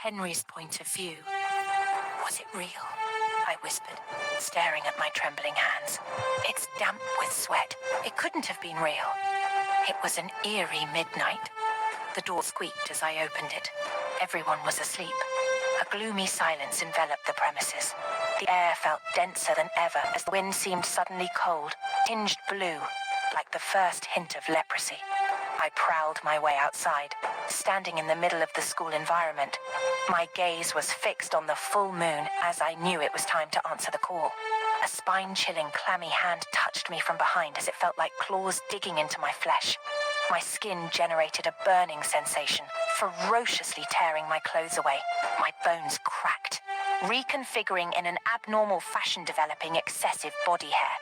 Henry's point of view. Was it real? I whispered, staring at my trembling hands. It's damp with sweat. It couldn't have been real. It was an eerie midnight. The door squeaked as I opened it. Everyone was asleep. A gloomy silence enveloped the premises. The air felt denser than ever as the wind seemed suddenly cold, tinged blue, like the first hint of leprosy. I prowled my way outside, standing in the middle of the school environment. My gaze was fixed on the full moon as I knew it was time to answer the call. A spine-chilling, clammy hand touched me from behind as it felt like claws digging into my flesh. My skin generated a burning sensation, ferociously tearing my clothes away. My bones cracked, reconfiguring in an abnormal fashion, developing excessive body hair.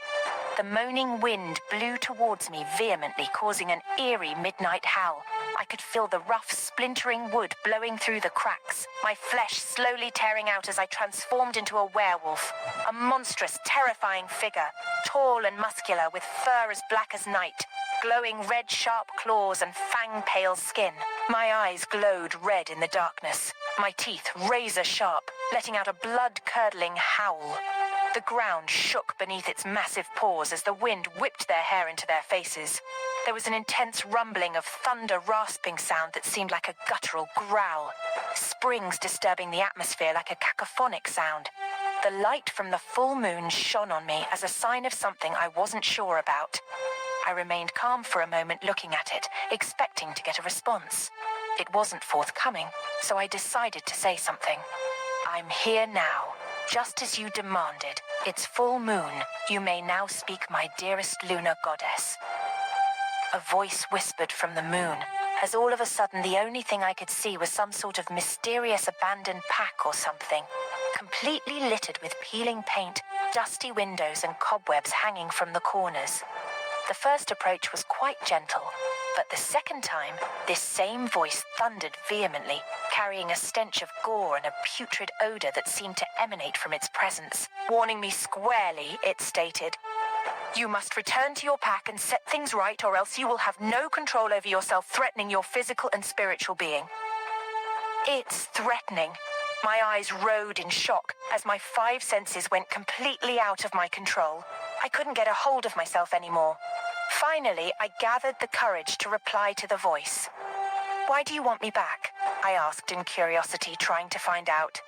The moaning wind blew towards me vehemently, causing an eerie midnight howl. I could feel the rough, splintering wood blowing through the cracks, my flesh slowly tearing out as I transformed into a werewolf, a monstrous, terrifying figure, tall and muscular with fur as black as night, glowing red, sharp claws and fang-pale skin. My eyes glowed red in the darkness, my teeth razor-sharp, letting out a blood-curdling howl. The ground shook beneath its massive paws as the wind whipped their hair into their faces. There was an intense rumbling of thunder rasping sound that seemed like a guttural growl, springs disturbing the atmosphere like a cacophonic sound. The light from the full moon shone on me as a sign of something I wasn't sure about. I remained calm for a moment, looking at it, expecting to get a response. It wasn't forthcoming, so I decided to say something. "I'm here now, just as you demanded. It's full moon. You may now speak, my dearest lunar goddess." A voice whispered from the moon, as all of a sudden the only thing I could see was some sort of mysterious abandoned pack or something, completely littered with peeling paint, dusty windows and cobwebs hanging from the corners. The first approach was quite gentle, but the second time, this same voice thundered vehemently, carrying a stench of gore and a putrid odor that seemed to emanate from its presence. Warning me squarely, it stated, "You must return to your pack and set things right, or else you will have no control over yourself, threatening your physical and spiritual being." It's threatening. My eyes rolled in shock as my 5 senses went completely out of my control. I couldn't get a hold of myself anymore. Finally, I gathered the courage to reply to the voice. "Why do you want me back?" I asked in curiosity, trying to find out.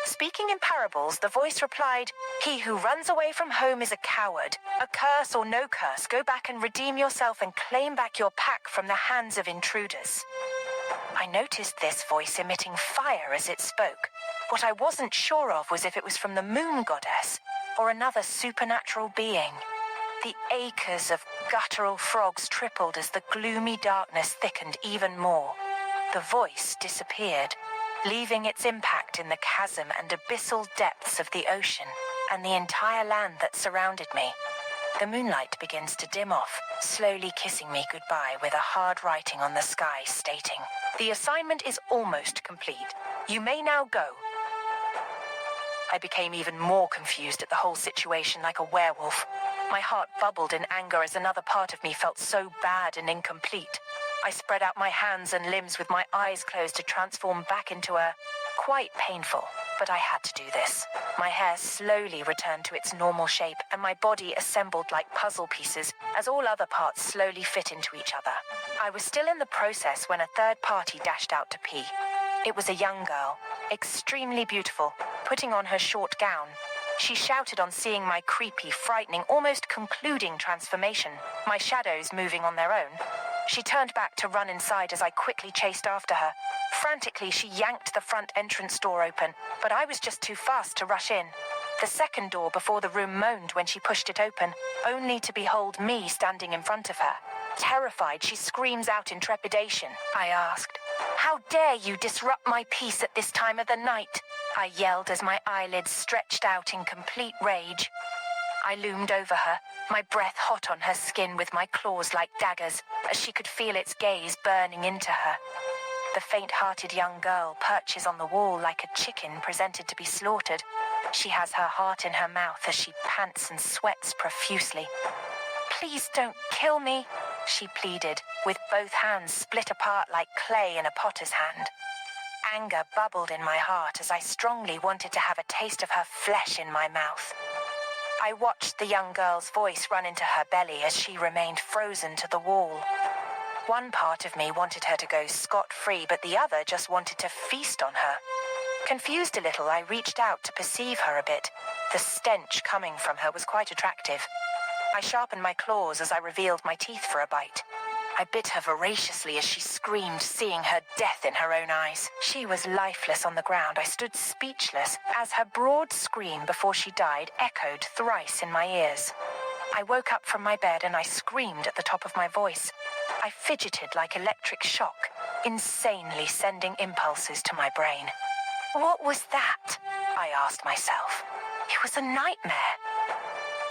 Speaking in parables, the voice replied, "He who runs away from home is a coward. A curse or no curse, go back and redeem yourself and claim back your pack from the hands of intruders." I noticed this voice emitting fire as it spoke. What I wasn't sure of was if it was from the moon goddess or another supernatural being. The acres of guttural frogs tripled as the gloomy darkness thickened even more. The voice disappeared, leaving its impact in the chasm and abyssal depths of the ocean and the entire land that surrounded me. The moonlight begins to dim off, slowly kissing me goodbye with a hard writing on the sky stating, "The assignment is almost complete. You may now go." I became even more confused at the whole situation, like a werewolf. My heart bubbled in anger as another part of me felt so bad and incomplete. I spread out my hands and limbs with my eyes closed to transform back into a... Quite painful, but I had to do this. My hair slowly returned to its normal shape and my body assembled like puzzle pieces as all other parts slowly fit into each other. I was still in the process when a third party dashed out to pee. It was a young girl, extremely beautiful, putting on her short gown. She shouted on seeing my creepy, frightening, almost concluding transformation, my shadows moving on their own. She turned back to run inside as I quickly chased after her. Frantically, she yanked the front entrance door open, but I was just too fast to rush in. The second door before the room moaned when she pushed it open, only to behold me standing in front of her. Terrified, she screams out in trepidation. I asked, "How dare you disrupt my peace at this time of the night?" I yelled as my eyelids stretched out in complete rage. I loomed over her, my breath hot on her skin with my claws like daggers, as she could feel its gaze burning into her. The faint-hearted young girl perches on the wall like a chicken presented to be slaughtered. She has her heart in her mouth as she pants and sweats profusely. "Please don't kill me," she pleaded, with both hands split apart like clay in a potter's hand. Anger bubbled in my heart as I strongly wanted to have a taste of her flesh in my mouth. I watched the young girl's voice run into her belly as she remained frozen to the wall. One part of me wanted her to go scot-free, but the other just wanted to feast on her. Confused a little, I reached out to perceive her a bit. The stench coming from her was quite attractive. I sharpened my claws as I revealed my teeth for a bite. I bit her voraciously as she screamed, seeing her death in her own eyes. She was lifeless on the ground. I stood speechless as her broad scream before she died echoed thrice in my ears. I woke up from my bed and I screamed at the top of my voice. I fidgeted like electric shock, insanely sending impulses to my brain. What was that? I asked myself. It was a nightmare.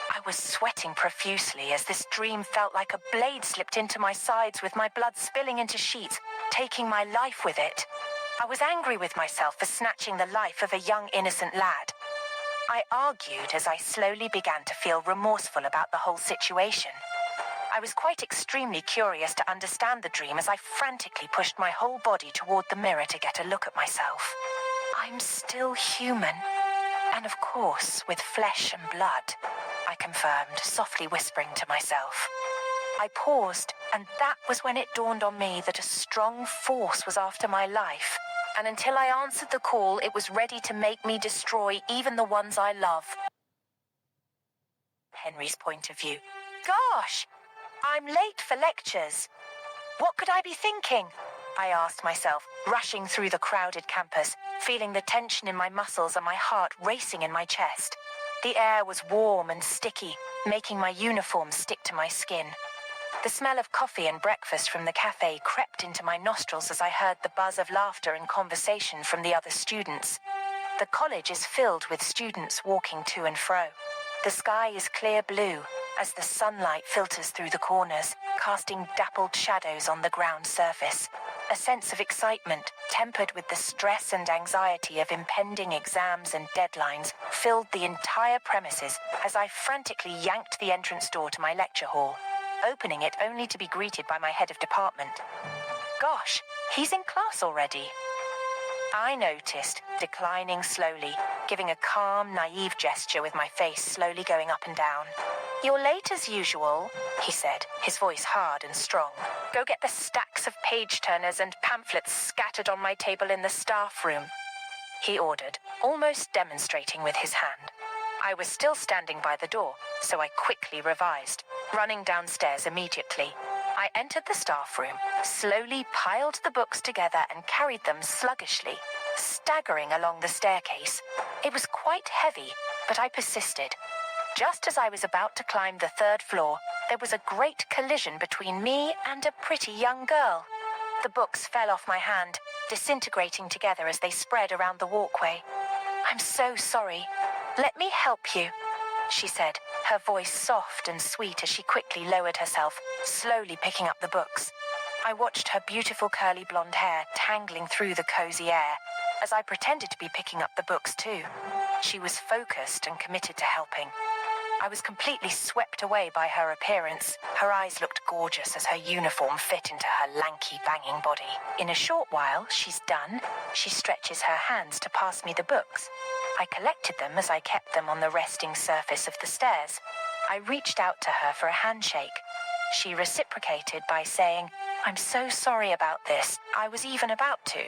I was sweating profusely as this dream felt like a blade slipped into my sides with my blood spilling into sheets, taking my life with it. I was angry with myself for snatching the life of a young innocent lad. I argued as I slowly began to feel remorseful about the whole situation. I was quite extremely curious to understand the dream as I frantically pushed my whole body toward the mirror to get a look at myself. I'm still human. And of course, with flesh and blood, I confirmed, softly whispering to myself. I paused, and that was when it dawned on me that a strong force was after my life. And until I answered the call, it was ready to make me destroy even the ones I love. Henry's point of view. Gosh, I'm late for lectures. What could I be thinking? I asked myself, rushing through the crowded campus, feeling the tension in my muscles and my heart racing in my chest. The air was warm and sticky, making my uniform stick to my skin. The smell of coffee and breakfast from the cafe crept into my nostrils as I heard the buzz of laughter and conversation from the other students. The college is filled with students walking to and fro. The sky is clear blue as the sunlight filters through the corners, casting dappled shadows on the ground surface. A sense of excitement, tempered with the stress and anxiety of impending exams and deadlines, filled the entire premises as I frantically yanked the entrance door to my lecture hall, opening it only to be greeted by my head of department. Gosh, he's in class already. I noticed, declining slowly, giving a calm, naive gesture with my face slowly going up and down. You're late as usual, he said, his voice hard and strong. Go get the stacks of page-turners and pamphlets scattered on my table in the staff room, he ordered, almost demonstrating with his hand. I was still standing by the door, so I quickly revised, running downstairs immediately. I entered the staff room, slowly piled the books together and carried them sluggishly, staggering along the staircase. It was quite heavy, but I persisted. Just as I was about to climb the third floor, there was a great collision between me and a pretty young girl. The books fell off my hand, disintegrating together as they spread around the walkway. I'm so sorry. Let me help you, she said, her voice soft and sweet as she quickly lowered herself, slowly picking up the books. I watched her beautiful curly blonde hair tangling through the cozy air as I pretended to be picking up the books too. She was focused and committed to helping. I was completely swept away by her appearance. Her eyes looked gorgeous as her uniform fit into her lanky, banging body. In a short while, she's done. She stretches her hands to pass me the books. I collected them as I kept them on the resting surface of the stairs. I reached out to her for a handshake. She reciprocated by saying, I'm so sorry about this. I was even about to.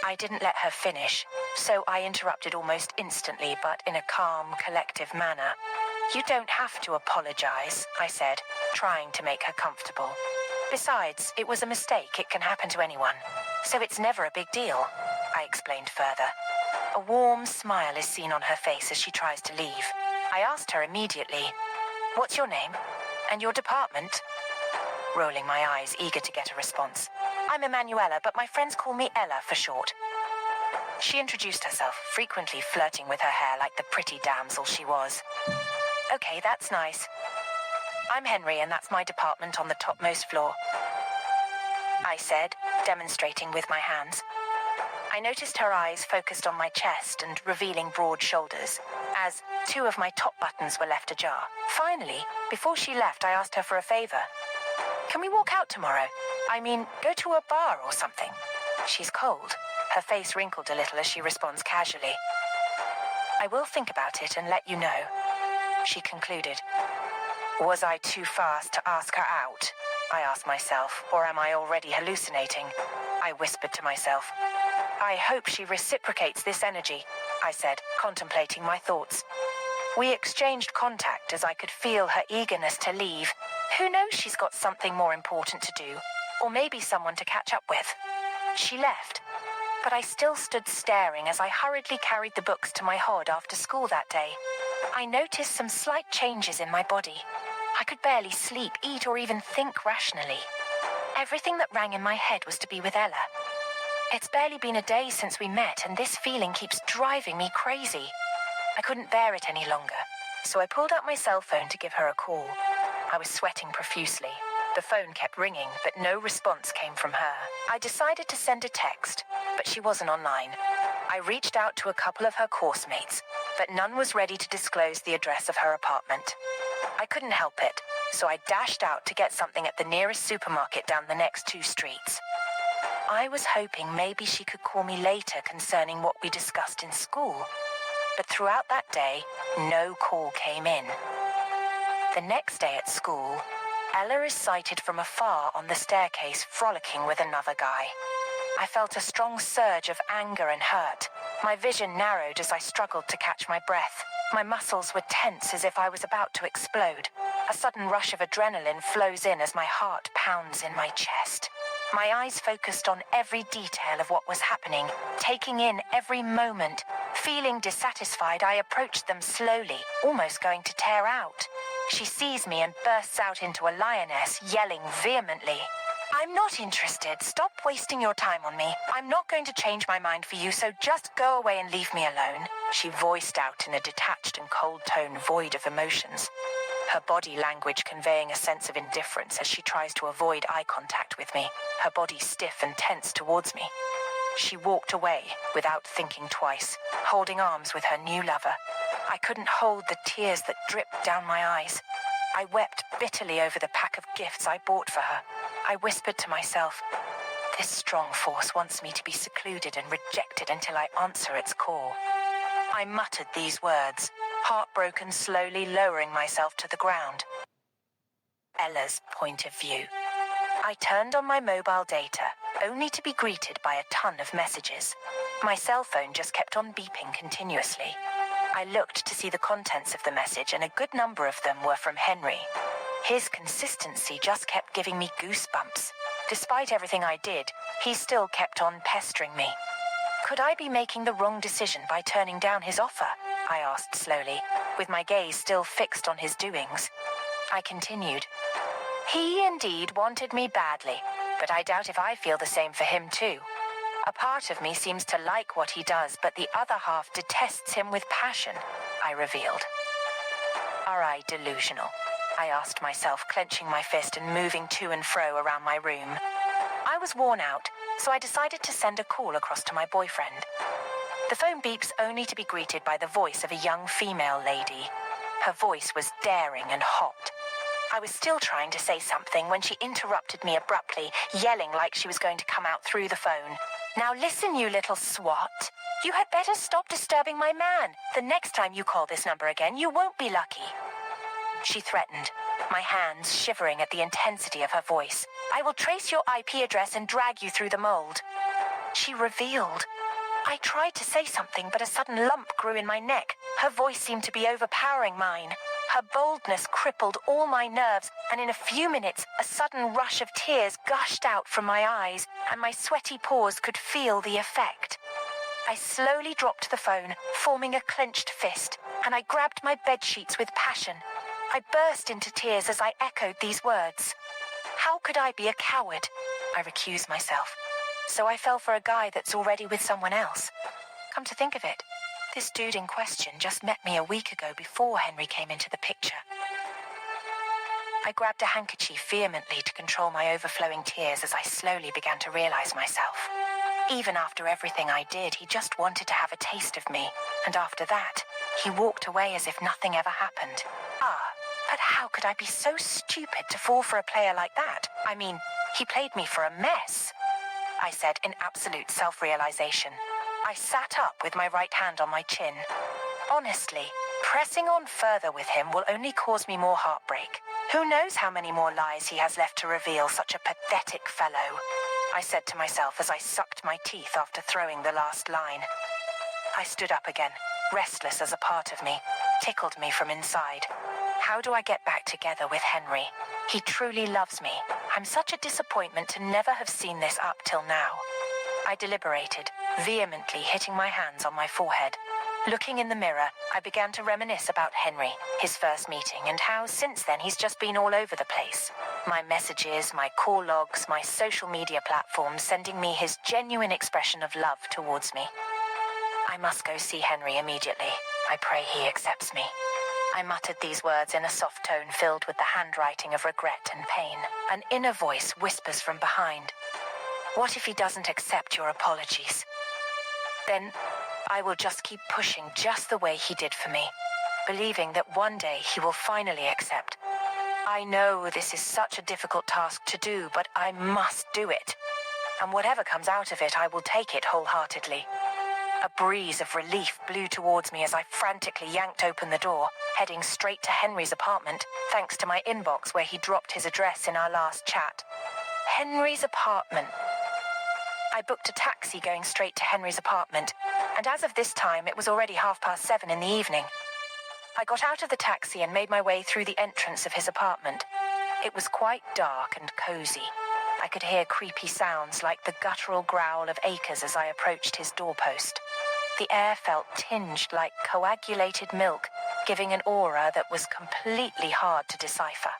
I didn't let her finish, so I interrupted almost instantly, but in a calm, collective manner. You don't have to apologize, I said, trying to make her comfortable. Besides, it was a mistake. It can happen to anyone. So it's never a big deal, I explained further. A warm smile is seen on her face as she tries to leave. I asked her immediately, what's your name? And your department? Rolling my eyes, eager to get a response. I'm Emanuela, but my friends call me Ella for short. She introduced herself, frequently flirting with her hair like the pretty damsel she was. Okay, that's nice. I'm Henry, and that's my department on the topmost floor, I said, demonstrating with my hands. I noticed her eyes focused on my chest and revealing broad shoulders, as 2 of my top buttons were left ajar. Finally, before she left, I asked her for a favor. Can we walk out tomorrow? I mean, go to a bar or something. She's cold. Her face wrinkled a little as she responds casually. I will think about it and let you know, she concluded. Was I too fast to ask her out? I asked myself, or am I already hallucinating? I whispered to myself. I hope she reciprocates this energy, I said, contemplating my thoughts. We exchanged contact as I could feel her eagerness to leave. Who knows, she's got something more important to do, or maybe someone to catch up with. She left, but I still stood staring as I hurriedly carried the books to my hod after school that day. I noticed some slight changes in my body. I could barely sleep, eat, or even think rationally. Everything that rang in my head was to be with Ella. It's barely been a day since we met, and this feeling keeps driving me crazy. I couldn't bear it any longer, so I pulled out my cell phone to give her a call. I was sweating profusely. The phone kept ringing, but no response came from her. I decided to send a text, but she wasn't online. I reached out to a couple of her course mates, but none was ready to disclose the address of her apartment. I couldn't help it, so I dashed out to get something at the nearest supermarket down the next 2 streets. I was hoping maybe she could call me later concerning what we discussed in school, but throughout that day, no call came in. The next day at school, Ella is sighted from afar on the staircase frolicking with another guy. I felt a strong surge of anger and hurt. My vision narrowed as I struggled to catch my breath. My muscles were tense as if I was about to explode. A sudden rush of adrenaline flows in as my heart pounds in my chest. My eyes focused on every detail of what was happening, taking in every moment. Feeling dissatisfied, I approached them slowly, almost going to tear out. She sees me and bursts out into a lioness, yelling vehemently. I'm not interested. Stop wasting your time on me. I'm not going to change my mind for you, so just go away and leave me alone, she voiced out in a detached and cold tone void of emotions. Her body language conveying a sense of indifference as she tries to avoid eye contact with me, her body stiff and tense towards me. She walked away without thinking twice, holding arms with her new lover. I couldn't hold the tears that dripped down my eyes. I wept bitterly over the pack of gifts I bought for her. I whispered to myself, this strong force wants me to be secluded and rejected until I answer its call. I muttered these words, heartbroken, slowly lowering myself to the ground. Ella's point of view. I turned on my mobile data, only to be greeted by a ton of messages. My cell phone just kept on beeping continuously. I looked to see the contents of the message, and a good number of them were from Henry. His consistency just kept giving me goosebumps. Despite everything I did, he still kept on pestering me. Could I be making the wrong decision by turning down his offer? I asked slowly, with my gaze still fixed on his doings. I continued. He indeed wanted me badly, but I doubt if I feel the same for him too. A part of me seems to like what he does, but the other half detests him with passion, I revealed. Are I delusional? I asked myself, clenching my fist and moving to and fro around my room. I was worn out, so I decided to send a call across to my boyfriend. The phone beeps only to be greeted by the voice of a young female lady. Her voice was daring and hot. I was still trying to say something when she interrupted me abruptly, yelling like she was going to come out through the phone. Now listen, you little swat. You had better stop disturbing my man. The next time you call this number again, you won't be lucky. She threatened, my hands shivering at the intensity of her voice. I will trace your IP address and drag you through the mold. She revealed. I tried to say something, but a sudden lump grew in my neck. Her voice seemed to be overpowering mine. Her boldness crippled all my nerves, and in a few minutes, a sudden rush of tears gushed out from my eyes, and my sweaty paws could feel the effect. I slowly dropped the phone, forming a clenched fist, and I grabbed my bedsheets with passion. I burst into tears as I echoed these words. How could I be a coward? I recused myself. So I fell for a guy that's already with someone else. Come to think of it, this dude in question just met me a week ago before Henry came into the picture. I grabbed a handkerchief vehemently to control my overflowing tears as I slowly began to realize myself. Even after everything I did, he just wanted to have a taste of me, and after that, he walked away as if nothing ever happened. But how could I be so stupid to fall for a player like that? I mean, he played me for a mess. I said in absolute self-realization. I sat up with my right hand on my chin. Honestly, pressing on further with him will only cause me more heartbreak. Who knows how many more lies he has left to reveal, such a pathetic fellow, I said to myself as I sucked my teeth after throwing the last line. I stood up again, restless as a part of me, tickled me from inside. How do I get back together with Henry? He truly loves me. I'm such a disappointment to never have seen this up till now. I deliberated, vehemently hitting my hands on my forehead. Looking in the mirror, I began to reminisce about Henry, his first meeting, and how since then he's just been all over the place. My messages, my call logs, my social media platforms sending me his genuine expression of love towards me. I must go see Henry immediately. I pray he accepts me. I muttered these words in a soft tone filled with the handwriting of regret and pain. An inner voice whispers from behind. What if he doesn't accept your apologies? Then I will just keep pushing just the way he did for me, believing that one day he will finally accept. I know this is such a difficult task to do, but I must do it. And whatever comes out of it, I will take it wholeheartedly. A breeze of relief blew towards me as I frantically yanked open the door, heading straight to Henry's apartment, thanks to my inbox where he dropped his address in our last chat. Henry's apartment. I booked a taxi going straight to Henry's apartment, and as of this time, it was already 7:30 in the evening. I got out of the taxi and made my way through the entrance of his apartment. It was quite dark and cozy. I could hear creepy sounds like the guttural growl of acres as I approached his doorpost. The air felt tinged like coagulated milk, giving an aura that was completely hard to decipher.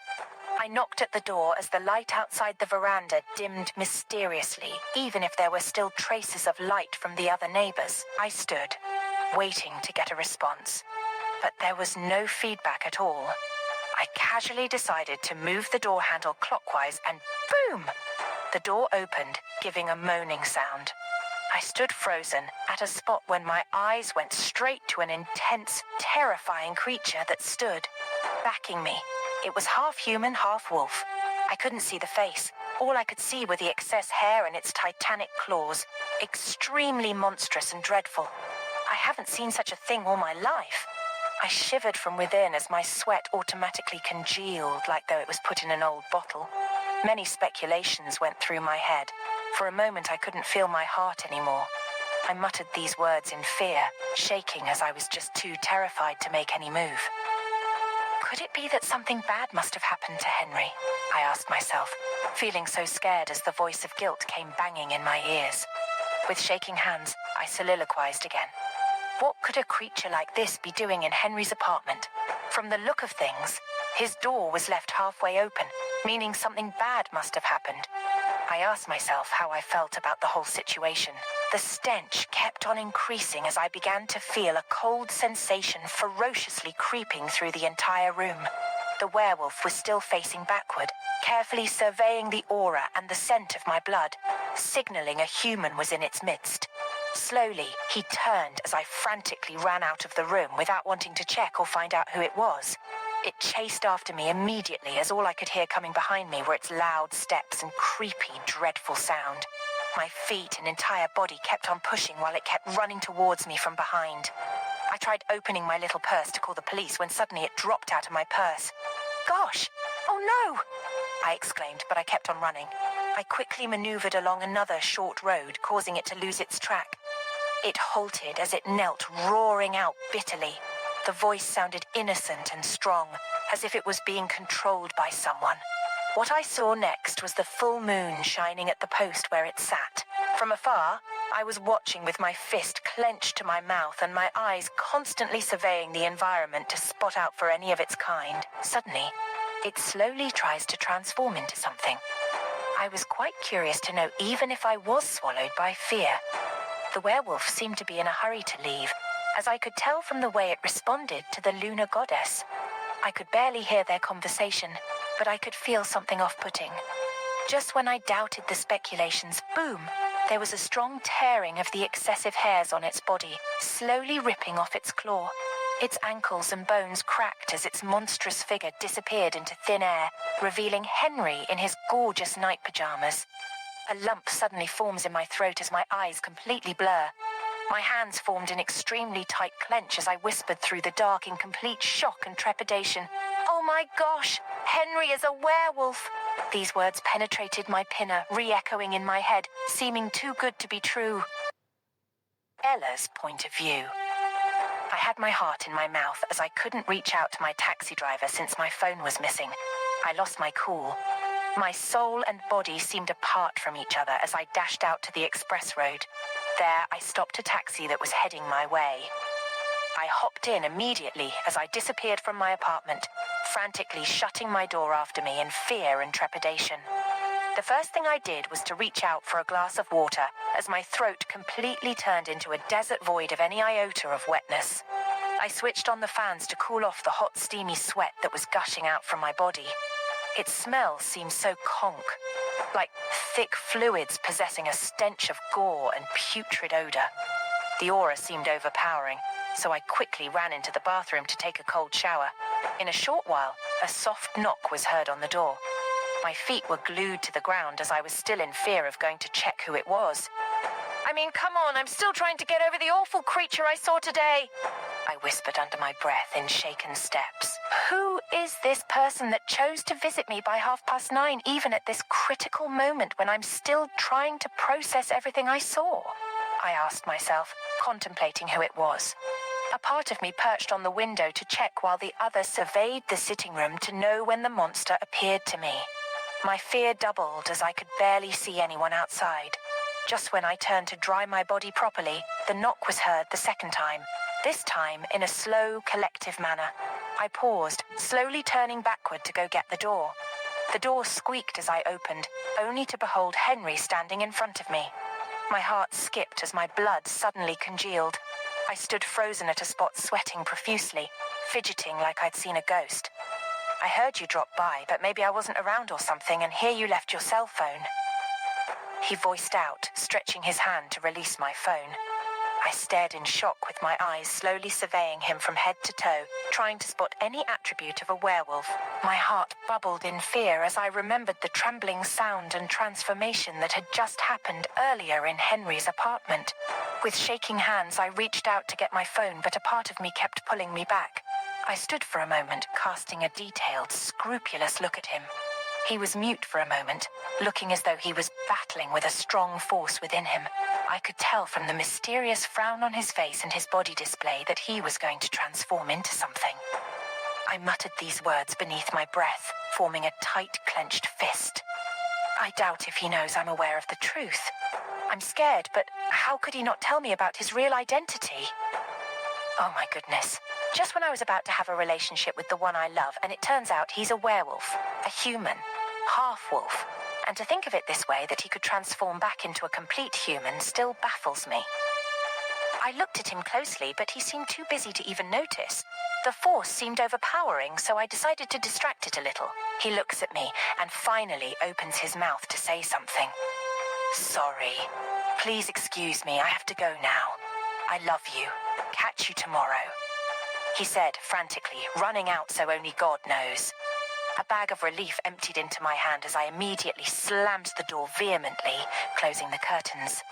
I knocked at the door as the light outside the veranda dimmed mysteriously, even if there were still traces of light from the other neighbors. I stood, waiting to get a response, but there was no feedback at all. I casually decided to move the door handle clockwise and boom! The door opened, giving a moaning sound. I stood frozen at a spot when my eyes went straight to an intense, terrifying creature that stood, backing me. It was half human, half wolf. I couldn't see the face. All I could see were the excess hair and its titanic claws, extremely monstrous and dreadful. I haven't seen such a thing all my life. I shivered from within as my sweat automatically congealed like though it was put in an old bottle. Many speculations went through my head. For a moment, I couldn't feel my heart anymore. I muttered these words in fear, shaking as I was just too terrified to make any move. Could it be that something bad must have happened to Henry? I asked myself, feeling so scared as the voice of guilt came banging in my ears. With shaking hands, I soliloquized again. What could a creature like this be doing in Henry's apartment? From the look of things, his door was left halfway open, meaning something bad must have happened. I asked myself how I felt about the whole situation. The stench kept on increasing as I began to feel a cold sensation ferociously creeping through the entire room. The werewolf was still facing backward, carefully surveying the aura and the scent of my blood, signaling a human was in its midst. Slowly, he turned as I frantically ran out of the room without wanting to check or find out who it was. It chased after me immediately as all I could hear coming behind me were its loud steps and creepy, dreadful sound. My feet and entire body kept on pushing while it kept running towards me from behind. I tried opening my little purse to call the police when suddenly it dropped out of my purse. Gosh! Oh no! I exclaimed, but I kept on running. I quickly maneuvered along another short road, causing it to lose its track. It halted as it knelt, roaring out bitterly. The voice sounded innocent and strong, as if it was being controlled by someone. What I saw next was the full moon shining at the post where it sat. From afar, I was watching with my fist clenched to my mouth and my eyes constantly surveying the environment to spot out for any of its kind. Suddenly, it slowly tries to transform into something. I was quite curious to know even if I was swallowed by fear. The werewolf seemed to be in a hurry to leave, as I could tell from the way it responded to the lunar goddess. I could barely hear their conversation, but I could feel something off-putting. Just when I doubted the speculations, boom, there was a strong tearing of the excessive hairs on its body, slowly ripping off its claw. Its ankles and bones cracked as its monstrous figure disappeared into thin air, revealing Henry in his gorgeous night pajamas. A lump suddenly forms in my throat as my eyes completely blur. My hands formed an extremely tight clench as I whispered through the dark in complete shock and trepidation. "Oh my gosh, Henry is a werewolf!" These words penetrated my pinna, re-echoing in my head, seeming too good to be true. Ella's point of view. I had my heart in my mouth as I couldn't reach out to my taxi driver since my phone was missing. I lost my cool. My soul and body seemed apart from each other as I dashed out to the express road. There, I stopped a taxi that was heading my way. I hopped in immediately as I disappeared from my apartment, frantically shutting my door after me in fear and trepidation. The first thing I did was to reach out for a glass of water as my throat completely turned into a desert void of any iota of wetness. I switched on the fans to cool off the hot, steamy sweat that was gushing out from my body. Its smell seemed so conk, like thick fluids possessing a stench of gore and putrid odor. The aura seemed overpowering, so I quickly ran into the bathroom to take a cold shower. In a short while, a soft knock was heard on the door. My feet were glued to the ground as I was still in fear of going to check who it was. "I mean, come on, I'm still trying to get over the awful creature I saw today," I whispered under my breath in shaken steps. "Who is this person that chose to visit me by 9:30, even at this critical moment when I'm still trying to process everything I saw?" I asked myself, contemplating who it was. A part of me perched on the window to check while the other surveyed the sitting room to know when the monster appeared to me. My fear doubled as I could barely see anyone outside. Just when I turned to dry my body properly, the knock was heard the second time, this time in a slow, collective manner. I paused, slowly turning backward to go get the door. The door squeaked as I opened, only to behold Henry standing in front of me. My heart skipped as my blood suddenly congealed. I stood frozen at a spot, sweating profusely, fidgeting like I'd seen a ghost. "I heard you drop by, but maybe I wasn't around or something, and here you left your cell phone," he voiced out, stretching his hand to release my phone. I stared in shock with my eyes slowly surveying him from head to toe, trying to spot any attribute of a werewolf. My heart bubbled in fear as I remembered the trembling sound and transformation that had just happened earlier in Henry's apartment. With shaking hands, I reached out to get my phone, but a part of me kept pulling me back. I stood for a moment, casting a detailed, scrupulous look at him. He was mute for a moment, looking as though he was battling with a strong force within him. I could tell from the mysterious frown on his face and his body display that he was going to transform into something. I muttered these words beneath my breath, forming a tight, clenched fist. I doubt if he knows I'm aware of the truth. I'm scared, but how could he not tell me about his real identity? Oh my goodness. Just when I was about to have a relationship with the one I love, and it turns out he's a werewolf, a human, half-wolf. And to think of it this way, that he could transform back into a complete human, still baffles me. I looked at him closely, but he seemed too busy to even notice. The force seemed overpowering, so I decided to distract it a little. He looks at me, and finally opens his mouth to say something. "Sorry. Please excuse me, I have to go now. I love you. Catch you tomorrow," he said frantically, running out so only God knows. A bag of relief emptied into my hand as I immediately slammed the door vehemently, closing the curtains.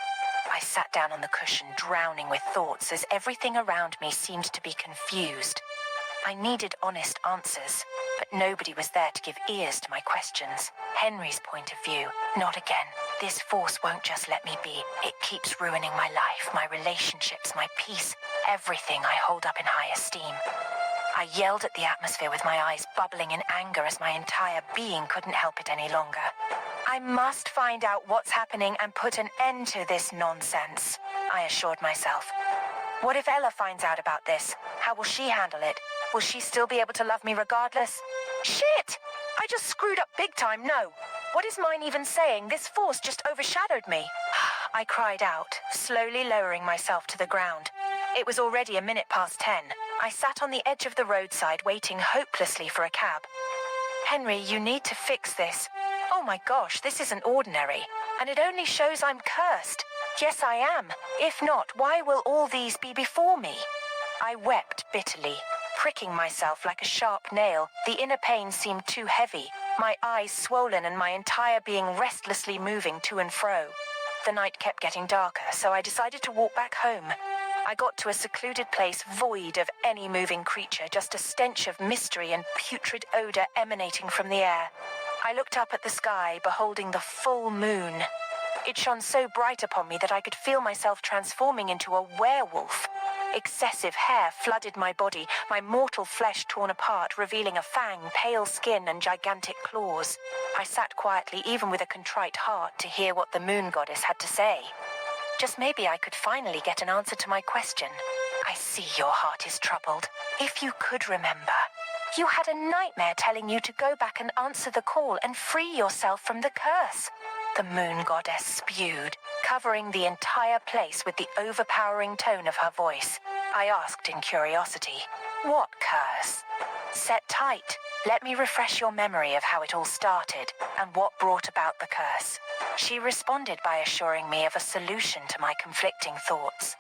I sat down on the cushion, drowning with thoughts as everything around me seemed to be confused. I needed honest answers, but nobody was there to give ears to my questions. Henry's point of view, not again. This force won't just let me be. It keeps ruining my life, my relationships, my peace, everything I hold up in high esteem. I yelled at the atmosphere with my eyes bubbling in anger as my entire being couldn't help it any longer. I must find out what's happening and put an end to this nonsense, I assured myself. What if Ella finds out about this? How will she handle it? Will she still be able to love me regardless? Shit! I just screwed up big time, no. What is mine even saying? This force just overshadowed me. I cried out, slowly lowering myself to the ground. It was already 10:01. I sat on the edge of the roadside waiting hopelessly for a cab. "Henry, you need to fix this. Oh my gosh, this isn't ordinary. And it only shows I'm cursed. Yes, I am. If not, why will all these be before me?" I wept bitterly, pricking myself like a sharp nail. The inner pain seemed too heavy. my eyes swollen and my entire being restlessly moving to and fro. The night kept getting darker, so I decided to walk back home. I got to a secluded place void of any moving creature, just a stench of mystery and putrid odor emanating from the air. I looked up at the sky, beholding the full moon. It shone so bright upon me that I could feel myself transforming into a werewolf. Excessive hair flooded my body, my mortal flesh torn apart, revealing a fang, pale skin, and gigantic claws. I sat quietly, even with a contrite heart, to hear what the moon goddess had to say. Just maybe I could finally get an answer to my question. I see your heart is troubled. If you could remember, you had a nightmare telling you to go back and answer the call and free yourself from the curse. The moon goddess spewed, covering the entire place with the overpowering tone of her voice. I asked in curiosity, "What curse?" "Set tight. Let me refresh your memory of how it all started and what brought about the curse." She responded by assuring me of a solution to my conflicting thoughts.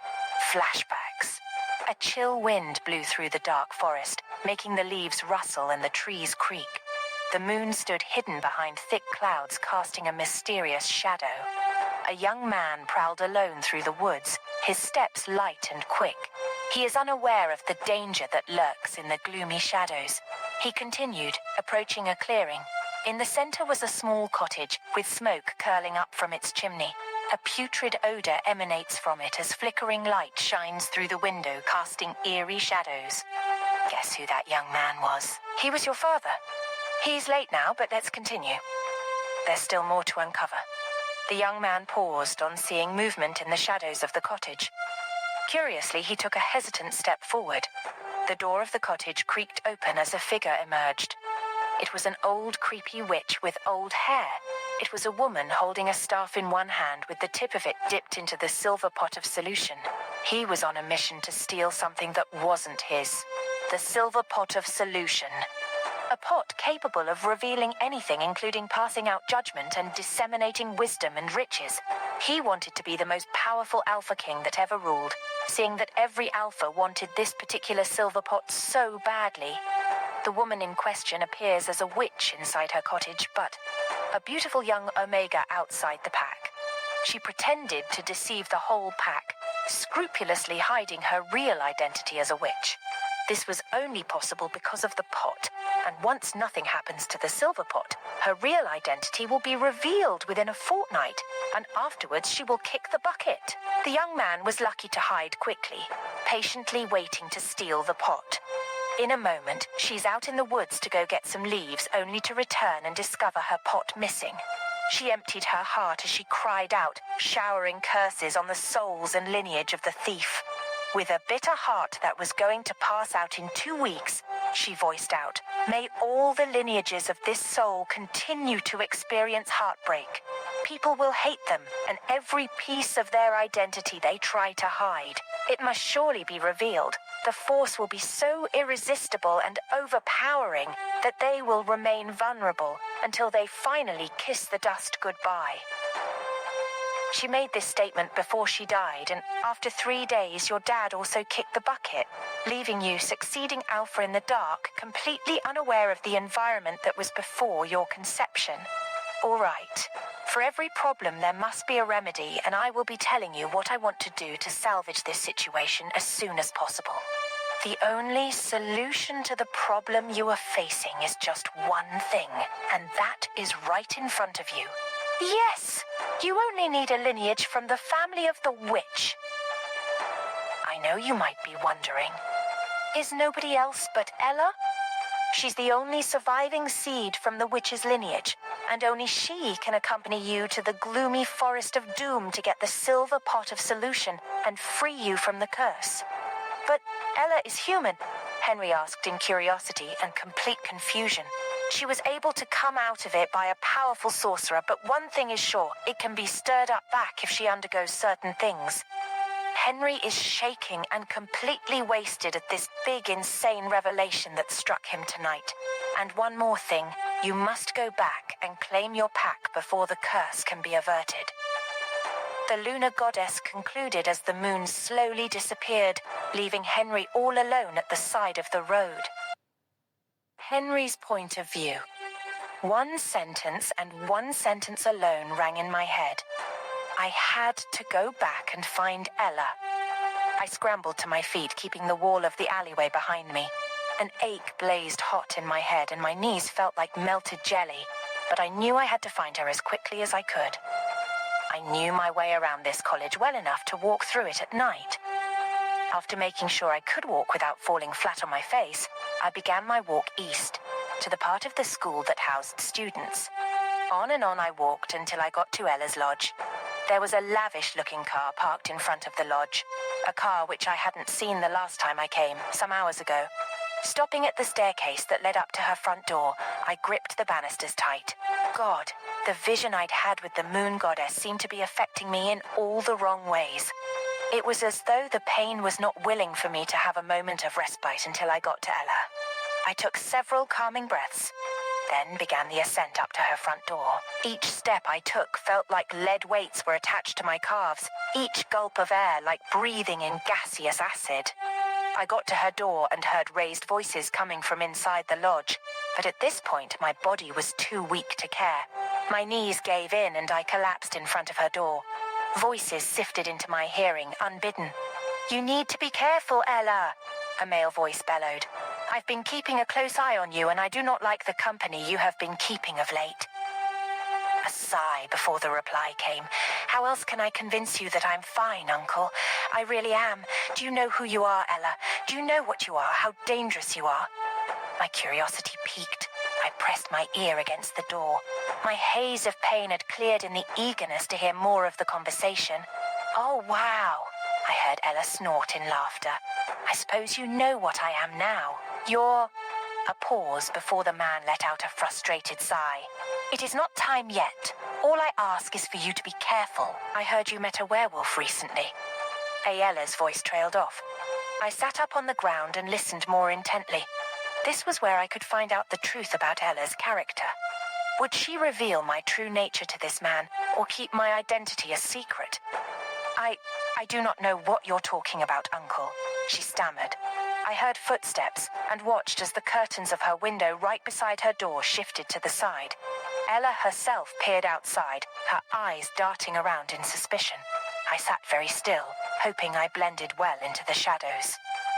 Flashbacks. A chill wind blew through the dark forest, making the leaves rustle and the trees creak. The moon stood hidden behind thick clouds, casting a mysterious shadow. A young man prowled alone through the woods, his steps light and quick. He is unaware of the danger that lurks in the gloomy shadows. He continued, approaching a clearing. In the center was a small cottage, with smoke curling up from its chimney. A putrid odor emanates from it as flickering light shines through the window, casting eerie shadows. Guess who that young man was? He was your father. He's late now, but let's continue. There's still more to uncover. The young man paused on seeing movement in the shadows of the cottage. Curiously, he took a hesitant step forward. The door of the cottage creaked open as a figure emerged. It was an old, creepy witch with old hair. It was a woman holding a staff in one hand with the tip of it dipped into the silver pot of solution. He was on a mission to steal something that wasn't his. The silver pot of solution. A pot capable of revealing anything, including passing out judgment and disseminating wisdom and riches. He wanted to be the most powerful Alpha King that ever ruled, seeing that every Alpha wanted this particular silver pot so badly. The woman in question appears as a witch inside her cottage, but a beautiful young Omega outside the pack. She pretended to deceive the whole pack, scrupulously hiding her real identity as a witch. This was only possible because of the pot, and once nothing happens to the silver pot, her real identity will be revealed within a fortnight, and afterwards she will kick the bucket. The young man was lucky to hide quickly, patiently waiting to steal the pot. In a moment, she's out in the woods to go get some leaves, only to return and discover her pot missing. She emptied her heart as she cried out, showering curses on the souls and lineage of the thief. With a bitter heart that was going to pass out in 2 weeks, she voiced out, "May all the lineages of this soul continue to experience heartbreak. People will hate them, and every piece of their identity they try to hide. It must surely be revealed. The force will be so irresistible and overpowering that they will remain vulnerable until they finally kiss the dust goodbye." She made this statement before she died, and after 3 days, your dad also kicked the bucket, leaving you succeeding Alpha in the dark, completely unaware of the environment that was before your conception. All right. For every problem, there must be a remedy, and I will be telling you what I want to do to salvage this situation as soon as possible. The only solution to the problem you are facing is just one thing, and that is right in front of you. Yes, you only need a lineage from the family of the witch. I know you might be wondering, is nobody else but Ella? She's the only surviving seed from the witch's lineage, and only she can accompany you to the gloomy forest of doom to get the silver pot of solution and free you from the curse. But Ella is human, Henry asked in curiosity and complete confusion. She was able to come out of it by a powerful sorcerer, but one thing is sure, it can be stirred up back if she undergoes certain things. Henry is shaking and completely wasted at this big, insane revelation that struck him tonight. And one more thing, you must go back and claim your pack before the curse can be averted. The lunar goddess concluded as the moon slowly disappeared, leaving Henry all alone at the side of the road. Henry's point of view. One sentence and one sentence alone rang in my head. I had to go back and find Ella. I scrambled to my feet, keeping the wall of the alleyway behind me. An ache blazed hot in my head and my knees felt like melted jelly, but I knew I had to find her as quickly as I could. I knew my way around this college well enough to walk through it at night. After making sure I could walk without falling flat on my face, I began my walk east, to the part of the school that housed students. On and on I walked until I got to Ella's lodge. There was a lavish-looking car parked in front of the lodge, a car which I hadn't seen the last time I came, some hours ago. Stopping at the staircase that led up to her front door, I gripped the banisters tight. God, the vision I'd had with the moon goddess seemed to be affecting me in all the wrong ways. It was as though the pain was not willing for me to have a moment of respite until I got to Ella. I took several calming breaths, then began the ascent up to her front door. Each step I took felt like lead weights were attached to my calves, each gulp of air like breathing in gaseous acid. I got to her door and heard raised voices coming from inside the lodge, but at this point my body was too weak to care. My knees gave in and I collapsed in front of her door. Voices sifted into my hearing, unbidden. "You need to be careful, Ella," a male voice bellowed. "I've been keeping a close eye on you and I do not like the company you have been keeping of late." A sigh before the reply came. "How else can I convince you that I'm fine, Uncle? I really am. Do you know who you are, Ella? Do you know what you are, how dangerous you are?" My curiosity piqued. I pressed my ear against the door. My haze of pain had cleared in the eagerness to hear more of the conversation. "Oh, wow," I heard Ella snort in laughter. "I suppose you know what I am now. You're—" A pause before the man let out a frustrated sigh. "It is not time yet. All I ask is for you to be careful. I heard you met a werewolf recently." Ella's voice trailed off. I sat up on the ground and listened more intently. This was where I could find out the truth about Ella's character. Would she reveal my true nature to this man, or keep my identity a secret? I do not know what you're talking about, Uncle," she stammered. I heard footsteps and watched as the curtains of her window right beside her door shifted to the side. Ella herself peered outside, her eyes darting around in suspicion. I sat very still, hoping I blended well into the shadows.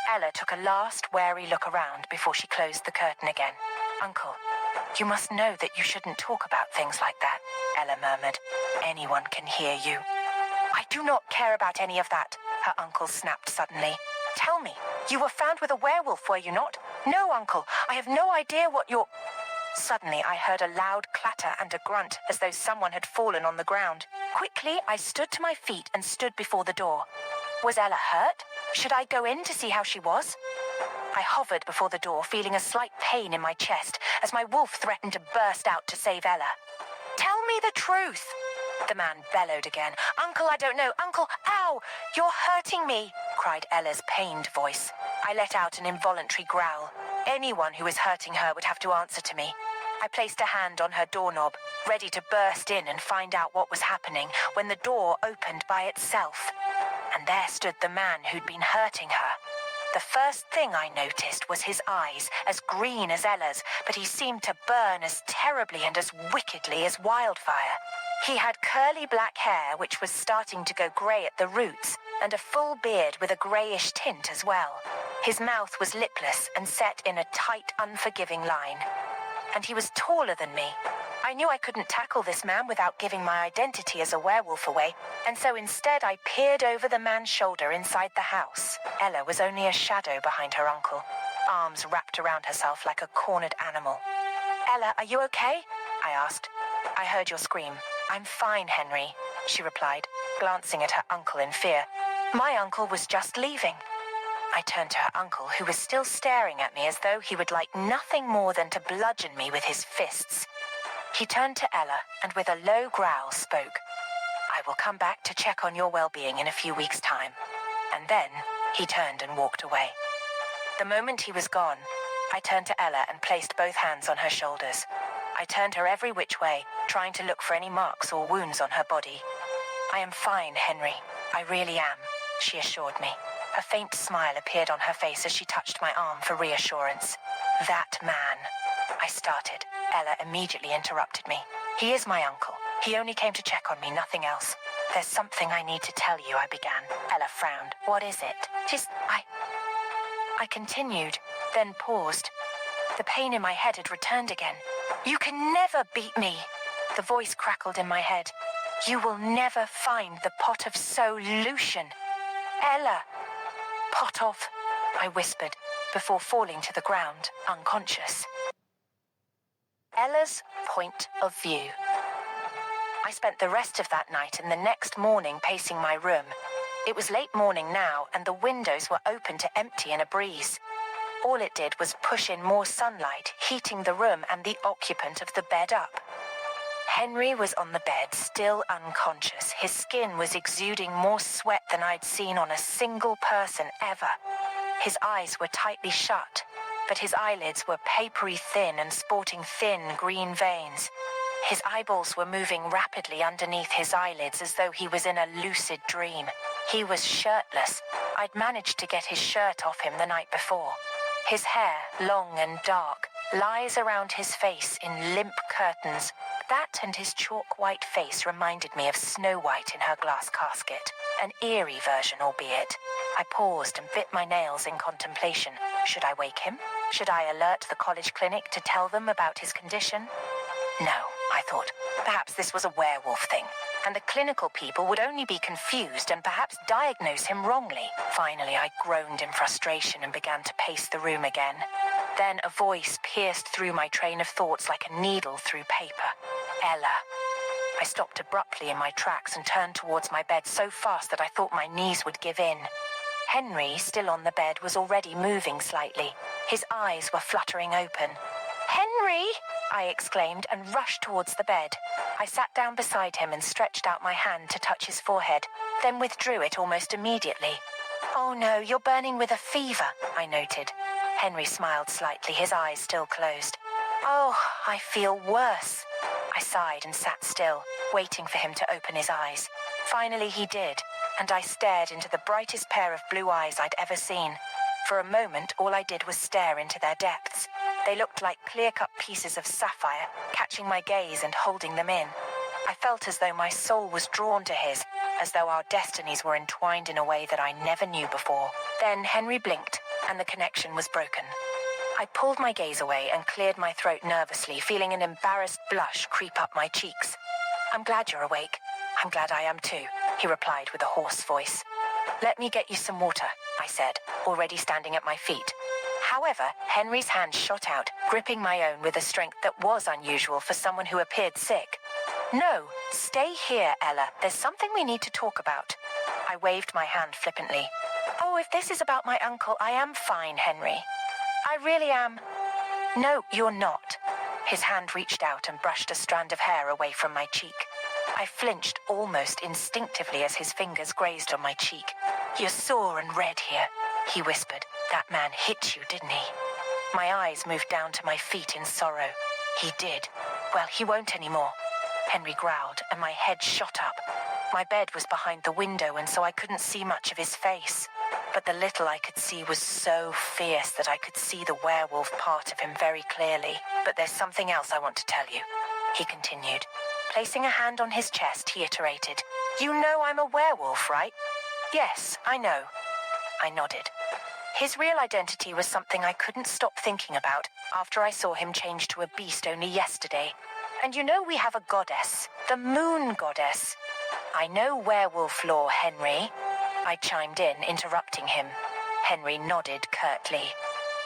Ella took a last wary look around before she closed the curtain again. "Uncle, you must know that you shouldn't talk about things like that," Ella murmured. "Anyone can hear you." "I do not care about any of that," her uncle snapped suddenly. "Tell me, you were found with a werewolf, were you not?" "No, Uncle, I have no idea what you're—" Suddenly, I heard a loud clatter and a grunt as though someone had fallen on the ground. Quickly, I stood to my feet and stood before the door. Was Ella hurt? Should I go in to see how she was? I hovered before the door, feeling a slight pain in my chest as my wolf threatened to burst out to save Ella. "Tell me the truth!" The man bellowed again. "Uncle, I don't know. Uncle, ow! You're hurting me!" cried Ella's pained voice. I let out an involuntary growl. Anyone who was hurting her would have to answer to me. I placed a hand on her doorknob, ready to burst in and find out what was happening, when the door opened by itself. And there stood the man who'd been hurting her. The first thing I noticed was his eyes, as green as Ella's, but he seemed to burn as terribly and as wickedly as wildfire. He had curly black hair, which was starting to go grey at the roots, and a full beard with a greyish tint as well. His mouth was lipless and set in a tight, unforgiving line. And he was taller than me. I knew I couldn't tackle this man without giving my identity as a werewolf away, and so instead I peered over the man's shoulder inside the house. Ella was only a shadow behind her uncle, arms wrapped around herself like a cornered animal. "Ella, are you okay?" I asked. "I heard your scream. I'm fine, Henry," she replied, glancing at her uncle in fear. "My uncle was just leaving." I turned to her uncle, who was still staring at me as though he would like nothing more than to bludgeon me with his fists. He turned to Ella and with a low growl spoke. "I will come back to check on your well-being in a few weeks' time." And then he turned and walked away. The moment he was gone, I turned to Ella and placed both hands on her shoulders. I turned her every which way, trying to look for any marks or wounds on her body. "I am fine, Henry. I really am," she assured me. A faint smile appeared on her face as she touched my arm for reassurance. "That man," I started. Ella immediately interrupted me. He is my uncle. He only came to check on me, nothing else. There's something I need to tell you, I began. Ella frowned. What is it? I continued, then paused. The pain in my head had returned again. You can never beat me. The voice crackled in my head. You will never find the pot of solution. Ella. Pot of, I whispered, before falling to the ground, unconscious. Ella's point of view. I spent the rest of that night and the next morning pacing my room. It was late morning now, and the windows were open to empty in a breeze. All it did was push in more sunlight, heating the room and the occupant of the bed up. Henry was on the bed, still unconscious. His skin was exuding more sweat than I'd seen on a single person ever. His eyes were tightly shut, but his eyelids were papery thin and sporting thin green veins. His eyeballs were moving rapidly underneath his eyelids as though he was in a lucid dream. He was shirtless. I'd managed to get his shirt off him the night before. His hair, long and dark, lies around his face in limp curtains. That and his chalk-white face reminded me of Snow White in her glass casket. An eerie version, albeit. I paused and bit my nails in contemplation. Should I wake him? Should I alert the college clinic to tell them about his condition? No, I thought. Perhaps this was a werewolf thing, and the clinical people would only be confused and perhaps diagnose him wrongly. Finally, I groaned in frustration and began to pace the room again. Then a voice pierced through my train of thoughts like a needle through paper. Ella. I stopped abruptly in my tracks and turned towards my bed so fast that I thought my knees would give in. Henry, still on the bed, was already moving slightly. His eyes were fluttering open. Henry! I exclaimed and rushed towards the bed. I sat down beside him and stretched out my hand to touch his forehead, then withdrew it almost immediately. Oh no, you're burning with a fever, I noted. Henry smiled slightly, his eyes still closed. Oh, I feel worse. I sighed and sat still, waiting for him to open his eyes. Finally he did, and I stared into the brightest pair of blue eyes I'd ever seen. For a moment, all I did was stare into their depths. They looked like clear-cut pieces of sapphire, catching my gaze and holding them in. I felt as though my soul was drawn to his, as though our destinies were entwined in a way that I never knew before. Then Henry blinked, and the connection was broken. I pulled my gaze away and cleared my throat nervously, feeling an embarrassed blush creep up my cheeks. I'm glad you're awake. I'm glad I am too, he replied with a hoarse voice. Let me get you some water, I said, already standing at my feet. However, Henry's hand shot out, gripping my own with a strength that was unusual for someone who appeared sick. No, stay here, Ella. There's something we need to talk about. I waved my hand flippantly. Oh, if this is about my uncle, I am fine, Henry. I really am. No, you're not. His hand reached out and brushed a strand of hair away from my cheek. I flinched almost instinctively as his fingers grazed on my cheek. You're sore and red here, he whispered. That man hit you, didn't he? My eyes moved down to my feet in sorrow. He did. Well, he won't anymore. Henry growled, and my head shot up. My bed was behind the window, and so I couldn't see much of his face. But the little I could see was so fierce that I could see the werewolf part of him very clearly. But there's something else I want to tell you, he continued. Placing a hand on his chest, he iterated. You know I'm a werewolf, right? Yes, I know. I nodded. His real identity was something I couldn't stop thinking about after I saw him change to a beast only yesterday. And you know we have a goddess, the moon goddess. I know werewolf lore, Henry. I chimed in, interrupting him. Henry nodded curtly.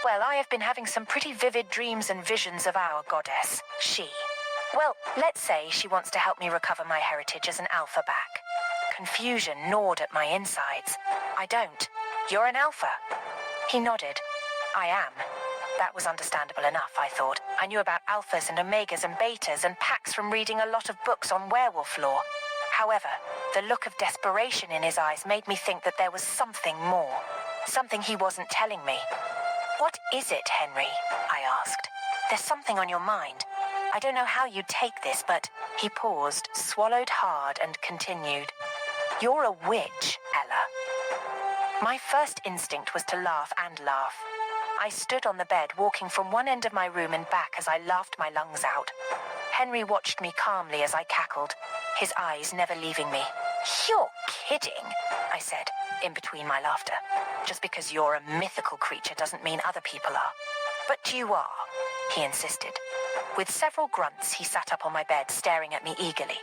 Well, I have been having some pretty vivid dreams and visions of our goddess, she. Well, let's say she wants to help me recover my heritage as an alpha back. Confusion gnawed at my insides. I don't. You're an alpha. He nodded. I am. That was understandable enough, I thought. I knew about alphas and omegas and betas and packs from reading a lot of books on werewolf lore. However, the look of desperation in his eyes made me think that there was something more. Something he wasn't telling me. What is it, Henry? I asked. There's something on your mind. I don't know how you'd take this, but... He paused, swallowed hard, and continued. You're a witch, Ella. My first instinct was to laugh and laugh. I stood on the bed, walking from one end of my room and back as I laughed my lungs out. Henry watched me calmly as I cackled, his eyes never leaving me. "You're kidding," I said, in between my laughter. "Just because you're a mythical creature doesn't mean other people are." "But you are," he insisted. With several grunts, he sat up on my bed, staring at me eagerly.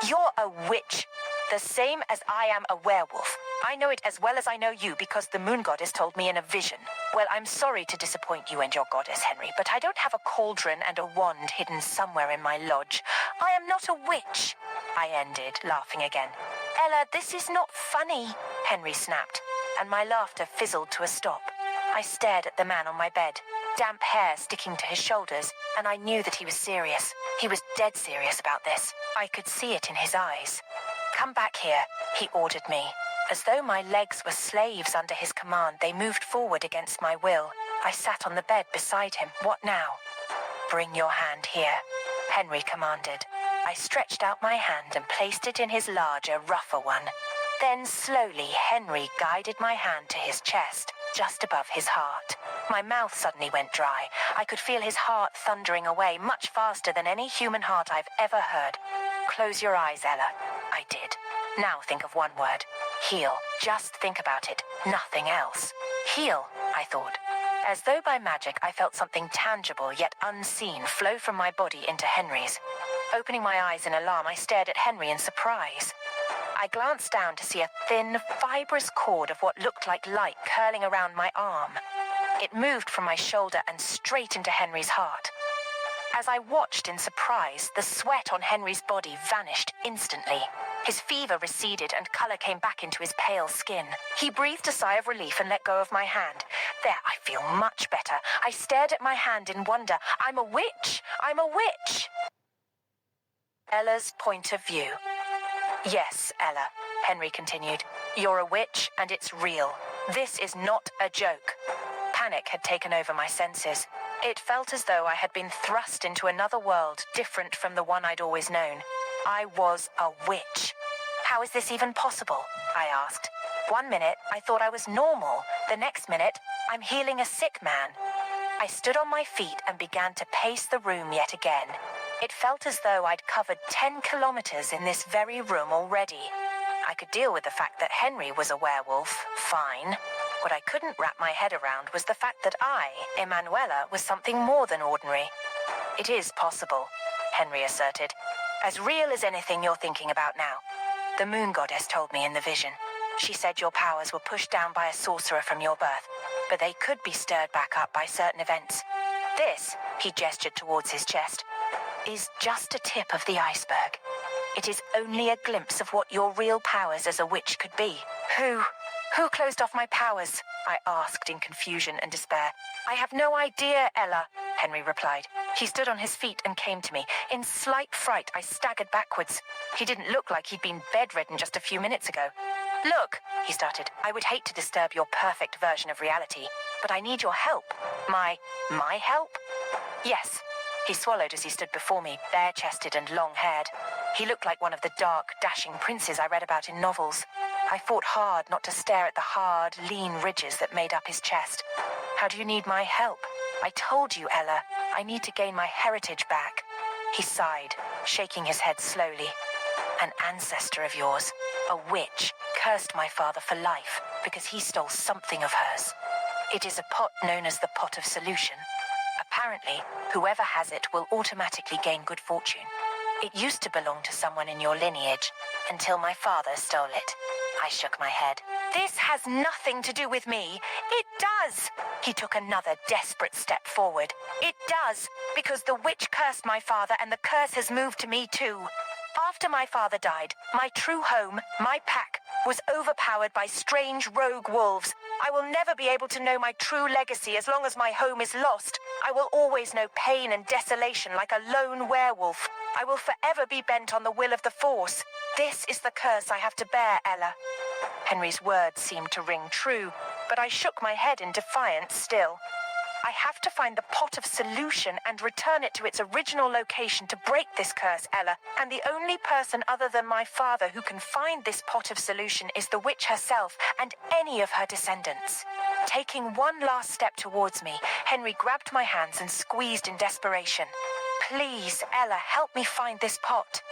"You're a witch, the same as I am a werewolf. I know it as well as I know you because the moon goddess told me in a vision. Well, I'm sorry to disappoint you and your goddess, Henry, but I don't have a cauldron and a wand hidden somewhere in my lodge. I am not a witch," I ended, laughing again. "Ella, this is not funny," Henry snapped, and my laughter fizzled to a stop. I stared at the man on my bed, damp hair sticking to his shoulders, and I knew that he was serious. He was dead serious about this. I could see it in his eyes. "Come back here," he ordered me. As though my legs were slaves under his command, they moved forward against my will. I sat on the bed beside him. "What now?" "Bring your hand here," Henry commanded. I stretched out my hand and placed it in his larger, rougher one. Then slowly, Henry guided my hand to his chest, just above his heart. My mouth suddenly went dry. I could feel his heart thundering away much faster than any human heart I've ever heard. "Close your eyes, Ella." I did. "Now think of one word. Heal. Just think about it. Nothing else." "Heal," I thought. As though by magic, I felt something tangible yet unseen flow from my body into Henry's. Opening my eyes in alarm, I stared at Henry in surprise. I glanced down to see a thin, fibrous cord of what looked like light curling around my arm. It moved from my shoulder and straight into Henry's heart. As I watched in surprise, the sweat on Henry's body vanished instantly. His fever receded and color came back into his pale skin. He breathed a sigh of relief and let go of my hand. "There, I feel much better." I stared at my hand in wonder. "I'm a witch! I'm a witch!" Ella's point of view. "Yes, Ella," Henry continued. "You're a witch, and it's real. This is not a joke." Panic had taken over my senses. It felt as though I had been thrust into another world different from the one I'd always known. I was a witch. "How is this even possible?" I asked. One minute, I thought I was normal. The next minute, I'm healing a sick man. I stood on my feet and began to pace the room yet again. It felt as though I'd covered 10 kilometers in this very room already. I could deal with the fact that Henry was a werewolf, fine. What I couldn't wrap my head around was the fact that I, Emanuela, was something more than ordinary. "It is possible," Henry asserted. "As real as anything you're thinking about now. The moon goddess told me in the vision. She said your powers were pushed down by a sorcerer from your birth, but they could be stirred back up by certain events. This," he gestured towards his chest, "is just a tip of the iceberg. It is only a glimpse of what your real powers as a witch could be." Who closed off my powers?" I asked in confusion and despair. "I have no idea, Ella," Henry replied. He stood on his feet and came to me. In slight fright, I staggered backwards. He didn't look like he'd been bedridden just a few minutes ago. "Look," he started, "I would hate to disturb your perfect version of reality, but I need your help." My help?" "Yes." He swallowed as he stood before me, bare-chested and long-haired. He looked like one of the dark, dashing princes I read about in novels. I fought hard not to stare at the hard, lean ridges that made up his chest. "How do you need my help?" "I told you, Ella. I need to gain my heritage back." He sighed, shaking his head slowly. "An ancestor of yours, a witch, cursed my father for life because he stole something of hers. It is a pot known as the Pot of Solution. Apparently, whoever has it will automatically gain good fortune. It used to belong to someone in your lineage, until my father stole it." I shook my head. "This has nothing to do with me." "It does!" He took another desperate step forward. "It does, because the witch cursed my father and the curse has moved to me too. After my father died, my true home, my pack, was overpowered by strange rogue wolves. I will never be able to know my true legacy as long as my home is lost. I will always know pain and desolation like a lone werewolf. I will forever be bent on the will of the Force. This is the curse I have to bear, Ella." Henry's words seemed to ring true, but I shook my head in defiance still. "I have to find the Pot of Solution and return it to its original location to break this curse, Ella, and the only person other than my father who can find this Pot of Solution is the witch herself and any of her descendants." Taking one last step towards me, Henry grabbed my hands and squeezed in desperation. "Please, Ella, help me find this pot."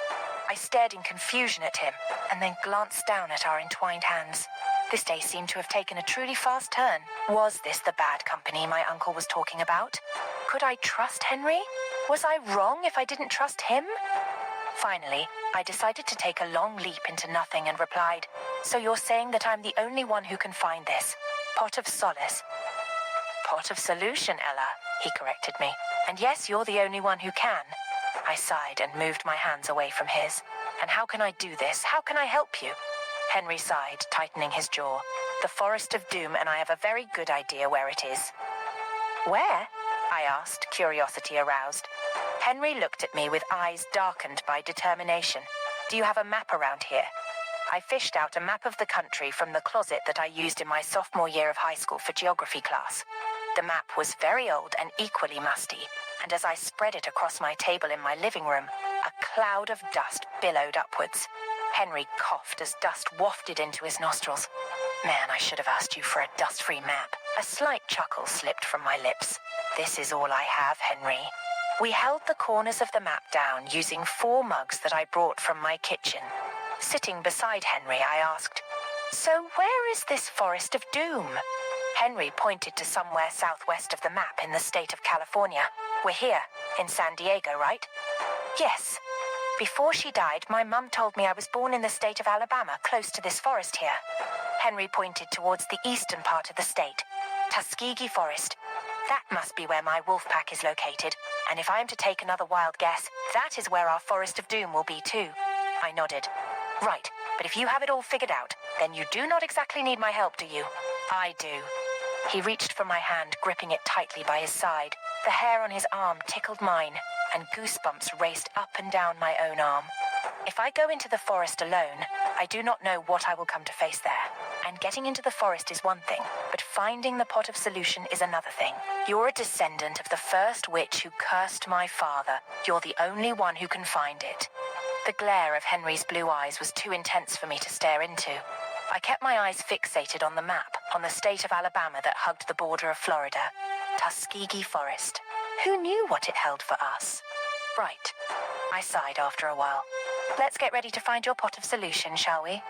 I stared in confusion at him and then glanced down at our entwined hands. This day seemed to have taken a truly fast turn. Was this the bad company my uncle was talking about? Could I trust Henry? Was I wrong if I didn't trust him? Finally, I decided to take a long leap into nothing and replied, "So you're saying that I'm the only one who can find this pot of solace?" "Pot of solution, Ella," he corrected me. "And yes, you're the only one who can." I sighed and moved my hands away from his. "And how can I do this? How can I help you?" Henry sighed, tightening his jaw. "The Forest of Doom, and I have a very good idea where it is." "Where?" I asked, curiosity aroused. Henry looked at me with eyes darkened by determination. "Do you have a map around here?" I fished out a map of the country from the closet that I used in my sophomore year of high school for geography class. The map was very old and equally musty, and as I spread it across my table in my living room, a cloud of dust billowed upwards. Henry coughed as dust wafted into his nostrils. "Man, I should have asked you for a dust-free map." A slight chuckle slipped from my lips. "This is all I have, Henry." We held the corners of the map down using 4 mugs that I brought from my kitchen. Sitting beside Henry, I asked, "So where is this Forest of Doom?" Henry pointed to somewhere southwest of the map in the state of California. "We're here, in San Diego, right?" "Yes. Before she died, my mum told me I was born in the state of Alabama, close to this forest here." Henry pointed towards the eastern part of the state, Tuskegee Forest. "That must be where my wolf pack is located, and if I am to take another wild guess, that is where our Forest of Doom will be too." I nodded. "Right, but if you have it all figured out, then you do not exactly need my help, do you?" "I do." He reached for my hand, gripping it tightly by his side. The hair on his arm tickled mine, and goosebumps raced up and down my own arm. "If I go into the forest alone, I do not know what I will come to face there. And getting into the forest is one thing, but finding the pot of solution is another thing. You're a descendant of the first witch who cursed my father. You're the only one who can find it." The glare of Henry's blue eyes was too intense for me to stare into. I kept my eyes fixated on the map, on the state of Alabama that hugged the border of Florida. Tuskegee Forest. Who knew what it held for us? "Right," I sighed after a while. "Let's get ready to find your pot of solution, shall we?"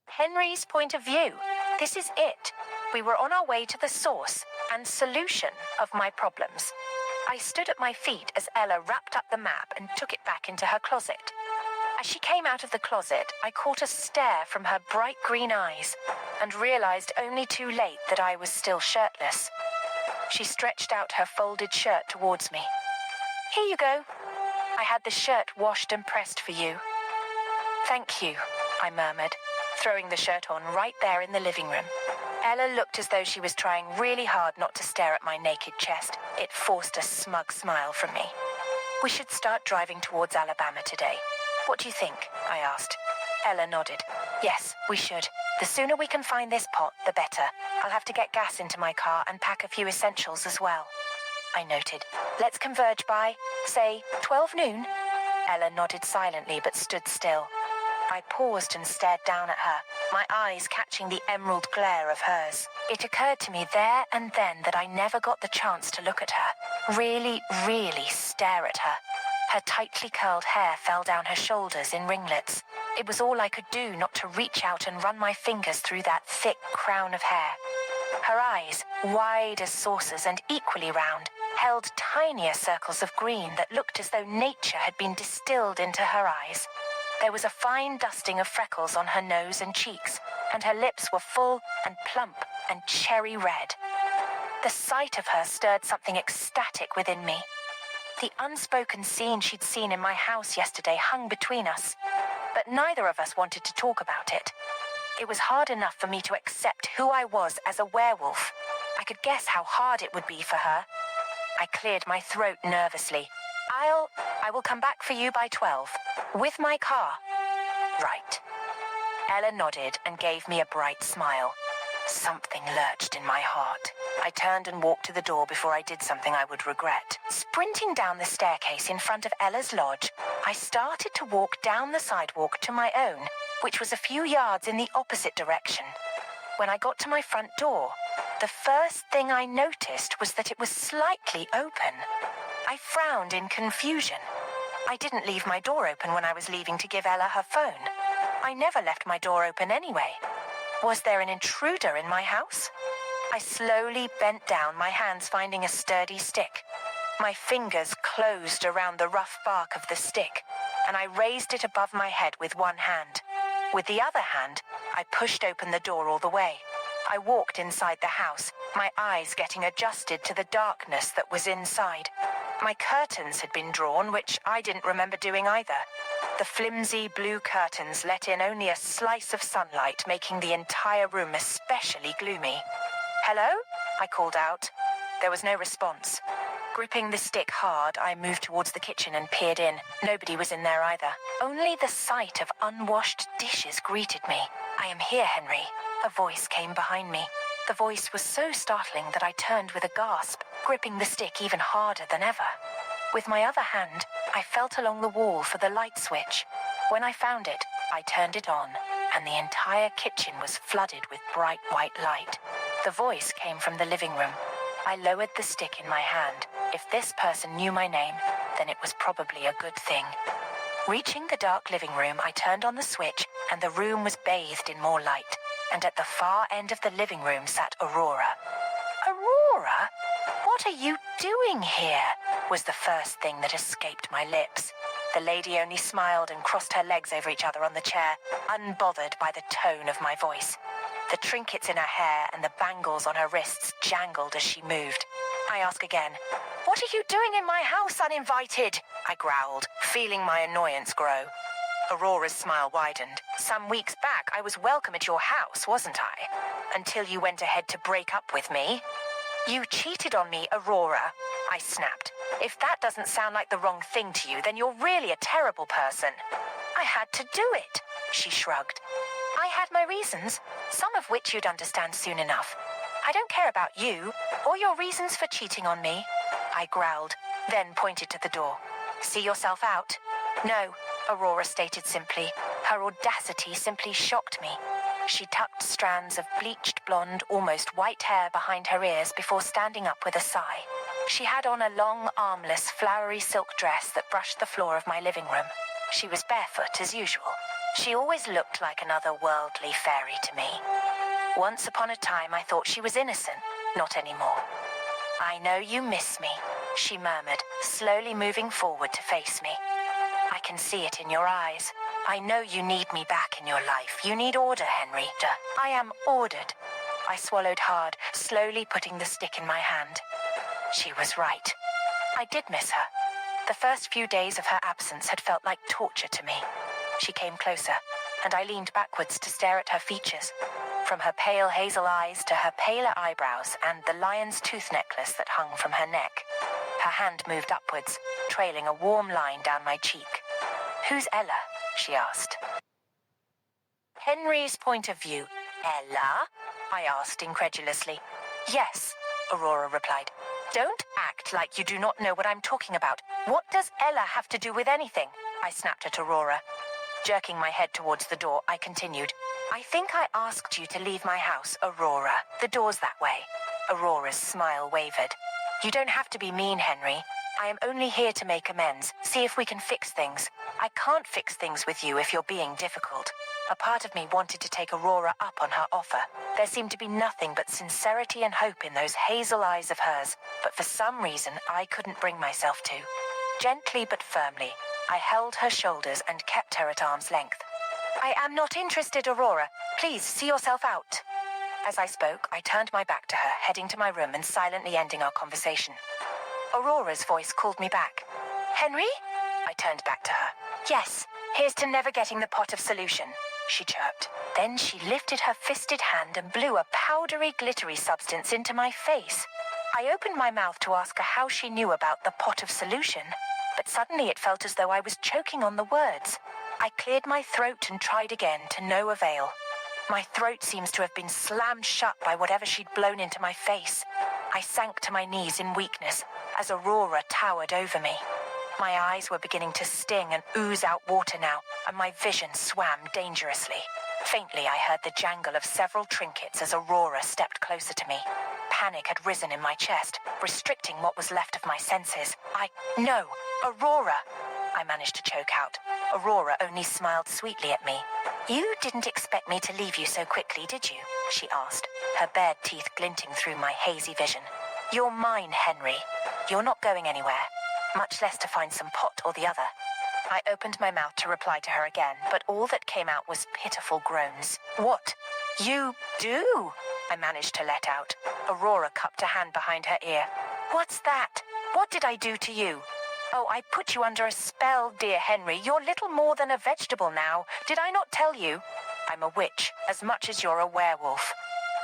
Henry's point of view. This is it. We were on our way to the source and solution of my problems. I stood at my feet as Ella wrapped up the map and took it back into her closet. As she came out of the closet, I caught a stare from her bright green eyes and realized only too late that I was still shirtless. She stretched out her folded shirt towards me. "Here you go. I had the shirt washed and pressed for you." "Thank you," I murmured, throwing the shirt on right there in the living room. Ella looked as though she was trying really hard not to stare at my naked chest. It forced a smug smile from me. "We should start driving towards Alabama today. What do you think?" I asked. Ella nodded. "Yes, we should. The sooner we can find this pot, the better. I'll have to get gas into my car and pack a few essentials as well." I noted. "Let's converge by, say, 12 noon?" Ella nodded silently but stood still. I paused and stared down at her, my eyes catching the emerald glare of hers. It occurred to me there and then that I never got the chance to look at her, really stare at her. Her tightly curled hair fell down her shoulders in ringlets. It was all I could do not to reach out and run my fingers through that thick crown of hair. Her eyes, wide as saucers and equally round, held tinier circles of green that looked as though nature had been distilled into her eyes. There was a fine dusting of freckles on her nose and cheeks, and her lips were full and plump and cherry red. The sight of her stirred something ecstatic within me. The unspoken scene she'd seen in my house yesterday hung between us, but neither of us wanted to talk about it. It was hard enough for me to accept who I was as a werewolf. I could guess how hard it would be for her. I cleared my throat nervously. I will come back for you by 12. With my car." "Right." Ella nodded and gave me a bright smile. Something lurched in my heart. I turned and walked to the door before I did something I would regret. Sprinting down the staircase in front of Ella's lodge, I started to walk down the sidewalk to my own, which was a few yards in the opposite direction. When I got to my front door, the first thing I noticed was that it was slightly open. I frowned in confusion. I didn't leave my door open when I was leaving to give Ella her phone. I never left my door open anyway. Was there an intruder in my house? I slowly bent down, my hands finding a sturdy stick. My fingers closed around the rough bark of the stick, and I raised it above my head with one hand. With the other hand, I pushed open the door all the way. I walked inside the house, my eyes getting adjusted to the darkness that was inside. My curtains had been drawn, which I didn't remember doing either. The flimsy blue curtains let in only a slice of sunlight, making the entire room especially gloomy. "Hello?" I called out. There was no response. Gripping the stick hard, I moved towards the kitchen and peered in. Nobody was in there either. Only the sight of unwashed dishes greeted me. "I am here, Henry." A voice came behind me. The voice was so startling that I turned with a gasp, gripping the stick even harder than ever. With my other hand, I felt along the wall for the light switch. When I found it, I turned it on, and the entire kitchen was flooded with bright white light. The voice came from the living room. I lowered the stick in my hand. If this person knew my name, then it was probably a good thing. Reaching the dark living room, I turned on the switch, and the room was bathed in more light. And at the far end of the living room sat Aurora. "Aurora? What are you doing here?" was the first thing that escaped my lips. The lady only smiled and crossed her legs over each other on the chair, unbothered by the tone of my voice. The trinkets in her hair and the bangles on her wrists jangled as she moved. I asked again, "What are you doing in my house uninvited?" I growled, feeling my annoyance grow. Aurora's smile widened. "Some weeks back, I was welcome at your house, wasn't I? Until you went ahead to break up with me." "You cheated on me, Aurora," I snapped. "If that doesn't sound like the wrong thing to you, then you're really a terrible person." "I had to do it," she shrugged. "I had my reasons, some of which you'd understand soon enough. I don't care about you, or your reasons for cheating on me," I growled, then pointed to the door. "See yourself out?" "No," Aurora stated simply. Her audacity simply shocked me. She tucked strands of bleached blonde, almost white hair behind her ears before standing up with a sigh. She had on a long, armless, flowery silk dress that brushed the floor of my living room. She was barefoot as usual. She always looked like an otherworldly fairy to me. Once upon a time, I thought she was innocent. Not anymore. "I know you miss me," she murmured, slowly moving forward to face me. "I can see it in your eyes. I know you need me back in your life. You need order, Henrietta. I am ordered." I swallowed hard, slowly putting the stick in my hand. She was right. I did miss her. The first few days of her absence had felt like torture to me. She came closer, and I leaned backwards to stare at her features. From her pale hazel eyes to her paler eyebrows and the lion's tooth necklace that hung from her neck. Her hand moved upwards, trailing a warm line down my cheek. "Who's Ella?" she asked. "Henry's point of view." "Ella?" I asked incredulously. "Yes," Aurora replied. "Don't act like you do not know what I'm talking about. What does Ella have to do with anything?" I snapped at Aurora. Jerking my head towards the door, I continued. "I think I asked you to leave my house, Aurora. The door's that way." Aurora's smile wavered. "You don't have to be mean, Henry. I am only here to make amends, see if we can fix things. I can't fix things with you if you're being difficult." A part of me wanted to take Aurora up on her offer. There seemed to be nothing but sincerity and hope in those hazel eyes of hers, but for some reason I couldn't bring myself to. Gently but firmly, I held her shoulders and kept her at arm's length. "I am not interested, Aurora. Please see yourself out." As I spoke, I turned my back to her, heading to my room and silently ending our conversation. Aurora's voice called me back. "Henry?" I turned back to her. "Yes, here's to never getting the pot of solution," she chirped. Then she lifted her fisted hand and blew a powdery, glittery substance into my face. I opened my mouth to ask her how she knew about the pot of solution, but suddenly it felt as though I was choking on the words. I cleared my throat and tried again, to no avail. My throat seems to have been slammed shut by whatever she'd blown into my face. I sank to my knees in weakness as Aurora towered over me. My eyes were beginning to sting and ooze out water now, and my vision swam dangerously. Faintly, I heard the jangle of several trinkets as Aurora stepped closer to me. Panic had risen in my chest, restricting what was left of my senses. No, Aurora! I managed to choke out. Aurora only smiled sweetly at me. You didn't expect me to leave you so quickly, did you? She asked, her bared teeth glinting through my hazy vision. You're mine, Henry. You're not going anywhere, much less to find some pot or the other. I opened my mouth to reply to her again, but all that came out was pitiful groans. What? You do? I managed to let out. Aurora cupped a hand behind her ear. What's that? What did I do to you? Oh, I put you under a spell, dear Henry. You're little more than a vegetable now. Did I not tell you? I'm a witch, as much as you're a werewolf.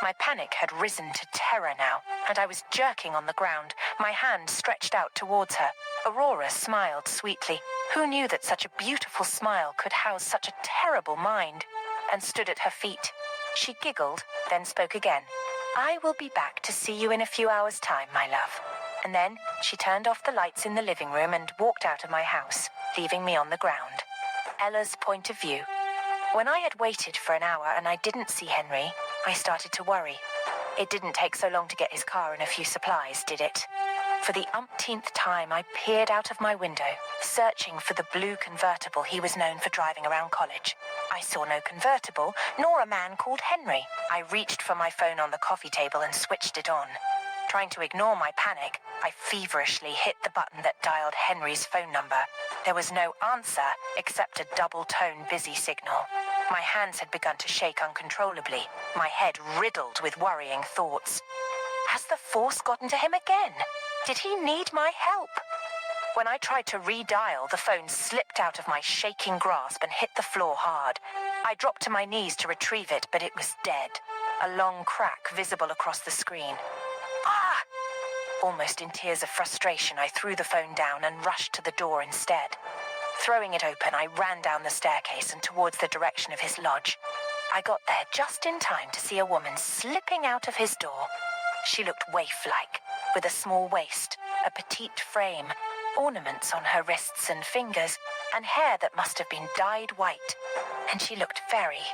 My panic had risen to terror now, and I was jerking on the ground, my hand stretched out towards her. Aurora smiled sweetly. Who knew that such a beautiful smile could house such a terrible mind? And stood at her feet. She giggled, then spoke again. I will be back to see you in a few hours' time, my love. And then she turned off the lights in the living room and walked out of my house, leaving me on the ground. Ella's point of view. When I had waited for an hour and I didn't see Henry, I started to worry. It didn't take so long to get his car and a few supplies, did it? For the umpteenth time, I peered out of my window, searching for the blue convertible he was known for driving around college. I saw no convertible, nor a man called Henry. I reached for my phone on the coffee table and switched it on. Trying to ignore my panic, I feverishly hit the button that dialed Henry's phone number. There was no answer except a double-tone busy signal. My hands had begun to shake uncontrollably, my head riddled with worrying thoughts. Has the force gotten to him again? Did he need my help? When I tried to redial, the phone slipped out of my shaking grasp and hit the floor hard. I dropped to my knees to retrieve it, but it was dead. A long crack visible across the screen. Ah! Almost in tears of frustration, I threw the phone down and rushed to the door instead. Throwing it open, I ran down the staircase and towards the direction of his lodge. I got there just in time to see a woman slipping out of his door. She looked waif-like, with a small waist, a petite frame, ornaments on her wrists and fingers, and hair that must have been dyed white. And she looked very,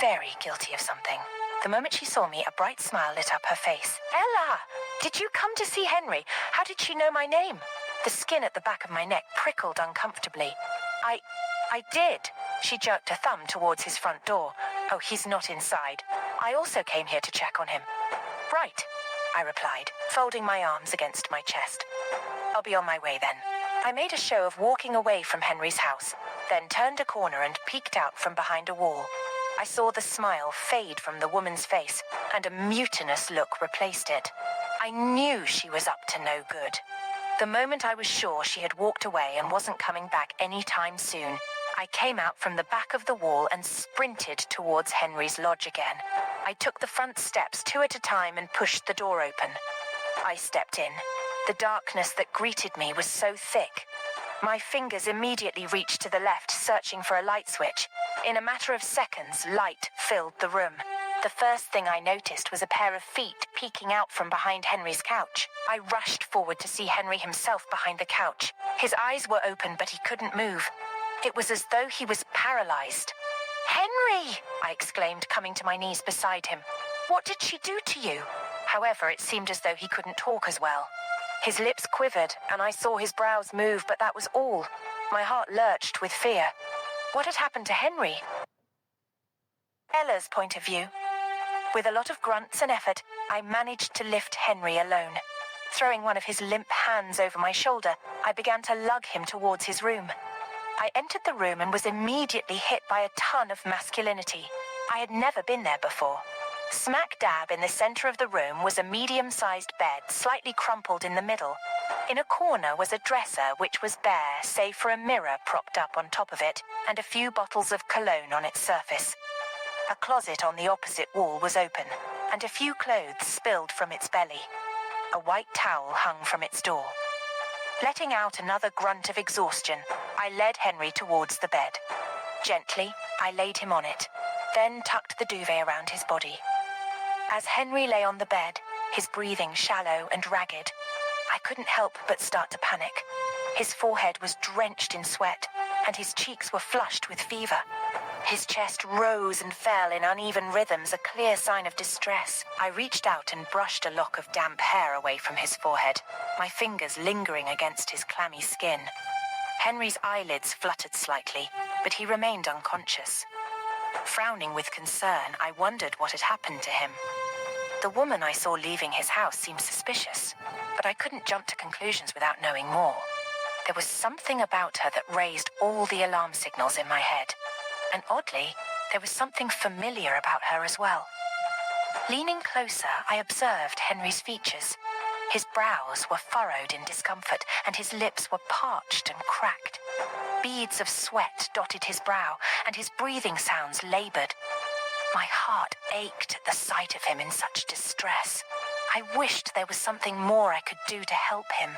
very guilty of something. The moment she saw me, a bright smile lit up her face. Ella! Did you come to see Henry? How did she know my name? The skin at the back of my neck prickled uncomfortably. I did. She jerked a thumb towards his front door. Oh, he's not inside. I also came here to check on him. Right, I replied, folding my arms against my chest. I'll be on my way then. I made a show of walking away from Henry's house, then turned a corner and peeked out from behind a wall. I saw the smile fade from the woman's face, and a mutinous look replaced it. I knew she was up to no good. The moment I was sure she had walked away and wasn't coming back any time soon, I came out from the back of the wall and sprinted towards Henry's lodge again. I took the front steps 2 at a time and pushed the door open. I stepped in. The darkness that greeted me was so thick. My fingers immediately reached to the left, searching for a light switch. In a matter of seconds, light filled the room. The first thing I noticed was a pair of feet peeking out from behind Henry's couch. I rushed forward to see Henry himself behind the couch. His eyes were open, but he couldn't move. It was as though he was paralyzed. Henry! I exclaimed, coming to my knees beside him. What did she do to you? However, it seemed as though he couldn't talk as well. His lips quivered, and I saw his brows move, but that was all. My heart lurched with fear. What had happened to Henry? Ella's point of view. With a lot of grunts and effort, I managed to lift Henry alone. Throwing one of his limp hands over my shoulder, I began to lug him towards his room. I entered the room and was immediately hit by a ton of masculinity. I had never been there before. Smack dab in the center of the room was a medium-sized bed, slightly crumpled in the middle. In a corner was a dresser which was bare, save for a mirror propped up on top of it, and a few bottles of cologne on its surface. A closet on the opposite wall was open, and a few clothes spilled from its belly. A white towel hung from its door. Letting out another grunt of exhaustion, I led Henry towards the bed. Gently, I laid him on it, then tucked the duvet around his body. As Henry lay on the bed, his breathing shallow and ragged, I couldn't help but start to panic. His forehead was drenched in sweat, and his cheeks were flushed with fever. His chest rose and fell in uneven rhythms, a clear sign of distress. I reached out and brushed a lock of damp hair away from his forehead, my fingers lingering against his clammy skin. Henry's eyelids fluttered slightly, but he remained unconscious. Frowning with concern, I wondered what had happened to him. The woman I saw leaving his house seemed suspicious, but I couldn't jump to conclusions without knowing more. There was something about her that raised all the alarm signals in my head. And oddly, there was something familiar about her as well. Leaning closer, I observed Henry's features. His brows were furrowed in discomfort, and his lips were parched and cracked. Beads of sweat dotted his brow, and his breathing sounds labored. My heart ached at the sight of him in such distress. I wished there was something more I could do to help him.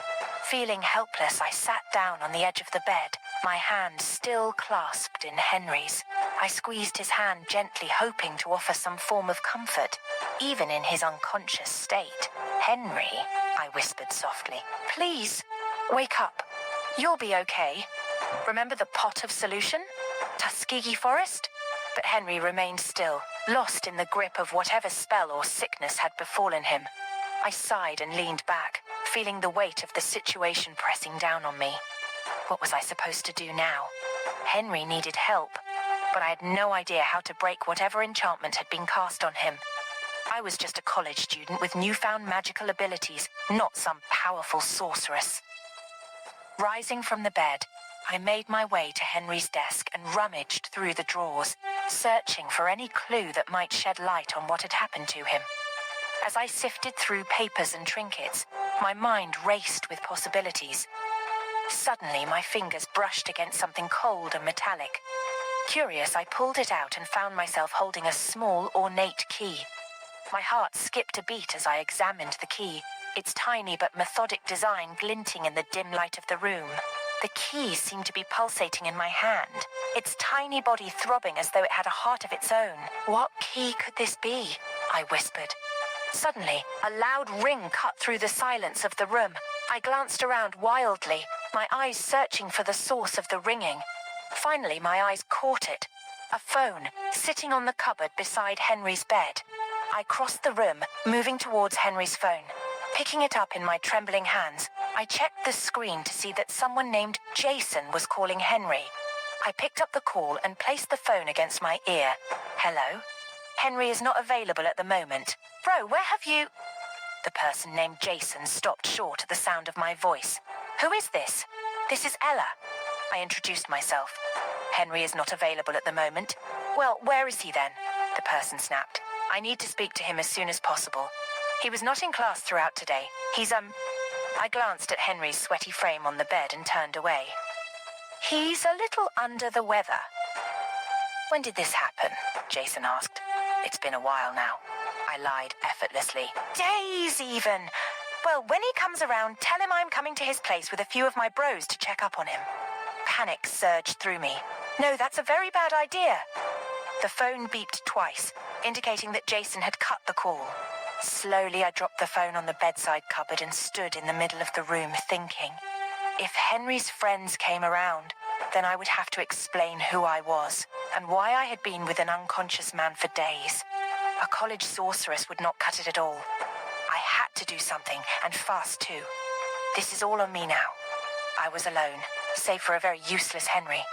Feeling helpless, I sat down on the edge of the bed, my hand still clasped in Henry's. I squeezed his hand gently, hoping to offer some form of comfort, even in his unconscious state. "Henry," I whispered softly, "please, wake up. You'll be okay. Remember the pot of solution? Tuskegee Forest?" But Henry remained still, lost in the grip of whatever spell or sickness had befallen him. I sighed and leaned back, feeling the weight of the situation pressing down on me. What was I supposed to do now? Henry needed help, but I had no idea how to break whatever enchantment had been cast on him. I was just a college student with newfound magical abilities, not some powerful sorceress. Rising from the bed, I made my way to Henry's desk and rummaged through the drawers, searching for any clue that might shed light on what had happened to him. As I sifted through papers and trinkets, my mind raced with possibilities. Suddenly, my fingers brushed against something cold and metallic. Curious, I pulled it out and found myself holding a small, ornate key. My heart skipped a beat as I examined the key, its tiny but methodic design glinting in the dim light of the room. The key seemed to be pulsating in my hand, its tiny body throbbing as though it had a heart of its own. "What key could this be?" I whispered. Suddenly, a loud ring cut through the silence of the room. I glanced around wildly, my eyes searching for the source of the ringing. Finally, my eyes caught it. A phone, sitting on the cupboard beside Henry's bed. I crossed the room, moving towards Henry's phone. Picking it up in my trembling hands, I checked the screen to see that someone named Jason was calling Henry. I picked up the call and placed the phone against my ear. "Hello? Henry is not available at the moment. Bro, where have you—" The person named Jason stopped short at the sound of my voice. "Who is this?" "This is Ella." I introduced myself. "Henry is not available at the moment." "Well, where is he then?" The person snapped. "I need to speak to him as soon as possible. He was not in class throughout today. He's, I glanced at Henry's sweaty frame on the bed and turned away. "He's a little under the weather." "When did this happen?" Jason asked. "It's been a while now." I lied effortlessly. "Days, even. Well, when he comes around, tell him I'm coming to his place with a few of my bros to check up on him." Panic surged through me. "No, that's a very bad idea." The phone beeped twice, indicating that Jason had cut the call. Slowly, I dropped the phone on the bedside cupboard and stood in the middle of the room thinking. If Henry's friends came around, then I would have to explain who I was and why I had been with an unconscious man for days. A college sorceress would not cut it at all. I had to do something, and fast too. This is all on me now. I was alone, save for a very useless Henry.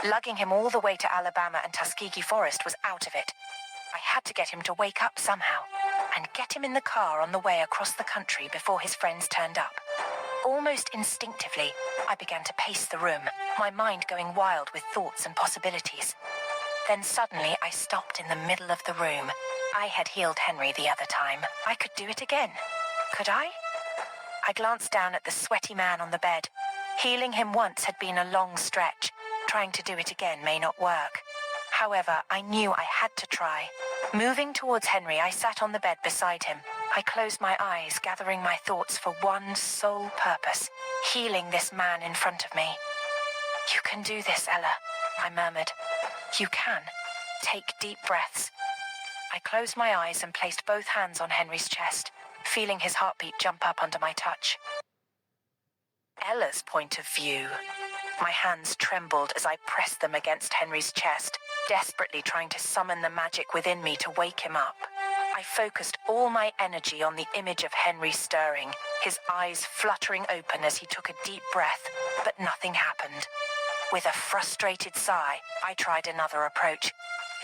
Lugging him all the way to Alabama and Tuskegee Forest was out of it. I had to get him to wake up somehow, and get him in the car on the way across the country before his friends turned up. Almost instinctively, I began to pace the room, my mind going wild with thoughts and possibilities. Then suddenly I stopped in the middle of the room. I had healed Henry the other time. I could do it again. Could I? I glanced down at the sweaty man on the bed. Healing him once had been a long stretch. Trying to do it again may not work. However, I knew I had to try. Moving towards Henry, I sat on the bed beside him. I closed my eyes, gathering my thoughts for one sole purpose, healing this man in front of me. "You can do this, Ella," I murmured. "You can. Take deep breaths." I closed my eyes and placed both hands on Henry's chest, feeling his heartbeat jump up under my touch. Ella's point of view. My hands trembled as I pressed them against Henry's chest, desperately trying to summon the magic within me to wake him up. I focused all my energy on the image of Henry stirring, his eyes fluttering open as he took a deep breath, but nothing happened. With a frustrated sigh, I tried another approach.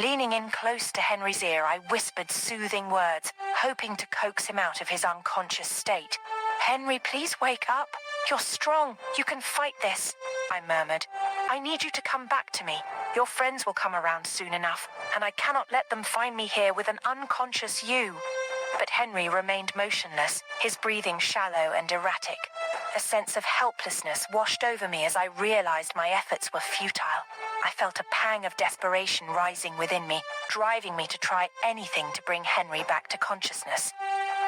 Leaning in close to Henry's ear, I whispered soothing words, hoping to coax him out of his unconscious state. "Henry, please wake up. You're strong. You can fight this," I murmured. "I need you to come back to me. Your friends will come around soon enough, and I cannot let them find me here with an unconscious you." But Henry remained motionless, his breathing shallow and erratic. A sense of helplessness washed over me as I realized my efforts were futile. I felt a pang of desperation rising within me, driving me to try anything to bring Henry back to consciousness.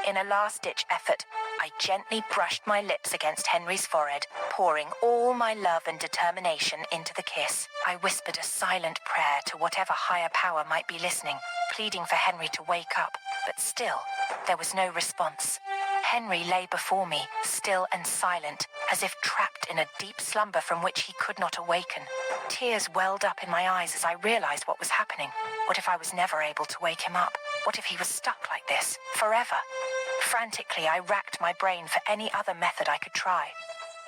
In a last-ditch effort, I gently brushed my lips against Henry's forehead, pouring all my love and determination into the kiss. I whispered a silent prayer to whatever higher power might be listening, pleading for Henry to wake up, but still, there was no response. Henry lay before me, still and silent, as if trapped in a deep slumber from which he could not awaken. Tears welled up in my eyes as I realized what was happening. What if I was never able to wake him up? What if he was stuck like this, forever? Frantically, I racked my brain for any other method I could try.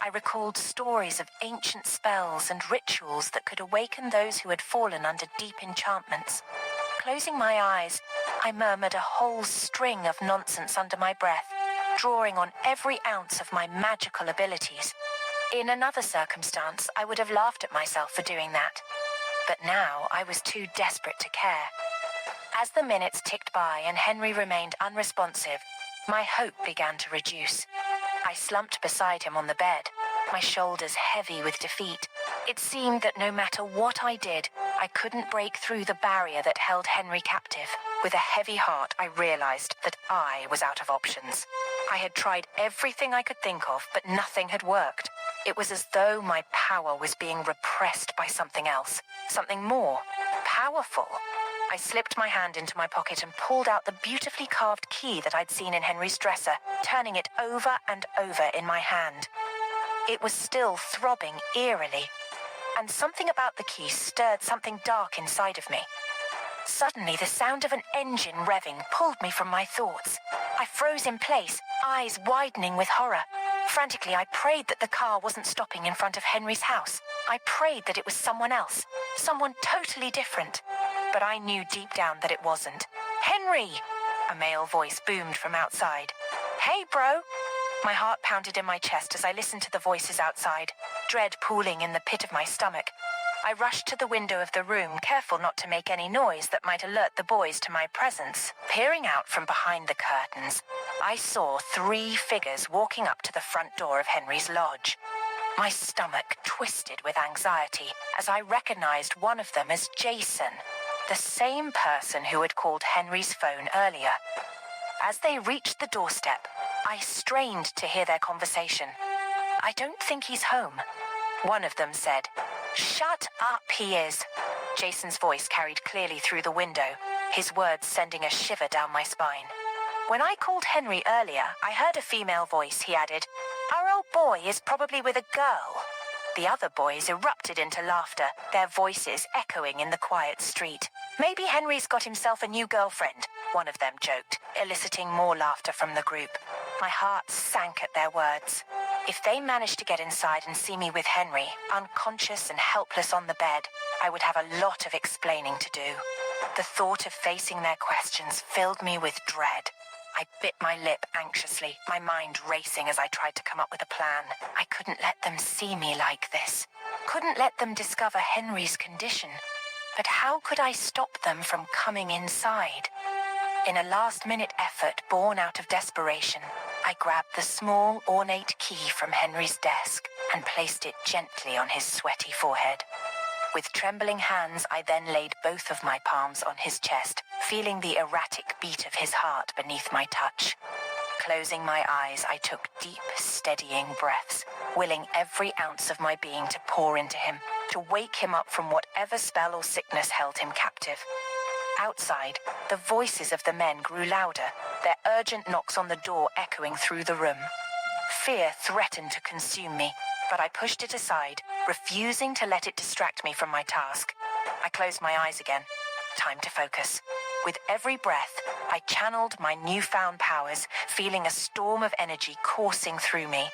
I recalled stories of ancient spells and rituals that could awaken those who had fallen under deep enchantments. Closing my eyes, I murmured a whole string of nonsense under my breath, drawing on every ounce of my magical abilities. In another circumstance, I would have laughed at myself for doing that. But now I was too desperate to care. As the minutes ticked by and Henry remained unresponsive, my hope began to reduce. I slumped beside him on the bed, my shoulders heavy with defeat. It seemed that no matter what I did, I couldn't break through the barrier that held Henry captive. With a heavy heart, I realized that I was out of options. I had tried everything I could think of, but nothing had worked. It was as though my power was being repressed by something else, something more powerful. I slipped my hand into my pocket and pulled out the beautifully carved key that I'd seen in Henry's dresser, turning it over and over in my hand. It was still throbbing eerily, and something about the key stirred something dark inside of me. Suddenly, the sound of an engine revving pulled me from my thoughts. I froze in place, eyes widening with horror. Frantically, I prayed that the car wasn't stopping in front of Henry's house. I prayed that it was someone else, someone totally different. But I knew deep down that it wasn't. "Henry!" A male voice boomed from outside. "Hey, bro!" My heart pounded in my chest as I listened to the voices outside, dread pooling in the pit of my stomach. I rushed to the window of the room, careful not to make any noise that might alert the boys to my presence. Peering out from behind the curtains, I saw 3 figures walking up to the front door of Henry's lodge. My stomach twisted with anxiety as I recognized one of them as Jason, the same person who had called Henry's phone earlier. As they reached the doorstep, I strained to hear their conversation. "I don't think he's home," one of them said. "Shut up, he is." Jason's voice carried clearly through the window, his words sending a shiver down my spine. "When I called Henry earlier, I heard a female voice," he added. "Our old boy is probably with a girl." The other boys erupted into laughter, their voices echoing in the quiet street. "Maybe Henry's got himself a new girlfriend," one of them joked, eliciting more laughter from the group. My heart sank at their words. If they managed to get inside and see me with Henry, unconscious and helpless on the bed, I would have a lot of explaining to do. The thought of facing their questions filled me with dread. I bit my lip anxiously, my mind racing as I tried to come up with a plan. I couldn't let them see me like this. Couldn't let them discover Henry's condition. But how could I stop them from coming inside? In a last-minute effort born out of desperation, I grabbed the small, ornate key from Henry's desk and placed it gently on his sweaty forehead. With trembling hands, I then laid both of my palms on his chest, feeling the erratic beat of his heart beneath my touch. Closing my eyes, I took deep, steadying breaths, willing every ounce of my being to pour into him, to wake him up from whatever spell or sickness held him captive. Outside, the voices of the men grew louder, their urgent knocks on the door echoing through the room. Fear threatened to consume me, but I pushed it aside, refusing to let it distract me from my task. I closed my eyes again. Time to focus. With every breath, I channeled my newfound powers, feeling a storm of energy coursing through me.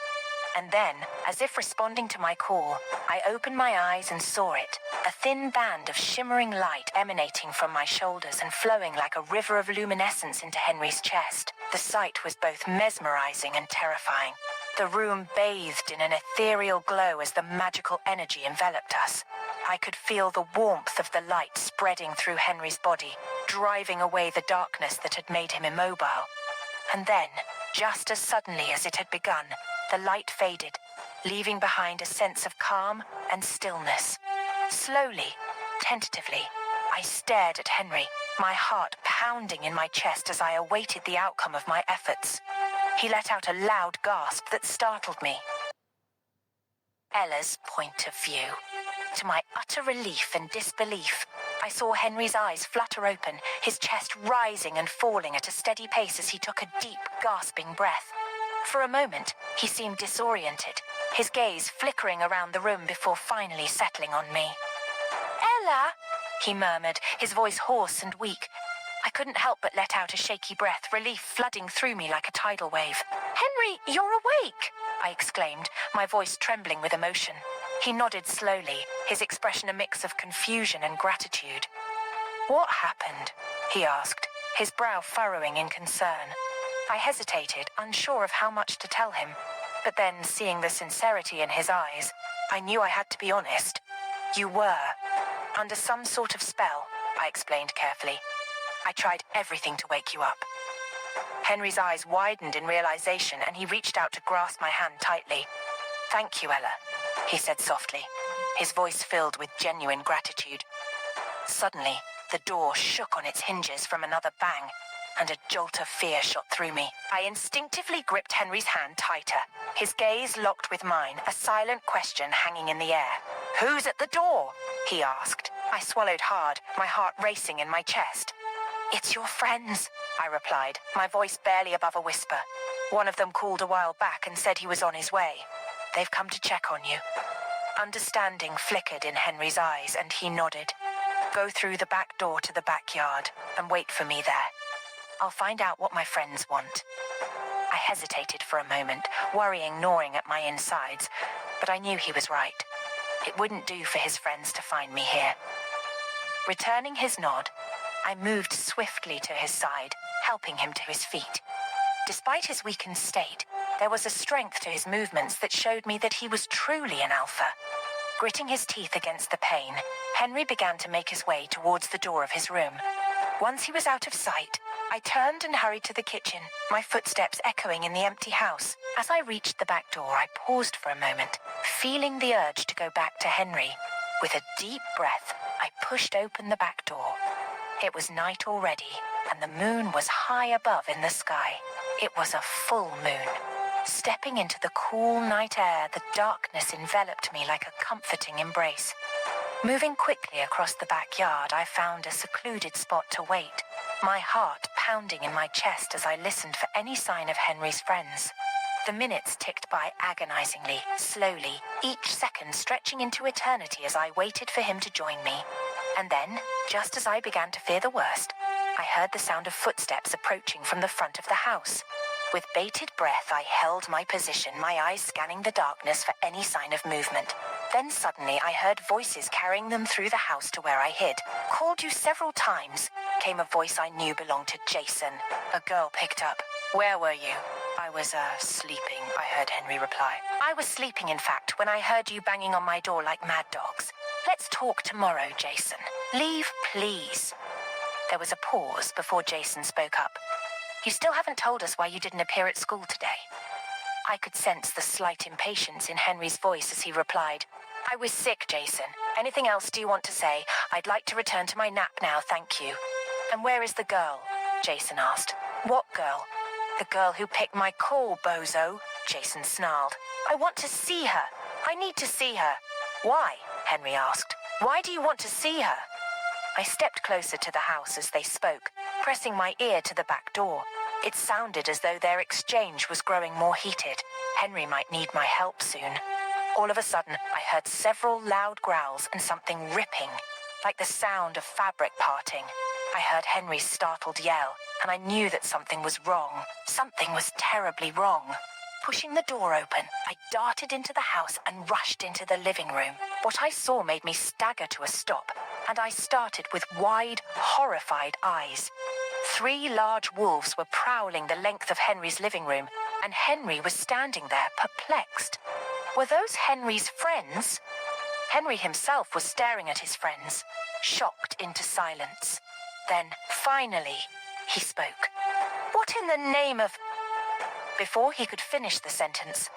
And then, as if responding to my call, I opened my eyes and saw it, a thin band of shimmering light emanating from my shoulders and flowing like a river of luminescence into Henry's chest. The sight was both mesmerizing and terrifying. The room bathed in an ethereal glow as the magical energy enveloped us. I could feel the warmth of the light spreading through Henry's body, driving away the darkness that had made him immobile. And then, just as suddenly as it had begun, the light faded, leaving behind a sense of calm and stillness. Slowly, tentatively, I stared at Henry, my heart pounding in my chest as I awaited the outcome of my efforts. He let out a loud gasp that startled me. Ella's point of view. To my utter relief and disbelief, I saw Henry's eyes flutter open, his chest rising and falling at a steady pace as he took a deep, gasping breath. For a moment, he seemed disoriented, his gaze flickering around the room before finally settling on me. "Ella," he murmured, his voice hoarse and weak. I couldn't help but let out a shaky breath, relief flooding through me like a tidal wave. "Henry, you're awake!" I exclaimed, my voice trembling with emotion. He nodded slowly, his expression a mix of confusion and gratitude. "What happened?" he asked, his brow furrowing in concern. I hesitated, unsure of how much to tell him, but then, seeing the sincerity in his eyes, I knew I had to be honest. "You were under some sort of spell," I explained carefully. "I tried everything to wake you up." Henry's eyes widened in realization, and he reached out to grasp my hand tightly. "Thank you, Ella," he said softly, his voice filled with genuine gratitude. Suddenly, the door shook on its hinges from another bang, and a jolt of fear shot through me. I instinctively gripped Henry's hand tighter, his gaze locked with mine, a silent question hanging in the air. "Who's at the door?" he asked. I swallowed hard, my heart racing in my chest. "It's your friends," I replied, my voice barely above a whisper. "One of them called a while back and said he was on his way. They've come to check on you." Understanding flickered in Henry's eyes, and he nodded. "Go through the back door to the backyard and wait for me there. I'll find out what my friends want." I hesitated for a moment, worrying gnawing at my insides, but I knew he was right. It wouldn't do for his friends to find me here. Returning his nod, I moved swiftly to his side, helping him to his feet. Despite his weakened state, there was a strength to his movements that showed me that he was truly an alpha. Gritting his teeth against the pain, Henry began to make his way towards the door of his room. Once he was out of sight, I turned and hurried to the kitchen, my footsteps echoing in the empty house. As I reached the back door, I paused for a moment, feeling the urge to go back to Henry. With a deep breath, I pushed open the back door. It was night already, and the moon was high above in the sky. It was a full moon. Stepping into the cool night air, the darkness enveloped me like a comforting embrace. Moving quickly across the backyard, I found a secluded spot to wait, my heart pounding in my chest as I listened for any sign of Henry's friends. The minutes ticked by agonizingly, slowly, each second stretching into eternity as I waited for him to join me. And then, just as I began to fear the worst, I heard the sound of footsteps approaching from the front of the house. With bated breath, I held my position, my eyes scanning the darkness for any sign of movement. Then suddenly I heard voices carrying them through the house to where I hid. "Called you several times," came a voice I knew belonged to Jason. A girl picked up. "Where were you?" "I was, sleeping," I heard Henry reply. "I was sleeping, in fact, when I heard you banging on my door like mad dogs. Let's talk tomorrow, Jason. Leave, please." There was a pause before Jason spoke up. "You still haven't told us why you didn't appear at school today." I could sense the slight impatience in Henry's voice as he replied, "I was sick, Jason. Anything else do you want to say? I'd like to return to my nap now, thank you." "And where is the girl?" Jason asked. "What girl?" "The girl who picked my call, bozo," Jason snarled. "I want to see her. I need to see her." "Why?" Henry asked. "Why do you want to see her?" I stepped closer to the house as they spoke, pressing my ear to the back door. It sounded as though their exchange was growing more heated. Henry might need my help soon. All of a sudden, I heard several loud growls and something ripping. like the sound of fabric parting. I heard Henry's startled yell, and I knew that something was wrong. Something was terribly wrong. Pushing the door open, I darted into the house and rushed into the living room. What I saw made me stagger to a stop, and I started with wide, horrified eyes. 3 large wolves were prowling the length of Henry's living room, and Henry was standing there, perplexed. Were those Henry's friends? Henry himself was staring at his friends, shocked into silence. Then, finally, he spoke. "What in the name of—" Before he could finish the sentence,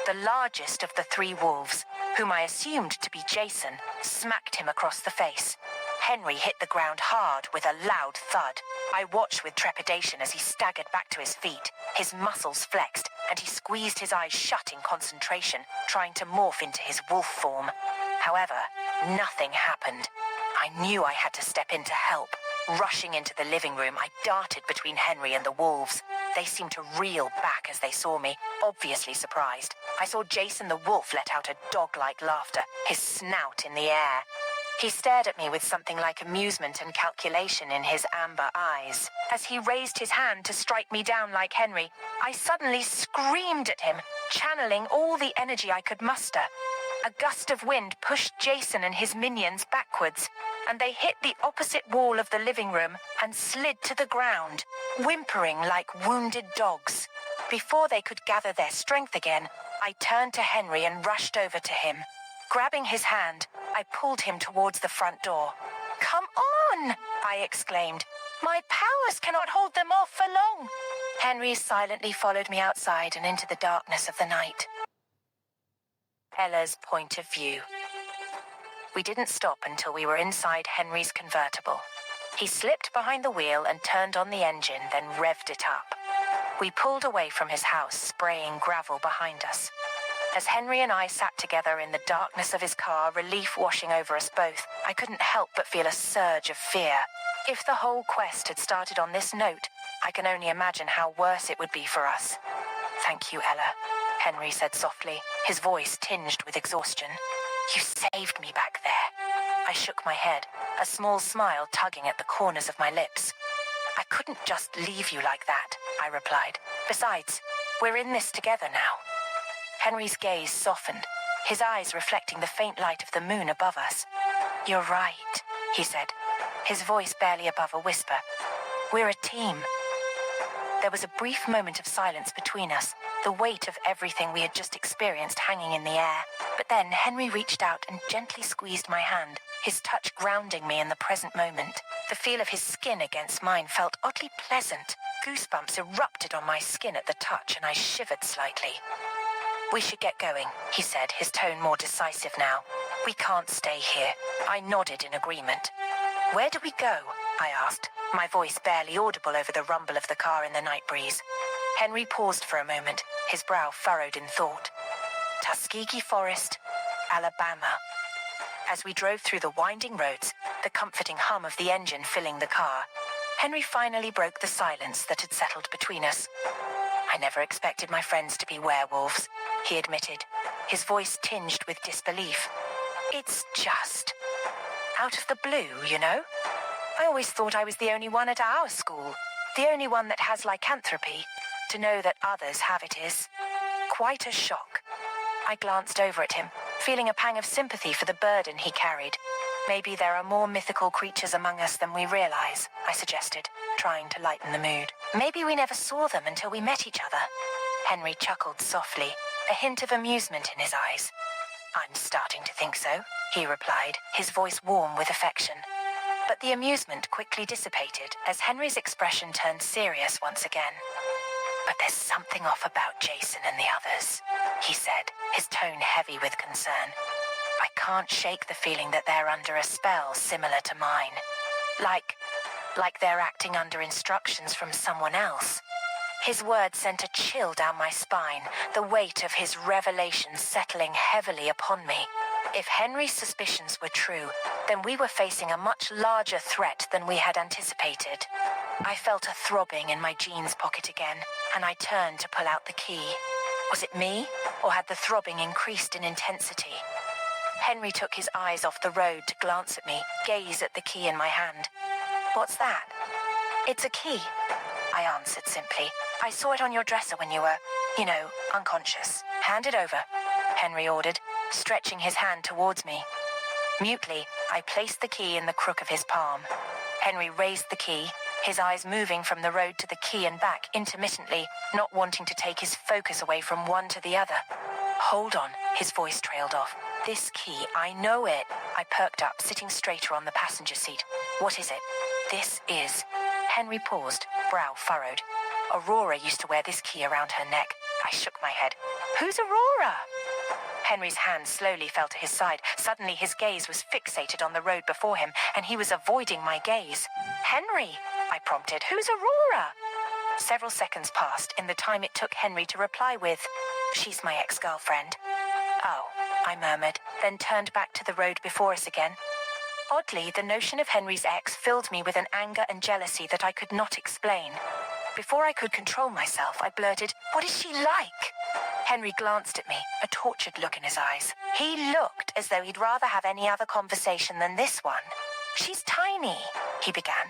the largest of the 3 wolves, whom I assumed to be Jason, smacked him across the face. Henry hit the ground hard with a loud thud. I watched with trepidation as he staggered back to his feet, his muscles flexed, and he squeezed his eyes shut in concentration, trying to morph into his wolf form. However, nothing happened. I knew I had to step in to help. Rushing into the living room, I darted between Henry and the wolves. They seemed to reel back as they saw me, obviously surprised. I saw Jason the wolf let out a dog-like laughter, his snout in the air. He stared at me with something like amusement and calculation in his amber eyes. As he raised his hand to strike me down like Henry, I suddenly screamed at him, channeling all the energy I could muster. A gust of wind pushed Jason and his minions backwards, and they hit the opposite wall of the living room and slid to the ground, whimpering like wounded dogs. Before they could gather their strength again, I turned to Henry and rushed over to him. Grabbing his hand, I pulled him towards the front door. "Come on!" I exclaimed. "My powers cannot hold them off for long." Henry silently followed me outside and into the darkness of the night. Ella's point of view. We didn't stop until we were inside Henry's convertible. He slipped behind the wheel and turned on the engine, then revved it up. We pulled away from his house, spraying gravel behind us. As Henry and I sat together in the darkness of his car, relief washing over us both, I couldn't help but feel a surge of fear. If the whole quest had started on this note, I can only imagine how worse it would be for us. "Thank you, Ella," Henry said softly, his voice tinged with exhaustion. "You saved me back there." I shook my head, a small smile tugging at the corners of my lips. "I couldn't just leave you like that," I replied. "Besides, we're in this together now." Henry's gaze softened, his eyes reflecting the faint light of the moon above us. "You're right," he said, his voice barely above a whisper. "We're a team." There was a brief moment of silence between us, the weight of everything we had just experienced hanging in the air. But then Henry reached out and gently squeezed my hand, his touch grounding me in the present moment. The feel of his skin against mine felt oddly pleasant. Goosebumps erupted on my skin at the touch, and I shivered slightly. "We should get going," he said, his tone more decisive now. "We can't stay here." I nodded in agreement. "Where do we go?" I asked, my voice barely audible over the rumble of the car in the night breeze. Henry paused for a moment, his brow furrowed in thought. "Tuskegee Forest, Alabama." As we drove through the winding roads, the comforting hum of the engine filling the car, Henry finally broke the silence that had settled between us. "I never expected my friends to be werewolves," he admitted, his voice tinged with disbelief. "It's just out of the blue, you know? I always thought I was the only one at our school, the only one that has lycanthropy. To know that others have it is quite a shock." I glanced over at him, feeling a pang of sympathy for the burden he carried. "Maybe there are more mythical creatures among us than we realize," I suggested, trying to lighten the mood. "Maybe we never saw them until we met each other." Henry chuckled softly, a hint of amusement in his eyes. "I'm starting to think so," he replied, his voice warm with affection. But the amusement quickly dissipated as Henry's expression turned serious once again. "But there's something off about Jason and the others," he said, his tone heavy with concern. "I can't shake the feeling that they're under a spell similar to mine. Like they're acting under instructions from someone else." His words sent a chill down my spine, the weight of his revelation settling heavily upon me. If Henry's suspicions were true, then we were facing a much larger threat than we had anticipated. I felt a throbbing in my jeans pocket again, and I turned to pull out the key. Was it me, or had the throbbing increased in intensity? Henry took his eyes off the road to glance at me, gaze at the key in my hand. What's that? It's a key, I answered simply. I saw it on your dresser when you were, unconscious. Hand it over, Henry ordered, stretching his hand towards me. Mutely, I placed the key in the crook of his palm. Henry raised the key, his eyes moving from the road to the key and back intermittently, not wanting to take his focus away from one to the other. Hold on, his voice trailed off. This key, I know it. I perked up, sitting straighter on the passenger seat. What is it? This is... Henry paused, brow furrowed. Aurora used to wear this key around her neck. I shook my head. Who's Aurora? Henry's hand slowly fell to his side. Suddenly his gaze was fixated on the road before him, and he was avoiding my gaze. Henry, I prompted, who's Aurora? Several seconds passed in the time it took Henry to reply with, she's my ex-girlfriend. Oh, I murmured, then turned back to the road before us again. Oddly, the notion of Henry's ex filled me with an anger and jealousy that I could not explain. Before I could control myself, I blurted, what is she like? Henry glanced at me, a tortured look in his eyes. He looked as though he'd rather have any other conversation than this one. She's tiny, he began,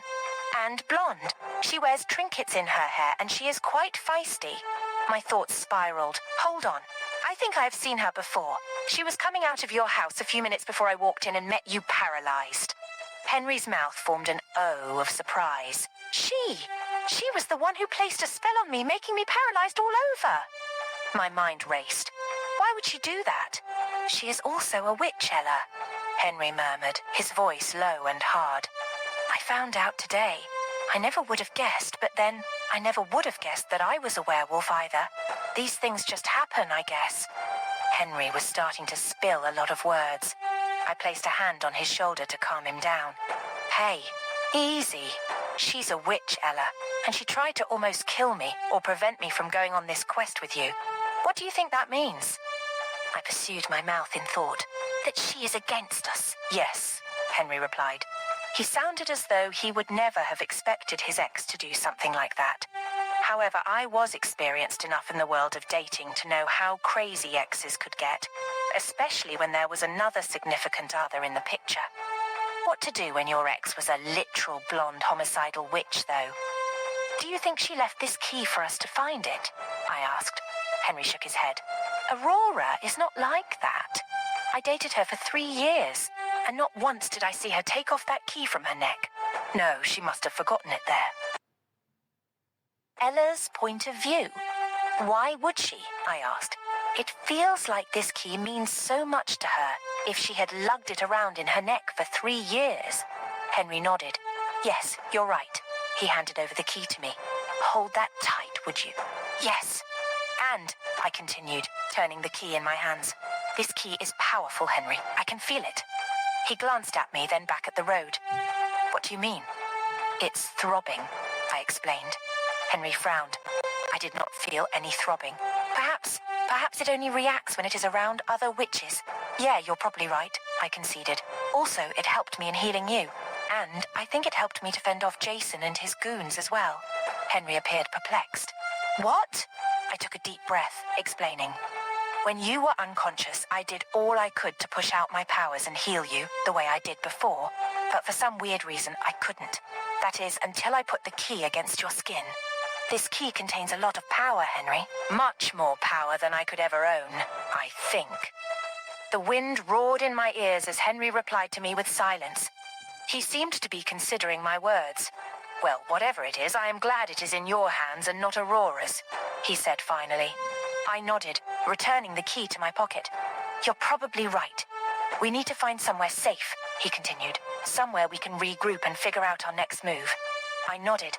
and blonde. She wears trinkets in her hair, and she is quite feisty. My thoughts spiraled. Hold on. I think I have seen her before. She was coming out of your house a few minutes before I walked in and met you paralyzed. Henry's mouth formed an O of surprise. She was the one who placed a spell on me, making me paralyzed all over. My mind raced. Why would she do that? She is also a witch, Ella, Henry murmured, his voice low and hard. I found out today. I never would have guessed, but then I never would have guessed that I was a werewolf either. These things just happen, I guess. Henry was starting to spill a lot of words. I placed a hand on his shoulder to calm him down. Hey, easy. She's a witch, Ella, and she tried to almost kill me or prevent me from going on this quest with you. What do you think that means? I pursued my mouth in thought. That she is against us. Yes, Henry replied. He sounded as though he would never have expected his ex to do something like that. However, I was experienced enough in the world of dating to know how crazy exes could get, especially when there was another significant other in the picture. What to do when your ex was a literal blonde homicidal witch, though? Do you think she left this key for us to find it? I asked. Henry shook his head. Aurora is not like that. I dated her for 3 years, and not once did I see her take off that key from her neck. No, she must have forgotten it there. Ella's point of view. Why would she? I asked. It feels like this key means so much to her if she had lugged it around in her neck for 3 years. Henry nodded. Yes, you're right. He handed over the key to me. Hold that tight, would you? Yes. And, I continued, turning the key in my hands, this key is powerful, Henry. I can feel it. He glanced at me, then back at the road. What do you mean? It's throbbing, I explained. Henry frowned. I did not feel any throbbing. Perhaps it only reacts when it is around other witches. Yeah, you're probably right, I conceded. Also, it helped me in healing you. And I think it helped me to fend off Jason and his goons as well. Henry appeared perplexed. What? I took a deep breath, explaining. When you were unconscious, I did all I could to push out my powers and heal you, the way I did before. But for some weird reason, I couldn't. That is, until I put the key against your skin. This key contains a lot of power, Henry. Much more power than I could ever own, I think. The wind roared in my ears as Henry replied to me with silence. He seemed to be considering my words. Well, whatever it is, I am glad it is in your hands and not Aurora's, he said finally. I nodded, returning the key to my pocket. You're probably right. We need to find somewhere safe, he continued. Somewhere we can regroup and figure out our next move. I nodded.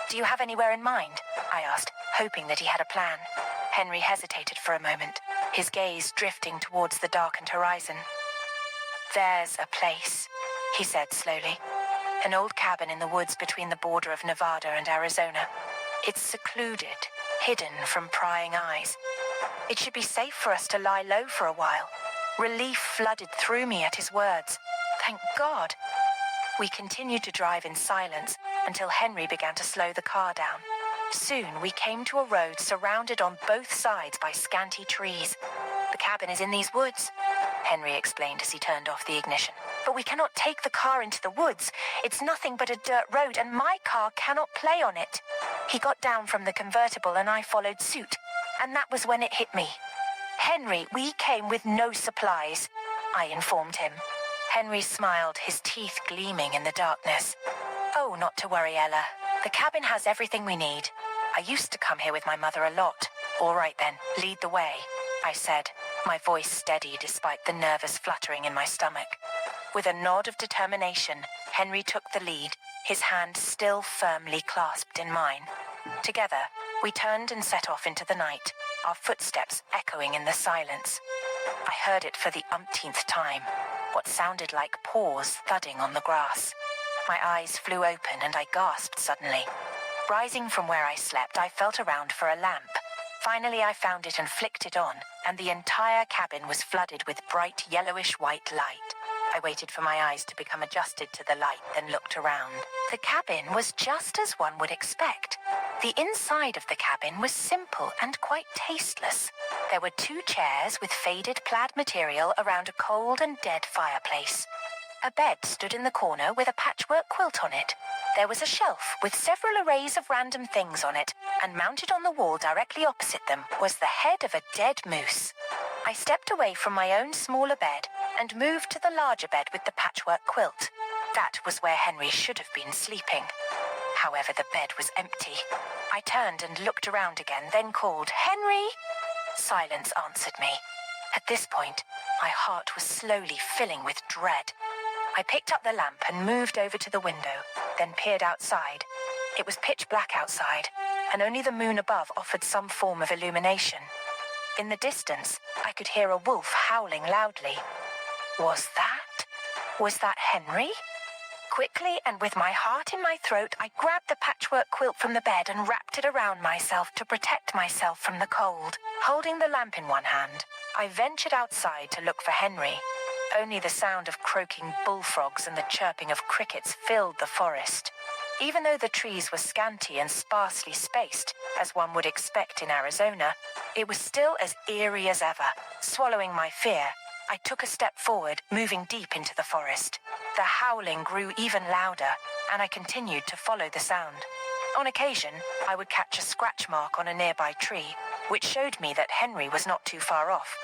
Do you have anywhere in mind? I asked, hoping that he had a plan. Henry hesitated for a moment, his gaze drifting towards the darkened horizon. There's a place, he said slowly. An old cabin in the woods between the border of Nevada and Arizona. It's secluded, hidden from prying eyes. It should be safe for us to lie low for a while. Relief flooded through me at his words. Thank God. We continued to drive in silence until Henry began to slow the car down. Soon we came to a road surrounded on both sides by scanty trees. The cabin is in these woods. Henry explained as he turned off the ignition. "But we cannot take the car into the woods. It's nothing but a dirt road, and my car cannot play on it." He got down from the convertible and I followed suit, and that was when it hit me. "Henry, we came with no supplies," I informed him. Henry smiled, his teeth gleaming in the darkness. "Oh, not to worry, Ella. The cabin has everything we need. I used to come here with my mother a lot." "All right then, lead the way," I said, my voice steady despite the nervous fluttering in my stomach. With a nod of determination, Henry took the lead, his hand still firmly clasped in mine. Together, we turned and set off into the night, our footsteps echoing in the silence. I heard it for the umpteenth time, what sounded like paws thudding on the grass. My eyes flew open and I gasped suddenly. Rising from where I slept, I felt around for a lamp. Finally, I found it and flicked it on, and the entire cabin was flooded with bright yellowish-white light. I waited for my eyes to become adjusted to the light, then looked around. The cabin was just as one would expect. The inside of the cabin was simple and quite tasteless. There were 2 chairs with faded plaid material around a cold and dead fireplace. A bed stood in the corner with a patchwork quilt on it. There was a shelf with several arrays of random things on it, and mounted on the wall directly opposite them was the head of a dead moose. I stepped away from my own smaller bed and moved to the larger bed with the patchwork quilt. That was where Henry should have been sleeping. However, the bed was empty. I turned and looked around again, then called, "Henry!" Silence answered me. At this point, my heart was slowly filling with dread. I picked up the lamp and moved over to the window, then peered outside. It was pitch black outside, and only the moon above offered some form of illumination. In the distance, I could hear a wolf howling loudly. Was that Henry? Quickly and with my heart in my throat, I grabbed the patchwork quilt from the bed and wrapped it around myself to protect myself from the cold. Holding the lamp in one hand, I ventured outside to look for Henry. Only the sound of croaking bullfrogs and the chirping of crickets filled the forest. Even though the trees were scanty and sparsely spaced, as one would expect in Arizona, it was still as eerie as ever. Swallowing my fear, I took a step forward, moving deep into the forest. The howling grew even louder, and I continued to follow the sound. On occasion, I would catch a scratch mark on a nearby tree, which showed me that Henry was not too far off.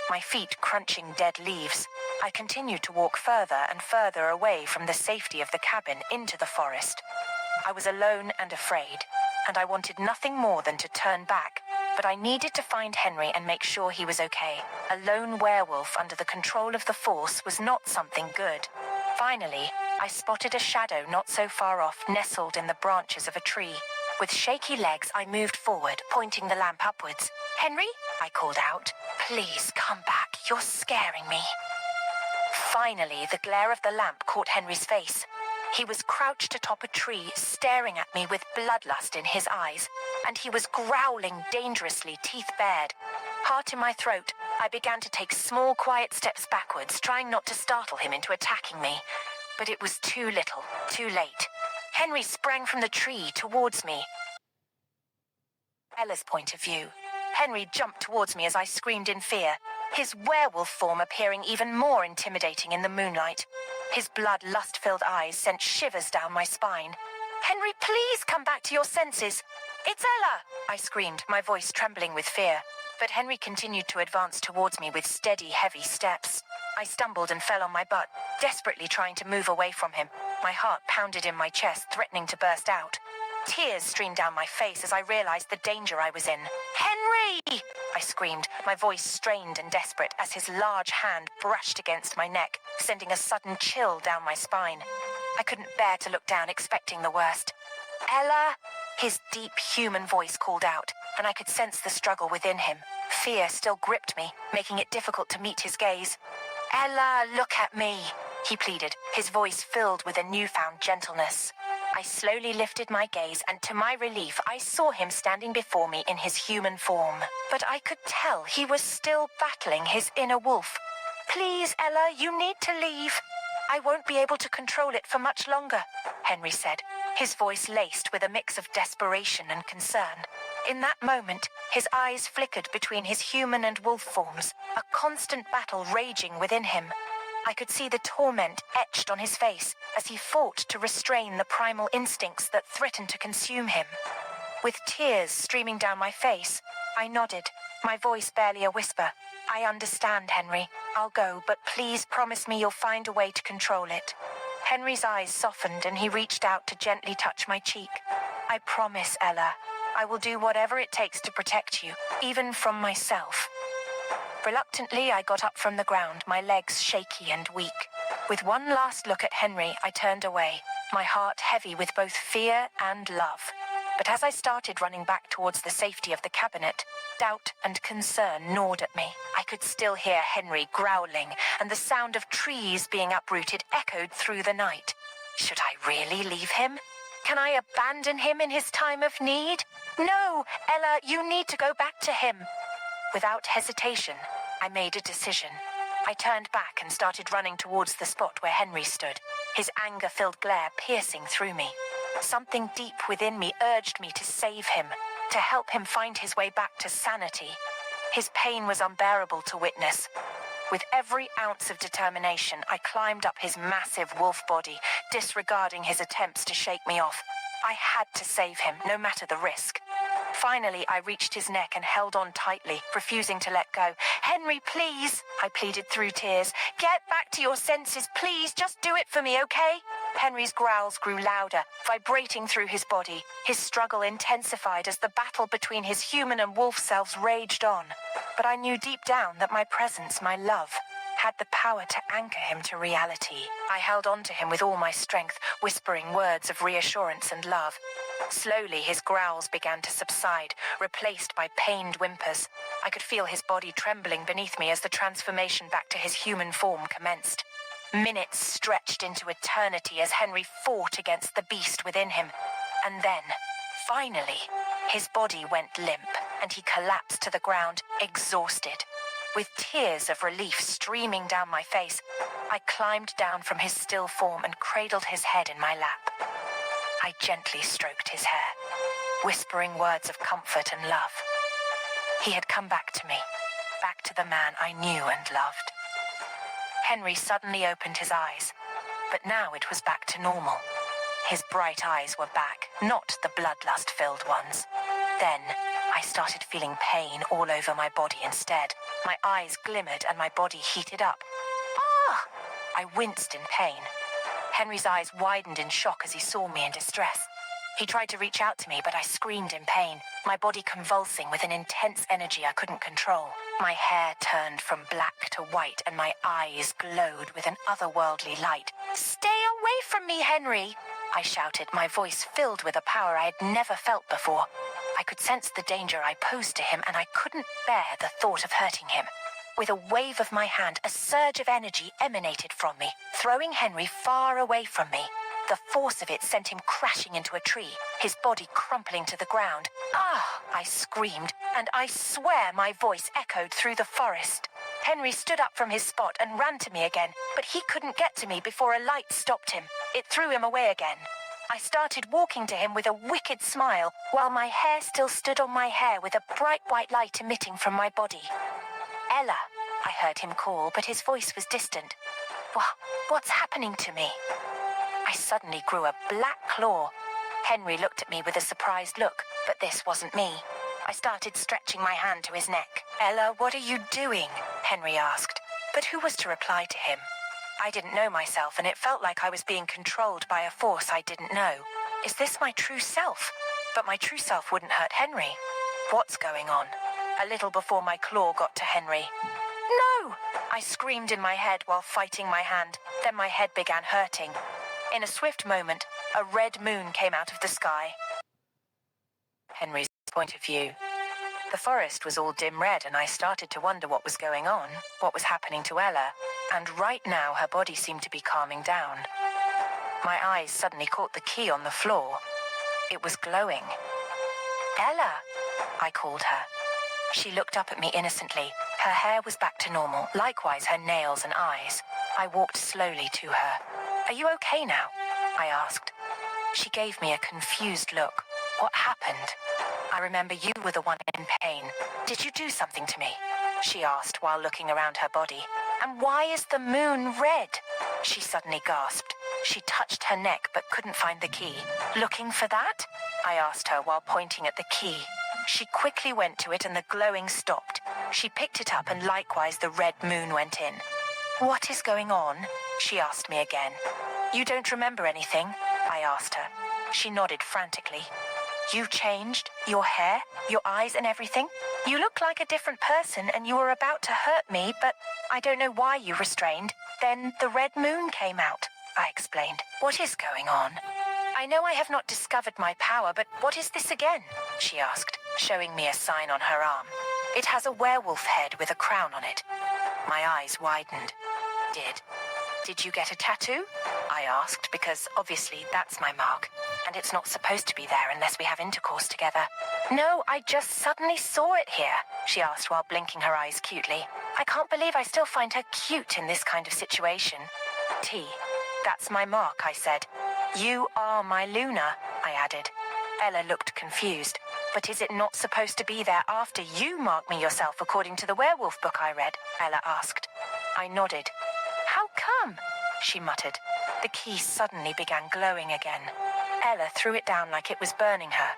My feet crunching dead leaves, I continued to walk further and further away from the safety of the cabin into the forest. I was alone and afraid, and I wanted nothing more than to turn back, but I needed to find Henry and make sure he was okay. A lone werewolf under the control of the Force was not something good. Finally, I spotted a shadow not so far off, nestled in the branches of a tree. With shaky legs, I moved forward, pointing the lamp upwards. "Henry?" I called out. "Please come back. You're scaring me." Finally, the glare of the lamp caught Henry's face. He was crouched atop a tree, staring at me with bloodlust in his eyes, and he was growling dangerously, teeth bared. Heart in my throat, I began to take small, quiet steps backwards, trying not to startle him into attacking me. But it was too little, too late. Henry sprang from the tree towards me. Ella's point of view. Henry jumped towards me as I screamed in fear, his werewolf form appearing even more intimidating in the moonlight. His blood-lust-filled eyes sent shivers down my spine. "Henry, please come back to your senses." "It's Ella!" I screamed, my voice trembling with fear. But Henry continued to advance towards me with steady, heavy steps. I stumbled and fell on my butt, desperately trying to move away from him. My heart pounded in my chest, threatening to burst out. Tears streamed down my face as I realized the danger I was in. "Henry!" I screamed, my voice strained and desperate as his large hand brushed against my neck, sending a sudden chill down my spine. I couldn't bear to look down, expecting the worst. "Ella!" His deep human voice called out, and I could sense the struggle within him. Fear still gripped me, making it difficult to meet his gaze. "Ella, look at me," he pleaded, his voice filled with a newfound gentleness. I slowly lifted my gaze, and to my relief, I saw him standing before me in his human form. But I could tell he was still battling his inner wolf. "Please, Ella, you need to leave. I won't be able to control it for much longer," Henry said, his voice laced with a mix of desperation and concern. In that moment, his eyes flickered between his human and wolf forms, a constant battle raging within him. I could see the torment etched on his face as he fought to restrain the primal instincts that threatened to consume him. With tears streaming down my face, I nodded, my voice barely a whisper. I understand, Henry. I'll go, but please promise me you'll find a way to control it. Henry's eyes softened and he reached out to gently touch my cheek. I promise, Ella. I will do whatever it takes to protect you, even from myself. Reluctantly, I got up from the ground, my legs shaky and weak. With one last look at Henry, I turned away, my heart heavy with both fear and love. But as I started running back towards the safety of the cabinet, doubt and concern gnawed at me. I could still hear Henry growling, and the sound of trees being uprooted echoed through the night. Should I really leave him? Can I abandon him in his time of need? No, Ella, you need to go back to him. Without hesitation, I made a decision. I turned back and started running towards the spot where Henry stood, his anger-filled glare piercing through me. Something deep within me urged me to save him, to help him find his way back to sanity. His pain was unbearable to witness. With every ounce of determination, I climbed up his massive wolf body, disregarding his attempts to shake me off. I had to save him, no matter the risk. Finally, I reached his neck and held on tightly, refusing to let go. Henry, please, I pleaded through tears. Get back to your senses, please. Just do it for me, okay? Henry's growls grew louder, vibrating through his body. His struggle intensified as the battle between his human and wolf selves raged on. But I knew deep down that my presence, my love, had the power to anchor him to reality. I held on to him with all my strength, whispering words of reassurance and love. Slowly, his growls began to subside, replaced by pained whimpers. I could feel his body trembling beneath me as the transformation back to his human form commenced. Minutes stretched into eternity as Henry fought against the beast within him. And then, finally, his body went limp, and he collapsed to the ground, exhausted. With tears of relief streaming down my face, I climbed down from his still form and cradled his head in my lap. I gently stroked his hair, whispering words of comfort and love. He had come back to me, back to the man I knew and loved. Henry suddenly opened his eyes, but now it was back to normal. His bright eyes were back, not the bloodlust-filled ones. Then, I started feeling pain all over my body instead. My eyes glimmered and my body heated up. Ah! I winced in pain. Henry's eyes widened in shock as he saw me in distress. He tried to reach out to me, but I screamed in pain, my body convulsing with an intense energy I couldn't control. My hair turned from black to white and my eyes glowed with an otherworldly light. "Stay away from me, Henry!" I shouted, my voice filled with a power I had never felt before. I could sense the danger I posed to him, and I couldn't bear the thought of hurting him. With a wave of my hand, a surge of energy emanated from me, throwing Henry far away from me. The force of it sent him crashing into a tree, his body crumpling to the ground. "Ah!" I screamed, and I swear my voice echoed through the forest. Henry stood up from his spot and ran to me again, but he couldn't get to me before a light stopped him. It threw him away again. I started walking to him with a wicked smile, while my hair still stood on my hair with a bright white light emitting from my body. "Ella," I heard him call, but his voice was distant. What's happening to me?" I suddenly grew a black claw. Henry looked at me with a surprised look, but this wasn't me. I started stretching my hand to his neck. "Ella, what are you doing?" Henry asked, but who was to reply to him? I didn't know myself, and it felt like I was being controlled by a force I didn't know. Is this my true self? But my true self wouldn't hurt Henry. What's going on? A little before my claw got to Henry. "No!" I screamed in my head while fighting my hand. Then my head began hurting. In a swift moment, a red moon came out of the sky. Henry's point of view. The forest was all dim red, and I started to wonder what was going on, what was happening to Ella, and right now her body seemed to be calming down. My eyes suddenly caught the key on the floor. It was glowing. "Ella," I called her. She looked up at me innocently. Her hair was back to normal, likewise her nails and eyes. I walked slowly to her. "Are you okay now?" I asked. She gave me a confused look. What happened? I remember you were the one in pain. Did you do something to me? She asked while looking around her body. And why is the moon red? She suddenly gasped. She touched her neck but couldn't find the key. Looking for that? I asked her while pointing at the key. She quickly went to it and the glowing stopped. She picked it up and likewise the red moon went in. What is going on? She asked me again. You don't remember anything? I asked her. She nodded frantically. You changed? Your hair? Your eyes and everything? You look like a different person and you were about to hurt me, but I don't know why you restrained. Then the red moon came out, I explained. What is going on? I know I have not discovered my power, but what is this again? She asked, showing me a sign on her arm. It has a werewolf head with a crown on it. My eyes widened. Did you get a tattoo? I asked, because obviously that's my mark, and it's not supposed to be there unless we have intercourse together. No, I just suddenly saw it here, she asked while blinking her eyes cutely. I can't believe I still find her cute in this kind of situation. T, that's my mark, I said. You are my Luna, I added. Ella looked confused. But is it not supposed to be there after you mark me yourself according to the werewolf book I read? Ella asked. I nodded. How come? She muttered. The key suddenly began glowing again. Ella threw it down like it was burning her.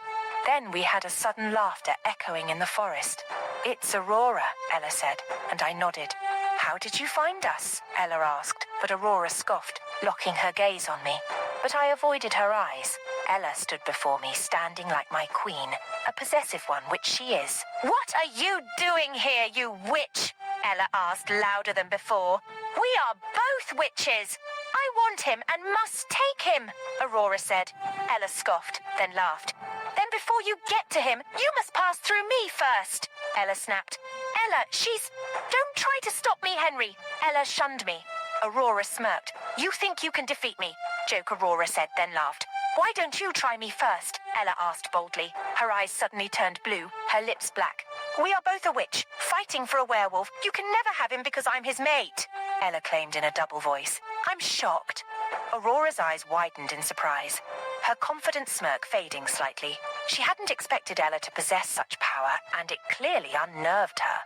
Then we had a sudden laughter echoing in the forest. It's Aurora, Ella said, and I nodded. How did you find us? Ella asked, but Aurora scoffed, locking her gaze on me. But I avoided her eyes. Ella stood before me, standing like my queen, a possessive one, which she is. What are you doing here, you witch? Ella asked louder than before. We are both witches. I want him and must take him, Aurora said. Ella scoffed, then laughed. Then before you get to him, you must pass through me first, Ella snapped. Ella, Don't try to stop me, Henry. Ella shunned me. Aurora smirked. You think you can defeat me, Joke Aurora said, then laughed. Why don't you try me first? Ella asked boldly. Her eyes suddenly turned blue, her lips black. We are both a witch, fighting for a werewolf. You can never have him because I'm his mate, Ella claimed in a double voice. I'm shocked. Aurora's eyes widened in surprise, her confident smirk fading slightly. She hadn't expected Ella to possess such power, and it clearly unnerved her.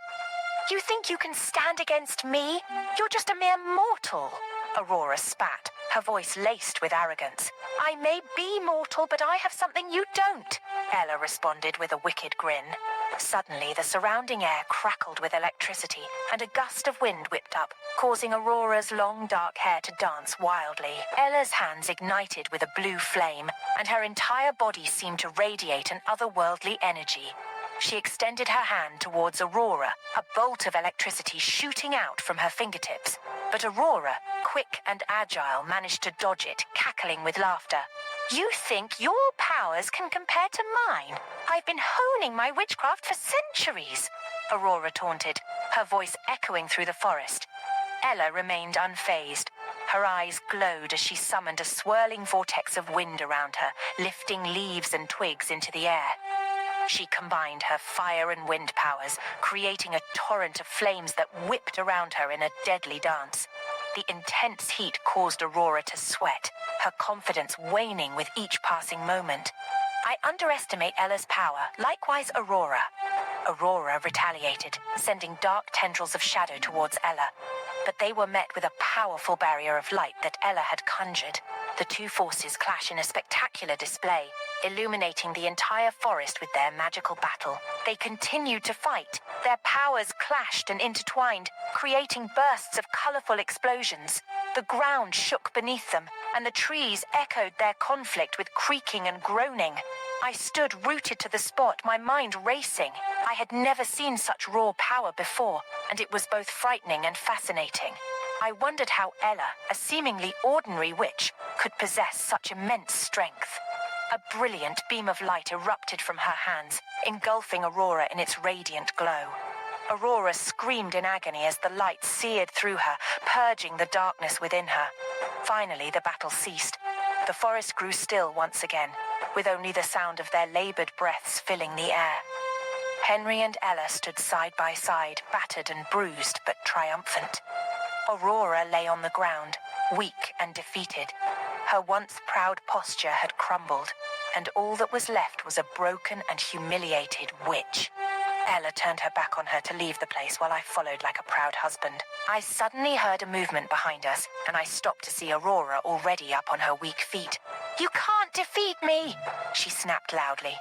You think you can stand against me? You're just a mere mortal, Aurora spat, her voice laced with arrogance. I may be mortal, but I have something you don't, Ella responded with a wicked grin. Suddenly, the surrounding air crackled with electricity, and a gust of wind whipped up, causing Aurora's long dark hair to dance wildly. Ella's hands ignited with a blue flame, and her entire body seemed to radiate an otherworldly energy. She extended her hand towards Aurora, a bolt of electricity shooting out from her fingertips. But Aurora, quick and agile, managed to dodge it, cackling with laughter. You think your powers can compare to mine? I've been honing my witchcraft for centuries, Aurora taunted, her voice echoing through the forest. Ella remained unfazed. Her eyes glowed as she summoned a swirling vortex of wind around her, lifting leaves and twigs into the air. She combined her fire and wind powers, creating a torrent of flames that whipped around her in a deadly dance. The intense heat caused Aurora to sweat, her confidence waning with each passing moment. I underestimate Ella's power, likewise Aurora. Aurora retaliated, sending dark tendrils of shadow towards Ella. But they were met with a powerful barrier of light that Ella had conjured. The two forces clash in a spectacular display, illuminating the entire forest with their magical battle. They continued to fight. Their powers clashed and intertwined, creating bursts of colorful explosions. The ground shook beneath them, and the trees echoed their conflict with creaking and groaning. I stood rooted to the spot, my mind racing. I had never seen such raw power before, and it was both frightening and fascinating. I wondered how Ella, a seemingly ordinary witch, could possess such immense strength. A brilliant beam of light erupted from her hands, engulfing Aurora in its radiant glow. Aurora screamed in agony as the light seared through her, purging the darkness within her. Finally, the battle ceased. The forest grew still once again, with only the sound of their labored breaths filling the air. Henry and Ella stood side by side, battered and bruised, but triumphant. Aurora lay on the ground, weak and defeated. Her once proud posture had crumbled. and all that was left was a broken and humiliated witch. Ella turned her back on her to leave the place while I followed like a proud husband. I suddenly heard a movement behind us, and I stopped to see Aurora already up on her weak feet. "You can't defeat me!" she snapped loudly.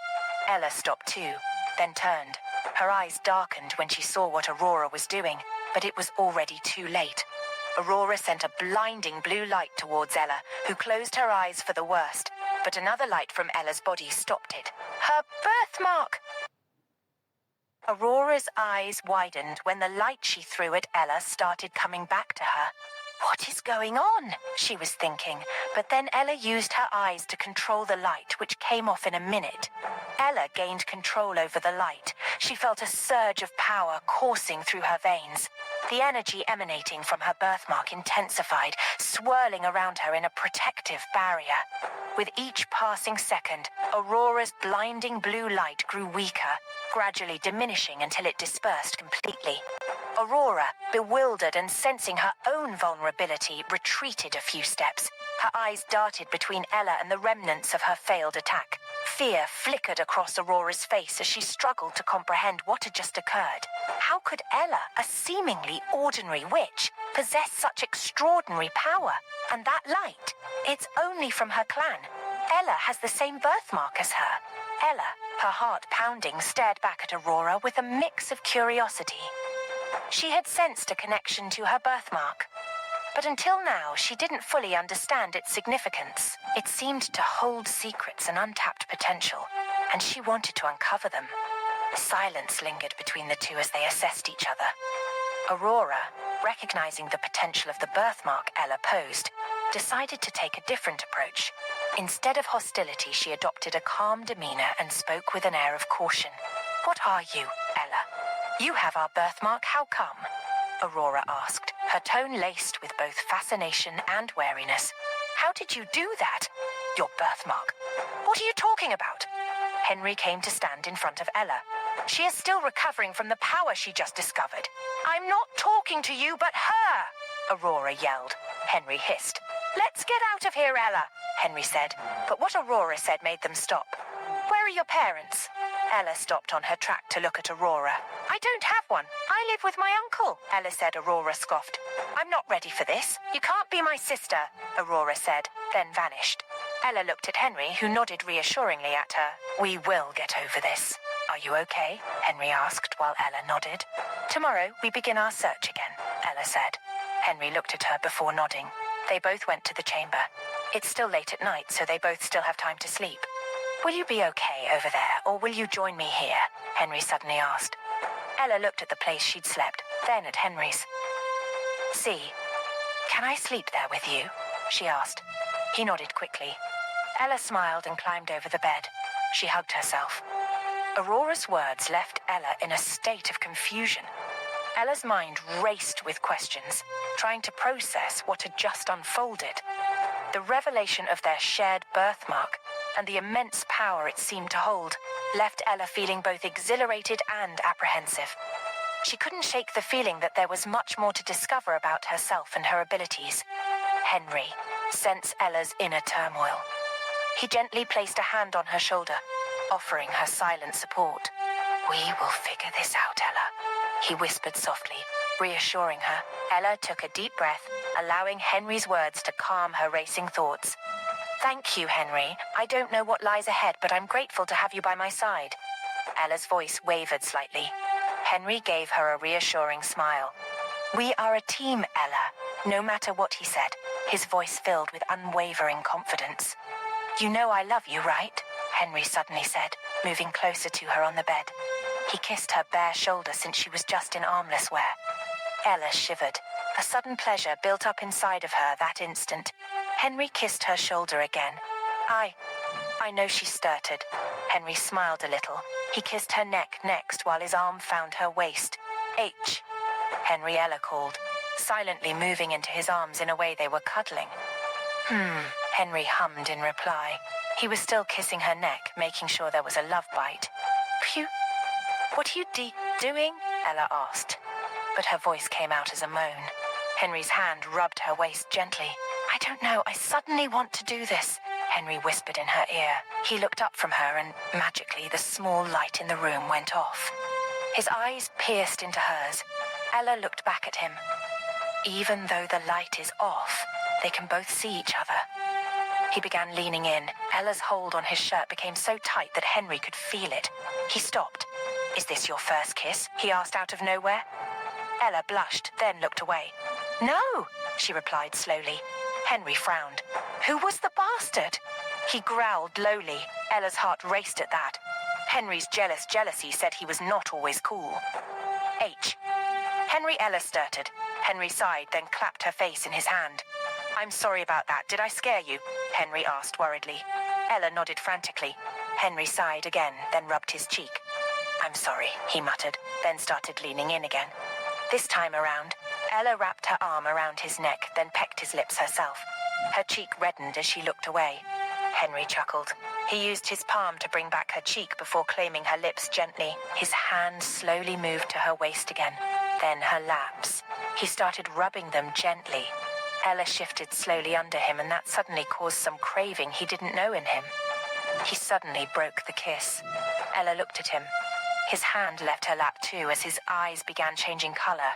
Ella stopped too, then turned. Her eyes darkened when she saw what Aurora was doing, but it was already too late. Aurora sent a blinding blue light towards Ella, who closed her eyes for the worst, but another light from Ella's body stopped it. Her birthmark! Aurora's eyes widened when the light she threw at Ella started coming back to her. "What is going on?" she was thinking, but then Ella used her eyes to control the light, which came off in a minute. Ella gained control over the light. She felt a surge of power coursing through her veins. The energy emanating from her birthmark intensified, swirling around her in a protective barrier. With each passing second, Aurora's blinding blue light grew weaker, gradually diminishing until it dispersed completely. Aurora, bewildered and sensing her own vulnerability, retreated a few steps. Her eyes darted between Ella and the remnants of her failed attack. Fear flickered across Aurora's face as she struggled to comprehend what had just occurred. How could Ella, a seemingly ordinary witch, possess such extraordinary power? And that light? It's only from her clan. Ella has the same birthmark as her. Ella, her heart pounding, stared back at Aurora with a mix of curiosity. She had sensed a connection to her birthmark, but until now she didn't fully understand its significance. It seemed to hold secrets and untapped potential, and she wanted to uncover them. Silence lingered between the two as they assessed each other. Aurora, recognizing the potential of the birthmark Ella posed, decided to take a different approach. Instead of hostility, she adopted a calm demeanor and spoke with an air of caution. "What are you, Ella? You have our birthmark, how come?" Aurora asked, her tone laced with both fascination and wariness. "How did you do that? Your birthmark? What are you talking about?" Henry came to stand in front of Ella. "She is still recovering from the power she just discovered." "I'm not talking to you, but her!" Aurora yelled. Henry hissed. "Let's get out of here, Ella," Henry said, but what Aurora said made them stop. "Where are your parents?" Ella stopped on her track to look at Aurora. "I don't have one. I live with my uncle," Ella said. Aurora scoffed. "I'm not ready for this. You can't be my sister," Aurora said, then vanished. Ella looked at Henry, who nodded reassuringly at her. "We will get over this. Are you okay?" Henry asked while Ella nodded. "Tomorrow we begin our search again," Ella said. Henry looked at her before nodding. They both went to the chamber. It's still late at night, so they both still have time to sleep. "Will you be okay over there, or will you join me here?" Henry suddenly asked. Ella looked at the place she'd slept, then at Henry's. "See, can I sleep there with you?" she asked. He nodded quickly. Ella smiled and climbed over the bed. She hugged herself. Aurora's words left Ella in a state of confusion. Ella's mind raced with questions, trying to process what had just unfolded. The revelation of their shared birthmark and the immense power it seemed to hold left Ella feeling both exhilarated and apprehensive. She couldn't shake the feeling that there was much more to discover about herself and her abilities. Henry sensed Ella's inner turmoil. He gently placed a hand on her shoulder, offering her silent support. "We will figure this out, Ella," he whispered softly, reassuring her. Ella took a deep breath, allowing Henry's words to calm her racing thoughts. "Thank you, Henry. I don't know what lies ahead, but I'm grateful to have you by my side." Ella's voice wavered slightly. Henry gave her a reassuring smile. "We are a team, Ella," no matter what he said, his voice filled with unwavering confidence. "You know I love you, right?" Henry suddenly said, moving closer to her on the bed. He kissed her bare shoulder since she was just in armless wear. Ella shivered. A sudden pleasure built up inside of her that instant. Henry kissed her shoulder again. I know, she stuttered. Henry smiled a little. He kissed her neck next while his arm found her waist. "H," Henriella called, silently moving into his arms in a way they were cuddling. Henry hummed in reply. He was still kissing her neck, making sure there was a love bite. "Phew. What are you doing?" Ella asked. But her voice came out as a moan. Henry's hand rubbed her waist gently. "I don't know, I suddenly want to do this. Henry whispered in her ear. He looked up from her and, magically, the small light in the room went off. His eyes pierced into hers. Ella looked back at him. Even though the light is off, they can both see each other. He began leaning in. Ella's hold on his shirt became so tight that Henry could feel it. He stopped. "Is this your first kiss?" he asked out of nowhere. Ella blushed, then looked away. "No," she replied slowly. Henry frowned. "Who was the bastard?" He growled lowly. Ella's heart raced at that. Henry's jealousy said he was not always cool. H. Henry. Ella stuttered. Henry sighed, then clapped her face in his hand. "I'm sorry about that. Did I scare you?" Henry asked worriedly. Ella nodded frantically. Henry sighed again, then rubbed his cheek. "I'm sorry," he muttered, then started leaning in again. This time around, Ella wrapped her arm around his neck, then pecked his lips herself. Her cheek reddened as she looked away. Henry chuckled. He used his palm to bring back her cheek before claiming her lips gently. His hand slowly moved to her waist again, then her laps. He started rubbing them gently. Ella shifted slowly under him, and that suddenly caused some craving he didn't know in him. He suddenly broke the kiss. Ella looked at him. His hand left her lap too as his eyes began changing color.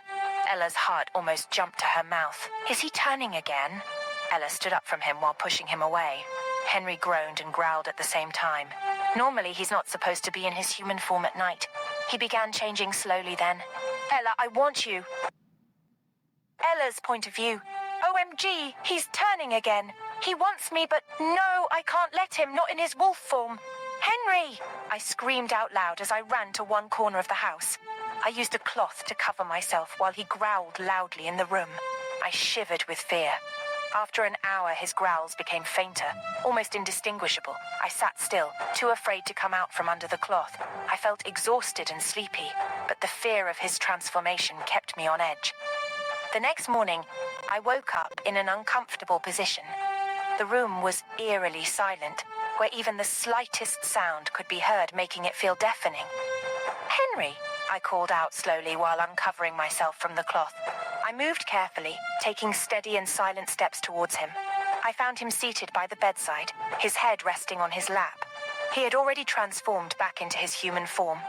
Ella's heart almost jumped to her mouth. "Is he turning again?" Ella stood up from him while pushing him away. Henry groaned and growled at the same time. Normally, he's not supposed to be in his human form at night. He began changing slowly then. "Ella, I want you." Ella's point of view. "OMG, he's turning again. He wants me, but no, I can't let him, not in his wolf form. Henry!" I screamed out loud as I ran to one corner of the house. I used a cloth to cover myself while he growled loudly in the room. I shivered with fear. After an hour, his growls became fainter, almost indistinguishable. I sat still, too afraid to come out from under the cloth. I felt exhausted and sleepy, but the fear of his transformation kept me on edge. The next morning, I woke up in an uncomfortable position. The room was eerily silent, where even the slightest sound could be heard, making it feel deafening. "Henry," I called out slowly while uncovering myself from the cloth. I moved carefully, taking steady and silent steps towards him. I found him seated by the bedside, his head resting on his lap. He had already transformed back into his human form.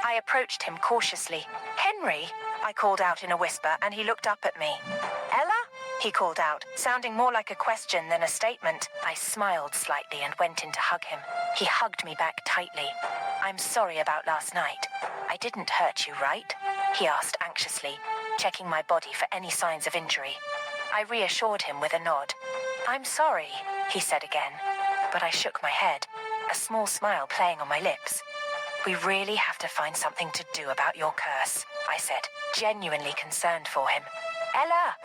I approached him cautiously. "Henry," I called out in a whisper, and he looked up at me. "Ella?" he called out, sounding more like a question than a statement. I smiled slightly and went in to hug him. He hugged me back tightly. "I'm sorry about last night. I didn't hurt you, right?" he asked anxiously, checking my body for any signs of injury. I reassured him with a nod. "I'm sorry," he said again, but I shook my head, a small smile playing on my lips. "We really have to find something to do about your curse," I said, genuinely concerned for him. "Ella!"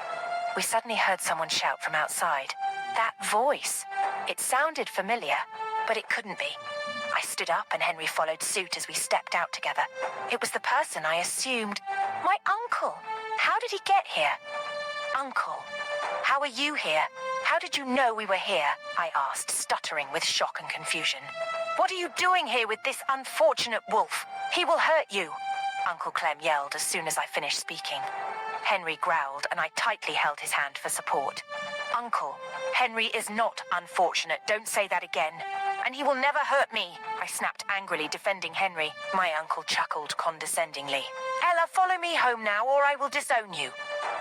We suddenly heard someone shout from outside. That voice. It sounded familiar, but it couldn't be. I stood up and Henry followed suit as we stepped out together. It was the person I assumed. My uncle! How did he get here? "Uncle, how are you here? How did you know we were here?" I asked, stuttering with shock and confusion. "What are you doing here with this unfortunate wolf? He will hurt you," Uncle Clem yelled as soon as I finished speaking. Henry growled, and I tightly held his hand for support. "Uncle, Henry is not unfortunate. Don't say that again. And he will never hurt me," I snapped angrily, defending Henry. My uncle chuckled condescendingly. "Ella, follow me home now, or I will disown you,"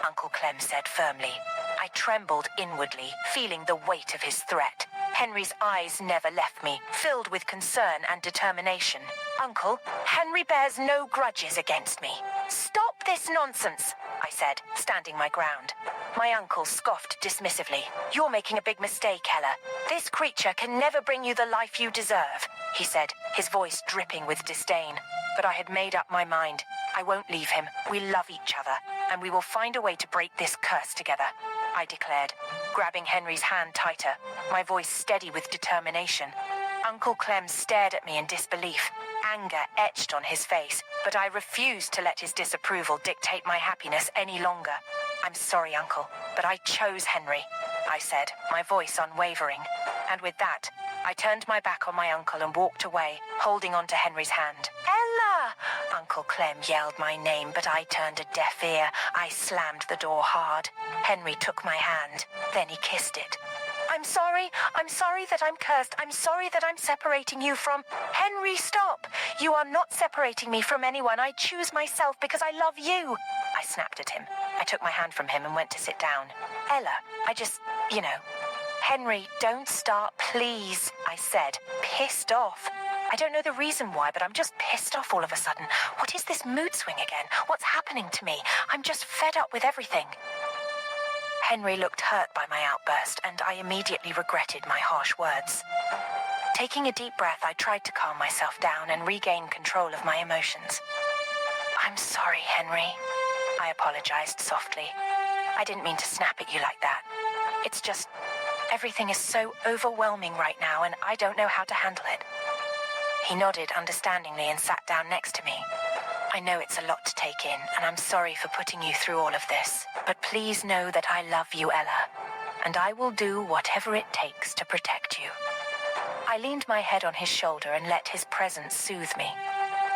Uncle Clem said firmly. I trembled inwardly, feeling the weight of his threat. Henry's eyes never left me, filled with concern and determination. "Uncle, Henry bears no grudges against me." "Stop this nonsense," I said, standing my ground. My uncle scoffed dismissively. "You're making a big mistake, Ella. This creature can never bring you the life you deserve," he said, his voice dripping with disdain. But I had made up my mind. I won't leave him. We love each other, and we will find a way to break this curse together, I declared, grabbing Henry's hand tighter, my voice steady with determination. Uncle Clem stared at me in disbelief, anger etched on his face, but I refused to let his disapproval dictate my happiness any longer. "I'm sorry, Uncle, but I chose Henry," I said, my voice unwavering. And with that, I turned my back on my uncle and walked away, holding on to Henry's hand. "Ella!" Uncle Clem yelled my name, but I turned a deaf ear. I slammed the door hard. Henry took my hand, then he kissed it. I'm sorry. I'm sorry that I'm cursed. I'm sorry that I'm separating you from... Henry, stop! You are not separating me from anyone. I choose myself because I love you. I snapped at him. I took my hand from him and went to sit down. Ella, I just... Henry, don't start, please, I said, pissed off. I don't know the reason why, but I'm just pissed off all of a sudden. What is this mood swing again? What's happening to me? I'm just fed up with everything. Henry looked hurt by my outburst, and I immediately regretted my harsh words. Taking a deep breath, I tried to calm myself down and regain control of my emotions. I'm sorry, Henry. I apologized softly. I didn't mean to snap at you like that. It's just... everything is so overwhelming right now, and I don't know how to handle it. He nodded understandingly and sat down next to me. I know it's a lot to take in, and I'm sorry for putting you through all of this, but please know that I love you, Ella, and I will do whatever it takes to protect you. I leaned my head on his shoulder and let his presence soothe me.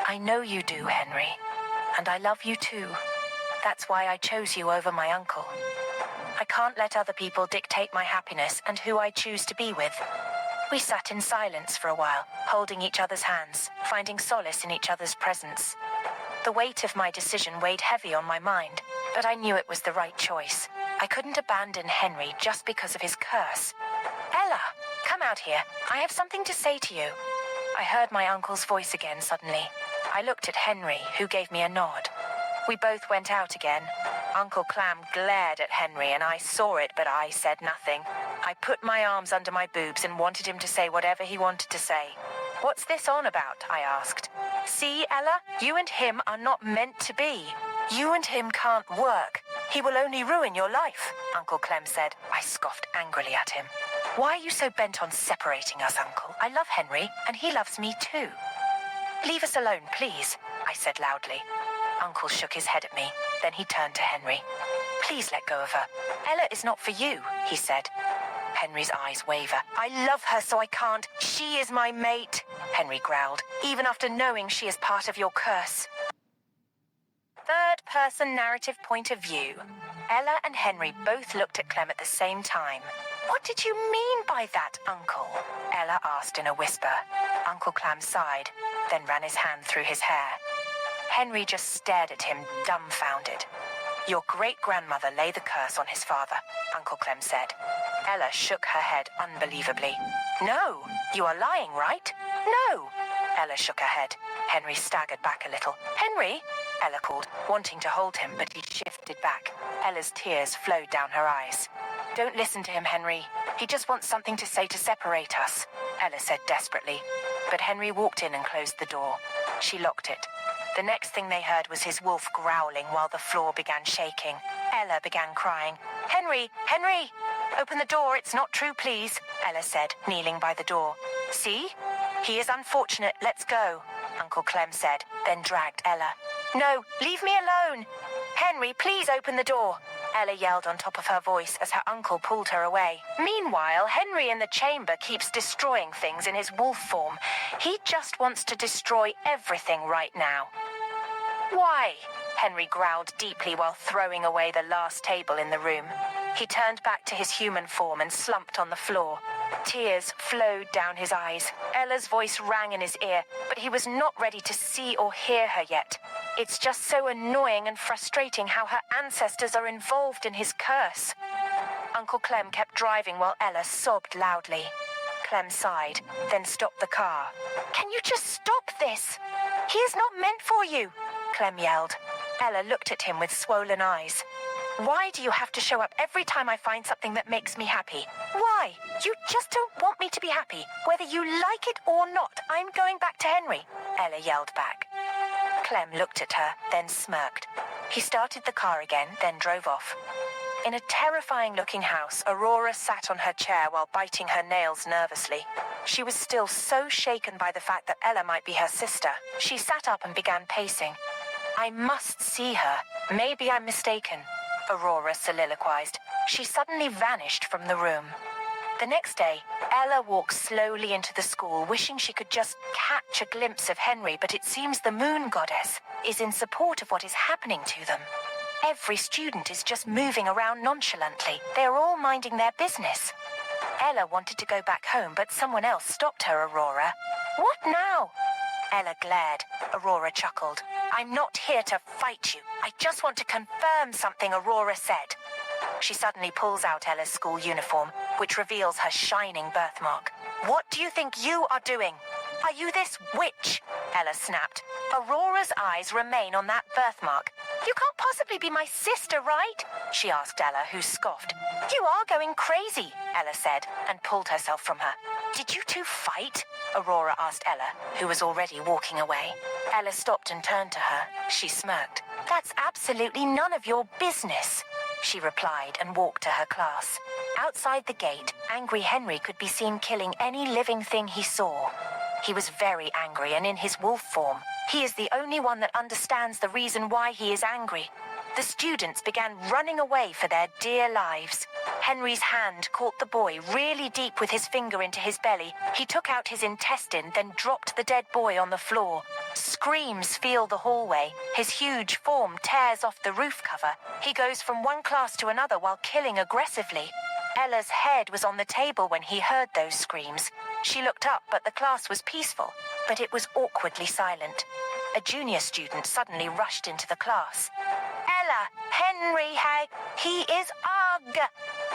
I know you do, Henry, and I love you too. That's why I chose you over my uncle. I can't let other people dictate my happiness and who I choose to be with. We sat in silence for a while, holding each other's hands, finding solace in each other's presence. The weight of my decision weighed heavy on my mind, but I knew it was the right choice. I couldn't abandon Henry just because of his curse. Ella, come out here. I have something to say to you. I heard my uncle's voice again suddenly. I looked at Henry, who gave me a nod. We both went out again. Uncle Clam glared at Henry, and I saw it, but I said nothing. I put my arms under my boobs and wanted him to say whatever he wanted to say. What's this on about? I asked. See, Ella, you and him are not meant to be. You and him can't work. He will only ruin your life, Uncle Clem said. I scoffed angrily at him. Why are you so bent on separating us, Uncle? I love Henry, and he loves me too. Leave us alone, please, I said loudly. Uncle shook his head at me. Then he turned to Henry. Please let go of her. Ella is not for you, he said. Henry's eyes waver. I love her, so I can't. She is my mate, Henry growled, even after knowing she is part of your curse. Third-person narrative point of view. Ella and Henry both looked at Clem at the same time. What did you mean by that, Uncle? Ella asked in a whisper. Uncle Clem sighed, then ran his hand through his hair. Henry just stared at him, dumbfounded. Your great-grandmother laid the curse on his father, Uncle Clem said. Ella shook her head unbelievably. No, you are lying, right? No. Ella shook her head. Henry staggered back a little. Henry, Ella called, wanting to hold him, but he shifted back. Ella's tears flowed down her eyes. Don't listen to him, Henry. He just wants something to say to separate us, Ella said desperately. But Henry walked in and closed the door. She locked it. The next thing they heard was his wolf growling while the floor began shaking. Ella began crying. Henry! Henry! Open the door, it's not true, please, Ella said, kneeling by the door. See? He is unfortunate, let's go, Uncle Clem said, then dragged Ella. No, leave me alone! Henry, please open the door, Ella yelled on top of her voice as her uncle pulled her away. Meanwhile, Henry in the chamber keeps destroying things in his wolf form. He just wants to destroy everything right now. Why? Henry growled deeply while throwing away the last table in the room. He turned back to his human form and slumped on the floor. Tears flowed down his eyes. Ella's voice rang in his ear, but he was not ready to see or hear her yet. It's just so annoying and frustrating how her ancestors are involved in his curse. Uncle Clem kept driving while Ella sobbed loudly. Clem sighed, then stopped the car. Can you just stop this? He is not meant for you, Clem yelled. Ella looked at him with swollen eyes. Why do you have to show up every time I find something that makes me happy? Why? You just don't want me to be happy. Whether you like it or not, I'm going back to Henry, Ella yelled back. Clem looked at her, then smirked. He started the car again, then drove off. In a terrifying-looking house, Aurora sat on her chair while biting her nails nervously. She was still so shaken by the fact that Ella might be her sister. She sat up and began pacing. I must see her. Maybe I'm mistaken, Aurora soliloquized. She suddenly vanished from the room. The next day, Ella walked slowly into the school, wishing she could just catch a glimpse of Henry, but it seems the moon goddess is in support of what is happening to them. Every student is just moving around nonchalantly. They are all minding their business. Ella wanted to go back home, but someone else stopped her, Aurora. What now? Ella glared. Aurora chuckled. I'm not here to fight you. I just want to confirm something Aurora said. She suddenly pulls out Ella's school uniform, which reveals her shining birthmark. What do you think you are doing? Are you this witch? Ella snapped. Aurora's eyes remain on that birthmark. You can't possibly be my sister, right? She asked Ella, who scoffed. You are going crazy, Ella said, and pulled herself from her. Did you two fight? Aurora asked Ella, who was already walking away. Ella stopped and turned to her. She smirked. That's absolutely none of your business, she replied and walked to her class. Outside the gate, angry Henry could be seen killing any living thing he saw. He was very angry and in his wolf form. He is the only one that understands the reason why he is angry. The students began running away for their dear lives. Henry's hand caught the boy really deep with his finger into his belly. He took out his intestine, then dropped the dead boy on the floor. Screams fill the hallway. His huge form tears off the roof cover. He goes from one class to another while killing aggressively. Ella's head was on the table when he heard those screams. She looked up, but the class was peaceful, but it was awkwardly silent. A junior student suddenly rushed into the class. Ella, Henry, he is ugh!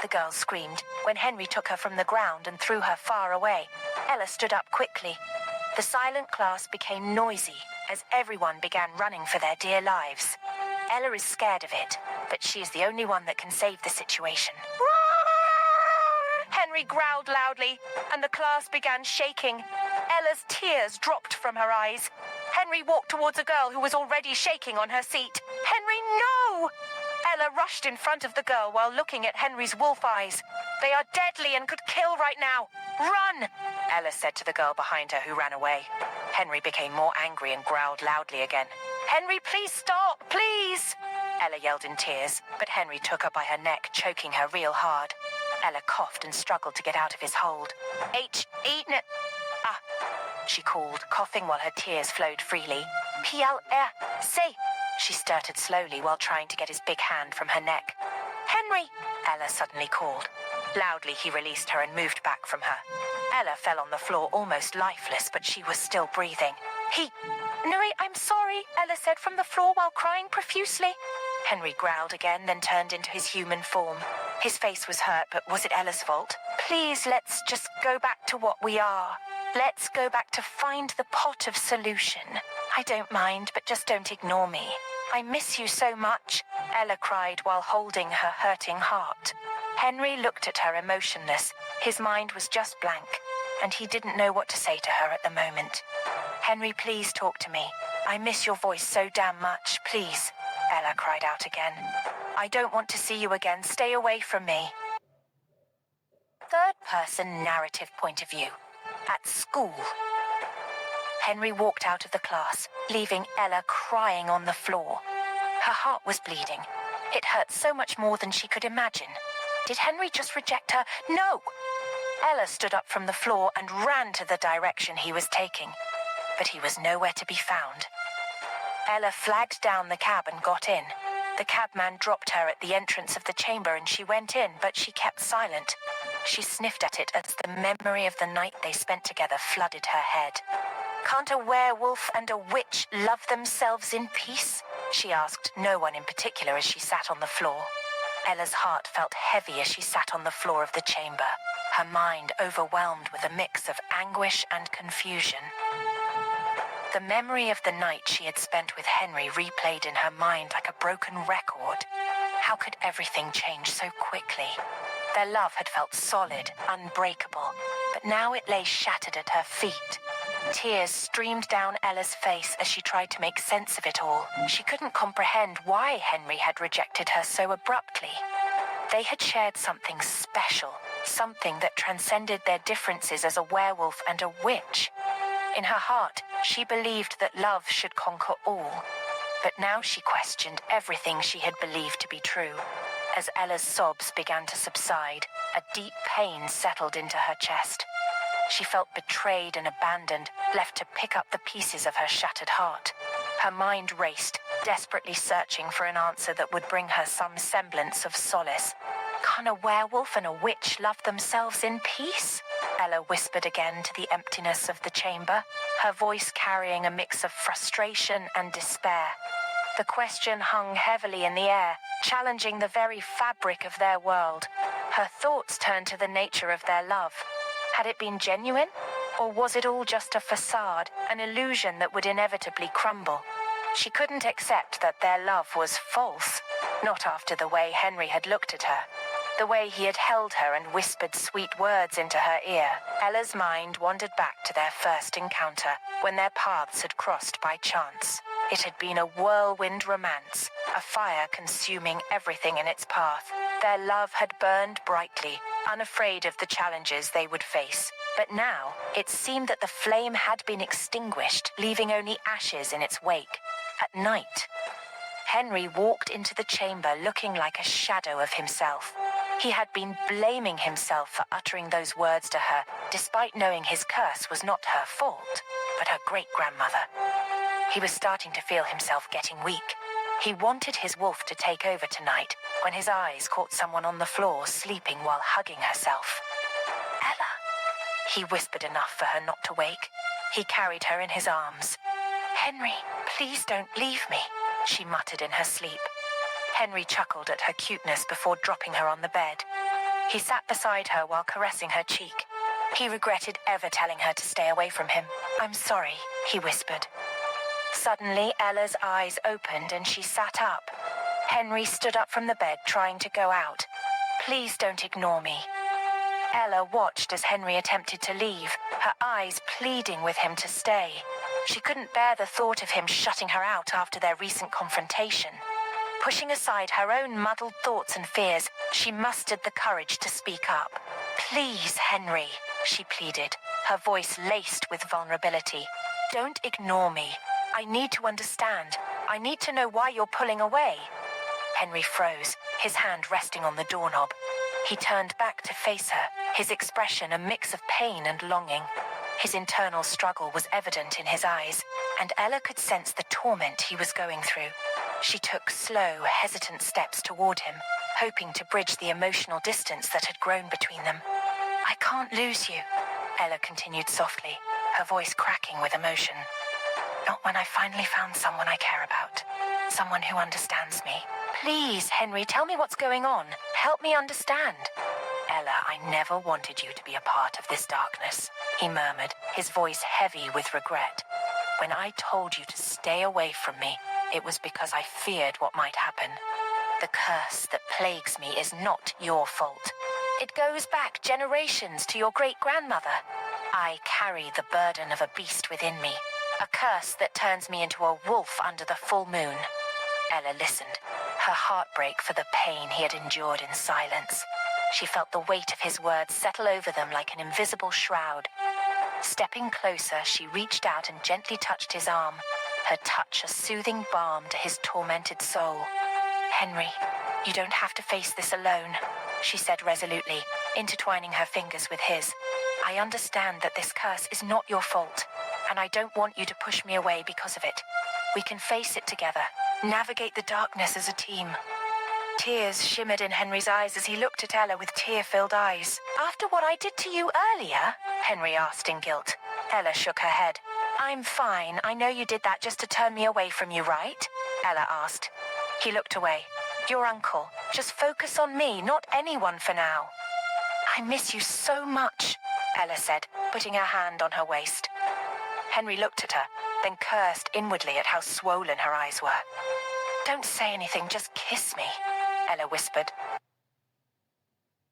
The girl screamed when Henry took her from the ground and threw her far away. Ella stood up quickly. The silent class became noisy as everyone began running for their dear lives. Ella is scared of it, but she is the only one that can save the situation. Henry growled loudly, and the class began shaking. Ella's tears dropped from her eyes. Henry walked towards a girl who was already shaking on her seat. Henry, no! Ella rushed in front of the girl while looking at Henry's wolf eyes. They are deadly and could kill right now. Run! Ella said to the girl behind her, who ran away. Henry became more angry and growled loudly again. Henry, please stop, please! Ella yelled in tears, but Henry took her by her neck, choking her real hard. Ella coughed and struggled to get out of his hold. She called, coughing while her tears flowed freely. P-L-R-C, she stuttered slowly while trying to get his big hand from her neck. Henry, Ella suddenly called. Loudly, he released her and moved back from her. Ella fell on the floor almost lifeless, but she was still breathing. No, I'm sorry, Ella said from the floor while crying profusely. Henry growled again, then turned into his human form. His face was hurt, but was it Ella's fault? Please, let's just go back to what we are. Let's go back to find the pot of solution. I don't mind, but just don't ignore me. I miss you so much, Ella cried while holding her hurting heart. Henry looked at her emotionless. His mind was just blank, and he didn't know what to say to her at the moment. Henry, please talk to me. I miss your voice so damn much, please, Ella cried out again. I don't want to see you again. Stay away from me. Third-person narrative point of view. At school. Henry walked out of the class, leaving Ella crying on the floor. Her heart was bleeding. It hurt so much more than she could imagine. Did Henry just reject her? No! Ella stood up from the floor and ran to the direction he was taking, but he was nowhere to be found. Ella flagged down the cab and got in. The cabman dropped her at the entrance of the chamber and she went in, but she kept silent. She sniffed at it as the memory of the night they spent together flooded her head. Can't a werewolf and a witch love themselves in peace? She asked no one in particular as she sat on the floor. Ella's heart felt heavy as she sat on the floor of the chamber, her mind overwhelmed with a mix of anguish and confusion. The memory of the night she had spent with Henry replayed in her mind like a broken record. How could everything change so quickly? Their love had felt solid, unbreakable, but now it lay shattered at her feet. Tears streamed down Ella's face as she tried to make sense of it all. She couldn't comprehend why Henry had rejected her so abruptly. They had shared something special, something that transcended their differences as a werewolf and a witch. In her heart, she believed that love should conquer all. But now she questioned everything she had believed to be true. As Ella's sobs began to subside, a deep pain settled into her chest. She felt betrayed and abandoned, left to pick up the pieces of her shattered heart. Her mind raced, desperately searching for an answer that would bring her some semblance of solace. Can a werewolf and a witch love themselves in peace? Ella whispered again to the emptiness of the chamber, her voice carrying a mix of frustration and despair. The question hung heavily in the air, challenging the very fabric of their world. Her thoughts turned to the nature of their love. Had it been genuine? Or was it all just a facade, an illusion that would inevitably crumble? She couldn't accept that their love was false, not after the way Henry had looked at her. The way he had held her and whispered sweet words into her ear. Ella's mind wandered back to their first encounter, when their paths had crossed by chance. It had been a whirlwind romance, a fire consuming everything in its path. Their love had burned brightly, unafraid of the challenges they would face. But now, it seemed that the flame had been extinguished, leaving only ashes in its wake. At night, Henry walked into the chamber looking like a shadow of himself. He had been blaming himself for uttering those words to her, despite knowing his curse was not her fault, but her great-grandmother. He was starting to feel himself getting weak. He wanted his wolf to take over tonight, when his eyes caught someone on the floor sleeping while hugging herself. Ella, he whispered enough for her not to wake. He carried her in his arms. Henry, please don't leave me, she muttered in her sleep. Henry chuckled at her cuteness before dropping her on the bed. He sat beside her while caressing her cheek. He regretted ever telling her to stay away from him. I'm sorry, he whispered. Suddenly, Ella's eyes opened and she sat up. Henry stood up from the bed, trying to go out. Please don't ignore me. Ella watched as Henry attempted to leave, her eyes pleading with him to stay. She couldn't bear the thought of him shutting her out after their recent confrontation. Pushing aside her own muddled thoughts and fears, she mustered the courage to speak up. Please, Henry, she pleaded, her voice laced with vulnerability. Don't ignore me. I need to understand. I need to know why you're pulling away. Henry froze, his hand resting on the doorknob. He turned back to face her, his expression a mix of pain and longing. His internal struggle was evident in his eyes, and Ella could sense the torment he was going through. She took slow, hesitant steps toward him, hoping to bridge the emotional distance that had grown between them. I can't lose you, Ella continued softly, her voice cracking with emotion. Not when I finally found someone I care about, someone who understands me. Please, Henry, tell me what's going on. Help me understand. Ella, I never wanted you to be a part of this darkness, he murmured, his voice heavy with regret. When I told you to stay away from me, it was because I feared what might happen. The curse that plagues me is not your fault. It goes back generations to your great-grandmother. I carry the burden of a beast within me, a curse that turns me into a wolf under the full moon. Ella listened, her heart break for the pain he had endured in silence. She felt the weight of his words settle over them like an invisible shroud. Stepping closer, she reached out and gently touched his arm, her touch a soothing balm to his tormented soul. Henry, you don't have to face this alone, she said resolutely, intertwining her fingers with his. I understand that this curse is not your fault, and I don't want you to push me away because of it. We can face it together, navigate the darkness as a team. Tears shimmered in Henry's eyes as he looked at Ella with tear-filled eyes. After what I did to you earlier? Henry asked in guilt. Ella shook her head. I'm fine. I know you did that just to turn me away from you, right? Ella asked. He looked away. Your uncle. Just focus on me, not anyone for now. I miss you so much, Ella said, putting her hand on her waist. Henry looked at her, then cursed inwardly at how swollen her eyes were. Don't say anything, just kiss me, Ella whispered.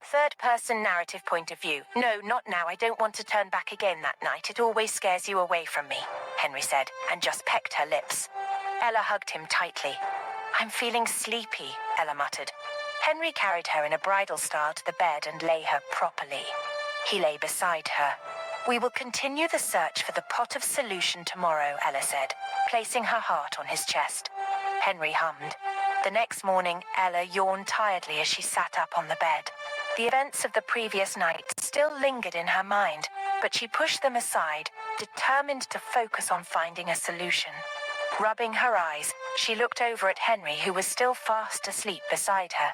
Third-person narrative point of view. No, not now. I don't want to turn back again that night. It always scares you away from me, Henry said, and just pecked her lips. Ella hugged him tightly. I'm feeling sleepy, Ella muttered. Henry carried her in a bridal style to the bed and lay her properly. He lay beside her. We will continue the search for the pot of solution tomorrow, Ella said, placing her heart on his chest. Henry hummed. The next morning, Ella yawned tiredly as she sat up on the bed. The events of the previous night still lingered in her mind, but she pushed them aside, determined to focus on finding a solution. Rubbing her eyes, she looked over at Henry, who was still fast asleep beside her.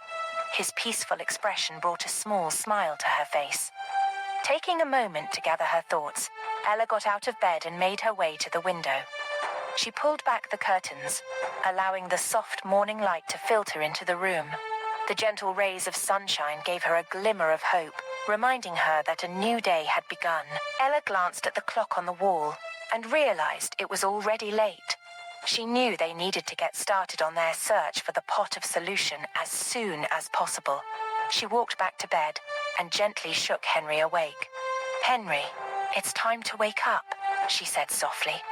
His peaceful expression brought a small smile to her face. Taking a moment to gather her thoughts, Ella got out of bed and made her way to the window. She pulled back the curtains, allowing the soft morning light to filter into the room. The gentle rays of sunshine gave her a glimmer of hope, reminding her that a new day had begun. Ella glanced at the clock on the wall and realized it was already late. She knew they needed to get started on their search for the pot of solution as soon as possible. She walked back to bed and gently shook Henry awake. "Henry, it's time to wake up," she said softly.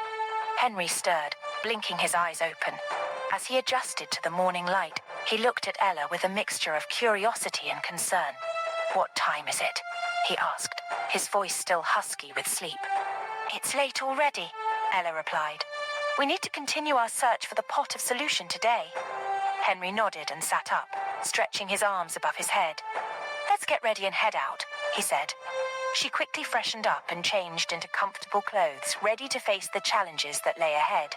Henry stirred, blinking his eyes open. As he adjusted to the morning light, he looked at Ella with a mixture of curiosity and concern. "What time is it?" he asked, his voice still husky with sleep. "It's late already," Ella replied. "We need to continue our search for the pot of solution today." Henry nodded and sat up, stretching his arms above his head. "Let's get ready and head out," he said. She quickly freshened up and changed into comfortable clothes, ready to face the challenges that lay ahead.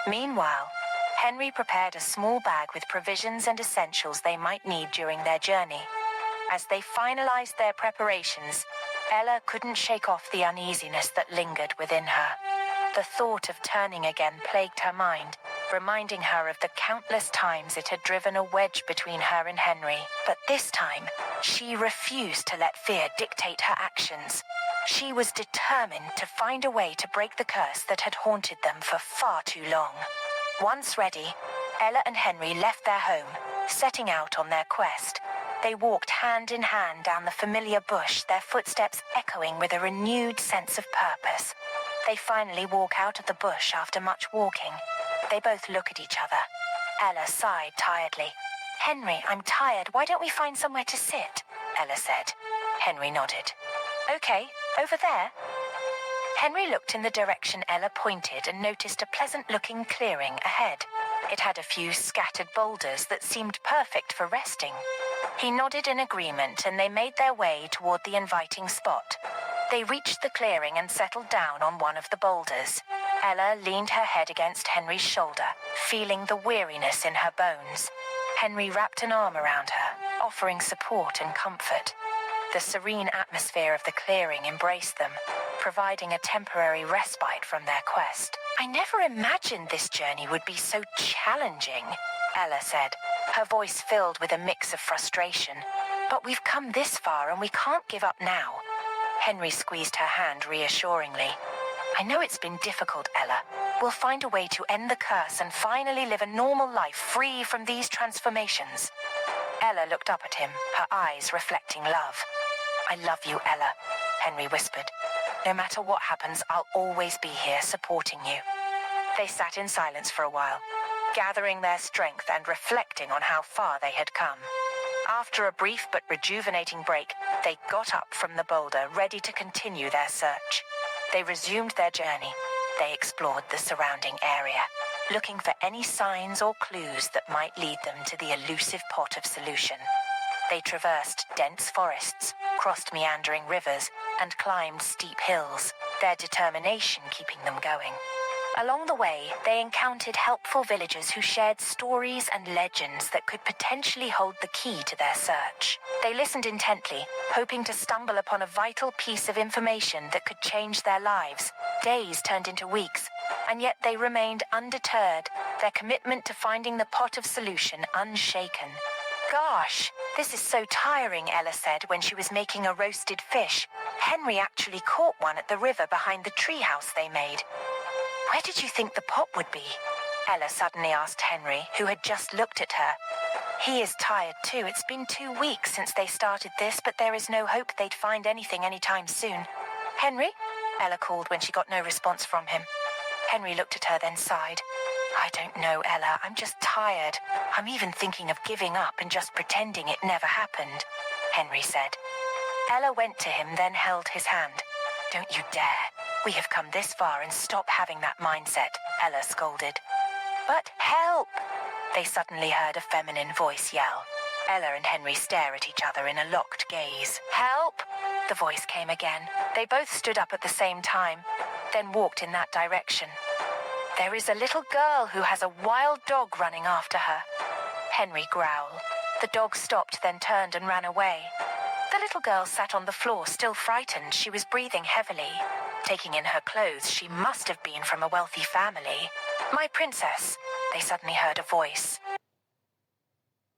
Meanwhile, Henry prepared a small bag with provisions and essentials they might need during their journey. As they finalized their preparations, Ella couldn't shake off the uneasiness that lingered within her. The thought of turning again plagued her mind, reminding her of the countless times it had driven a wedge between her and Henry. But this time, she refused to let fear dictate her actions. She was determined to find a way to break the curse that had haunted them for far too long. Once ready, Ella and Henry left their home, setting out on their quest. They walked hand in hand down the familiar bush, their footsteps echoing with a renewed sense of purpose. They finally walk out of the bush after much walking. They both look at each other. Ella sighed tiredly. "Henry, I'm tired. Why don't we find somewhere to sit?" Ella said. Henry nodded. "Okay, over there." Henry looked in the direction Ella pointed and noticed a pleasant-looking clearing ahead. It had a few scattered boulders that seemed perfect for resting. He nodded in agreement and they made their way toward the inviting spot. They reached the clearing and settled down on one of the boulders. Ella leaned her head against Henry's shoulder, feeling the weariness in her bones. Henry wrapped an arm around her, offering support and comfort. The serene atmosphere of the clearing embraced them, providing a temporary respite from their quest. "I never imagined this journey would be so challenging," Ella said, her voice filled with a mix of frustration. "But we've come this far and we can't give up now." Henry squeezed her hand reassuringly. "I know it's been difficult, Ella. We'll find a way to end the curse and finally live a normal life free from these transformations." Ella looked up at him, her eyes reflecting love. "I love you, Ella," Henry whispered. "No matter what happens, I'll always be here supporting you." They sat in silence for a while, gathering their strength and reflecting on how far they had come. After a brief but rejuvenating break, they got up from the boulder, ready to continue their search. They resumed their journey. They explored the surrounding area, looking for any signs or clues that might lead them to the elusive pot of solution. They traversed dense forests, crossed meandering rivers, and climbed steep hills, their determination keeping them going. Along the way, they encountered helpful villagers who shared stories and legends that could potentially hold the key to their search. They listened intently, hoping to stumble upon a vital piece of information that could change their lives. Days turned into weeks, and yet they remained undeterred, their commitment to finding the pot of solution unshaken. "Gosh, this is so tiring," Ella said when she was making a roasted fish. Henry actually caught one at the river behind the treehouse they made. "Where did you think the pot would be?" Ella suddenly asked Henry, who had just looked at her. He is tired too. It's been 2 weeks since they started this, but there is no hope they'd find anything anytime soon. "Henry?" Ella called when she got no response from him. Henry looked at her, then sighed. "I don't know, Ella. I'm just tired. I'm even thinking of giving up and just pretending it never happened," Henry said. Ella went to him, then held his hand. "Don't you dare. We have come this far and stop having that mindset," Ella scolded. "But help!" They suddenly heard a feminine voice yell. Ella and Henry stare at each other in a locked gaze. "Help!" The voice came again. They both stood up at the same time, then walked in that direction. "There is a little girl who has a wild dog running after her," Henry growled. The dog stopped, then turned and ran away. The little girl sat on the floor, still frightened. She was breathing heavily. Taking in her clothes, she must have been from a wealthy family. "My princess," they suddenly heard a voice.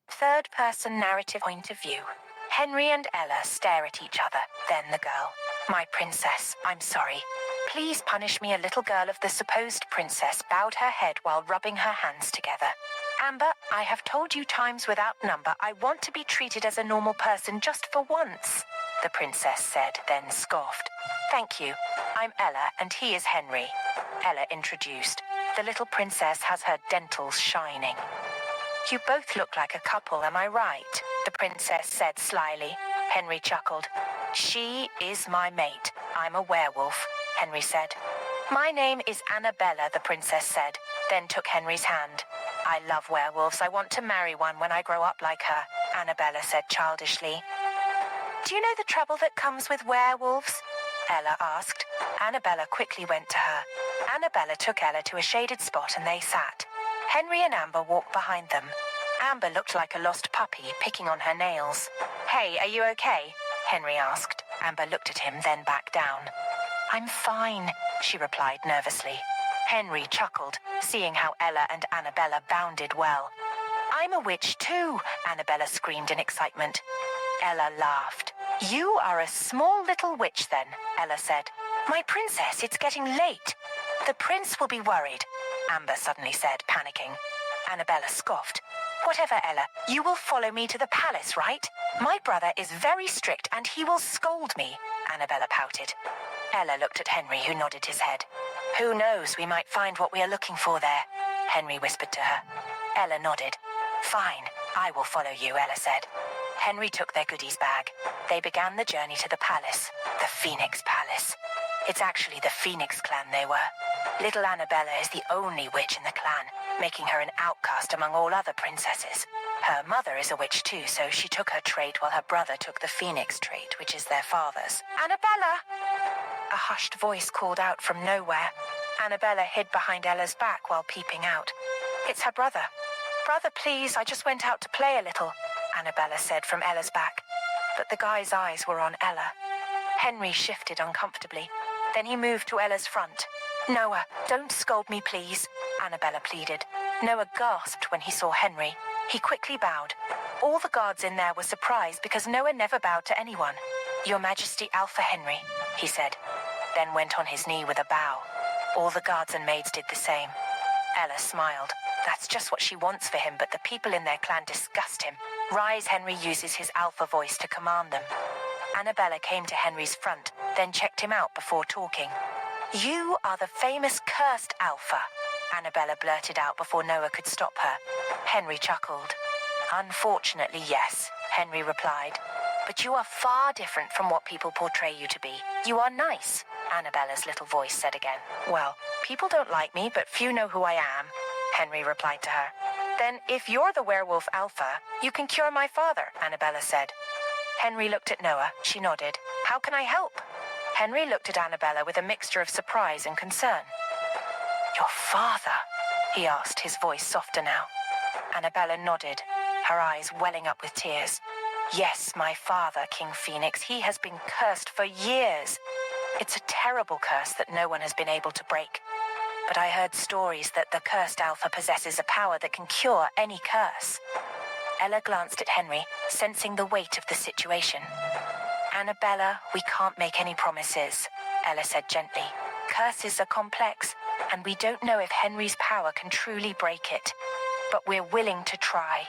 Third-person narrative point of view. Henry and Ella stare at each other, then the girl. "My princess, I'm sorry. Please punish me." A little girl of the supposed princess bowed her head while rubbing her hands together. "Amber, I have told you times without number I want to be treated as a normal person just for once," the princess said, then scoffed. "Thank you. I'm Ella and he is Henry." Ella introduced. The little princess has her dentals shining. "You both look like a couple, am I right?" the princess said slyly. Henry chuckled. "She is my mate. I'm a werewolf," Henry said. "My name is Annabella," the princess said, then took Henry's hand. "I love werewolves. I want to marry one when I grow up like her," Annabella said childishly. "Do you know the trouble that comes with werewolves?" Ella asked. Annabella quickly went to her. Annabella took Ella to a shaded spot and they sat. Henry and Amber walked behind them. Amber looked like a lost puppy, picking on her nails. "Hey, are you okay?" Henry asked. Amber looked at him, then back down. "I'm fine," she replied nervously. Henry chuckled, seeing how Ella and Annabella bounded well. "I'm a witch too," Annabella screamed in excitement. Ella laughed. "You are a small little witch then," Ella said. "My princess, it's getting late." "The prince will be worried," Amber suddenly said, panicking. Annabella scoffed. "Whatever, Ella, you will follow me to the palace, right? My brother is very strict and he will scold me," Annabella pouted. Ella looked at Henry, who nodded his head. "Who knows, we might find what we are looking for there," Henry whispered to her. Ella nodded. "Fine, I will follow you," Ella said. Henry took their goodies bag. They began the journey to the palace, the Phoenix Palace. It's actually the Phoenix clan they were. Little Annabella is the only witch in the clan, making her an outcast among all other princesses. Her mother is a witch too, so she took her trait while her brother took the Phoenix trait, which is their father's. "Annabella!" A hushed voice called out from nowhere. Annabella hid behind Ella's back while peeping out. "It's her brother." "Brother, please, I just went out to play a little," Annabella said from Ella's back. But the guy's eyes were on Ella. Henry shifted uncomfortably. Then he moved to Ella's front. "Noah, don't scold me, please," Annabella pleaded. Noah gasped when he saw Henry. He quickly bowed. All the guards in there were surprised because Noah never bowed to anyone. "Your Majesty, Alpha Henry," he said, then went on his knee with a bow. All the guards and maids did the same. Ella smiled. That's just what she wants for him, but the people in their clan disgust him. Rise, Henry uses his alpha voice to command them. Annabella came to Henry's front, then checked him out before talking. "You are the famous cursed alpha," Annabella blurted out before Noah could stop her. Henry chuckled. "Unfortunately, yes," Henry replied. "But you are far different from what people portray you to be. You are nice," Annabella's little voice said again. "Well, people don't like me, but few know who I am," Henry replied to her. "Then, if you're the werewolf alpha, you can cure my father," Annabella said. Henry looked at Noah. She nodded. "How can I help?" Henry looked at Annabella with a mixture of surprise and concern. "Your father?" he asked, his voice softer now. Annabella nodded, her eyes welling up with tears. "Yes, my father, King Phoenix. He has been cursed for years. It's a terrible curse that no one has been able to break. But I heard stories that the cursed alpha possesses a power that can cure any curse." Ella glanced at Henry, sensing the weight of the situation. "Annabella, we can't make any promises," Ella said gently. "Curses are complex, and we don't know if Henry's power can truly break it. But we're willing to try."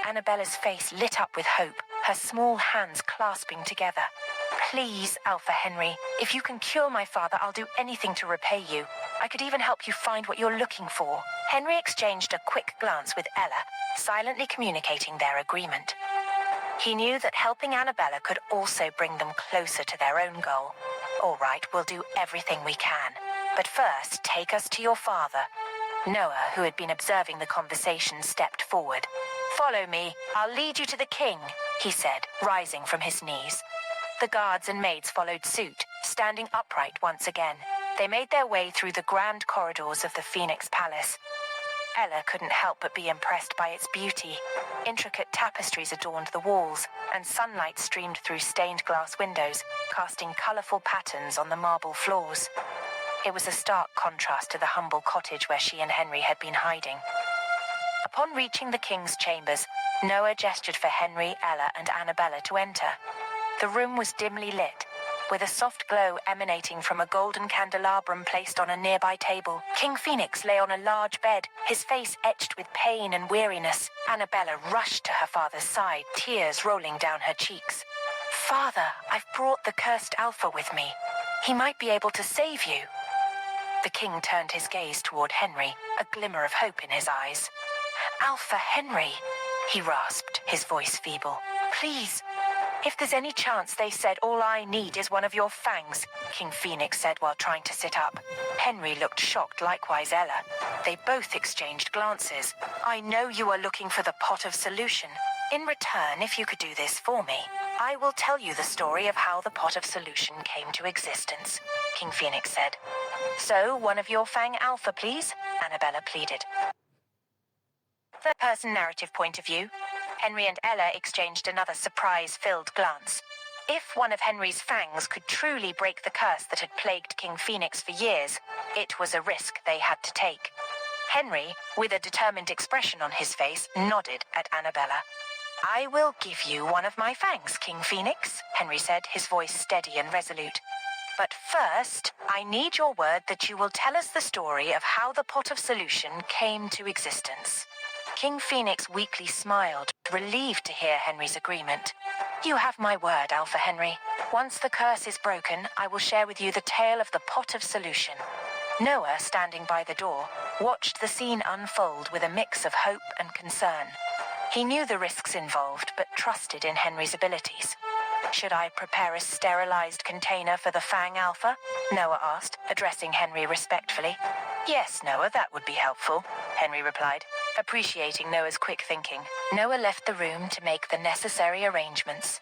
Annabella's face lit up with hope, her small hands clasping together. "Please, Alpha Henry, if you can cure my father, I'll do anything to repay you. I could even help you find what you're looking for." Henry exchanged a quick glance with Ella, silently communicating their agreement. He knew that helping Annabella could also bring them closer to their own goal. "All right, we'll do everything we can. But first, take us to your father." Noah, who had been observing the conversation, stepped forward. "Follow me. I'll lead you to the king," he said, rising from his knees. The guards and maids followed suit, standing upright once again. They made their way through the grand corridors of the Phoenix Palace. Ella couldn't help but be impressed by its beauty. Intricate tapestries adorned the walls, and sunlight streamed through stained glass windows, casting colorful patterns on the marble floors. It was a stark contrast to the humble cottage where she and Henry had been hiding. Upon reaching the king's chambers, Noah gestured for Henry, Ella, and Annabella to enter. The room was dimly lit, with a soft glow emanating from a golden candelabrum placed on a nearby table. King Phoenix lay on a large bed, his face etched with pain and weariness. Annabella rushed to her father's side, tears rolling down her cheeks. "Father, I've brought the cursed Alpha with me. He might be able to save you." The king turned his gaze toward Henry, a glimmer of hope in his eyes. "Alpha Henry," he rasped, his voice feeble. "Please, if there's any chance," they said, "all I need is one of your fangs," King Phoenix said while trying to sit up. Henry looked shocked, likewise Ella. They both exchanged glances. "I know you are looking for the pot of solution. In return, if you could do this for me, I will tell you the story of how the pot of solution came to existence," King Phoenix said. "So, one of your fang alpha, please," Annabella pleaded. Third-person narrative point of view. Henry and Ella exchanged another surprise-filled glance. If one of Henry's fangs could truly break the curse that had plagued King Phoenix for years, it was a risk they had to take. Henry, with a determined expression on his face, nodded at Annabella. "I will give you one of my fangs, King Phoenix," Henry said, his voice steady and resolute. "But first, I need your word that you will tell us the story of how the pot of solution came to existence." King Phoenix weakly smiled, relieved to hear Henry's agreement. "You have my word, Alpha Henry. Once the curse is broken, I will share with you the tale of the pot of solution." Noah, standing by the door, watched the scene unfold with a mix of hope and concern. He knew the risks involved, but trusted in Henry's abilities. "Should I prepare a sterilized container for the Fang Alpha?" Noah asked, addressing Henry respectfully. "Yes, Noah, that would be helpful," Henry replied, appreciating Noah's quick thinking. Noah left the room to make the necessary arrangements.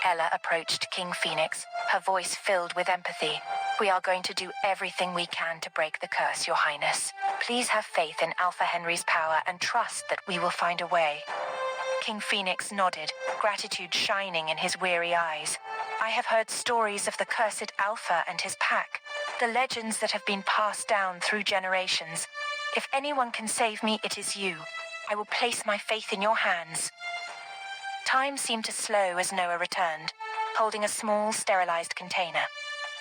Ella approached King Phoenix, her voice filled with empathy. "We are going to do everything we can to break the curse, Your Highness. Please have faith in Alpha Henry's power and trust that we will find a way." King Phoenix nodded, gratitude shining in his weary eyes. "I have heard stories of the cursed Alpha and his pack, the legends that have been passed down through generations. If anyone can save me, it is you. I will place my faith in your hands." Time seemed to slow as Noah returned, holding a small, sterilized container.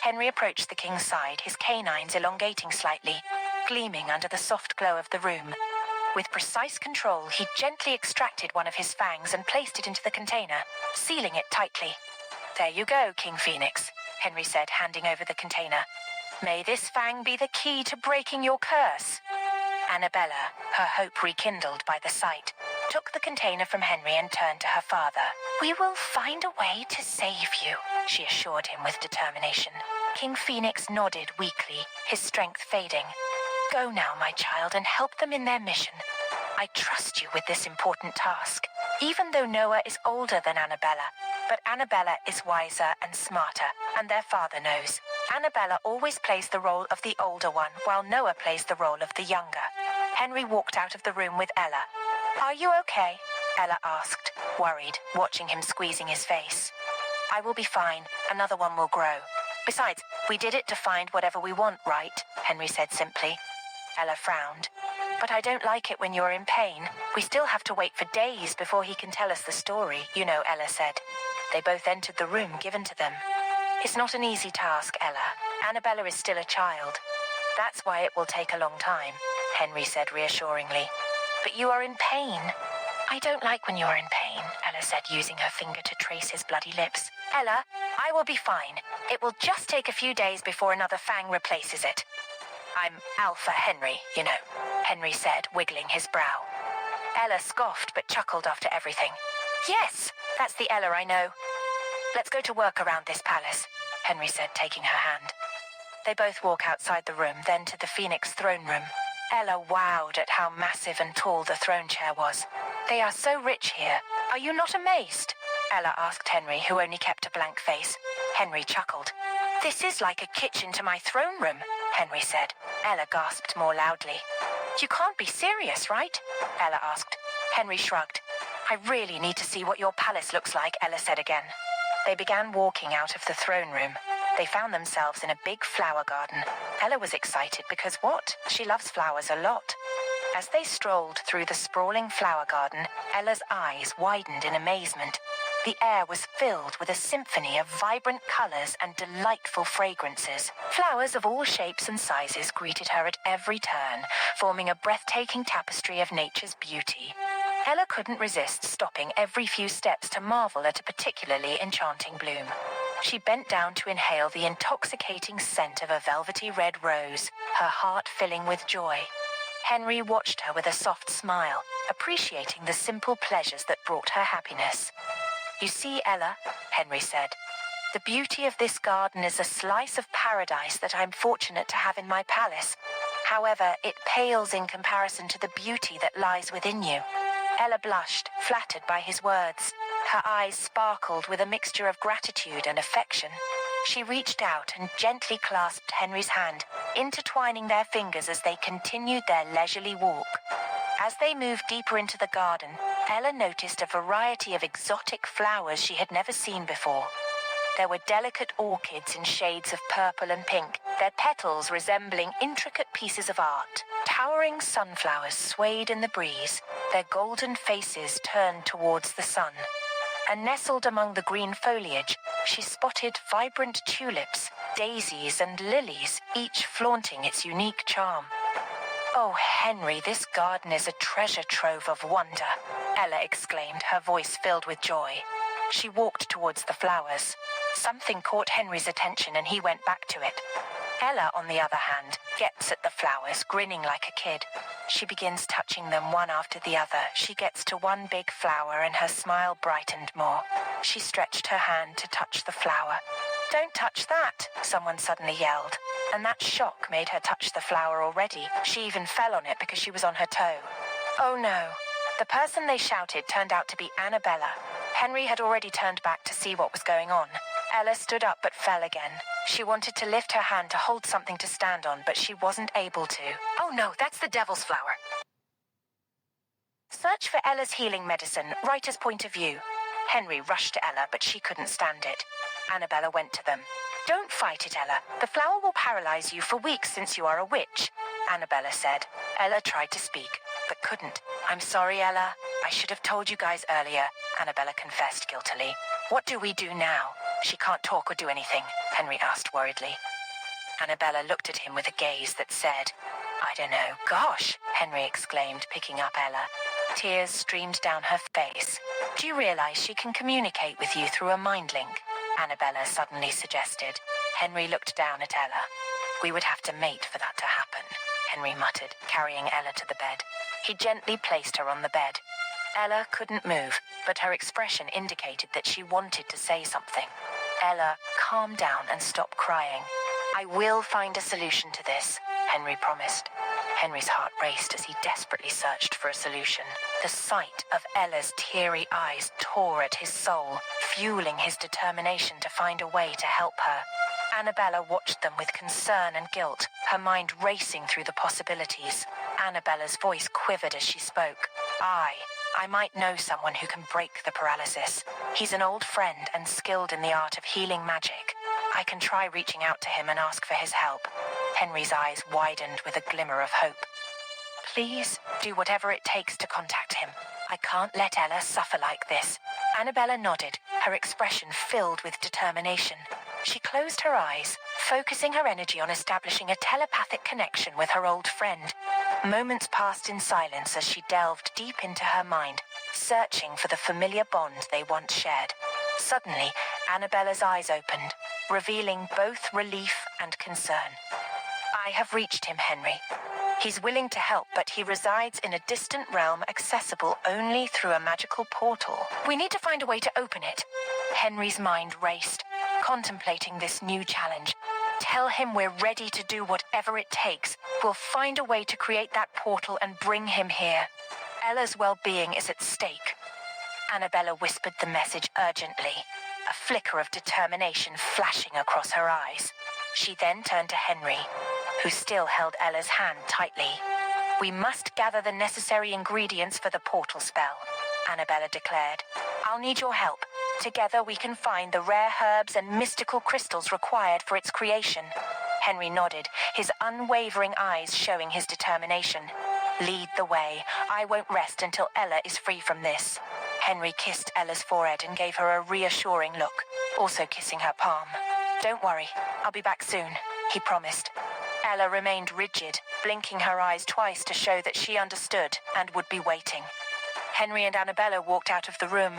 Henry approached the king's side, his canines elongating slightly, gleaming under the soft glow of the room. With precise control, he gently extracted one of his fangs and placed it into the container, sealing it tightly. "There you go, King Phoenix," Henry said, handing over the container. "May this fang be the key to breaking your curse." Annabella, her hope rekindled by the sight, took the container from Henry and turned to her father. "We will find a way to save you," she assured him with determination. King Phoenix nodded weakly, his strength fading. "Go now, my child, and help them in their mission. I trust you with this important task, even though Noah is older than Annabella. But Annabella is wiser and smarter, and their father knows. Annabella always plays the role of the older one, while Noah plays the role of the younger." Henry walked out of the room with Ella. "Are you okay?" Ella asked, worried, watching him squeezing his face. "I will be fine. Another one will grow. Besides, we did it to find whatever we want, right?" Henry said simply. Ella frowned. "But I don't like it when you're in pain. We still have to wait for days before he can tell us the story, you know," Ella said. They both entered the room given to them. "It's not an easy task, Ella. Annabella is still a child. That's why it will take a long time," Henry said reassuringly. "But you are in pain." "I don't like when you're in pain," Ella said, using her finger to trace his bloody lips. "Ella, I will be fine. It will just take a few days before another fang replaces it. I'm Alpha Henry, you know," Henry said, wiggling his brow. Ella scoffed but chuckled after everything. "Yes, that's the Ella I know. Let's go to work around this palace," Henry said, taking her hand. They both walk outside the room, then to the Phoenix throne room. Ella wowed at how massive and tall the throne chair was. "They are so rich here. Are you not amazed?" Ella asked Henry, who only kept a blank face. Henry chuckled. "This is like a kitchen to my throne room," Henry said. Ella gasped more loudly. You can't be serious, right? Ella asked. Henry shrugged. I really need to see what your palace looks like, Ella said again. They began walking out of the throne room. They found themselves in a big flower garden. Ella was excited because what? She loves flowers a lot. As they strolled through the sprawling flower garden, Ella's eyes widened in amazement. The air was filled with a symphony of vibrant colors and delightful fragrances. Flowers of all shapes and sizes greeted her at every turn, forming a breathtaking tapestry of nature's beauty. Ella couldn't resist stopping every few steps to marvel at a particularly enchanting bloom. She bent down to inhale the intoxicating scent of a velvety red rose, her heart filling with joy. Henry watched her with a soft smile, appreciating the simple pleasures that brought her happiness. You see, Ella, Henry said, the beauty of this garden is a slice of paradise that I'm fortunate to have in my palace. However, it pales in comparison to the beauty that lies within you. Ella blushed, flattered by his words. Her eyes sparkled with a mixture of gratitude and affection. She reached out and gently clasped Henry's hand, intertwining their fingers as they continued their leisurely walk. As they moved deeper into the garden, Ella noticed a variety of exotic flowers she had never seen before. There were delicate orchids in shades of purple and pink, their petals resembling intricate pieces of art. Towering sunflowers swayed in the breeze, their golden faces turned towards the sun. And nestled among the green foliage, she spotted vibrant tulips, daisies, and lilies, each flaunting its unique charm. Oh, Henry, this garden is a treasure trove of wonder, Ella exclaimed, her voice filled with joy. She walked towards the flowers. Something caught Henry's attention and he went back to it. Ella, on the other hand, gets at the flowers, grinning like a kid. She begins touching them one after the other. She gets to one big flower and her smile brightened more. She stretched her hand to touch the flower. Don't touch that, someone suddenly yelled. And that shock made her touch the flower already. She even fell on it because she was on her toe. Oh no. The person they shouted turned out to be Annabella. Henry had already turned back to see what was going on. Ella stood up but fell again. She wanted to lift her hand to hold something to stand on, but she wasn't able to. Oh no, that's the devil's flower. Search for Ella's healing medicine, writer's point of view. Henry rushed to Ella, but she couldn't stand it. Annabella went to them. Don't fight it, Ella. The flower will paralyze you for weeks since you are a witch, Annabella said. Ella tried to speak, but couldn't. I'm sorry, Ella. I should have told you guys earlier, Annabella confessed guiltily. What do we do now? She can't talk or do anything, Henry asked worriedly. Annabella looked at him with a gaze that said, I don't know. Gosh, Henry exclaimed, picking up Ella. Tears streamed down her face. Do you realize she can communicate with you through a mind link? Annabella suddenly suggested. Henry looked down at Ella. We would have to mate for that to happen, Henry muttered, carrying Ella to the bed. He gently placed her on the bed. Ella couldn't move, but her expression indicated that she wanted to say something. Ella, calm down and stop crying. I will find a solution to this, Henry promised. Henry's heart raced as he desperately searched for a solution. The sight of Ella's teary eyes tore at his soul, fueling his determination to find a way to help her. Annabella watched them with concern and guilt, her mind racing through the possibilities. Annabella's voice quivered as she spoke. I might know someone who can break the paralysis. He's an old friend and skilled in the art of healing magic. I can try reaching out to him and ask for his help. Henry's eyes widened with a glimmer of hope. Please do whatever it takes to contact him. I can't let Ella suffer like this. Annabella nodded, her expression filled with determination. She closed her eyes, focusing her energy on establishing a telepathic connection with her old friend. Moments passed in silence as she delved deep into her mind, searching for the familiar bond they once shared. Suddenly, Annabella's eyes opened, revealing both relief and concern. I have reached him, Henry. He's willing to help, but he resides in a distant realm accessible only through a magical portal. We need to find a way to open it. Henry's mind raced, contemplating this new challenge. Tell him we're ready to do whatever it takes. We'll find a way to create that portal and bring him here. Ella's well-being is at stake. Annabella whispered the message urgently, a flicker of determination flashing across her eyes. She then turned to Henry, who still held Ella's hand tightly. We must gather the necessary ingredients for the portal spell, Annabella declared. I'll need your help. Together we can find the rare herbs and mystical crystals required for its creation. Henry nodded, his unwavering eyes showing his determination. Lead the way. I won't rest until Ella is free from this. Henry kissed Ella's forehead and gave her a reassuring look, also kissing her palm. Don't worry, I'll be back soon, he promised. Ella remained rigid, blinking her eyes twice to show that she understood and would be waiting. Henry and Annabella walked out of the room.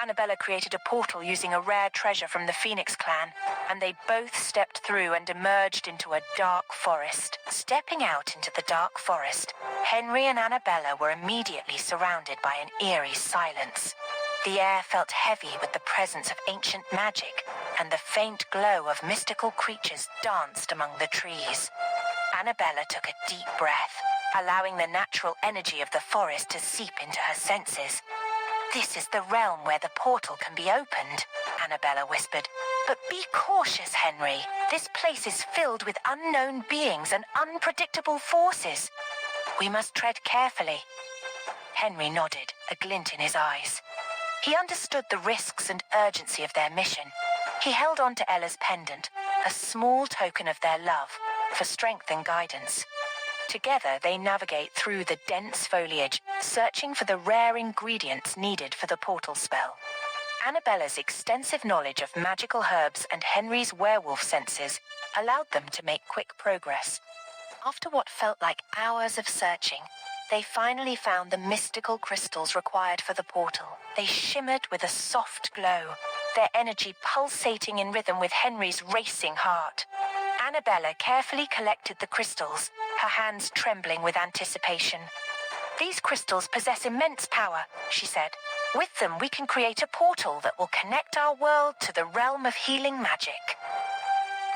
Annabella created a portal using a rare treasure from the Phoenix clan, and they both stepped through and emerged into a dark forest. Stepping out into the dark forest, Henry and Annabella were immediately surrounded by an eerie silence. The air felt heavy with the presence of ancient magic, and the faint glow of mystical creatures danced among the trees. Annabella took a deep breath, allowing the natural energy of the forest to seep into her senses. This is the realm where the portal can be opened, Annabella whispered. But be cautious, Henry. This place is filled with unknown beings and unpredictable forces. We must tread carefully. Henry nodded, a glint in his eyes. He understood the risks and urgency of their mission. He held on to Ella's pendant, a small token of their love, for strength and guidance. Together, they navigate through the dense foliage, searching for the rare ingredients needed for the portal spell. Annabella's extensive knowledge of magical herbs and Henry's werewolf senses allowed them to make quick progress. After what felt like hours of searching, they finally found the mystical crystals required for the portal. They shimmered with a soft glow, their energy pulsating in rhythm with Henry's racing heart. Annabella carefully collected the crystals, her hands trembling with anticipation. These crystals possess immense power, she said. With them, we can create a portal that will connect our world to the realm of healing magic.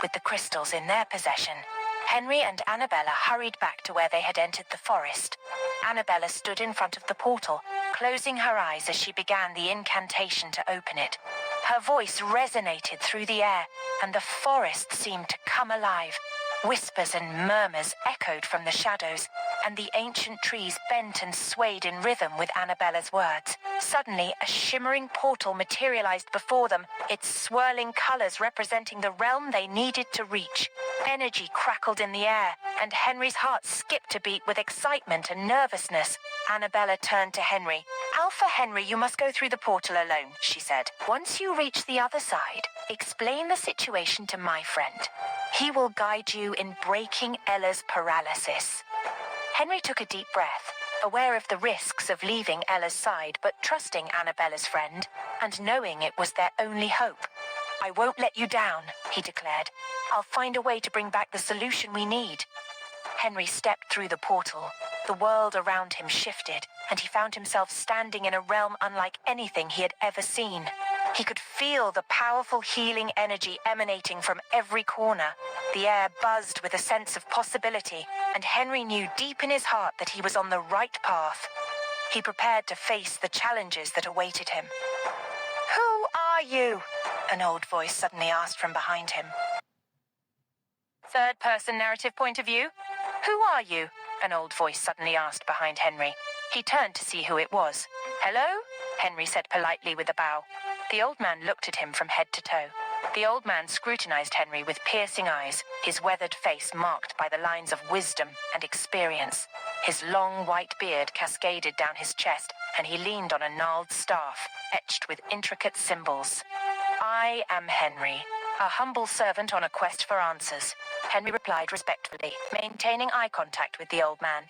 With the crystals in their possession, Henry and Annabella hurried back to where they had entered the forest. Annabella stood in front of the portal, closing her eyes as she began the incantation to open it. Her voice resonated through the air, and the forest seemed to come alive. Whispers and murmurs echoed from the shadows, and the ancient trees bent and swayed in rhythm with Annabella's words. Suddenly, a shimmering portal materialized before them, its swirling colors representing the realm they needed to reach. Energy crackled in the air, and Henry's heart skipped a beat with excitement and nervousness. Annabella turned to Henry. "Alpha Henry, you must go through the portal alone," she said. "Once you reach the other side, explain the situation to my friend. He will guide you in breaking Ella's paralysis." Henry took a deep breath, aware of the risks of leaving Ella's side but trusting Annabella's friend and knowing it was their only hope. "I won't let you down," he declared. "I'll find a way to bring back the solution we need." Henry stepped through the portal. The world around him shifted, and he found himself standing in a realm unlike anything he had ever seen. He could feel the powerful healing energy emanating from every corner. The air buzzed with a sense of possibility, and Henry knew deep in his heart that he was on the right path. He prepared to face the challenges that awaited him. "Who are you?" an old voice suddenly asked from behind him. Third-person narrative point of view? "Who are you?" an old voice suddenly asked behind Henry. He turned to see who it was. "Hello?" Henry said politely with a bow. The old man looked at him from head to toe. The old man scrutinized Henry with piercing eyes, his weathered face marked by the lines of wisdom and experience. His long white beard cascaded down his chest, and he leaned on a gnarled staff, etched with intricate symbols. "I am Henry, a humble servant on a quest for answers," Henry replied respectfully, maintaining eye contact with the old man.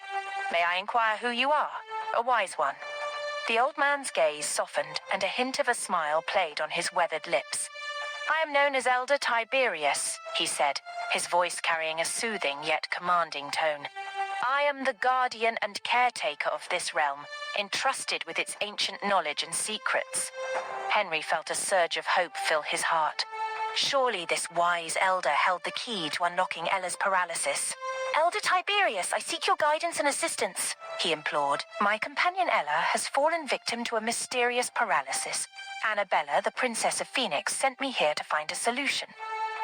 "May I inquire who you are? A wise one." The old man's gaze softened, and a hint of a smile played on his weathered lips. "I am known as Elder Tiberius," he said, his voice carrying a soothing yet commanding tone. "I am the guardian and caretaker of this realm, entrusted with its ancient knowledge and secrets." Henry felt a surge of hope fill his heart. Surely this wise elder held the key to unlocking Ella's paralysis. "Elder Tiberius, I seek your guidance and assistance," he implored. "My companion Ella has fallen victim to a mysterious paralysis. Annabella, the Princess of Phoenix, sent me here to find a solution."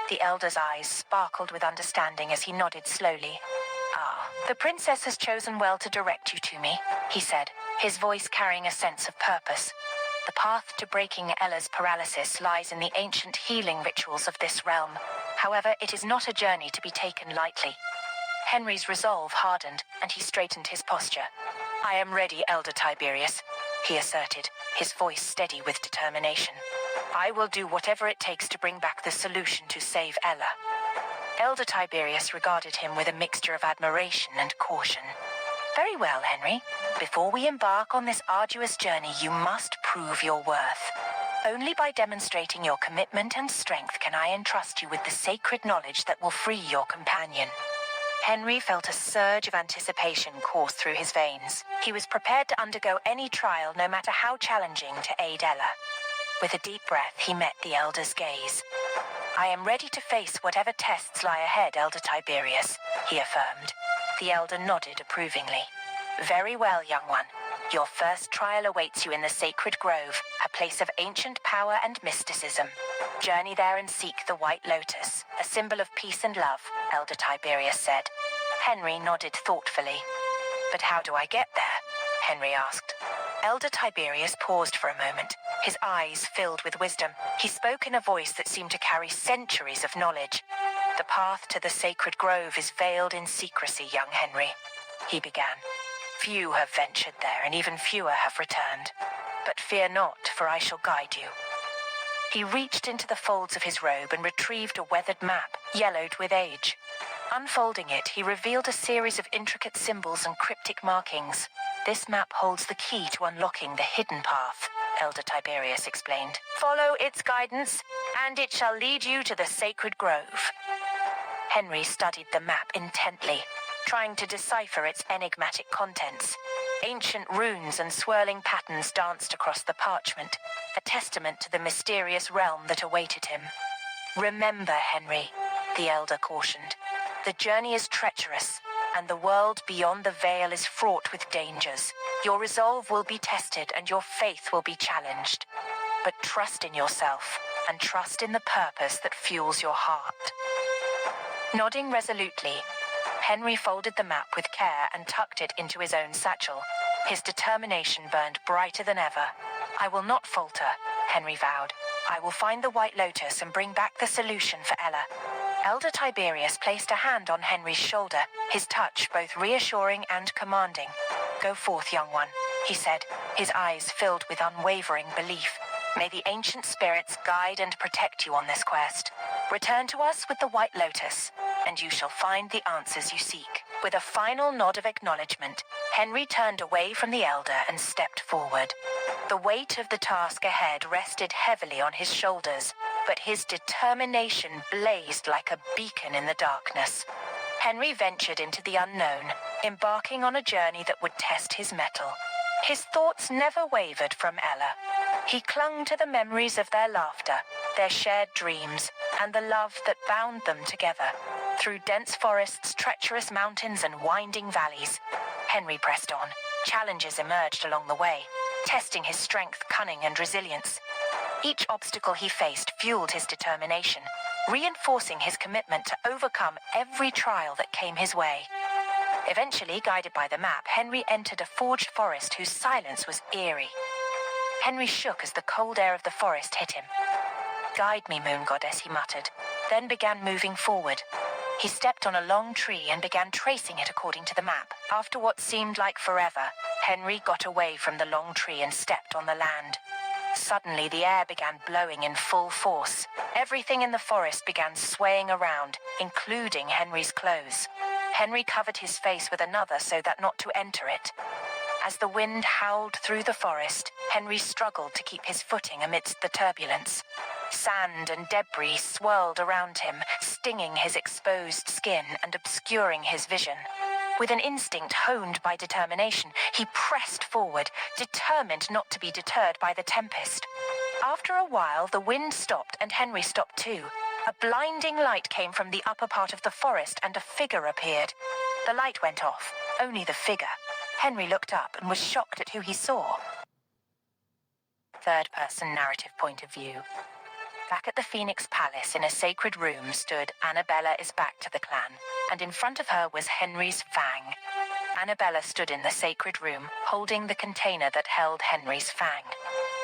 The elder's eyes sparkled with understanding as he nodded slowly. Ah, the princess has chosen well to direct you to me, he said, his voice carrying a sense of purpose. The path to breaking Ella's paralysis lies in the ancient healing rituals of this realm. However, it is not a journey to be taken lightly. Henry's resolve hardened, and he straightened his posture. I am ready, Elder Tiberius, he asserted, his voice steady with determination. I will do whatever it takes to bring back the solution to save Ella. Elder Tiberius regarded him with a mixture of admiration and caution. Very well, Henry. Before we embark on this arduous journey, you must prove your worth. Only by demonstrating your commitment and strength can I entrust you with the sacred knowledge that will free your companion. Henry felt a surge of anticipation course through his veins. He was prepared to undergo any trial, no matter how challenging, to aid Ella. With a deep breath, he met the elder's gaze. I am ready to face whatever tests lie ahead, Elder Tiberius, he affirmed. The elder nodded approvingly. Very well, young one. Your first trial awaits you in the sacred grove, a place of ancient power and mysticism. Journey there and seek the White Lotus, a symbol of peace and love, Elder Tiberius said. Henry nodded thoughtfully. But how do I get there? Henry asked. Elder Tiberius paused for a moment, his eyes filled with wisdom. He spoke in a voice that seemed to carry centuries of knowledge. The path to the sacred grove is veiled in secrecy, young Henry, he began. Few have ventured there, and even fewer have returned. But fear not, for I shall guide you. He reached into the folds of his robe and retrieved a weathered map, yellowed with age. Unfolding it, he revealed a series of intricate symbols and cryptic markings. This map holds the key to unlocking the hidden path, Elder Tiberius explained. Follow its guidance, and it shall lead you to the sacred grove. Henry studied the map intently, trying to decipher its enigmatic contents. Ancient runes and swirling patterns danced across the parchment, a testament to the mysterious realm that awaited him. Remember, Henry, the elder cautioned, the journey is treacherous, and the world beyond the veil is fraught with dangers. Your resolve will be tested, and your faith will be challenged. But trust in yourself, and trust in the purpose that fuels your heart. Nodding resolutely, Henry folded the map with care and tucked it into his own satchel. His determination burned brighter than ever. I will not falter, Henry vowed. I will find the White Lotus and bring back the solution for Ella. Elder Tiberius placed a hand on Henry's shoulder, his touch both reassuring and commanding. Go forth, young one, he said, his eyes filled with unwavering belief. May the ancient spirits guide and protect you on this quest. Return to us with the White Lotus, and you shall find the answers you seek. With a final nod of acknowledgement, Henry turned away from the elder and stepped forward. The weight of the task ahead rested heavily on his shoulders, but his determination blazed like a beacon in the darkness. Henry ventured into the unknown, embarking on a journey that would test his mettle. His thoughts never wavered from Ella. He clung to the memories of their laughter, their shared dreams, and the love that bound them together. Through dense forests, treacherous mountains, and winding valleys, Henry pressed on. Challenges emerged along the way, testing his strength, cunning, and resilience. Each obstacle he faced fueled his determination, reinforcing his commitment to overcome every trial that came his way. Eventually, guided by the map, Henry entered a forged forest whose silence was eerie. Henry shook as the cold air of the forest hit him. Guide me, moon goddess, he muttered, then began moving forward. He stepped on a long tree and began tracing it according to the map. After what seemed like forever, Henry got away from the long tree and stepped on the land. Suddenly, the air began blowing in full force. Everything in the forest began swaying around, including Henry's clothes. Henry covered his face with another so that not to enter it. As the wind howled through the forest, Henry struggled to keep his footing amidst the turbulence. Sand and debris swirled around him, stinging his exposed skin and obscuring his vision. With an instinct honed by determination, he pressed forward, determined not to be deterred by the tempest. After a while, the wind stopped and Henry stopped too. A blinding light came from the upper part of the forest and a figure appeared. The light went off, only the figure. Henry looked up and was shocked at who he saw. Third-person narrative point of view. Back at the Phoenix Palace in a sacred room stood Annabella is back to the clan, and in front of her was Henry's fang. Annabella stood in the sacred room, holding the container that held Henry's fang.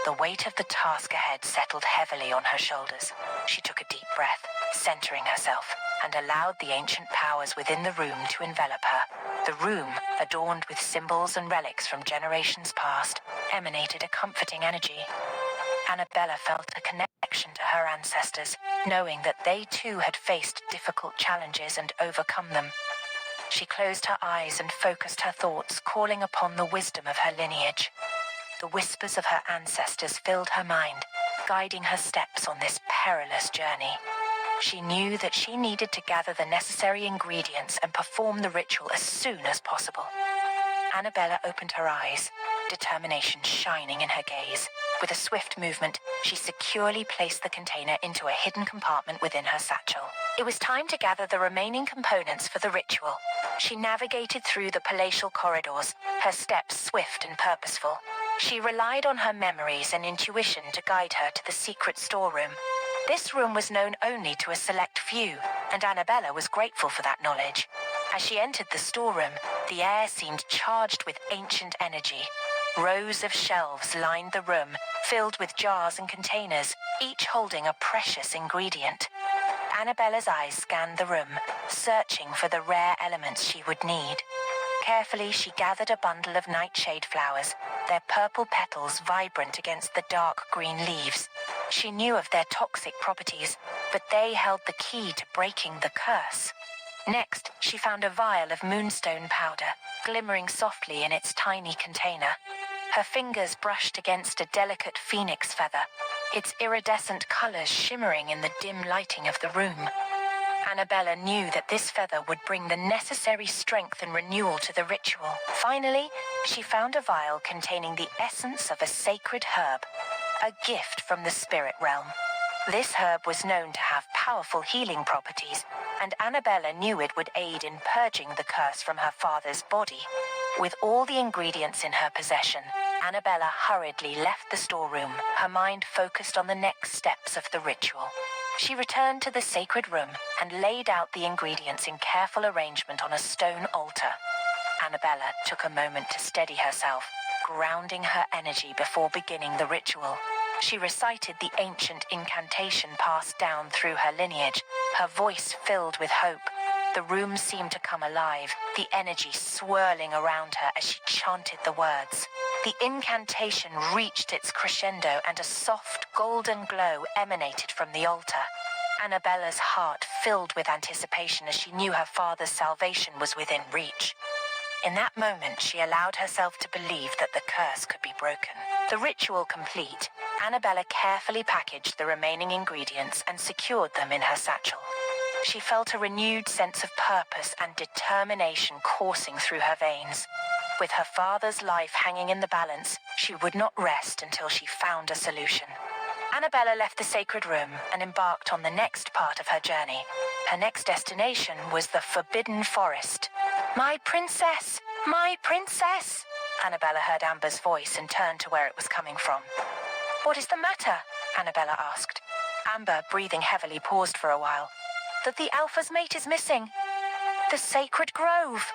The weight of the task ahead settled heavily on her shoulders. She took a deep breath, centering herself, and allowed the ancient powers within the room to envelop her. The room, adorned with symbols and relics from generations past, emanated a comforting energy. Annabella felt a connection to her ancestors, knowing that they too had faced difficult challenges and overcome them. She closed her eyes and focused her thoughts, calling upon the wisdom of her lineage. The whispers of her ancestors filled her mind, guiding her steps on this perilous journey. She knew that she needed to gather the necessary ingredients and perform the ritual as soon as possible. Annabella opened her eyes, determination shining in her gaze. With a swift movement, she securely placed the container into a hidden compartment within her satchel. It was time to gather the remaining components for the ritual. She navigated through the palatial corridors, her steps swift and purposeful. She relied on her memories and intuition to guide her to the secret storeroom. This room was known only to a select few, and Annabella was grateful for that knowledge. As she entered the storeroom, the air seemed charged with ancient energy. Rows of shelves lined the room, filled with jars and containers, each holding a precious ingredient. Annabella's eyes scanned the room, searching for the rare elements she would need. Carefully, she gathered a bundle of nightshade flowers, their purple petals vibrant against the dark green leaves. She knew of their toxic properties, but they held the key to breaking the curse. Next, she found a vial of moonstone powder, glimmering softly in its tiny container. Her fingers brushed against a delicate phoenix feather, its iridescent colors shimmering in the dim lighting of the room. Annabella knew that this feather would bring the necessary strength and renewal to the ritual. Finally, she found a vial containing the essence of a sacred herb, a gift from the spirit realm. This herb was known to have powerful healing properties, and Annabella knew it would aid in purging the curse from her father's body. With all the ingredients in her possession, Annabella hurriedly left the storeroom, her mind focused on the next steps of the ritual. She returned to the sacred room and laid out the ingredients in careful arrangement on a stone altar. Annabella took a moment to steady herself, grounding her energy before beginning the ritual. She recited the ancient incantation passed down through her lineage, her voice filled with hope. The room seemed to come alive, the energy swirling around her as she chanted the words. The incantation reached its crescendo and a soft, golden glow emanated from the altar. Annabella's heart filled with anticipation as she knew her father's salvation was within reach. In that moment, she allowed herself to believe that the curse could be broken. The ritual complete, Annabella carefully packaged the remaining ingredients and secured them in her satchel. She felt a renewed sense of purpose and determination coursing through her veins. With her father's life hanging in the balance, she would not rest until she found a solution. Annabella left the sacred room and embarked on the next part of her journey. Her next destination was the Forbidden Forest. "My princess! My princess!" Annabella heard Amber's voice and turned to where it was coming from. "What is the matter?" Annabella asked. Amber, breathing heavily, paused for a while. "The alpha's mate is missing." "The sacred grove!"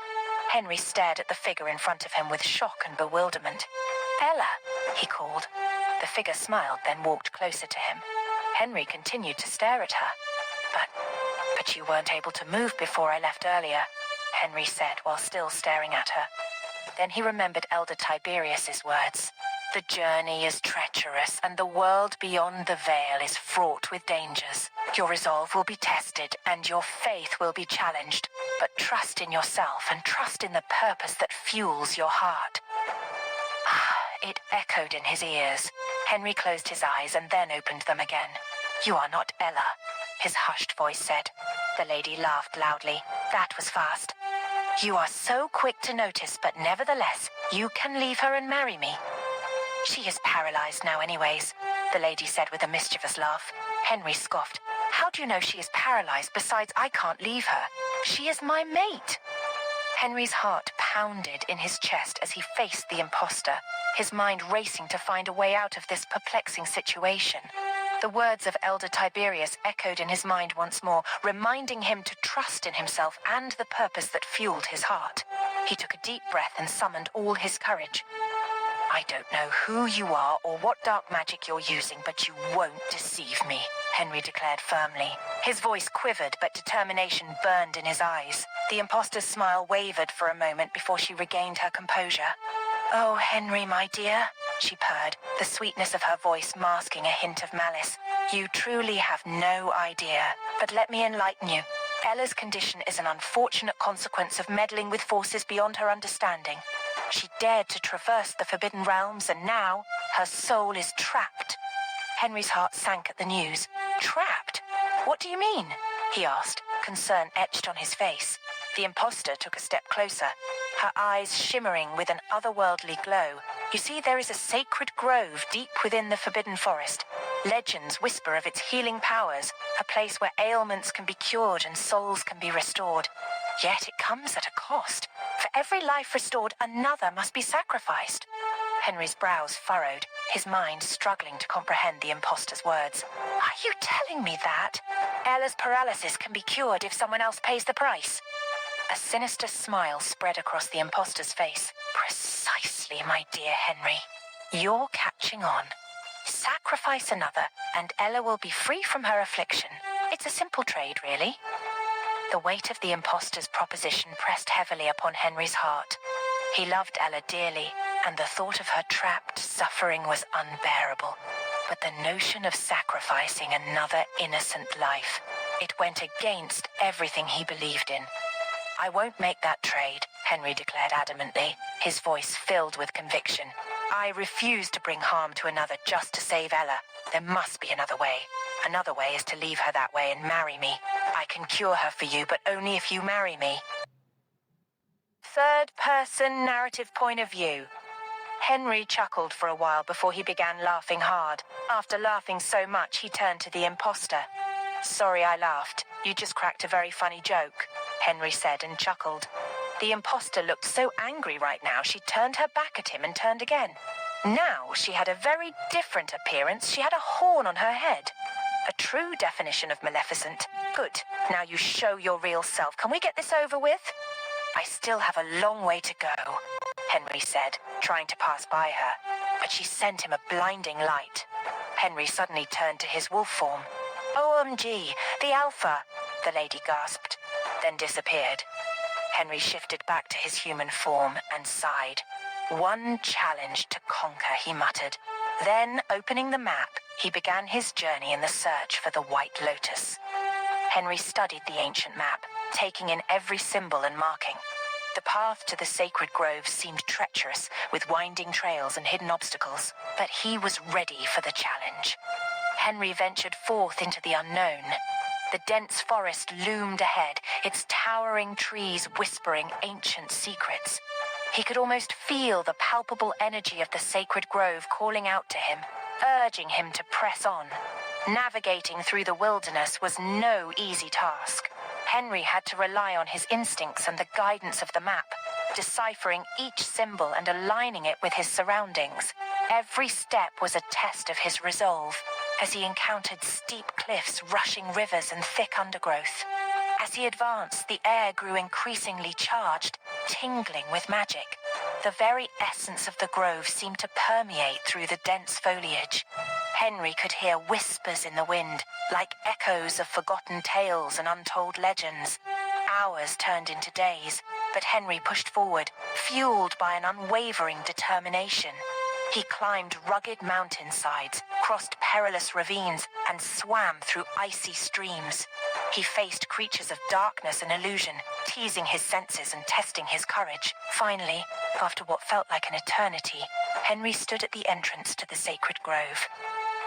Henry stared at the figure in front of him with shock and bewilderment. "Ella," he called. The figure smiled, then walked closer to him. Henry continued to stare at her. But you weren't able to move before I left earlier," Henry said while still staring at her. Then he remembered Elder Tiberius's words. "The journey is treacherous, and the world beyond the veil is fraught with dangers. Your resolve will be tested, and your faith will be challenged. But trust in yourself, and trust in the purpose that fuels your heart." It echoed in his ears. Henry closed his eyes and then opened them again. "You are not Ella," his hushed voice said. The lady laughed loudly. "That was fast. You are so quick to notice, but nevertheless, you can leave her and marry me." "She is paralyzed now anyways," the lady said with a mischievous laugh. Henry scoffed. "How do you know she is paralyzed? Besides, I can't leave her. She is my mate." Henry's heart pounded in his chest as he faced the imposter, his mind racing to find a way out of this perplexing situation. The words of Elder Tiberius echoed in his mind once more, reminding him to trust in himself and the purpose that fueled his heart. He took a deep breath and summoned all his courage. I don't know who you are or what dark magic you're using, but you won't deceive me, Henry declared firmly. His voice quivered, but determination burned in his eyes. The imposter's smile wavered for a moment before she regained her composure. Oh, Henry, my dear, she purred, the sweetness of her voice masking a hint of malice. You truly have no idea, but let me enlighten you. Ella's condition is an unfortunate consequence of meddling with forces beyond her understanding. She dared to traverse the Forbidden Realms, and now her soul is trapped. Henry's heart sank at the news. Trapped? What do you mean? He asked, concern etched on his face. The imposter took a step closer, her eyes shimmering with an otherworldly glow. You see, there is a sacred grove deep within the Forbidden Forest. Legends whisper of its healing powers, a place where ailments can be cured and souls can be restored. Yet it comes at a cost. For every life restored, another must be sacrificed. Henry's brows furrowed, his mind struggling to comprehend the imposter's words. Are you telling me that? Ella's paralysis can be cured if someone else pays the price? A sinister smile spread across the imposter's face. Precisely, my dear Henry. You're catching on. Sacrifice another, and Ella will be free from her affliction. It's a simple trade, really. The weight of the imposter's proposition pressed heavily upon Henry's heart. He loved Ella dearly, and the thought of her trapped suffering was unbearable. But the notion of sacrificing another innocent life, it went against everything he believed in. I won't make that trade, Henry declared adamantly, his voice filled with conviction. I refuse to bring harm to another just to save Ella. There must be another way. Another way is to leave her that way and marry me. I can cure her for you, but only if you marry me. Third-person narrative point of view. Henry chuckled for a while before he began laughing hard. After laughing so much, he turned to the imposter. Sorry I laughed. You just cracked a very funny joke, Henry said and chuckled. The imposter looked so angry right now, she turned her back at him and turned again. Now she had a very different appearance. She had a horn on her head. A true definition of maleficent. Good. Now you show your real self. Can we get this over with? I still have a long way to go, Henry said, trying to pass by her. But she sent him a blinding light. Henry suddenly turned to his wolf form. OMG, the Alpha, the lady gasped, then disappeared. Henry shifted back to his human form and sighed. One challenge to conquer, he muttered. Then, opening the map, he began his journey in the search for the White Lotus. Henry studied the ancient map, taking in every symbol and marking. The path to the sacred grove seemed treacherous, with winding trails and hidden obstacles, but he was ready for the challenge. Henry ventured forth into the unknown. The dense forest loomed ahead, its towering trees whispering ancient secrets. He could almost feel the palpable energy of the sacred grove calling out to him, urging him to press on. Navigating through the wilderness was no easy task. Henry had to rely on his instincts and the guidance of the map, deciphering each symbol and aligning it with his surroundings. Every step was a test of his resolve, as he encountered steep cliffs, rushing rivers, and thick undergrowth. As he advanced, the air grew increasingly charged, tingling with magic. The very essence of the grove seemed to permeate through the dense foliage. Henry could hear whispers in the wind, like echoes of forgotten tales and untold legends. Hours turned into days, but Henry pushed forward, fueled by an unwavering determination. He climbed rugged mountainsides, crossed perilous ravines, and swam through icy streams. He faced creatures of darkness and illusion, teasing his senses and testing his courage. Finally, after what felt like an eternity, Henry stood at the entrance to the sacred grove.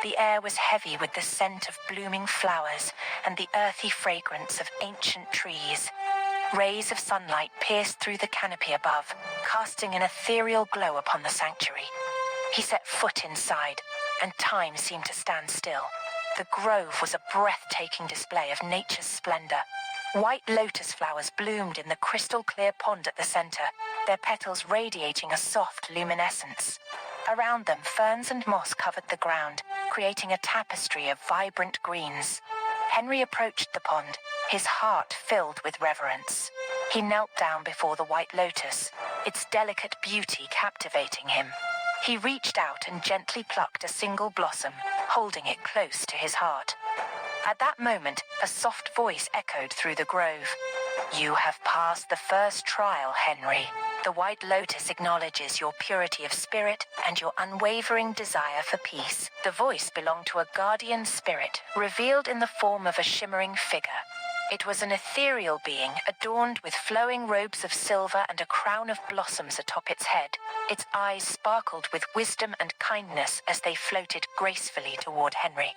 The air was heavy with the scent of blooming flowers and the earthy fragrance of ancient trees. Rays of sunlight pierced through the canopy above, casting an ethereal glow upon the sanctuary. He set foot inside, and time seemed to stand still. The grove was a breathtaking display of nature's splendor. White lotus flowers bloomed in the crystal-clear pond at the center, their petals radiating a soft luminescence. Around them, ferns and moss covered the ground, creating a tapestry of vibrant greens. Henry approached the pond, his heart filled with reverence. He knelt down before the white lotus, its delicate beauty captivating him. He reached out and gently plucked a single blossom, holding it close to his heart. At that moment, a soft voice echoed through the grove. "You have passed the first trial, Henry. The white lotus acknowledges your purity of spirit and your unwavering desire for peace." The voice belonged to a guardian spirit, revealed in the form of a shimmering figure. It was an ethereal being, adorned with flowing robes of silver and a crown of blossoms atop its head. Its eyes sparkled with wisdom and kindness as they floated gracefully toward Henry.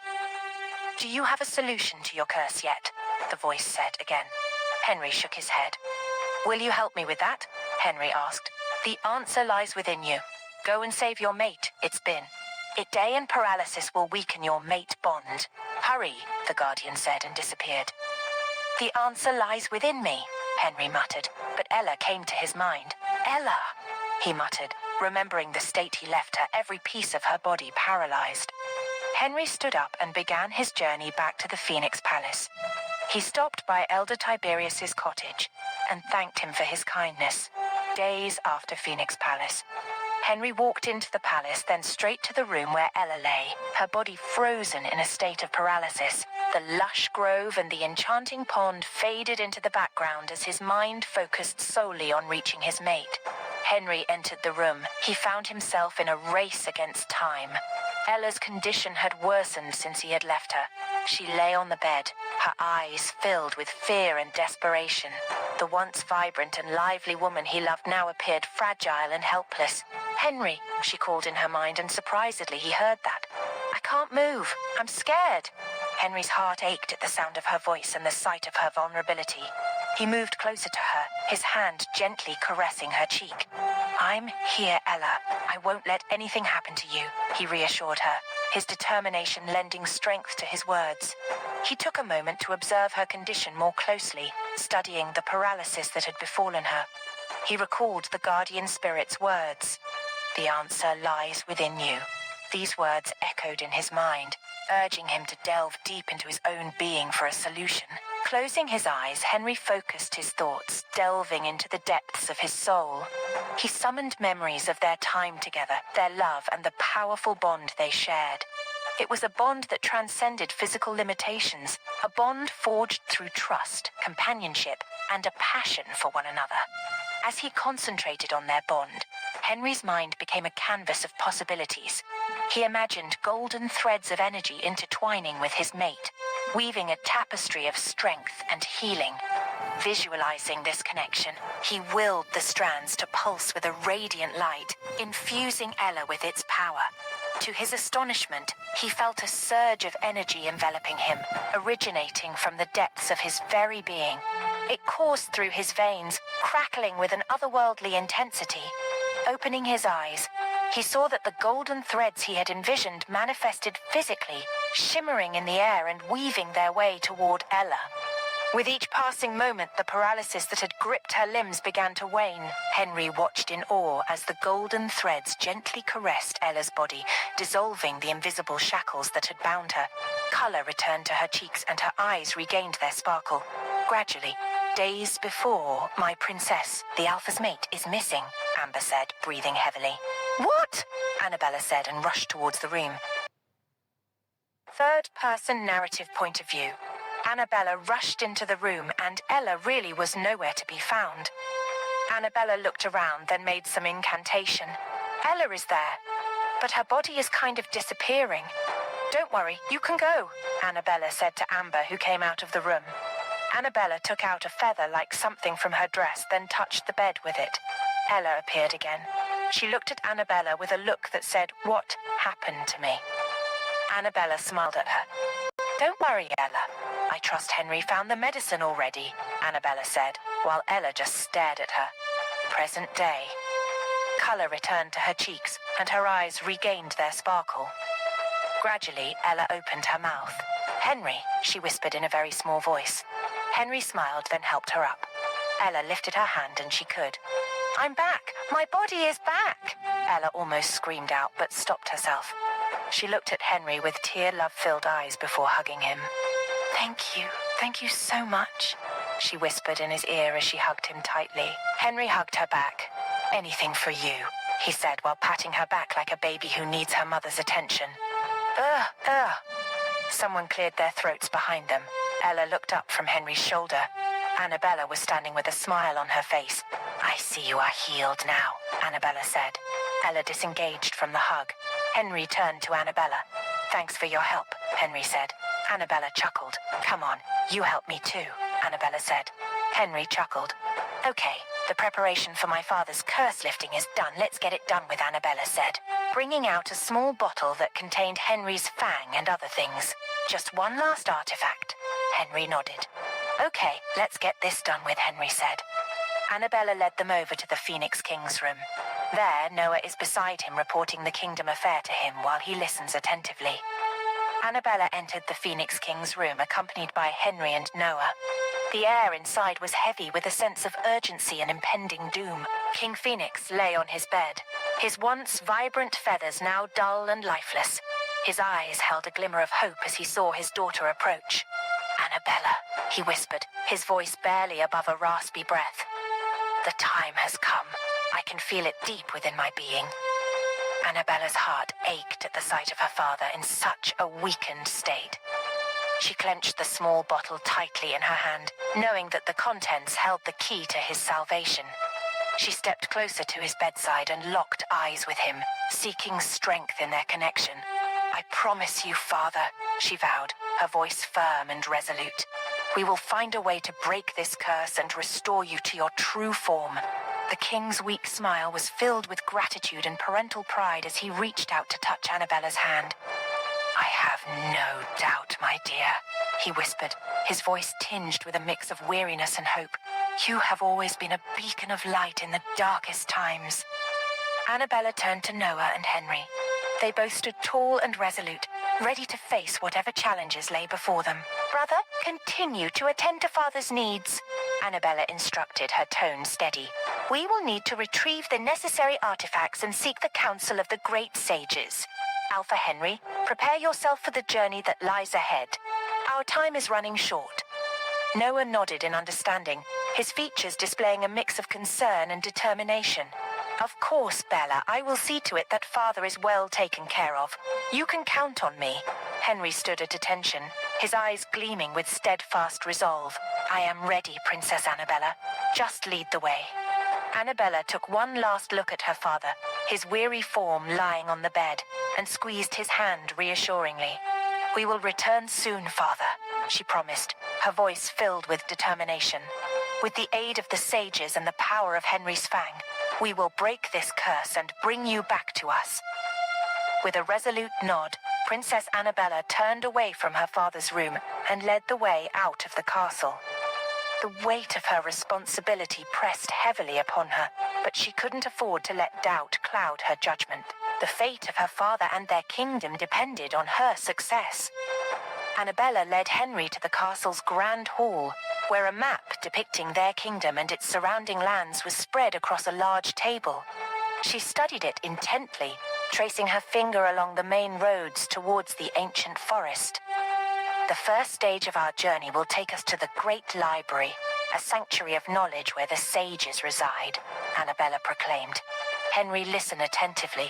"Do you have a solution to your curse yet?" the voice said again. Henry shook his head. "Will you help me with that?" Henry asked. "The answer lies within you. Go and save your mate, it's been. A day in paralysis will weaken your mate bond. Hurry," the guardian said and disappeared. "The answer lies within me," Henry muttered, but Ella came to his mind. "Ella," he muttered, remembering the state he left her, every piece of her body paralyzed. Henry stood up and began his journey back to the Phoenix Palace. He stopped by Elder Tiberius's cottage and thanked him for his kindness. Days after Phoenix Palace, Henry walked into the palace, then straight to the room where Ella lay, her body frozen in a state of paralysis. The lush grove and the enchanting pond faded into the background as his mind focused solely on reaching his mate. Henry entered the room. He found himself in a race against time. Ella's condition had worsened since he had left her. She lay on the bed, her eyes filled with fear and desperation. The once vibrant and lively woman he loved now appeared fragile and helpless. "Henry," she called in her mind, and surprisedly he heard that. "I can't move. I'm scared." Henry's heart ached at the sound of her voice and the sight of her vulnerability. He moved closer to her, his hand gently caressing her cheek. "I'm here, Ella. I won't let anything happen to you," he reassured her, his determination lending strength to his words. He took a moment to observe her condition more closely, studying the paralysis that had befallen her. He recalled the guardian spirit's words. "The answer lies within you." These words echoed in his mind, urging him to delve deep into his own being for a solution. Closing his eyes, Henry focused his thoughts, delving into the depths of his soul. He summoned memories of their time together, their love, and the powerful bond they shared. It was a bond that transcended physical limitations, a bond forged through trust, companionship, and a passion for one another. As he concentrated on their bond, Henry's mind became a canvas of possibilities. He imagined golden threads of energy intertwining with his mate, weaving a tapestry of strength and healing. Visualizing this connection, he willed the strands to pulse with a radiant light, infusing Ella with its power. To his astonishment, he felt a surge of energy enveloping him, originating from the depths of his very being. It coursed through his veins, crackling with an otherworldly intensity. Opening his eyes, he saw that the golden threads he had envisioned manifested physically, shimmering in the air and weaving their way toward Ella. With each passing moment, the paralysis that had gripped her limbs began to wane. Henry watched in awe as the golden threads gently caressed Ella's body, dissolving the invisible shackles that had bound her. Color returned to her cheeks and her eyes regained their sparkle. Gradually, "Days before, my princess, the Alpha's mate, is missing," Amber said, breathing heavily. "What?" Annabella said and rushed towards the room. Third-person narrative point of view. Annabella rushed into the room and Ella really was nowhere to be found. Annabella looked around, then made some incantation. "Ella is there, but her body is kind of disappearing." "Don't worry, you can go," Annabella said to Amber, who came out of the room. Annabella took out a feather like something from her dress, then touched the bed with it. Ella appeared again. She looked at Annabella with a look that said, "What happened to me?" Annabella smiled at her. "Don't worry, Ella. I trust Henry found the medicine already," Annabella said, while Ella just stared at her. Present day. Color returned to her cheeks, and her eyes regained their sparkle. Gradually, Ella opened her mouth. "Henry," she whispered in a very small voice. Henry smiled, then helped her up. Ella lifted her hand and she could. "I'm back! My body is back!" Ella almost screamed out, but stopped herself. She looked at Henry with tear-love-filled eyes before hugging him. Thank you so much, she whispered in his ear as she hugged him tightly. Henry hugged her back. Anything for you, he said while patting her back like a baby who needs her mother's attention. Ugh. Someone cleared their throats behind them. Ella looked up from Henry's shoulder. Annabella was standing with a smile on her face. I see you are healed now, Annabella said. Ella disengaged from the hug. Henry turned to Annabella. Thanks for your help, Henry said. Annabella chuckled. Come on, you help me too, Annabella said. Henry chuckled. Okay, the preparation for my father's curse lifting is done. Let's get it done with, Annabella said, bringing out a small bottle that contained Henry's fang and other things. Just one last artifact. Henry nodded. Okay, let's get this done with, Henry said. Annabella led them over to the Phoenix King's room. There, Noah is beside him reporting the kingdom affair to him while he listens attentively. Annabella entered the Phoenix King's room accompanied by Henry and Noah. The air inside was heavy with a sense of urgency and impending doom. King Phoenix lay on his bed, his once vibrant feathers now dull and lifeless. His eyes held a glimmer of hope as he saw his daughter approach. Annabella, he whispered, his voice barely above a raspy breath. The time has come. I can feel it deep within my being. Annabella's heart ached at the sight of her father in such a weakened state. She clenched the small bottle tightly in her hand, knowing that the contents held the key to his salvation. She stepped closer to his bedside and locked eyes with him, seeking strength in their connection. I promise you, Father, she vowed, her voice firm and resolute. We will find a way to break this curse and restore you to your true form. The king's weak smile was filled with gratitude and parental pride as he reached out to touch Annabella's hand. I have no doubt, my dear, he whispered, his voice tinged with a mix of weariness and hope. You have always been a beacon of light in the darkest times. Annabella turned to Noah and Henry. They both stood tall and resolute, ready to face whatever challenges lay before them. Brother, continue to attend to Father's needs, Annabella instructed, her tone steady. We will need to retrieve the necessary artifacts and seek the counsel of the great sages. Alpha Henry, prepare yourself for the journey that lies ahead. Our time is running short. Noah nodded in understanding, his features displaying a mix of concern and determination. Of course, Bella, I will see to it that Father is well taken care of. You can count on me. Henry stood at attention, his eyes gleaming with steadfast resolve. I am ready, Princess Annabella. Just lead the way. Annabella took one last look at her father, his weary form lying on the bed, and squeezed his hand reassuringly. We will return soon, Father, she promised, her voice filled with determination. With the aid of the sages and the power of Henry's fang, we will break this curse and bring you back to us. With a resolute nod, Princess Annabella turned away from her father's room and led the way out of the castle. The weight of her responsibility pressed heavily upon her, but she couldn't afford to let doubt cloud her judgment. The fate of her father and their kingdom depended on her success. Annabella led Henry to the castle's grand hall, where a map depicting their kingdom and its surrounding lands was spread across a large table. She studied it intently, tracing her finger along the main roads towards the ancient forest. The first stage of our journey will take us to the Great Library, a sanctuary of knowledge where the sages reside, Annabella proclaimed. Henry listened attentively.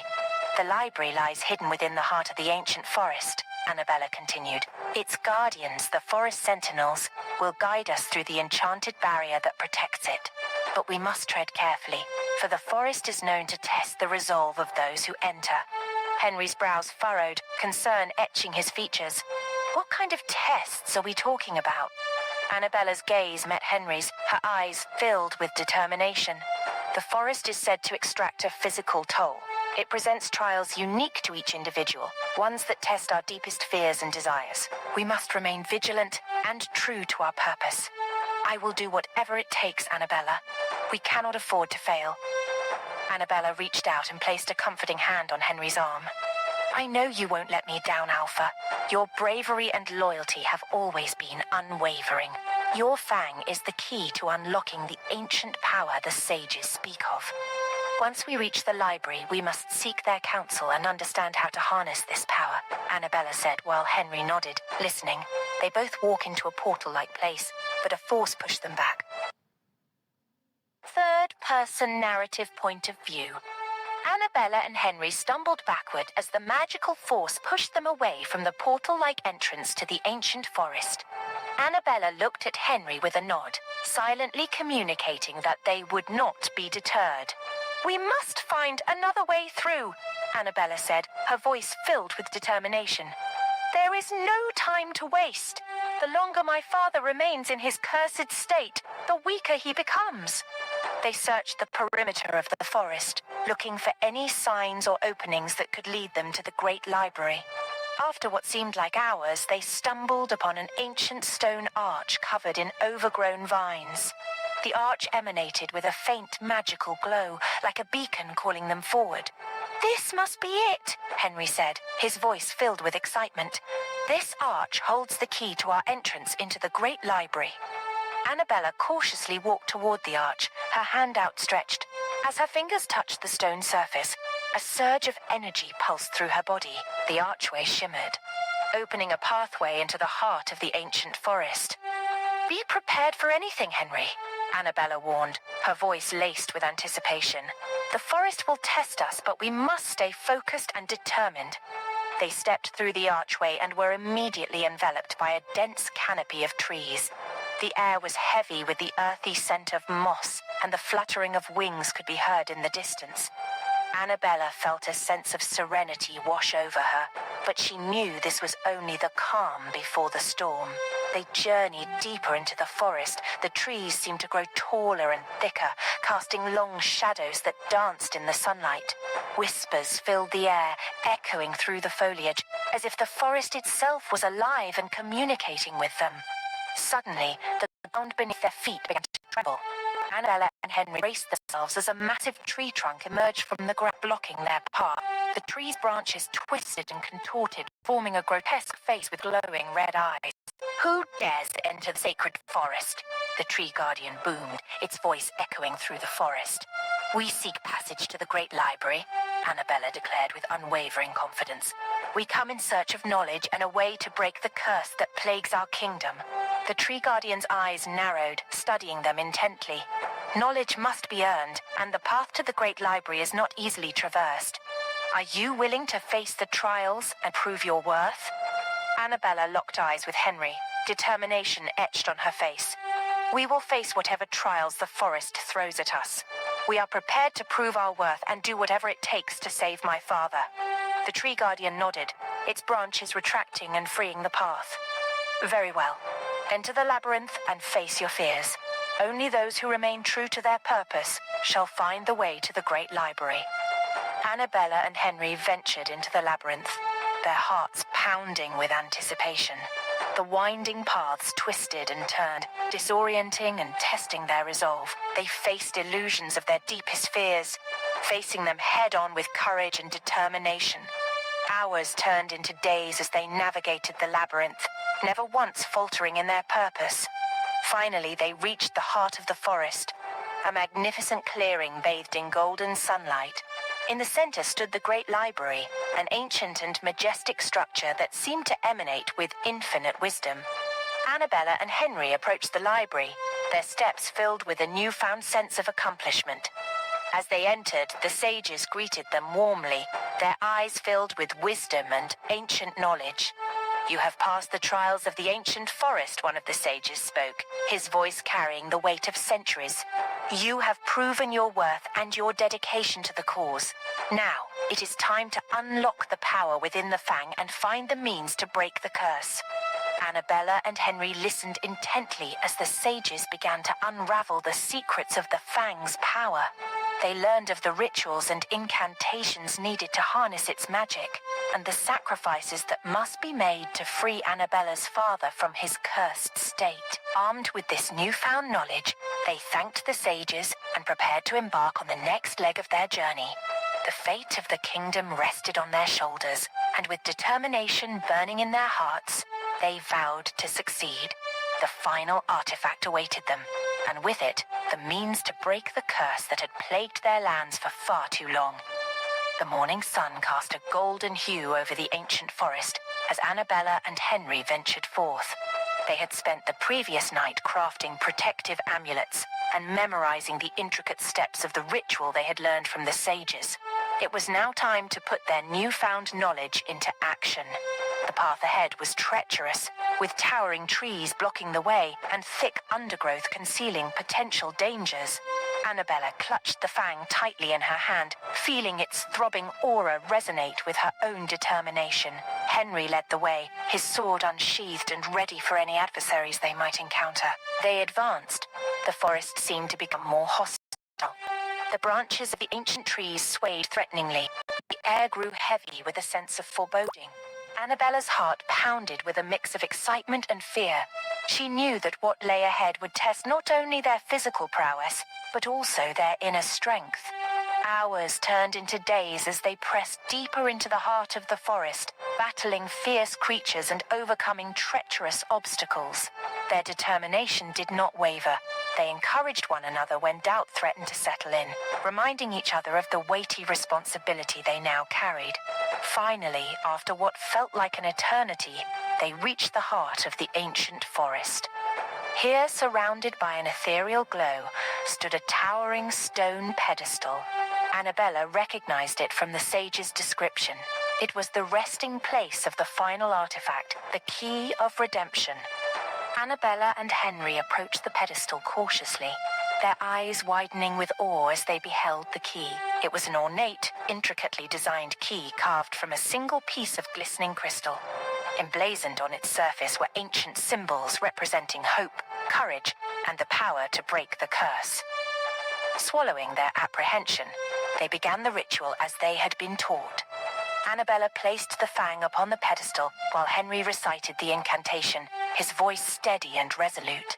The library lies hidden within the heart of the ancient forest, Annabella continued. Its guardians, the forest sentinels, will guide us through the enchanted barrier that protects it. But we must tread carefully, for the forest is known to test the resolve of those who enter. Henry's brows furrowed, concern etching his features. What kind of tests are we talking about? Annabella's gaze met Henry's, her eyes filled with determination. The forest is said to extract a physical toll. It presents trials unique to each individual, ones that test our deepest fears and desires. We must remain vigilant and true to our purpose. I will do whatever it takes, Annabella. We cannot afford to fail. Annabella reached out and placed a comforting hand on Henry's arm. I know you won't let me down, Alpha. Your bravery and loyalty have always been unwavering. Your fang is the key to unlocking the ancient power the sages speak of. Once we reach the library, we must seek their counsel and understand how to harness this power. Annabella said while Henry nodded, listening. They both walk into a portal-like place, but a force pushed them back. Third-person narrative point of view. Annabella and Henry stumbled backward as the magical force pushed them away from the portal-like entrance to the ancient forest. Annabella looked at Henry with a nod, silently communicating that they would not be deterred. "We must find another way through," Annabella said, her voice filled with determination. "There is no time to waste. The longer my father remains in his cursed state, the weaker he becomes." They searched the perimeter of the forest, looking for any signs or openings that could lead them to the great library. After what seemed like hours, they stumbled upon an ancient stone arch covered in overgrown vines. The arch emanated with a faint magical glow, like a beacon calling them forward. "This must be it," Henry said, his voice filled with excitement. "This arch holds the key to our entrance into the great library." Annabella cautiously walked toward the arch, her hand outstretched. As her fingers touched the stone surface, a surge of energy pulsed through her body. The archway shimmered, opening a pathway into the heart of the ancient forest. "Be prepared for anything, Henry," Annabella warned, her voice laced with anticipation. "The forest will test us, but we must stay focused and determined." They stepped through the archway and were immediately enveloped by a dense canopy of trees. The air was heavy with the earthy scent of moss, and the fluttering of wings could be heard in the distance. Annabella felt a sense of serenity wash over her, but she knew this was only the calm before the storm. They journeyed deeper into the forest. The trees seemed to grow taller and thicker, casting long shadows that danced in the sunlight. Whispers filled the air, echoing through the foliage, as if the forest itself was alive and communicating with them. Suddenly, the ground beneath their feet began to tremble. Annabella and Henry braced themselves as a massive tree trunk emerged from the ground, blocking their path. The tree's branches twisted and contorted, forming a grotesque face with glowing red eyes. "Who dares enter the sacred forest?" the tree guardian boomed, its voice echoing through the forest. "We seek passage to the great library," Annabella declared with unwavering confidence. "We come in search of knowledge and a way to break the curse that plagues our kingdom." The tree guardian's eyes narrowed, studying them intently. Knowledge must be earned, and the path to the great library is not easily traversed. "Are you willing to face the trials and prove your worth?" Annabella locked eyes with Henry, determination etched on her face. "We will face whatever trials the forest throws at us. We are prepared to prove our worth and do whatever it takes to save my father." The tree guardian nodded, its branches retracting and freeing the path. "Very well. Enter the labyrinth and face your fears. Only those who remain true to their purpose shall find the way to the great library." Annabella and Henry ventured into the labyrinth, their hearts pounding with anticipation. The winding paths twisted and turned, disorienting and testing their resolve. They faced illusions of their deepest fears, facing them head-on with courage and determination. Hours turned into days as they navigated the labyrinth, never once faltering in their purpose. Finally, they reached the heart of the forest, a magnificent clearing bathed in golden sunlight. In the center stood the great library, an ancient and majestic structure that seemed to emanate with infinite wisdom. Annabella and Henry approached the library, their steps filled with a newfound sense of accomplishment. As they entered, the sages greeted them warmly, their eyes filled with wisdom and ancient knowledge. "You have passed the trials of the ancient forest," one of the sages spoke, his voice carrying the weight of centuries. "You have proven your worth and your dedication to the cause. Now, it is time to unlock the power within the Fang and find the means to break the curse." Annabella and Henry listened intently as the sages began to unravel the secrets of the Fang's power. They learned of the rituals and incantations needed to harness its magic, and the sacrifices that must be made to free Annabella's father from his cursed state. Armed with this newfound knowledge, they thanked the sages and prepared to embark on the next leg of their journey. The fate of the kingdom rested on their shoulders, and with determination burning in their hearts, they vowed to succeed. The final artifact awaited them, and with it, the means to break the curse that had plagued their lands for far too long. The morning sun cast a golden hue over the ancient forest as Annabella and Henry ventured forth. They had spent the previous night crafting protective amulets and memorizing the intricate steps of the ritual they had learned from the sages. It was now time to put their newfound knowledge into action. The path ahead was treacherous, with towering trees blocking the way and thick undergrowth concealing potential dangers. Annabella clutched the fang tightly in her hand, feeling its throbbing aura resonate with her own determination. Henry led the way, his sword unsheathed and ready for any adversaries they might encounter. They advanced. The forest seemed to become more hostile. The branches of the ancient trees swayed threateningly. The air grew heavy with a sense of foreboding. Annabella's heart pounded with a mix of excitement and fear. She knew that what lay ahead would test not only their physical prowess, but also their inner strength. Hours turned into days as they pressed deeper into the heart of the forest, battling fierce creatures and overcoming treacherous obstacles. Their determination did not waver. They encouraged one another when doubt threatened to settle in, reminding each other of the weighty responsibility they now carried. Finally, after what felt like an eternity, they reached the heart of the ancient forest. Here, surrounded by an ethereal glow, stood a towering stone pedestal. Annabella recognized it from the sage's description. It was the resting place of the final artifact, the Key of Redemption. Annabella and Henry approached the pedestal cautiously, their eyes widening with awe as they beheld the key. It was an ornate, intricately designed key carved from a single piece of glistening crystal. Emblazoned on its surface were ancient symbols representing hope, courage, and the power to break the curse. Swallowing their apprehension, they began the ritual as they had been taught. Annabella placed the fang upon the pedestal while Henry recited the incantation, his voice steady and resolute.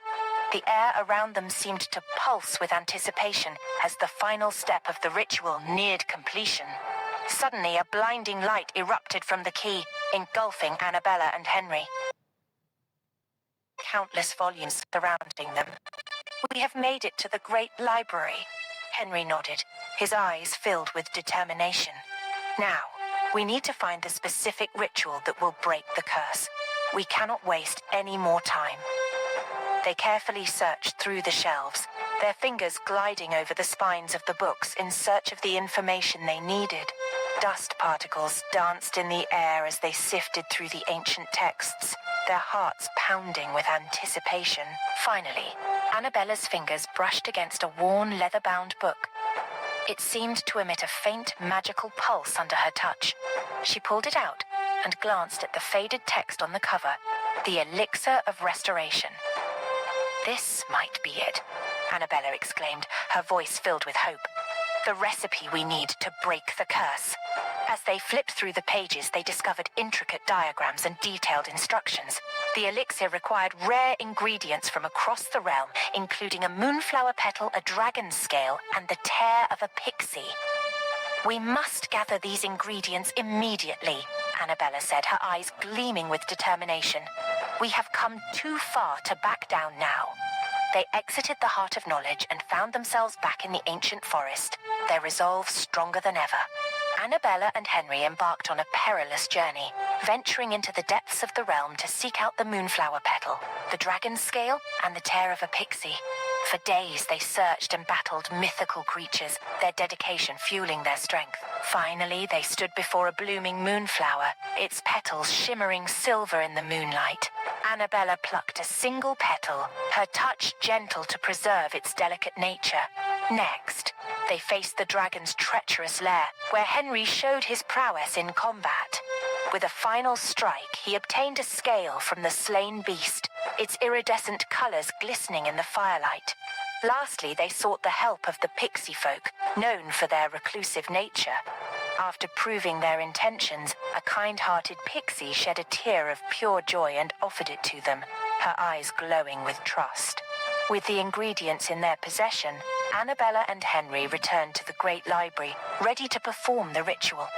The air around them seemed to pulse with anticipation as the final step of the ritual neared completion. Suddenly, a blinding light erupted from the key, engulfing Annabella and Henry. Countless volumes surrounding them. "We have made it to the great library," Henry nodded, his eyes filled with determination. "Now, we need to find the specific ritual that will break the curse. We cannot waste any more time." They carefully searched through the shelves, their fingers gliding over the spines of the books in search of the information they needed. Dust particles danced in the air as they sifted through the ancient texts, their hearts pounding with anticipation. Finally, Annabella's fingers brushed against a worn, leather-bound book. It seemed to emit a faint, magical pulse under her touch. She pulled it out and glanced at the faded text on the cover, "The Elixir of Restoration." "This might be it," Annabella exclaimed, her voice filled with hope. "The recipe we need to break the curse." As they flipped through the pages, they discovered intricate diagrams and detailed instructions. The elixir required rare ingredients from across the realm, including a moonflower petal, a dragon's scale, and the tear of a pixie. "We must gather these ingredients immediately," Annabella said, her eyes gleaming with determination. "We have come too far to back down now." They exited the Heart of Knowledge and found themselves back in the ancient forest, their resolve stronger than ever. Annabella and Henry embarked on a perilous journey, venturing into the depths of the realm to seek out the moonflower petal, the dragon's scale, and the tear of a pixie. For days they searched and battled mythical creatures, their dedication fueling their strength. Finally, they stood before a blooming moonflower, its petals shimmering silver in the moonlight. Annabella plucked a single petal, her touch gentle to preserve its delicate nature. Next, they faced the dragon's treacherous lair, where Henry showed his prowess in combat. With a final strike, he obtained a scale from the slain beast, its iridescent colors glistening in the firelight. Lastly, they sought the help of the pixie folk, known for their reclusive nature. After proving their intentions, a kind-hearted pixie shed a tear of pure joy and offered it to them, her eyes glowing with trust. With the ingredients in their possession, Annabella and Henry returned to the great library, ready to perform the ritual.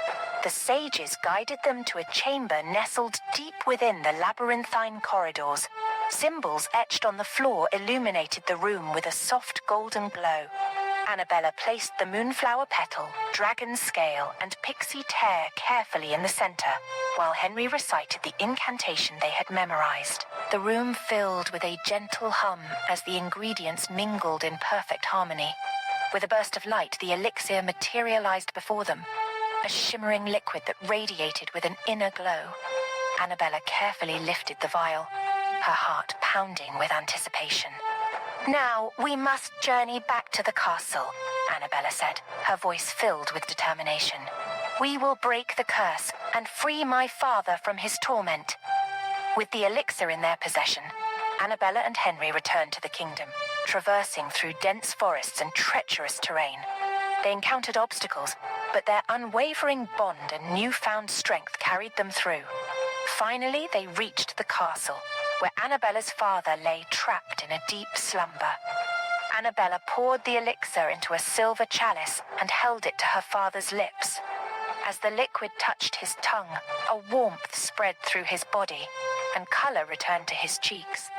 The sages guided them to a chamber nestled deep within the labyrinthine corridors. Symbols etched on the floor illuminated the room with a soft golden glow. Annabella placed the moonflower petal, dragon scale, and pixie tear carefully in the center, while Henry recited the incantation they had memorized. The room filled with a gentle hum as the ingredients mingled in perfect harmony. With a burst of light, the elixir materialized before them, a shimmering liquid that radiated with an inner glow. Annabella carefully lifted the vial, her heart pounding with anticipation. "Now, we must journey back to the castle," Annabella said, her voice filled with determination. "We will break the curse and free my father from his torment." With the elixir in their possession, Annabella and Henry returned to the kingdom, traversing through dense forests and treacherous terrain. They encountered obstacles, but their unwavering bond and newfound strength carried them through. Finally, they reached the castle, where Annabella's father lay trapped in a deep slumber. Annabella poured the elixir into a silver chalice and held it to her father's lips. As the liquid touched his tongue, a warmth spread through his body, and color returned to his cheeks.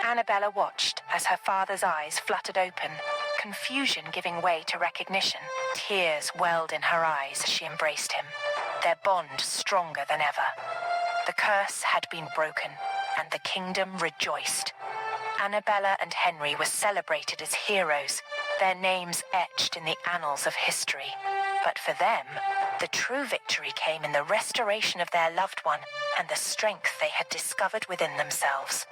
Annabella watched as her father's eyes fluttered open, confusion giving way to recognition. Tears welled in her eyes as she embraced him, their bond stronger than ever. The curse had been broken, and the kingdom rejoiced. Annabella and Henry were celebrated as heroes, their names etched in the annals of history. But for them, the true victory came in the restoration of their loved one and the strength they had discovered within themselves.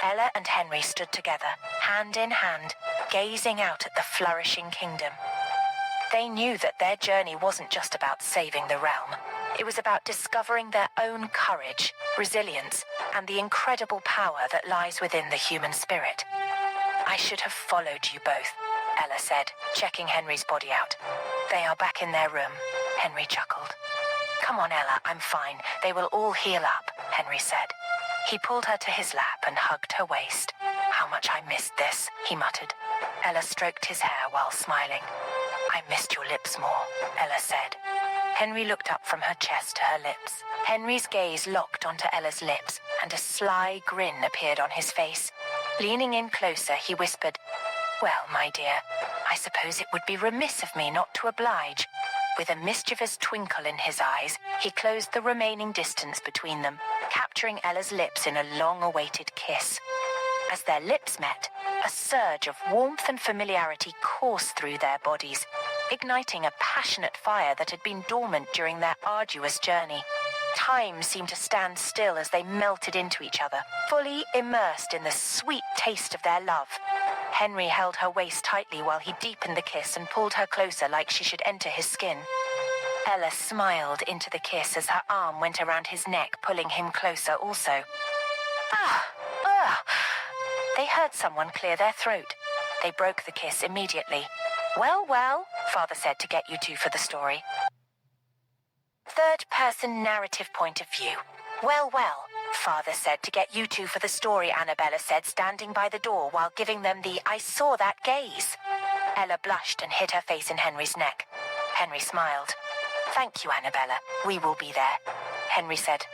Ella and Henry stood together, hand in hand, gazing out at the flourishing kingdom. They knew that their journey wasn't just about saving the realm. It was about discovering their own courage, resilience, and the incredible power that lies within the human spirit. "I should have followed you both," Ella said, checking Henry's body out. "They are back in their room," Henry chuckled. "Come on, Ella, I'm fine. They will all heal up," Henry said. He pulled her to his lap and hugged her waist. "How much I missed this," he muttered. Ella stroked his hair while smiling. "I missed your lips more," Ella said. Henry looked up from her chest to her lips. Henry's gaze locked onto Ella's lips, and a sly grin appeared on his face. Leaning in closer, he whispered, "Well, my dear, I suppose it would be remiss of me not to oblige." With a mischievous twinkle in his eyes, he closed the remaining distance between them, capturing Ella's lips in a long-awaited kiss. As their lips met, a surge of warmth and familiarity coursed through their bodies, igniting a passionate fire that had been dormant during their arduous journey. Time seemed to stand still as they melted into each other, fully immersed in the sweet taste of their love. Henry held her waist tightly while he deepened the kiss and pulled her closer like she should enter his skin. Ella smiled into the kiss as her arm went around his neck, pulling him closer also. They heard someone clear their throat. They broke the kiss immediately. "Well, well," Father said to get you two for the story. Third-person narrative point of view. "Well, well," Father said to get you two for the story, Annabella said, standing by the door while giving them the "I saw that" gaze. Ella blushed and hid her face in Henry's neck. Henry smiled. "Thank you, Annabella. We will be there," Henry said.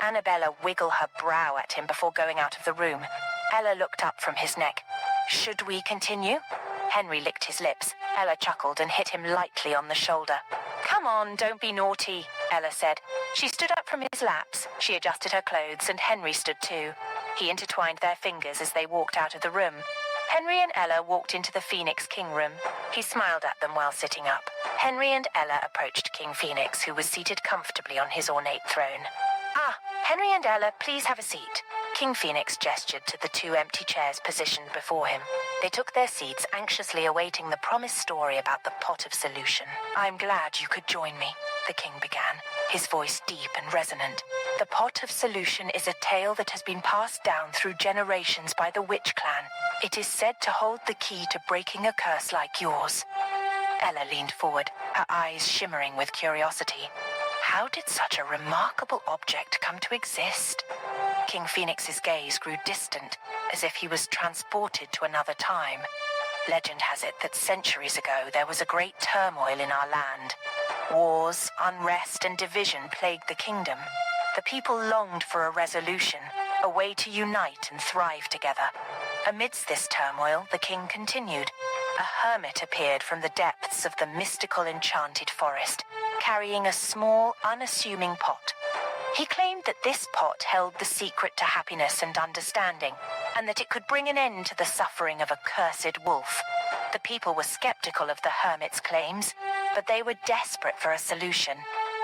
Annabella wiggled her brow at him before going out of the room. Ella looked up from his neck. "Should we continue?" Henry licked his lips. Ella chuckled and hit him lightly on the shoulder. "Come on, don't be naughty," Ella said. She stood up from his laps. She adjusted her clothes, and Henry stood too. He intertwined their fingers as they walked out of the room. Henry and Ella walked into the Phoenix King room. He smiled at them while sitting up. Henry and Ella approached King Phoenix, who was seated comfortably on his ornate throne. Henry and Ella, please have a seat." King Phoenix gestured to the two empty chairs positioned before him. They took their seats, anxiously awaiting the promised story about the pot of solution. "I'm glad you could join me," the king began, his voice deep and resonant. "The pot of solution is a tale that has been passed down through generations by the witch clan. It is said to hold the key to breaking a curse like yours." Ella leaned forward, her eyes shimmering with curiosity. How did such a remarkable object come to exist? King Phoenix's gaze grew distant, as if he was transported to another time. Legend has it that centuries ago there was a great turmoil in our land. Wars, unrest, and division plagued the kingdom. The people longed for a resolution, a way to unite and thrive together. Amidst this turmoil, the king continued. a hermit appeared from the depths of the mystical enchanted forest, carrying a small, unassuming pot. He claimed that this pot held the secret to happiness and understanding, and that it could bring an end to the suffering of a cursed wolf. The people were skeptical of the hermit's claims, but they were desperate for a solution.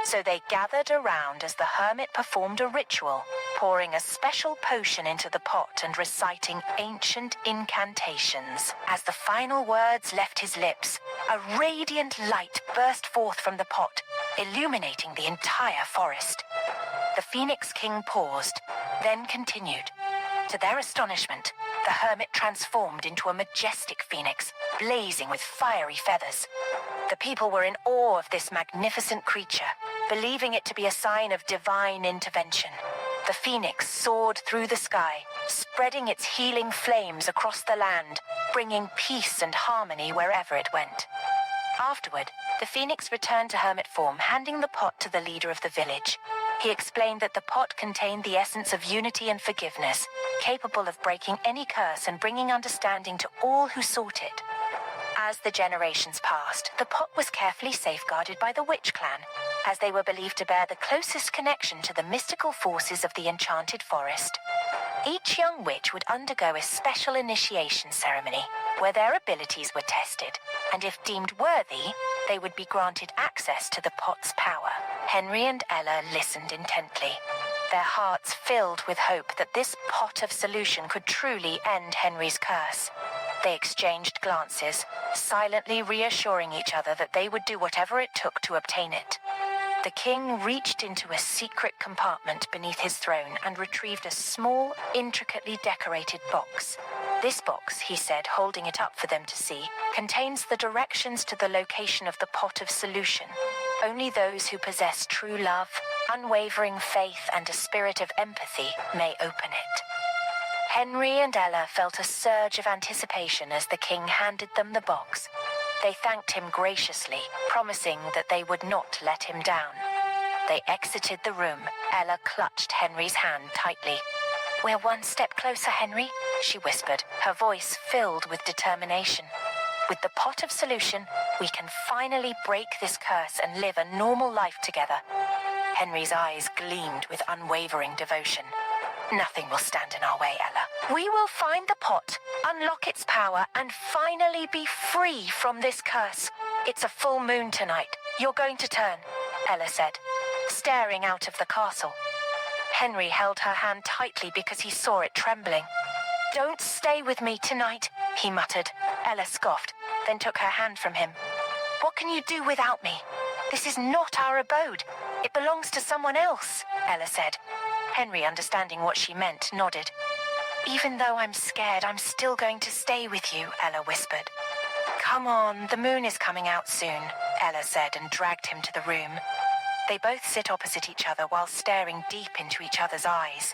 So they gathered around as the hermit performed a ritual, pouring a special potion into the pot and reciting ancient incantations. As the final words left his lips, a radiant light burst forth from the pot, illuminating the entire forest. The Phoenix King paused, then continued. To their astonishment, the hermit transformed into a majestic phoenix, blazing with fiery feathers. The people were in awe of this magnificent creature, believing it to be a sign of divine intervention. The phoenix soared through the sky, spreading its healing flames across the land, bringing peace and harmony wherever it went. Afterward, the phoenix returned to hermit form, handing the pot to the leader of the village. He explained that the pot contained the essence of unity and forgiveness, capable of breaking any curse and bringing understanding to all who sought it. As the generations passed, the pot was carefully safeguarded by the witch clan, as they were believed to bear the closest connection to the mystical forces of the enchanted forest. Each young witch would undergo a special initiation ceremony, where their abilities were tested, and if deemed worthy, they would be granted access to the pot's power. Henry and Ella listened intently, their hearts filled with hope that this pot of solution could truly end Henry's curse. They exchanged glances, silently reassuring each other that they would do whatever it took to obtain it. The king reached into a secret compartment beneath his throne and retrieved a small, intricately decorated box. This box, he said, holding it up for them to see, contains the directions to the location of the pot of solution. Only those who possess true love, unwavering faith, and a spirit of empathy may open it. Henry and Ella felt a surge of anticipation as the king handed them the box. They thanked him graciously, promising that they would not let him down. They exited the room. Ella clutched Henry's hand tightly. "We're one step closer, Henry," she whispered, her voice filled with determination. "With the pot of solution, we can finally break this curse and live a normal life together." Henry's eyes gleamed with unwavering devotion. "Nothing will stand in our way, Ella. We will find the pot, unlock its power, and finally be free from this curse. It's a full moon tonight. You're going to turn," Ella said, staring out of the castle. Henry held her hand tightly because he saw it trembling. "Don't stay with me tonight," he muttered. Ella scoffed, then took her hand from him. "What can you do without me? This is not our abode. It belongs to someone else," Ella said. Henry, understanding what she meant, nodded. "Even though I'm scared, I'm still going to stay with you," Ella whispered. "Come on, the moon is coming out soon," Ella said and dragged him to the room. They both sit opposite each other while staring deep into each other's eyes.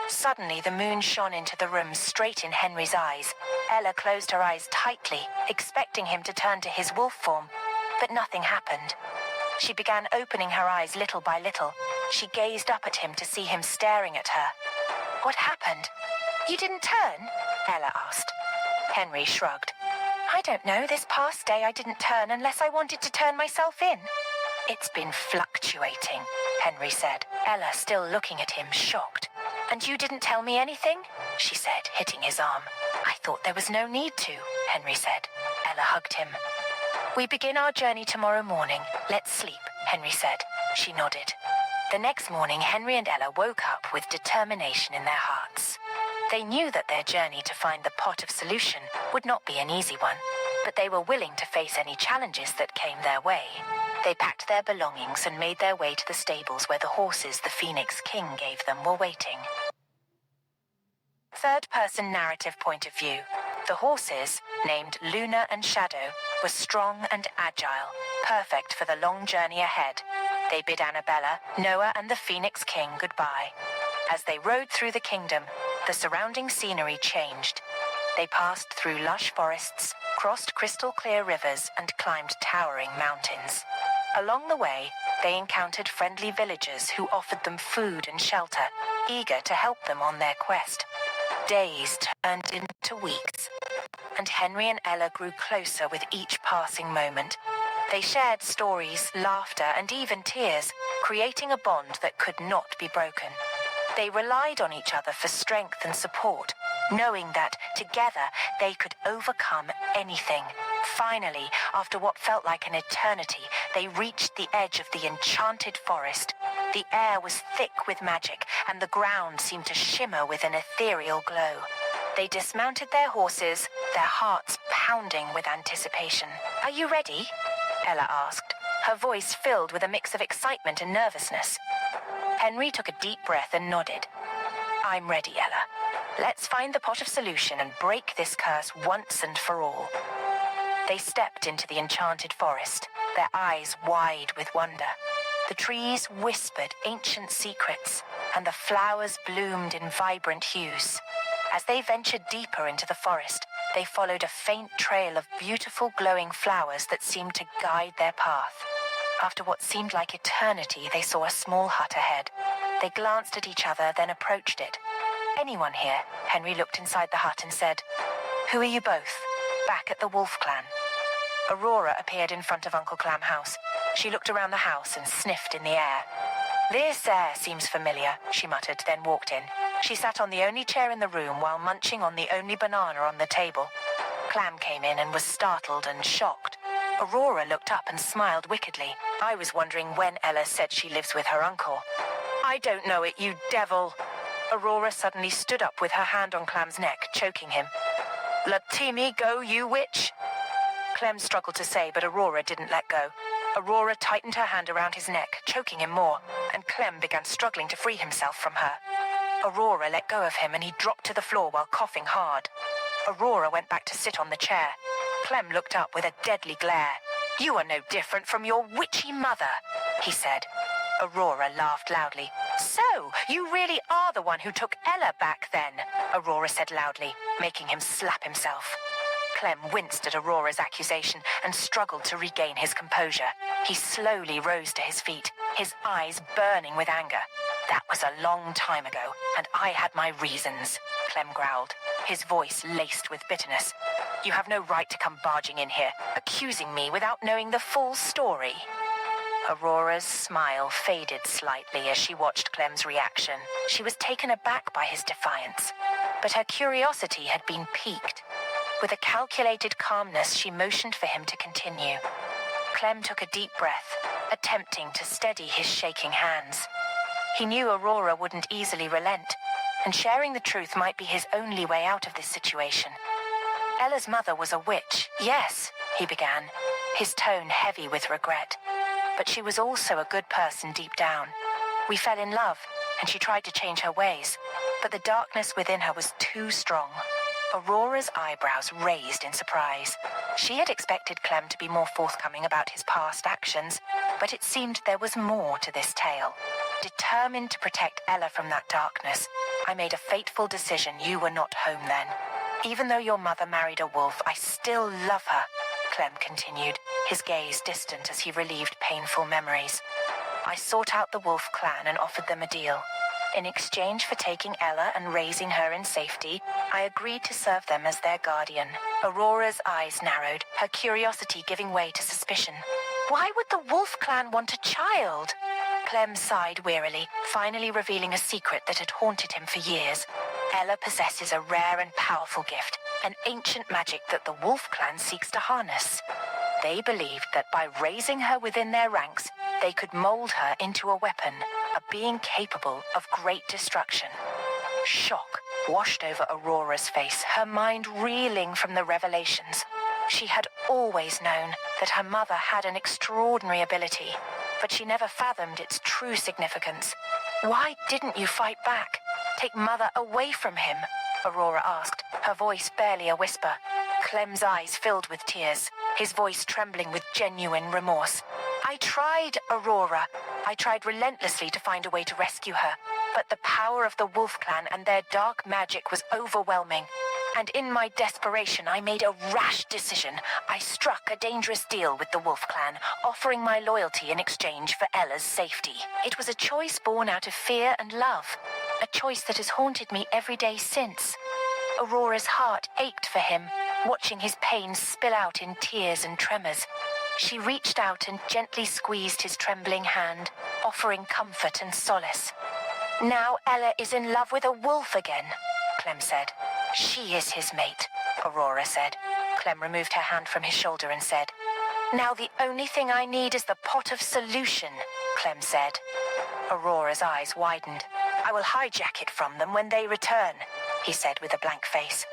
Suddenly, the moon shone into the room straight in Henry's eyes. Ella closed her eyes tightly, expecting him to turn to his wolf form, but nothing happened. She began opening her eyes little by little. She gazed up at him to see him staring at her. "What happened? You didn't turn?" Ella asked. Henry shrugged. "I don't know. This past day I didn't turn unless I wanted to turn myself in." "It's been fluctuating," Henry said, Ella still looking at him, shocked. "And you didn't tell me anything?" she said, hitting his arm. "I thought there was no need to," Henry said. Ella hugged him. "We begin our journey tomorrow morning. Let's sleep," Henry said. She nodded. The next morning, Henry and Ella woke up with determination in their hearts. They knew that their journey to find the pot of solution would not be an easy one, but they were willing to face any challenges that came their way. They packed their belongings and made their way to the stables where the horses the Phoenix King gave them were waiting. Third-person narrative point of view. The horses, named Luna and Shadow, were strong and agile, perfect for the long journey ahead. They bid Annabella, Noah, and the Phoenix King goodbye. As they rode through the kingdom, the surrounding scenery changed. They passed through lush forests, crossed crystal-clear rivers, and climbed towering mountains. Along the way, they encountered friendly villagers who offered them food and shelter, eager to help them on their quest. Days turned into weeks. and Henry and Ella grew closer with each passing moment. They shared stories, laughter, and even tears, creating a bond that could not be broken. They relied on each other for strength and support, knowing that, together, they could overcome anything. Finally, after what felt like an eternity, they reached the edge of the enchanted forest. The air was thick with magic, and the ground seemed to shimmer with an ethereal glow. They dismounted their horses, their hearts pounding with anticipation. "Are you ready?" Ella asked, her voice filled with a mix of excitement and nervousness. Henry took a deep breath and nodded. "I'm ready, Ella. Let's find the pot of solution and break this curse once and for all." They stepped into the enchanted forest, their eyes wide with wonder. The trees whispered ancient secrets, and the flowers bloomed in vibrant hues. As they ventured deeper into the forest, they followed a faint trail of beautiful glowing flowers that seemed to guide their path. After what seemed like eternity, they saw a small hut ahead. They glanced at each other, then approached it. "Anyone here?" Henry looked inside the hut and said. "Who are you both?" "Back at the Wolf Clan." Aurora appeared in front of Uncle Clam House. She looked around the house and sniffed in the air. "This air seems familiar," she muttered, then walked in. She sat on the only chair in the room while munching on the only banana on the table. Clam came in and was startled and shocked. Aurora looked up and smiled wickedly. "I was wondering when Ella said she lives with her uncle." "I don't know it, you devil!" Aurora suddenly stood up with her hand on Clam's neck, choking him. "Let me go, you witch!" Clem struggled to say, but Aurora didn't let go. Aurora tightened her hand around his neck, choking him more, and Clem began struggling to free himself from her. Aurora let go of him and he dropped to the floor while coughing hard. Aurora went back to sit on the chair. Clem looked up with a deadly glare. "You are no different from your witchy mother," he said. Aurora laughed loudly. "So, you really are the one who took Ella back then," Aurora said loudly, making him slap himself. Clem winced at Aurora's accusation and struggled to regain his composure. He slowly rose to his feet, his eyes burning with anger. "That was a long time ago, and I had my reasons," Clem growled, his voice laced with bitterness. "You have no right to come barging in here, accusing me without knowing the full story." Aurora's smile faded slightly as she watched Clem's reaction. She was taken aback by his defiance, but her curiosity had been piqued. With a calculated calmness, she motioned for him to continue. Clem took a deep breath, attempting to steady his shaking hands. He knew Aurora wouldn't easily relent, and sharing the truth might be his only way out of this situation. "Ella's mother was a witch, yes," he began, his tone heavy with regret. "But she was also a good person deep down. We fell in love, and she tried to change her ways, but the darkness within her was too strong." Aurora's eyebrows raised in surprise. She had expected Clem to be more forthcoming about his past actions, but it seemed there was more to this tale. "Determined to protect Ella from that darkness, I made a fateful decision you were not home then. Even though your mother married a wolf, I still love her," Clem continued, his gaze distant as he relieved painful memories. "I sought out the Wolf Clan and offered them a deal. In exchange for taking Ella and raising her in safety, I agreed to serve them as their guardian." Aurora's eyes narrowed, her curiosity giving way to suspicion. "Why would the Wolf Clan want a child?" Clem sighed wearily, finally revealing a secret that had haunted him for years. "Ella possesses a rare and powerful gift, an ancient magic that the Wolf Clan seeks to harness. They believed that by raising her within their ranks, they could mold her into a weapon, a being capable of great destruction." Shock washed over Aurora's face, her mind reeling from the revelations. She had always known that her mother had an extraordinary ability, but she never fathomed its true significance. "Why didn't you fight back? Take Mother away from him?" Aurora asked, her voice barely a whisper. Clem's eyes filled with tears, his voice trembling with genuine remorse. "I tried, Aurora. I tried relentlessly to find a way to rescue her, but the power of the Wolf Clan and their dark magic was overwhelming. And in my desperation, I made a rash decision. I struck a dangerous deal with the Wolf Clan, offering my loyalty in exchange for Ella's safety. It was a choice born out of fear and love, a choice that has haunted me every day since." Aurora's heart ached for him, watching his pain spill out in tears and tremors. She reached out and gently squeezed his trembling hand, offering comfort and solace. "Now Ella is in love with a wolf again," Clem said. "She is his mate," Aurora said. Clem removed her hand from his shoulder and said, "Now the only thing I need is the pot of solution," Clem said. Aurora's eyes widened. "I will hijack it from them when they return," he said with a blank face.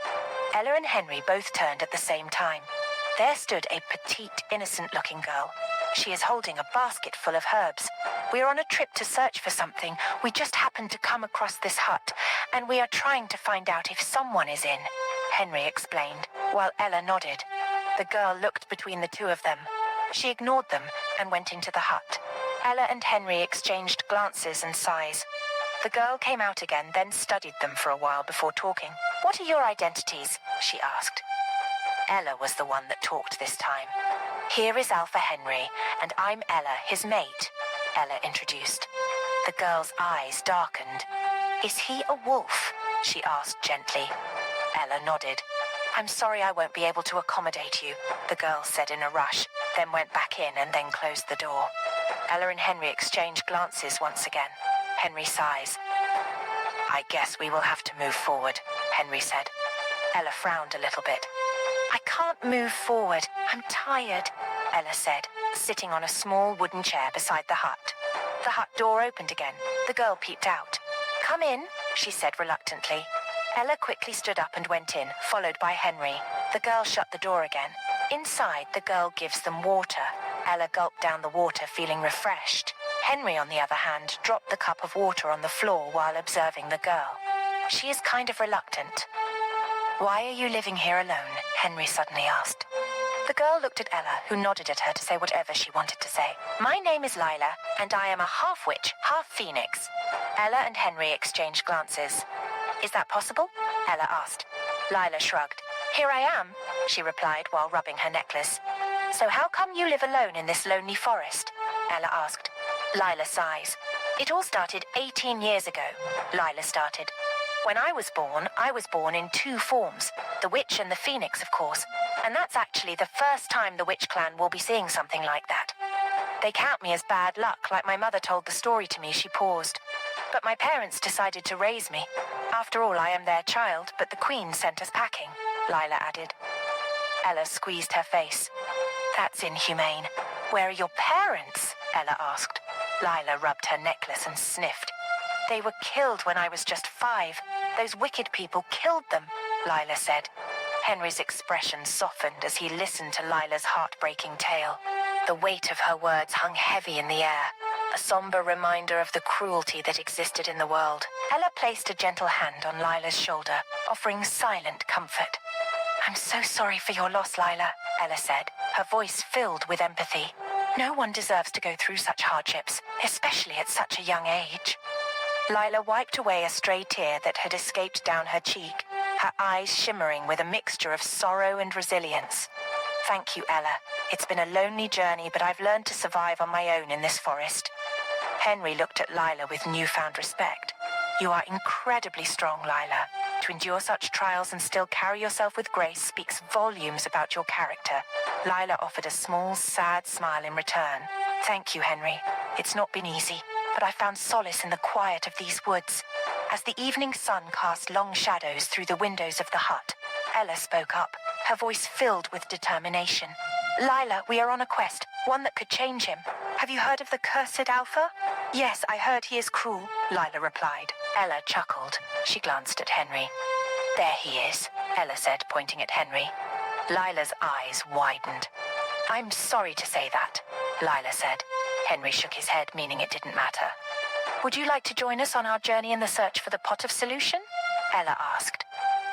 Ella and Henry both turned at the same time. There stood a petite, innocent-looking girl. She is holding a basket full of herbs. "We are on a trip to search for something. We just happened to come across this hut, and we are trying to find out if someone is in," Henry explained, while Ella nodded. The girl looked between the two of them. She ignored them and went into the hut. Ella and Henry exchanged glances and sighs. The girl came out again, then studied them for a while before talking. "What are your identities?" she asked. Ella was the one that talked this time. "Here is Alpha Henry, and I'm Ella, his mate," Ella introduced. The girl's eyes darkened. "Is he a wolf?" she asked gently. Ella nodded. "I'm sorry I won't be able to accommodate you," the girl said in a rush, then went back in and then closed the door. Ella and Henry exchanged glances once again. Henry sighs. "I guess we will have to move forward," Henry said. Ella frowned a little bit. "I can't move forward. I'm tired," Ella said, sitting on a small wooden chair beside the hut. The hut door opened again. The girl peeped out. "Come in," she said reluctantly. Ella quickly stood up and went in, followed by Henry. The girl shut the door again. Inside, the girl gives them water. Ella gulped down the water, feeling refreshed. Henry, on the other hand, dropped the cup of water on the floor while observing the girl. She is kind of reluctant. "Why are you living here alone?" Henry suddenly asked. The girl looked at Ella, who nodded at her to say whatever she wanted to say. "My name is Lila, and I am a half-witch, half-phoenix." Ella and Henry exchanged glances. "Is that possible?" Ella asked. Lila shrugged. "Here I am," she replied while rubbing her necklace. "So how come you live alone in this lonely forest?" Ella asked. Lila sighs. "It all started 18 years ago," Lila started. "When I was born in two forms, the witch and the phoenix, of course, and that's actually the first time the witch clan will be seeing something like that. They count me as bad luck, like my mother told the story to me." She paused. "But my parents decided to raise me. After all, I am their child, but the Queen sent us packing," Lila added. Ella squeezed her face. "That's inhumane. Where are your parents?" Ella asked. Lila rubbed her necklace and sniffed. "They were killed when I was just 5. Those wicked people killed them," Lila said. Henry's expression softened as he listened to Lila's heartbreaking tale. The weight of her words hung heavy in the air, a somber reminder of the cruelty that existed in the world. Ella placed a gentle hand on Lila's shoulder, offering silent comfort. "I'm so sorry for your loss, Lila," Ella said, her voice filled with empathy. "No one deserves to go through such hardships, especially at such a young age." Lila wiped away a stray tear that had escaped down her cheek, her eyes shimmering with a mixture of sorrow and resilience. "Thank you, Ella. It's been a lonely journey, but I've learned to survive on my own in this forest." Henry looked at Lila with newfound respect. "You are incredibly strong, Lila. To endure such trials and still carry yourself with grace speaks volumes about your character." Lila offered a small, sad smile in return. "Thank you, Henry. It's not been easy, but I found solace in the quiet of these woods." As the evening sun cast long shadows through the windows of the hut, Ella spoke up, her voice filled with determination. "Lila, we are on a quest, one that could change him. Have you heard of the cursed Alpha?" "Yes, I heard he is cruel," Lila replied. Ella chuckled. She glanced at Henry. "There he is," Ella said, pointing at Henry. Lila's eyes widened. "I'm sorry to say that," Lila said. Henry shook his head, meaning it didn't matter. "Would you like to join us on our journey in the search for the pot of solution?" Ella asked.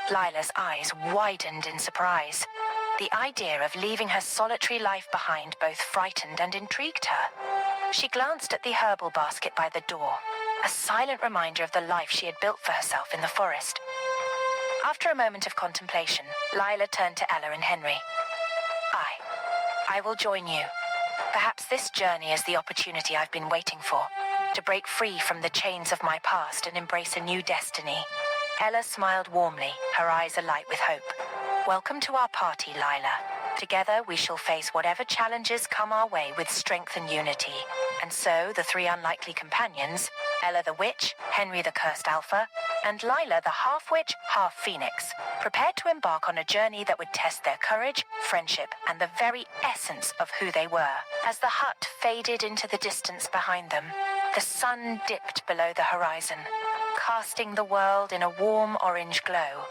Lila's eyes widened in surprise. The idea of leaving her solitary life behind both frightened and intrigued her. She glanced at the herbal basket by the door, a silent reminder of the life she had built for herself in the forest. After a moment of contemplation, Lila turned to Ella and Henry. I will join you. Perhaps this journey is the opportunity I've been waiting for, to break free from the chains of my past and embrace a new destiny." Ella smiled warmly, her eyes alight with hope. "Welcome to our party, Lila. Together we shall face whatever challenges come our way with strength and unity." And so the three unlikely companions, Ella the witch, Henry the cursed alpha, and Lila the half-witch, half-phoenix, prepared to embark on a journey that would test their courage, friendship, and the very essence of who they were. As the hut faded into the distance behind them, the sun dipped below the horizon, casting the world in a warm orange glow.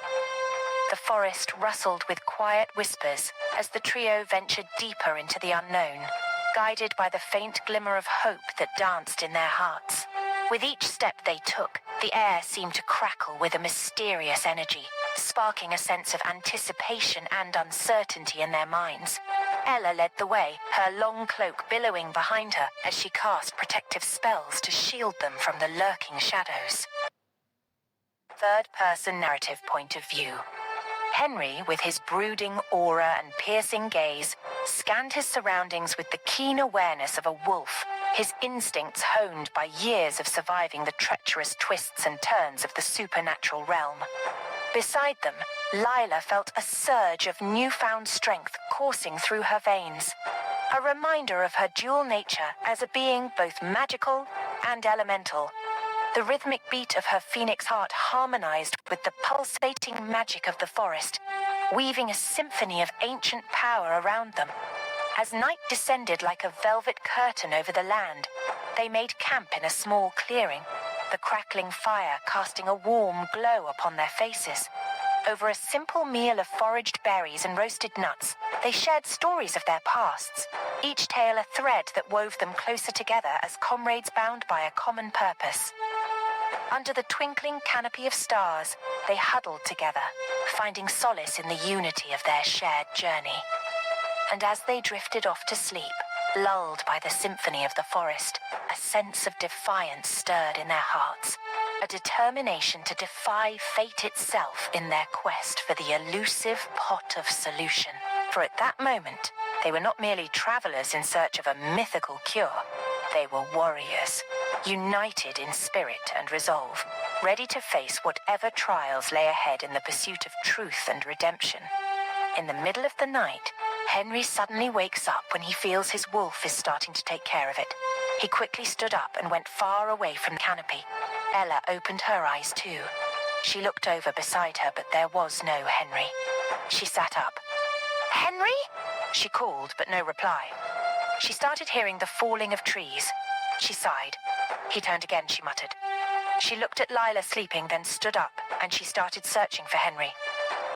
The forest rustled with quiet whispers as the trio ventured deeper into the unknown, guided by the faint glimmer of hope that danced in their hearts. With each step they took, the air seemed to crackle with a mysterious energy, sparking a sense of anticipation and uncertainty in their minds. Ella led the way, her long cloak billowing behind her as she cast protective spells to shield them from the lurking shadows. Third-person narrative point of view. Henry, with his brooding aura and piercing gaze, scanned his surroundings with the keen awareness of a wolf, his instincts honed by years of surviving the treacherous twists and turns of the supernatural realm. Beside them, Lila felt a surge of newfound strength coursing through her veins, a reminder of her dual nature as a being both magical and elemental. The rhythmic beat of her phoenix heart harmonized with the pulsating magic of the forest, weaving a symphony of ancient power around them. As night descended like a velvet curtain over the land, they made camp in a small clearing, the crackling fire casting a warm glow upon their faces. Over a simple meal of foraged berries and roasted nuts, they shared stories of their pasts, each tale a thread that wove them closer together as comrades bound by a common purpose. Under the twinkling canopy of stars, they huddled together, finding solace in the unity of their shared journey. And as they drifted off to sleep, lulled by the symphony of the forest, a sense of defiance stirred in their hearts, a determination to defy fate itself in their quest for the elusive pot of solution. For at that moment, they were not merely travelers in search of a mythical cure. They were warriors, united in spirit and resolve, ready to face whatever trials lay ahead in the pursuit of truth and redemption. In the middle of the night, Henry suddenly wakes up when he feels his wolf is starting to take care of it. He quickly stood up and went far away from the canopy. Ella opened her eyes too. She looked over beside her, but there was no Henry. She sat up. "Henry?" she called, but no reply. She started hearing the falling of trees. She sighed. He turned again, she muttered. She looked at Lila sleeping, then stood up, and she started searching for Henry.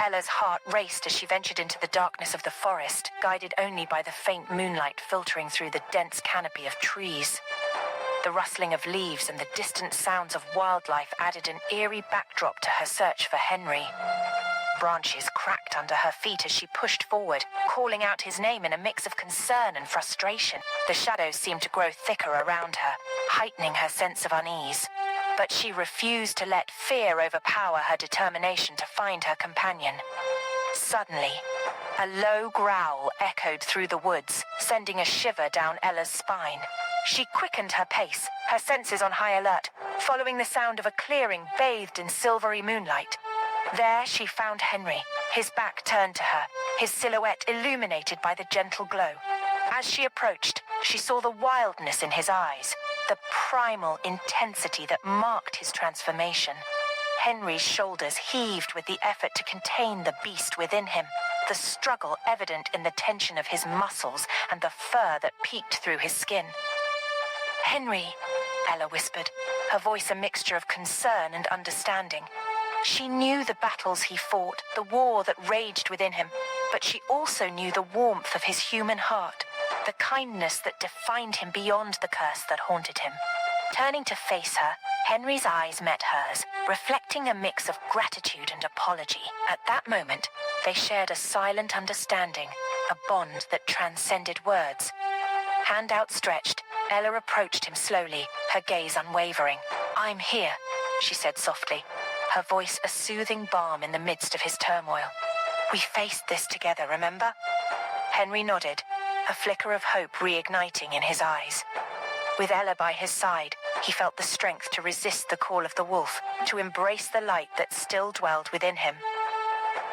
Ella's heart raced as she ventured into the darkness of the forest, guided only by the faint moonlight filtering through the dense canopy of trees. The rustling of leaves and the distant sounds of wildlife added an eerie backdrop to her search for Henry. Branches cracked under her feet as she pushed forward, calling out his name in a mix of concern and frustration. The shadows seemed to grow thicker around her, heightening her sense of unease. But she refused to let fear overpower her determination to find her companion. Suddenly, a low growl echoed through the woods, sending a shiver down Ella's spine. She quickened her pace, her senses on high alert, following the sound of a clearing bathed in silvery moonlight. There she found Henry, his back turned to her, his silhouette illuminated by the gentle glow. As she approached, she saw the wildness in his eyes, the primal intensity that marked his transformation. Henry's shoulders heaved with the effort to contain the beast within him, the struggle evident in the tension of his muscles and the fur that peeked through his skin. "Henry," Ella whispered, her voice a mixture of concern and understanding. She knew the battles he fought, the war that raged within him, but she also knew the warmth of his human heart, the kindness that defined him beyond the curse that haunted him. Turning to face her, Henry's eyes met hers, reflecting a mix of gratitude and apology. At that moment, they shared a silent understanding, a bond that transcended words. Hand outstretched, Ella approached him slowly, her gaze unwavering. "I'm here," she said softly, her voice a soothing balm in the midst of his turmoil. "We faced this together, remember?" Henry nodded, a flicker of hope reigniting in his eyes. With Ella by his side, He felt the strength to resist the call of the wolf, to embrace the light that still dwelled within him.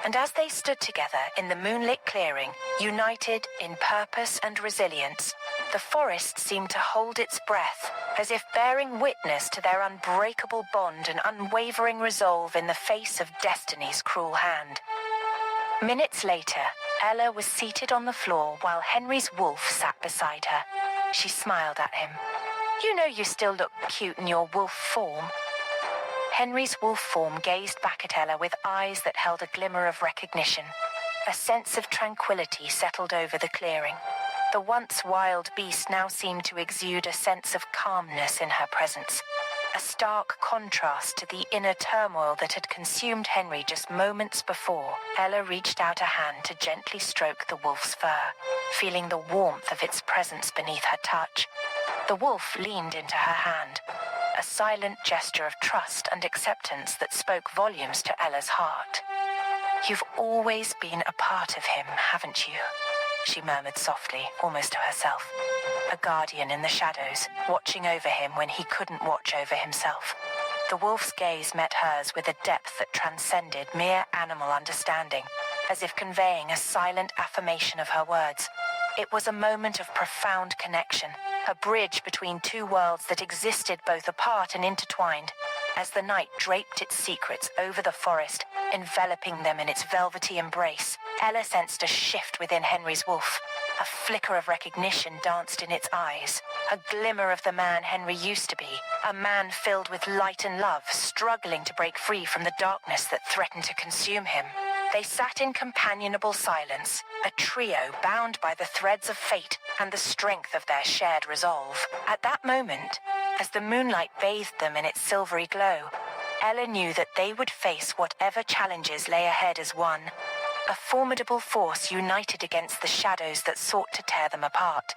And as they stood together in the moonlit clearing, united in purpose and resilience, the forest seemed to hold its breath, as if bearing witness to their unbreakable bond and unwavering resolve in the face of destiny's cruel hand. Minutes later, Ella was seated on the floor while Henry's wolf sat beside her. She smiled at him. "You know you still look cute in your wolf form." Henry's wolf form gazed back at Ella with eyes that held a glimmer of recognition. A sense of tranquility settled over the clearing. The once wild beast now seemed to exude a sense of calmness in her presence, a stark contrast to the inner turmoil that had consumed Henry just moments before. Ella reached out a hand to gently stroke the wolf's fur, feeling the warmth of its presence beneath her touch. The wolf leaned into her hand, a silent gesture of trust and acceptance that spoke volumes to Ella's heart. "You've always been a part of him, haven't you?" she murmured softly, almost to herself. A guardian in the shadows, watching over him when he couldn't watch over himself. The wolf's gaze met hers with a depth that transcended mere animal understanding, as if conveying a silent affirmation of her words. It was a moment of profound connection, a bridge between two worlds that existed both apart and intertwined. As the night draped its secrets over the forest, enveloping them in its velvety embrace, Ella sensed a shift within Henry's wolf. A flicker of recognition danced in its eyes, a glimmer of the man Henry used to be, a man filled with light and love, struggling to break free from the darkness that threatened to consume him. They sat in companionable silence, a trio bound by the threads of fate and the strength of their shared resolve. At that moment, as the moonlight bathed them in its silvery glow, Ella knew that they would face whatever challenges lay ahead as one, a formidable force united against the shadows that sought to tear them apart.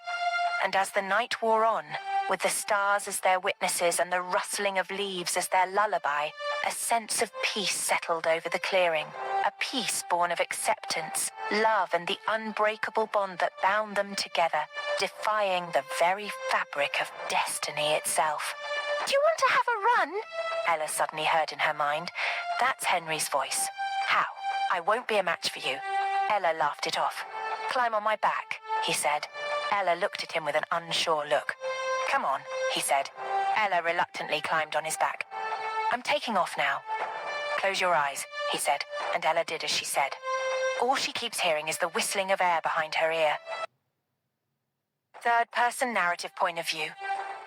And as the night wore on, with the stars as their witnesses and the rustling of leaves as their lullaby, a sense of peace settled over the clearing, a peace born of acceptance, love, and the unbreakable bond that bound them together, defying the very fabric of destiny itself. "Do you want to have a run?" Ella suddenly heard in her mind. That's Henry's voice. "How? I won't be a match for you." Ella laughed it off. "Climb on my back," he said. Ella looked at him with an unsure look. "Come on," he said. Ella reluctantly climbed on his back. "I'm taking off now." "Close your eyes," he said, and Ella did as she said. All she keeps hearing is the whistling of air behind her ear. Third-person narrative point of view.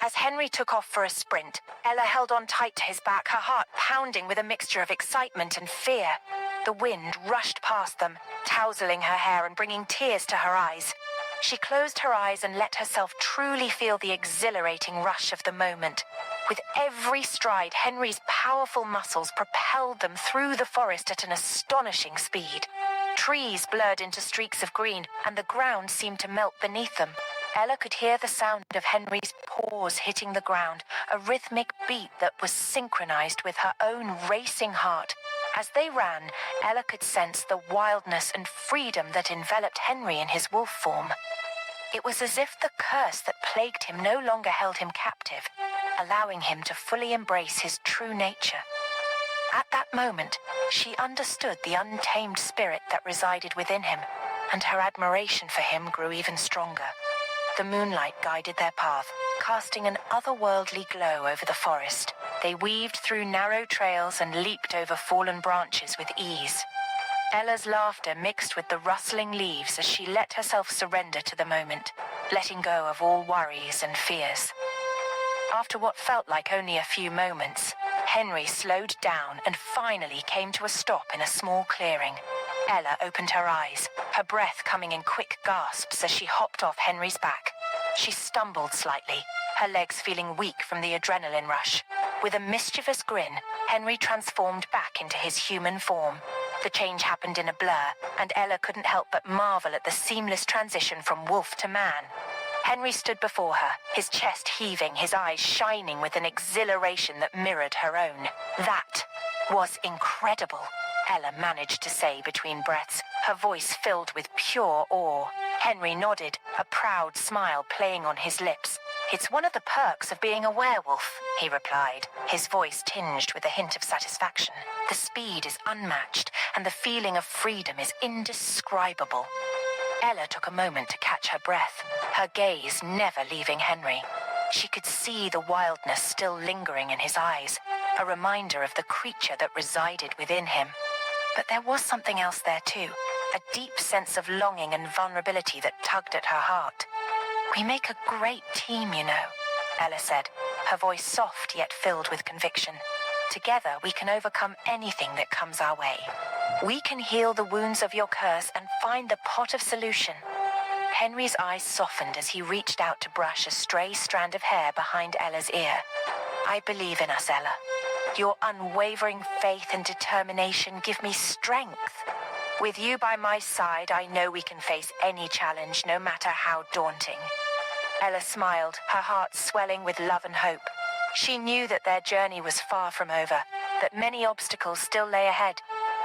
As Henry took off for a sprint, Ella held on tight to his back, her heart pounding with a mixture of excitement and fear. The wind rushed past them, tousling her hair and bringing tears to her eyes. She closed her eyes and let herself truly feel the exhilarating rush of the moment. With every stride, Henry's powerful muscles propelled them through the forest at an astonishing speed. Trees blurred into streaks of green, and the ground seemed to melt beneath them. Ella could hear the sound of Henry's paws hitting the ground, a rhythmic beat that was synchronized with her own racing heart. As they ran, Ella could sense the wildness and freedom that enveloped Henry in his wolf form. It was as if the curse that plagued him no longer held him captive, allowing him to fully embrace his true nature. At that moment, she understood the untamed spirit that resided within him, and her admiration for him grew even stronger. The moonlight guided their path, casting an otherworldly glow over the forest. They weaved through narrow trails and leaped over fallen branches with ease. Ella's laughter mixed with the rustling leaves as she let herself surrender to the moment, letting go of all worries and fears. After what felt like only a few moments, Henry slowed down and finally came to a stop in a small clearing. Ella opened her eyes, her breath coming in quick gasps as she hopped off Henry's back. She stumbled slightly, her legs feeling weak from the adrenaline rush. With a mischievous grin, Henry transformed back into his human form. The change happened in a blur, and Ella couldn't help but marvel at the seamless transition from wolf to man. Henry stood before her, his chest heaving, his eyes shining with an exhilaration that mirrored her own. "That was incredible," Ella managed to say between breaths, her voice filled with pure awe. Henry nodded, a proud smile playing on his lips. It's one of the perks of being a werewolf, he replied, his voice tinged with a hint of satisfaction. The speed is unmatched, and the feeling of freedom is indescribable. Ella took a moment to catch her breath, her gaze never leaving Henry. She could see the wildness still lingering in his eyes, a reminder of the creature that resided within him. But there was something else there too, a deep sense of longing and vulnerability that tugged at her heart. "We make a great team, you know," Ella said, her voice soft yet filled with conviction. "Together we can overcome anything that comes our way. We can heal the wounds of your curse and find the pot of solution." Henry's eyes softened as he reached out to brush a stray strand of hair behind Ella's ear. "I believe in us, Ella. Your unwavering faith and determination give me strength. With you by my side, I know we can face any challenge, no matter how daunting." Ella smiled, her heart swelling with love and hope. She knew that their journey was far from over, that many obstacles still lay ahead.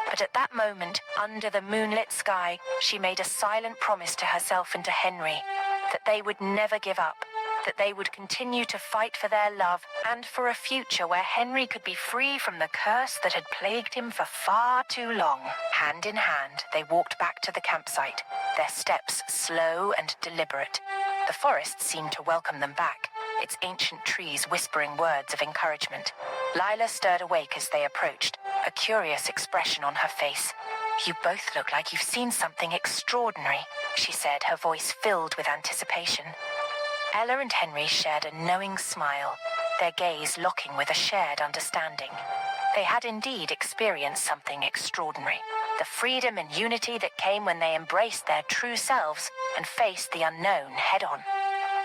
But at that moment, under the moonlit sky, she made a silent promise to herself and to Henry, that they would never give up, that they would continue to fight for their love and for a future where Henry could be free from the curse that had plagued him for far too long. Hand in hand, they walked back to the campsite, their steps slow and deliberate. The forest seemed to welcome them back, its ancient trees whispering words of encouragement. Lila stirred awake as they approached, a curious expression on her face. "You both look like you've seen something extraordinary," she said, her voice filled with anticipation. Ella and Henry shared a knowing smile, their gaze locking with a shared understanding. They had indeed experienced something extraordinary, the freedom and unity that came when they embraced their true selves and faced the unknown head-on.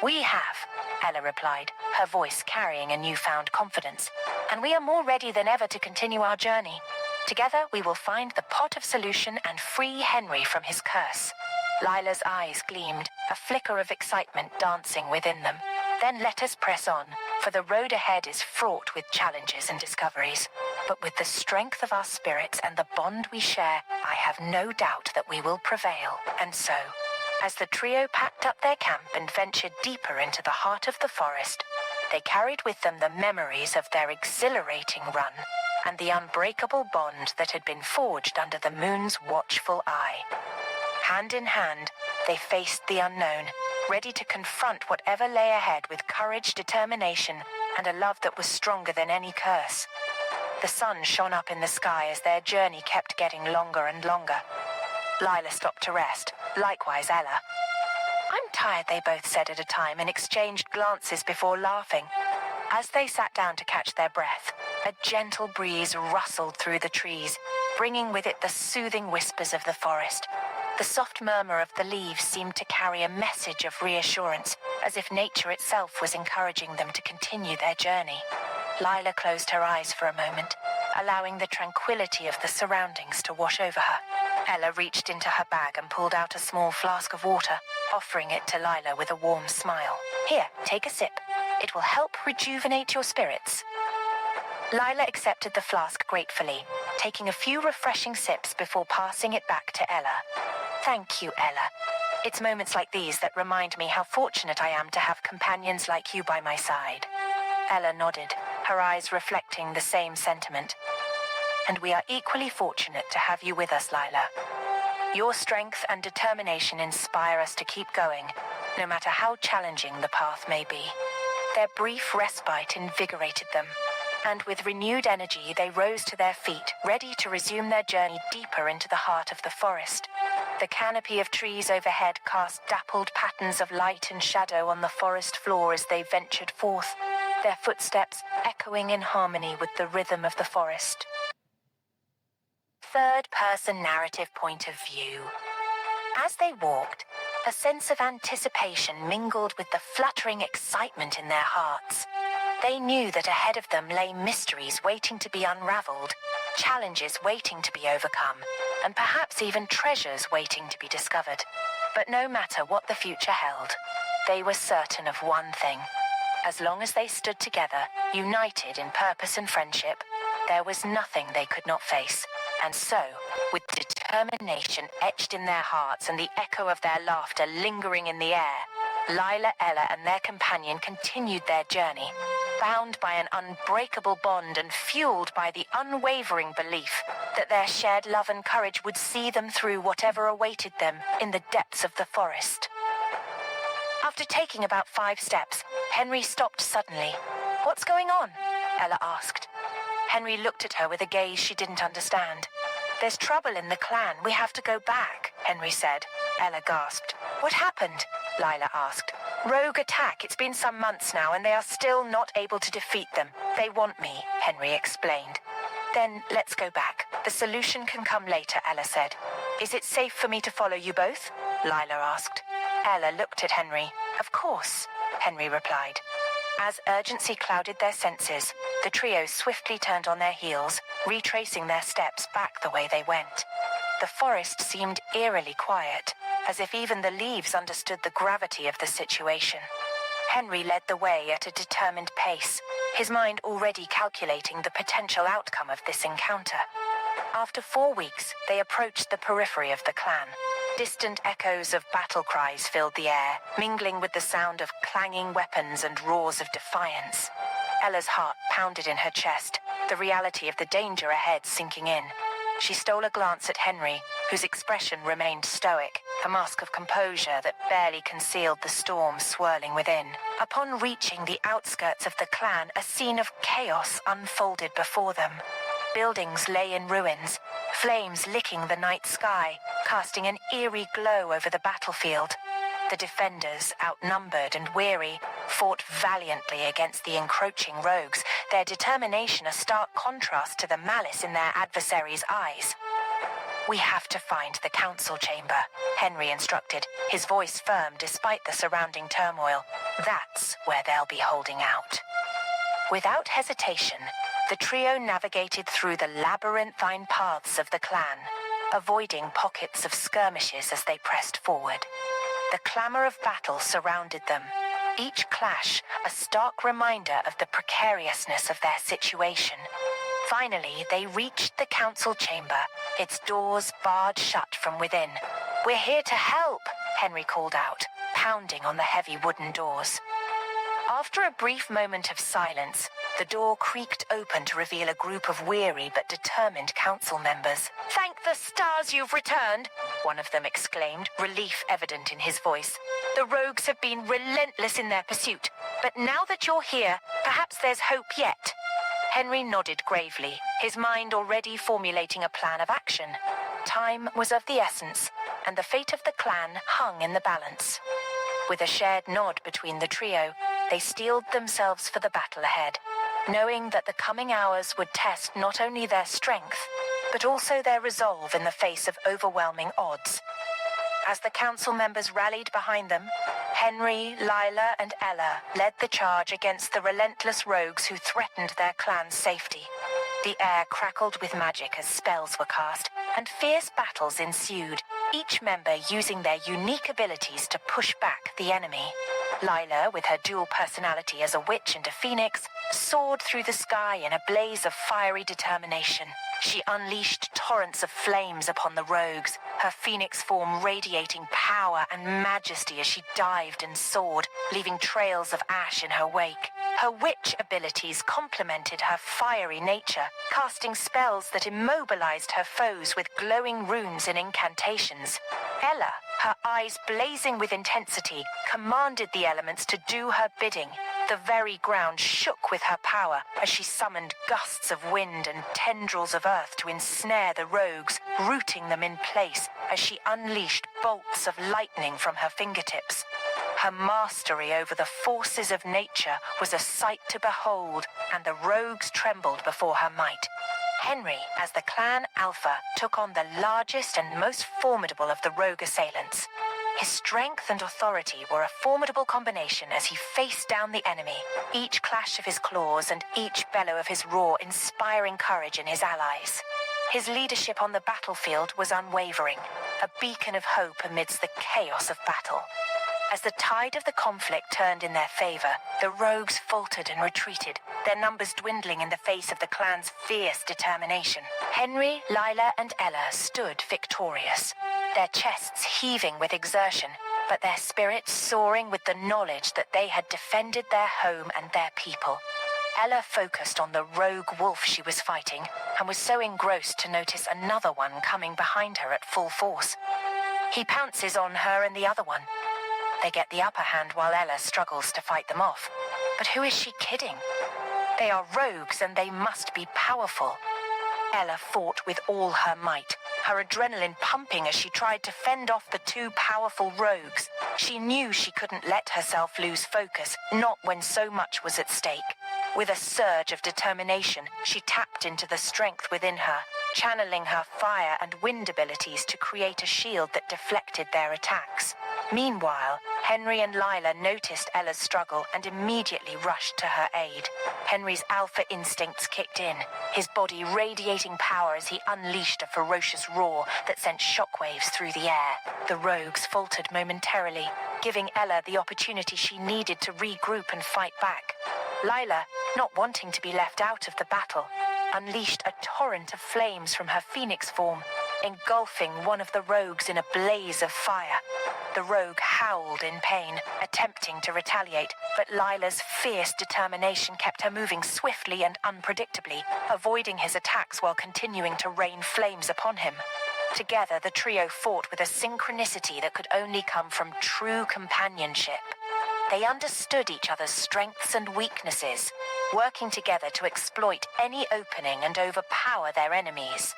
"We have," Ella replied, her voice carrying a newfound confidence, "and we are more ready than ever to continue our journey. Together we will find the pot of solution and free Henry from his curse." Lila's eyes gleamed, a flicker of excitement dancing within them. "Then let us press on, for the road ahead is fraught with challenges and discoveries. But with the strength of our spirits and the bond we share, I have no doubt that we will prevail." And so, as the trio packed up their camp and ventured deeper into the heart of the forest, they carried with them the memories of their exhilarating run and the unbreakable bond that had been forged under the moon's watchful eye. Hand in hand, they faced the unknown, ready to confront whatever lay ahead with courage, determination, and a love that was stronger than any curse. The sun shone up in the sky as their journey kept getting longer and longer. Lila stopped to rest, likewise Ella. "I'm tired," they both said at a time and exchanged glances before laughing. As they sat down to catch their breath, a gentle breeze rustled through the trees, bringing with it the soothing whispers of the forest. The soft murmur of the leaves seemed to carry a message of reassurance, as if nature itself was encouraging them to continue their journey. Lila closed her eyes for a moment, allowing the tranquility of the surroundings to wash over her. Ella reached into her bag and pulled out a small flask of water, offering it to Lila with a warm smile. "Here, take a sip. It will help rejuvenate your spirits." Lila accepted the flask gratefully, taking a few refreshing sips before passing it back to Ella. "Thank you, Ella. It's moments like these that remind me how fortunate I am to have companions like you by my side." Ella nodded, her eyes reflecting the same sentiment. "And we are equally fortunate to have you with us, Lila. Your strength and determination inspire us to keep going, no matter how challenging the path may be." Their brief respite invigorated them, and with renewed energy they rose to their feet, ready to resume their journey deeper into the heart of the forest. The canopy of trees overhead cast dappled patterns of light and shadow on the forest floor as they ventured forth, their footsteps echoing in harmony with the rhythm of the forest. Third-person narrative point of view. As they walked, a sense of anticipation mingled with the fluttering excitement in their hearts. They knew that ahead of them lay mysteries waiting to be unraveled, challenges waiting to be overcome, and perhaps even treasures waiting to be discovered. But no matter what the future held, they were certain of one thing. As long as they stood together, united in purpose and friendship, there was nothing they could not face. And so, with determination etched in their hearts and the echo of their laughter lingering in the air, Lila, Ella, and their companion continued their journey, bound by an unbreakable bond and fueled by the unwavering belief that their shared love and courage would see them through whatever awaited them in the depths of the forest. After taking about 5 steps, Henry stopped suddenly. "What's going on?" Ella asked. Henry looked at her with a gaze she didn't understand. "There's trouble in the clan. We have to go back," Henry said. Ella gasped. "What happened?" Lila asked. "Rogue attack. It's been some months now, and they are still not able to defeat them. They want me," Henry explained. "Then let's go back. The solution can come later," Ella said. "Is it safe for me to follow you both?" Lila asked. Ella looked at Henry. "Of course," Henry replied. As urgency clouded their senses, the trio swiftly turned on their heels, retracing their steps back the way they went. The forest seemed eerily quiet, as if even the leaves understood the gravity of the situation. Henry led the way at a determined pace, his mind already calculating the potential outcome of this encounter. After 4 weeks, they approached the periphery of the clan. Distant echoes of battle cries filled the air, mingling with the sound of clanging weapons and roars of defiance. Ella's heart pounded in her chest, the reality of the danger ahead sinking in. She stole a glance at Henry, whose expression remained stoic, a mask of composure that barely concealed the storm swirling within. Upon reaching the outskirts of the clan, a scene of chaos unfolded before them. Buildings lay in ruins, flames licking the night sky, casting an eerie glow over the battlefield. The defenders, outnumbered and weary, fought valiantly against the encroaching rogues, their determination a stark contrast to the malice in their adversaries' eyes. "We have to find the council chamber," Henry instructed, his voice firm despite the surrounding turmoil. "That's where they'll be holding out." Without hesitation, the trio navigated through the labyrinthine paths of the clan, avoiding pockets of skirmishes as they pressed forward. The clamor of battle surrounded them, each clash a stark reminder of the precariousness of their situation. Finally, they reached the council chamber, its doors barred shut from within. "We're here to help," Henry called out, pounding on the heavy wooden doors. After a brief moment of silence, the door creaked open to reveal a group of weary but determined council members. "Thank the stars you've returned," one of them exclaimed, relief evident in his voice. "The rogues have been relentless in their pursuit, but now that you're here, perhaps there's hope yet." Henry nodded gravely, his mind already formulating a plan of action. Time was of the essence, and the fate of the clan hung in the balance. With a shared nod between the trio, they steeled themselves for the battle ahead, knowing that the coming hours would test not only their strength, but also their resolve in the face of overwhelming odds. As the council members rallied behind them, Henry, Lila, and Ella led the charge against the relentless rogues who threatened their clan's safety. The air crackled with magic as spells were cast, and fierce battles ensued, each member using their unique abilities to push back the enemy. Lila, with her dual personality as a witch and a phoenix, soared through the sky in a blaze of fiery determination. She unleashed torrents of flames upon the rogues, her phoenix form radiating power and majesty as she dived and soared, leaving trails of ash in her wake. Her witch abilities complemented her fiery nature, casting spells that immobilized her foes with glowing runes and incantations. Ella, her eyes blazing with intensity, commanded the elements to do her bidding. The very ground shook with her power as she summoned gusts of wind and tendrils of earth to ensnare the rogues, rooting them in place as she unleashed bolts of lightning from her fingertips. Her mastery over the forces of nature was a sight to behold, and the rogues trembled before her might. Henry, as the clan alpha, took on the largest and most formidable of the rogue assailants. His strength and authority were a formidable combination as he faced down the enemy, each clash of his claws and each bellow of his roar inspiring courage in his allies. His leadership on the battlefield was unwavering, a beacon of hope amidst the chaos of battle. As the tide of the conflict turned in their favor, the rogues faltered and retreated, their numbers dwindling in the face of the clan's fierce determination. Henry, Lila, and Ella stood victorious, their chests heaving with exertion, but their spirits soaring with the knowledge that they had defended their home and their people. Ella focused on the rogue wolf she was fighting and was so engrossed to notice another one coming behind her at full force. He pounces on her and the other one. They get the upper hand while Ella struggles to fight them off. But who is she kidding? They are rogues and they must be powerful. Ella fought with all her might, her adrenaline pumping as she tried to fend off the two powerful rogues. She knew she couldn't let herself lose focus, not when so much was at stake. With a surge of determination, she tapped into the strength within her, channeling her fire and wind abilities to create a shield that deflected their attacks. Meanwhile, Henry and Lila noticed Ella's struggle and immediately rushed to her aid. Henry's alpha instincts kicked in, his body radiating power as he unleashed a ferocious roar that sent shockwaves through the air. The rogues faltered momentarily, giving Ella the opportunity she needed to regroup and fight back. Lila, not wanting to be left out of the battle, unleashed a torrent of flames from her phoenix form, engulfing one of the rogues in a blaze of fire. The rogue howled in pain, attempting to retaliate, but Lila's fierce determination kept her moving swiftly and unpredictably, avoiding his attacks while continuing to rain flames upon him. Together, the trio fought with a synchronicity that could only come from true companionship. They understood each other's strengths and weaknesses, working together to exploit any opening and overpower their enemies.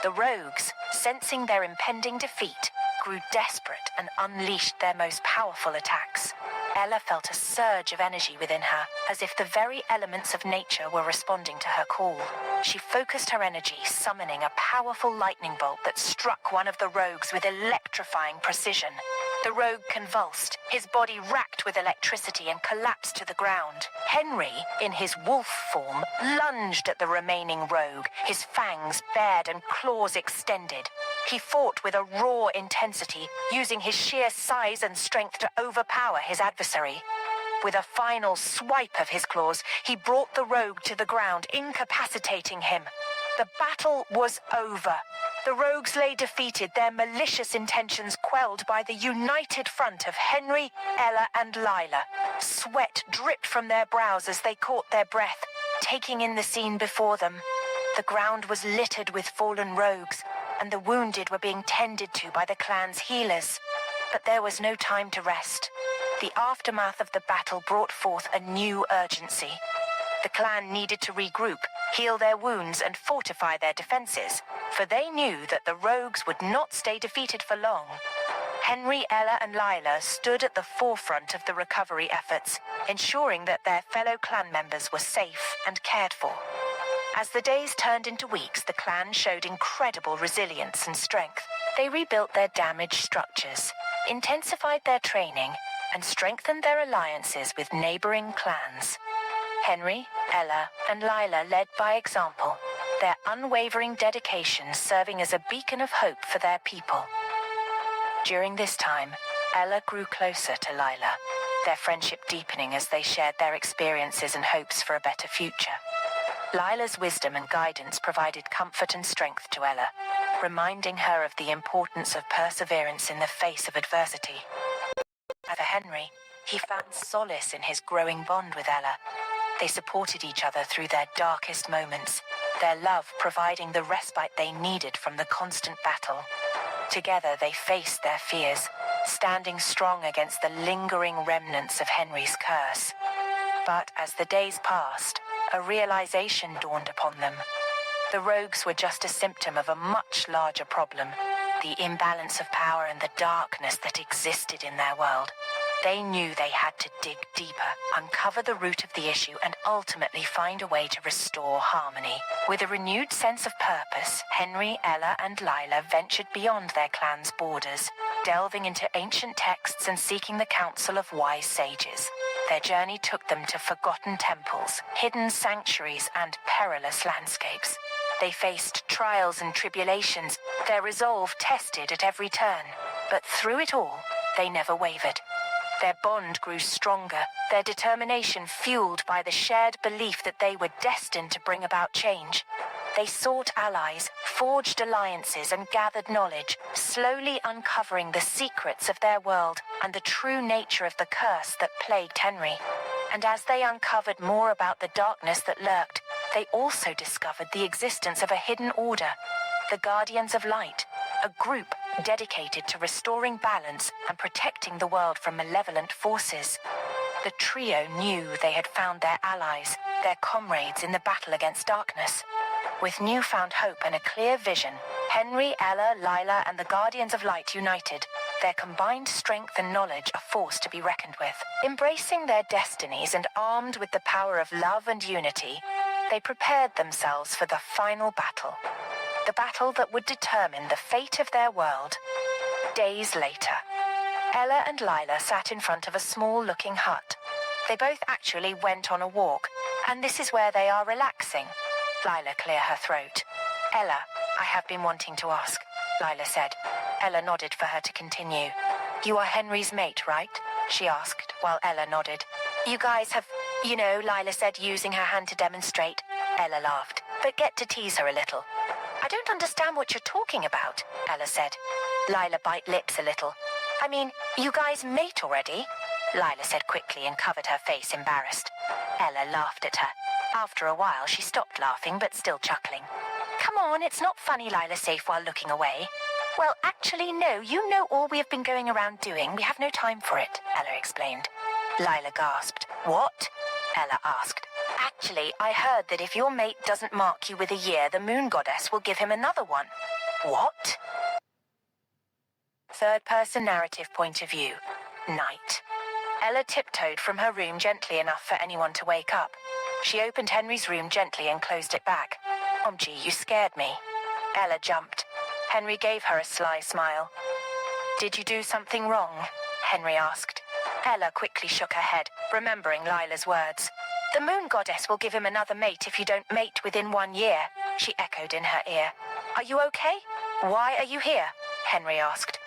The rogues, sensing their impending defeat, grew desperate and unleashed their most powerful attacks. Ella felt a surge of energy within her, as if the very elements of nature were responding to her call. She focused her energy, summoning a powerful lightning bolt that struck one of the rogues with electrifying precision. The rogue convulsed, his body racked with electricity and collapsed to the ground. Henry, in his wolf form, lunged at the remaining rogue, his fangs bared and claws extended. He fought with a raw intensity, using his sheer size and strength to overpower his adversary. With a final swipe of his claws, he brought the rogue to the ground, incapacitating him. The battle was over. The rogues lay defeated, their malicious intentions quelled by the united front of Henry, Ella, and Lila. Sweat dripped from their brows as they caught their breath, taking in the scene before them. The ground was littered with fallen rogues, and the wounded were being tended to by the clan's healers. But there was no time to rest. The aftermath of the battle brought forth a new urgency. The clan needed to regroup, heal their wounds, and fortify their defenses, for they knew that the rogues would not stay defeated for long. Henry, Ella, and Lila stood at the forefront of the recovery efforts, ensuring that their fellow clan members were safe and cared for. As the days turned into weeks, the clan showed incredible resilience and strength. They rebuilt their damaged structures, intensified their training, and strengthened their alliances with neighboring clans. Henry, Ella, and Lila led by example, their unwavering dedication serving as a beacon of hope for their people. During this time, Ella grew closer to Lila, their friendship deepening as they shared their experiences and hopes for a better future. Lila's wisdom and guidance provided comfort and strength to Ella, reminding her of the importance of perseverance in the face of adversity. As for Henry, he found solace in his growing bond with Ella. They supported each other through their darkest moments, their love providing the respite they needed from the constant battle. Together they faced their fears, standing strong against the lingering remnants of Henry's curse. But as the days passed, a realization dawned upon them. The rogues were just a symptom of a much larger problem, the imbalance of power and the darkness that existed in their world. They knew they had to dig deeper, uncover the root of the issue, and ultimately find a way to restore harmony. With a renewed sense of purpose, Henry, Ella, and Lila ventured beyond their clan's borders, delving into ancient texts and seeking the counsel of wise sages. Their journey took them to forgotten temples, hidden sanctuaries, and perilous landscapes. They faced trials and tribulations, their resolve tested at every turn. But through it all, they never wavered. Their bond grew stronger, their determination fueled by the shared belief that they were destined to bring about change. They sought allies, forged alliances and gathered knowledge, slowly uncovering the secrets of their world and the true nature of the curse that plagued Henry. And as they uncovered more about the darkness that lurked, they also discovered the existence of a hidden order, the Guardians of Light, a group dedicated to restoring balance and protecting the world from malevolent forces. The trio knew they had found their allies, their comrades in the battle against darkness. With newfound hope and a clear vision, Henry, Ella, Lila, and the Guardians of Light united, their combined strength and knowledge a force to be reckoned with. Embracing their destinies and armed with the power of love and unity, they prepared themselves for the final battle. The battle that would determine the fate of their world. Days later, Ella and Lila sat in front of a small-looking hut. They both actually went on a walk, and this is where they are relaxing. Lila cleared her throat. Ella, I have been wanting to ask, Lila said. Ella nodded for her to continue. You are Henry's mate, right? She asked, while Ella nodded. You guys have, Lila said, using her hand to demonstrate. Ella laughed, but get to tease her a little. I don't understand what you're talking about, Ella said. Lila bit lips a little. I mean, you guys mate already? Lila said quickly and covered her face, embarrassed. Ella laughed at her. After a while, she stopped laughing, but still chuckling. Come on, it's not funny, Lila said while looking away. Well, actually, no, you know all we have been going around doing. We have no time for it, Ella explained. Lila gasped. What? Ella asked. Actually, I heard that if your mate doesn't mark you with a year, the moon goddess will give him another one. What? Third-person narrative point of view. Night. Ella tiptoed from her room gently enough for anyone to wake up. She opened Henry's room gently and closed it back. Gee, you scared me. Ella jumped. Henry gave her a sly smile. Did you do something wrong? Henry asked. Ella quickly shook her head, remembering Lila's words. The moon goddess will give him another mate if you don't mate within 1 year, she echoed in her ear. Are you okay? Why are you here? Henry asked.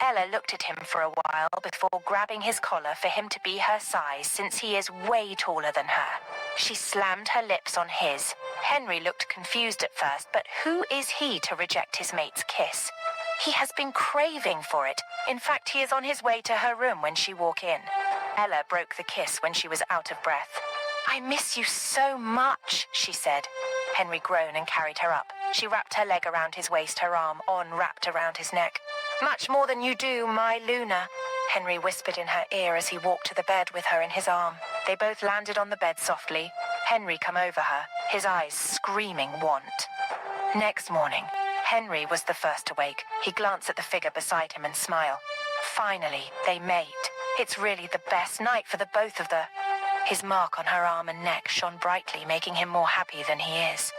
Ella looked at him for a while before grabbing his collar for him to be her size, since he is way taller than her. She slammed her lips on his. Henry looked confused at first, but who is he to reject his mate's kiss? He has been craving for it. In fact, he is on his way to her room when she walked in. Ella broke the kiss when she was out of breath. I miss you so much, she said. Henry groaned and carried her up. She wrapped her leg around his waist, her arm wrapped around his neck. Much more than you do, my Luna, Henry whispered in her ear as he walked to the bed with her in his arm. They both landed on the bed softly. Henry come over her, his eyes screaming want. Next morning, Henry was the first to wake. He glanced at the figure beside him and smiled. Finally, they mate. It's really the best night for the both of them. His mark on her arm and neck shone brightly, making him more happy than he is.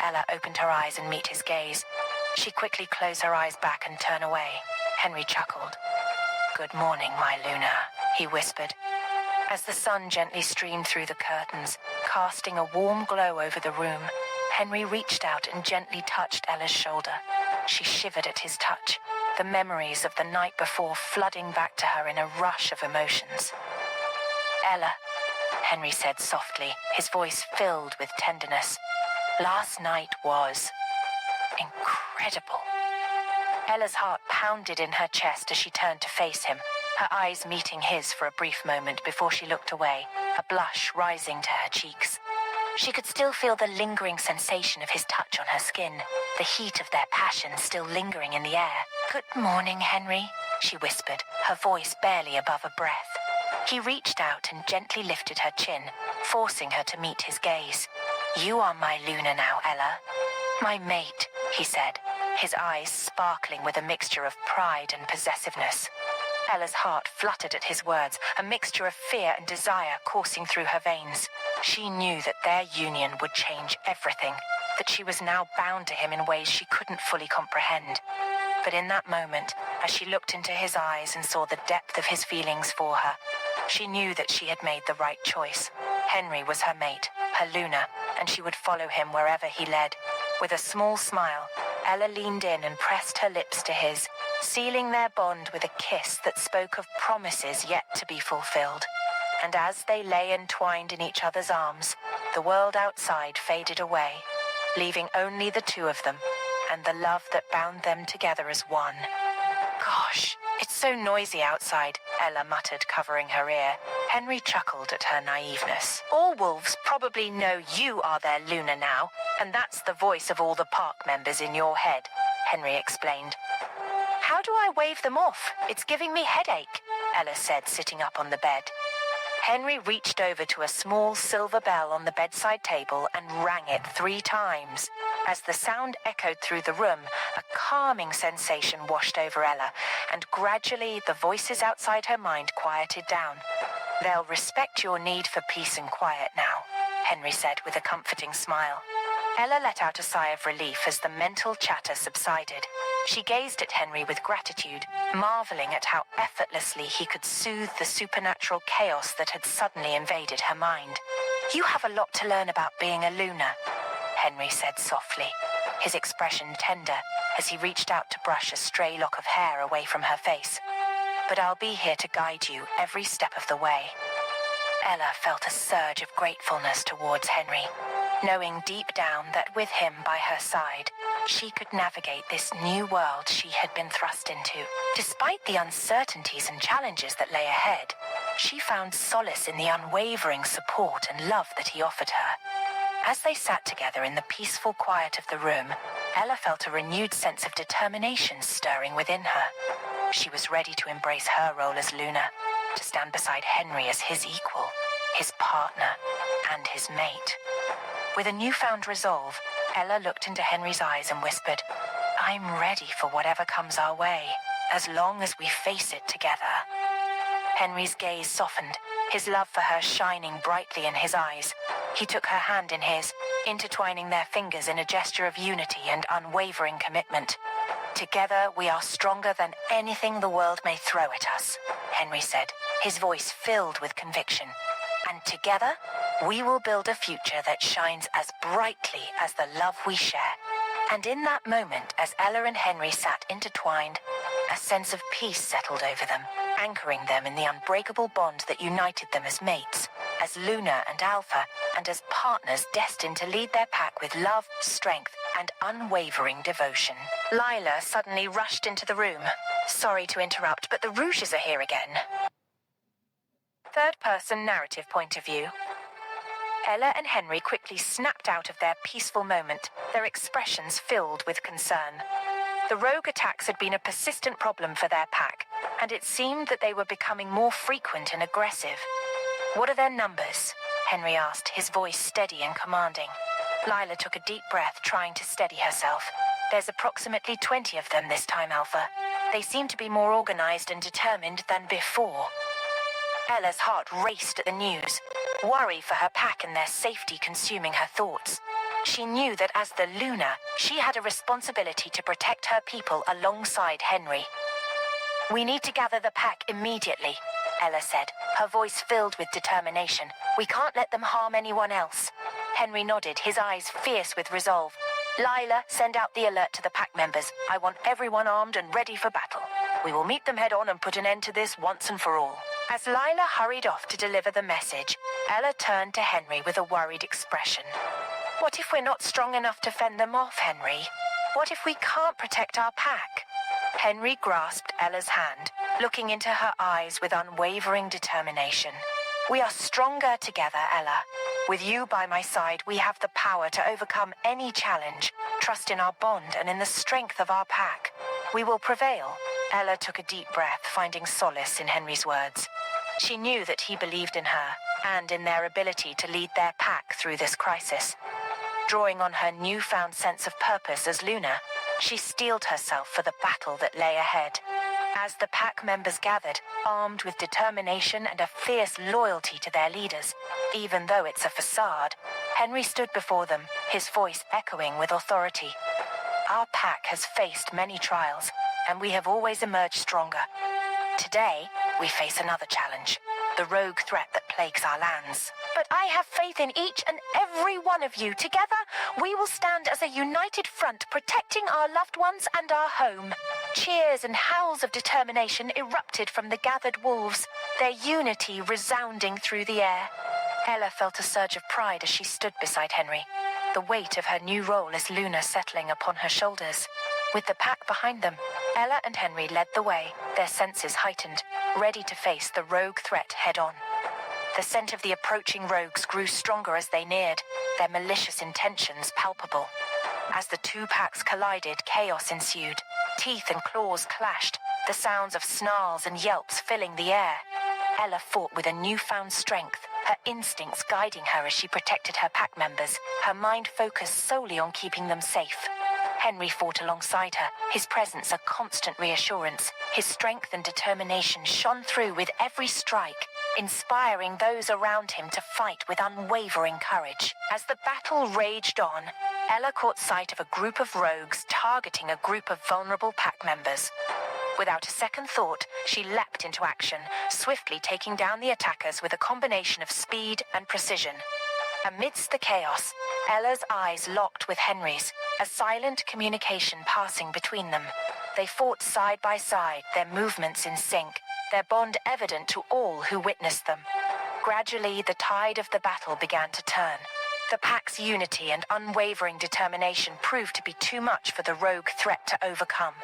Ella opened her eyes and met his gaze. She quickly closed her eyes back and turned away. Henry chuckled. Good morning, my Luna, he whispered. As the sun gently streamed through the curtains, casting a warm glow over the room, Henry reached out and gently touched Ella's shoulder. She shivered at his touch, the memories of the night before flooding back to her in a rush of emotions. Ella, Henry said softly, his voice filled with tenderness. Last night was incredible. Ella's heart pounded in her chest as she turned to face him, her eyes meeting his for a brief moment before she looked away, a blush rising to her cheeks. She could still feel the lingering sensation of his touch on her skin, the heat of their passion still lingering in the air. Good morning, Henry, she whispered, her voice barely above a breath. He reached out and gently lifted her chin, forcing her to meet his gaze. You are my Luna now, Ella. My mate, he said, his eyes sparkling with a mixture of pride and possessiveness. Ella's heart fluttered at his words, a mixture of fear and desire coursing through her veins. She knew that their union would change everything, that she was now bound to him in ways she couldn't fully comprehend. But in that moment, as she looked into his eyes and saw the depth of his feelings for her, she knew that she had made the right choice. Henry was her mate, her Luna, and she would follow him wherever he led. With a small smile, Ella leaned in and pressed her lips to his, sealing their bond with a kiss that spoke of promises yet to be fulfilled. And as they lay entwined in each other's arms, the world outside faded away, leaving only the two of them and the love that bound them together as one. Gosh, it's so noisy outside, Ella muttered, covering her ear. Henry chuckled at her naiveness. All wolves probably know you are their Luna now, and that's the voice of all the park members in your head, Henry explained. How do I wave them off? It's giving me headache, Ella said, sitting up on the bed. Henry reached over to a small silver bell on the bedside table and rang it 3 times. As the sound echoed through the room, a calming sensation washed over Ella, and gradually the voices outside her mind quieted down. They'll respect your need for peace and quiet now, Henry said with a comforting smile. Ella let out a sigh of relief as the mental chatter subsided. She gazed at Henry with gratitude, marveling at how effortlessly he could soothe the supernatural chaos that had suddenly invaded her mind. You have a lot to learn about being a Luna, Henry said softly, his expression tender as he reached out to brush a stray lock of hair away from her face. But I'll be here to guide you every step of the way. Ella felt a surge of gratefulness towards Henry, knowing deep down that with him by her side, she could navigate this new world she had been thrust into. Despite the uncertainties and challenges that lay ahead, she found solace in the unwavering support and love that he offered her. As they sat together in the peaceful quiet of the room, Ella felt a renewed sense of determination stirring within her. She was ready to embrace her role as Luna, to stand beside Henry as his equal, his partner, and his mate. With a newfound resolve, Ella looked into Henry's eyes and whispered, I'm ready for whatever comes our way, as long as we face it together. Henry's gaze softened, his love for her shining brightly in his eyes. He took her hand in his, intertwining their fingers in a gesture of unity and unwavering commitment. Together, we are stronger than anything the world may throw at us, Henry said, his voice filled with conviction. And together, we will build a future that shines as brightly as the love we share. And in that moment, as Ella and Henry sat intertwined, a sense of peace settled over them, anchoring them in the unbreakable bond that united them as mates, as Luna and Alpha, and as partners destined to lead their pack with love, strength, and unwavering devotion. Lila suddenly rushed into the room. Sorry to interrupt, but the Rouges are here again. Third-person narrative point of view. Ella and Henry quickly snapped out of their peaceful moment, their expressions filled with concern. The rogue attacks had been a persistent problem for their pack, and it seemed that they were becoming more frequent and aggressive. What are their numbers? Henry asked, his voice steady and commanding. Lila took a deep breath, trying to steady herself. There's approximately 20 of them this time, Alpha. They seem to be more organized and determined than before. Ella's heart raced at the news, worry for her pack and their safety consuming her thoughts. She knew that as the Luna, she had a responsibility to protect her people alongside Henry. We need to gather the pack immediately, Ella said, her voice filled with determination. We can't let them harm anyone else. Henry nodded, his eyes fierce with resolve. Lila, send out the alert to the pack members. I want everyone armed and ready for battle. We will meet them head on and put an end to this once and for all. As Lila hurried off to deliver the message, Ella turned to Henry with a worried expression. What if we're not strong enough to fend them off, Henry? What if we can't protect our pack? Henry grasped Ella's hand, looking into her eyes with unwavering determination. We are stronger together, Ella. With you by my side, we have the power to overcome any challenge. Trust in our bond and in the strength of our pack. We will prevail. Ella took a deep breath, finding solace in Henry's words. She knew that he believed in her, and in their ability to lead their pack through this crisis. Drawing on her newfound sense of purpose as Luna, she steeled herself for the battle that lay ahead. As the pack members gathered, armed with determination and a fierce loyalty to their leaders, even though it's a facade, Henry stood before them, his voice echoing with authority. Our pack has faced many trials, and we have always emerged stronger. Today, we face another challenge, the rogue threat that plagues our lands. But I have faith in each and every one of you. Together, we will stand as a united front, protecting our loved ones and our home. Cheers and howls of determination erupted from the gathered wolves, their unity resounding through the air. Ella felt a surge of pride as she stood beside Henry. the weight of her new role as Luna settling upon her shoulders. With the pack behind them, Ella and Henry led the way, their senses heightened, ready to face the rogue threat head-on. The scent of the approaching rogues grew stronger as they neared, their malicious intentions palpable. As the two packs collided, chaos ensued. Teeth and claws clashed, the sounds of snarls and yelps filling the air. Ella fought with a newfound strength, her instincts guiding her as she protected her pack members, her mind focused solely on keeping them safe. Henry fought alongside her, his presence a constant reassurance. His strength and determination shone through with every strike, inspiring those around him to fight with unwavering courage. As the battle raged on, Ella caught sight of a group of rogues targeting a group of vulnerable pack members. Without a second thought, she leapt into action, swiftly taking down the attackers with a combination of speed and precision. Amidst the chaos, Ella's eyes locked with Henry's, a silent communication passing between them. They fought side by side, their movements in sync, their bond evident to all who witnessed them. Gradually, the tide of the battle began to turn. The pack's unity and unwavering determination proved to be too much for the rogue threat to overcome.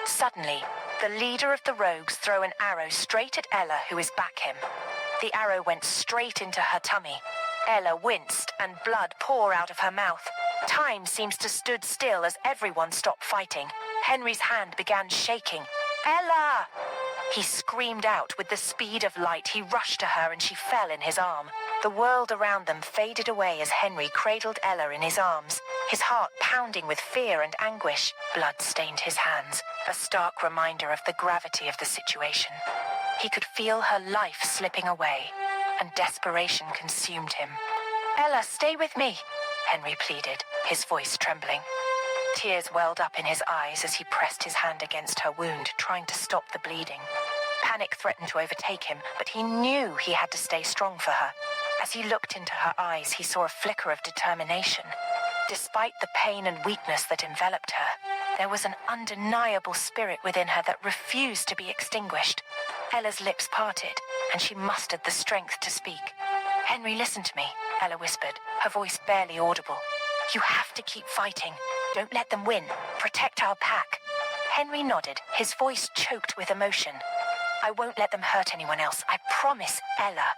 Suddenly, the leader of the rogues threw an arrow straight at Ella, who is back him. The arrow went straight into her tummy. Ella winced and blood poured out of her mouth. Time seems to stood still as everyone stopped fighting. Henry's hand began shaking. "Ella!" He screamed out. With the speed of light, he rushed to her and she fell in his arm. The world around them faded away as Henry cradled Ella in his arms, his heart pounding with fear and anguish. Blood stained his hands, a stark reminder of the gravity of the situation. He could feel her life slipping away, and desperation consumed him. "Ella, stay with me," Henry pleaded, his voice trembling. Tears welled up in his eyes as he pressed his hand against her wound, trying to stop the bleeding. Panic threatened to overtake him, but he knew he had to stay strong for her. As he looked into her eyes, he saw a flicker of determination. Despite the pain and weakness that enveloped her, there was an undeniable spirit within her that refused to be extinguished. Ella's lips parted, and she mustered the strength to speak. "Henry, listen to me," Ella whispered, her voice barely audible. "You have to keep fighting. Don't let them win. Protect our pack." Henry nodded, his voice choked with emotion. "I won't let them hurt anyone else. I promise, Ella."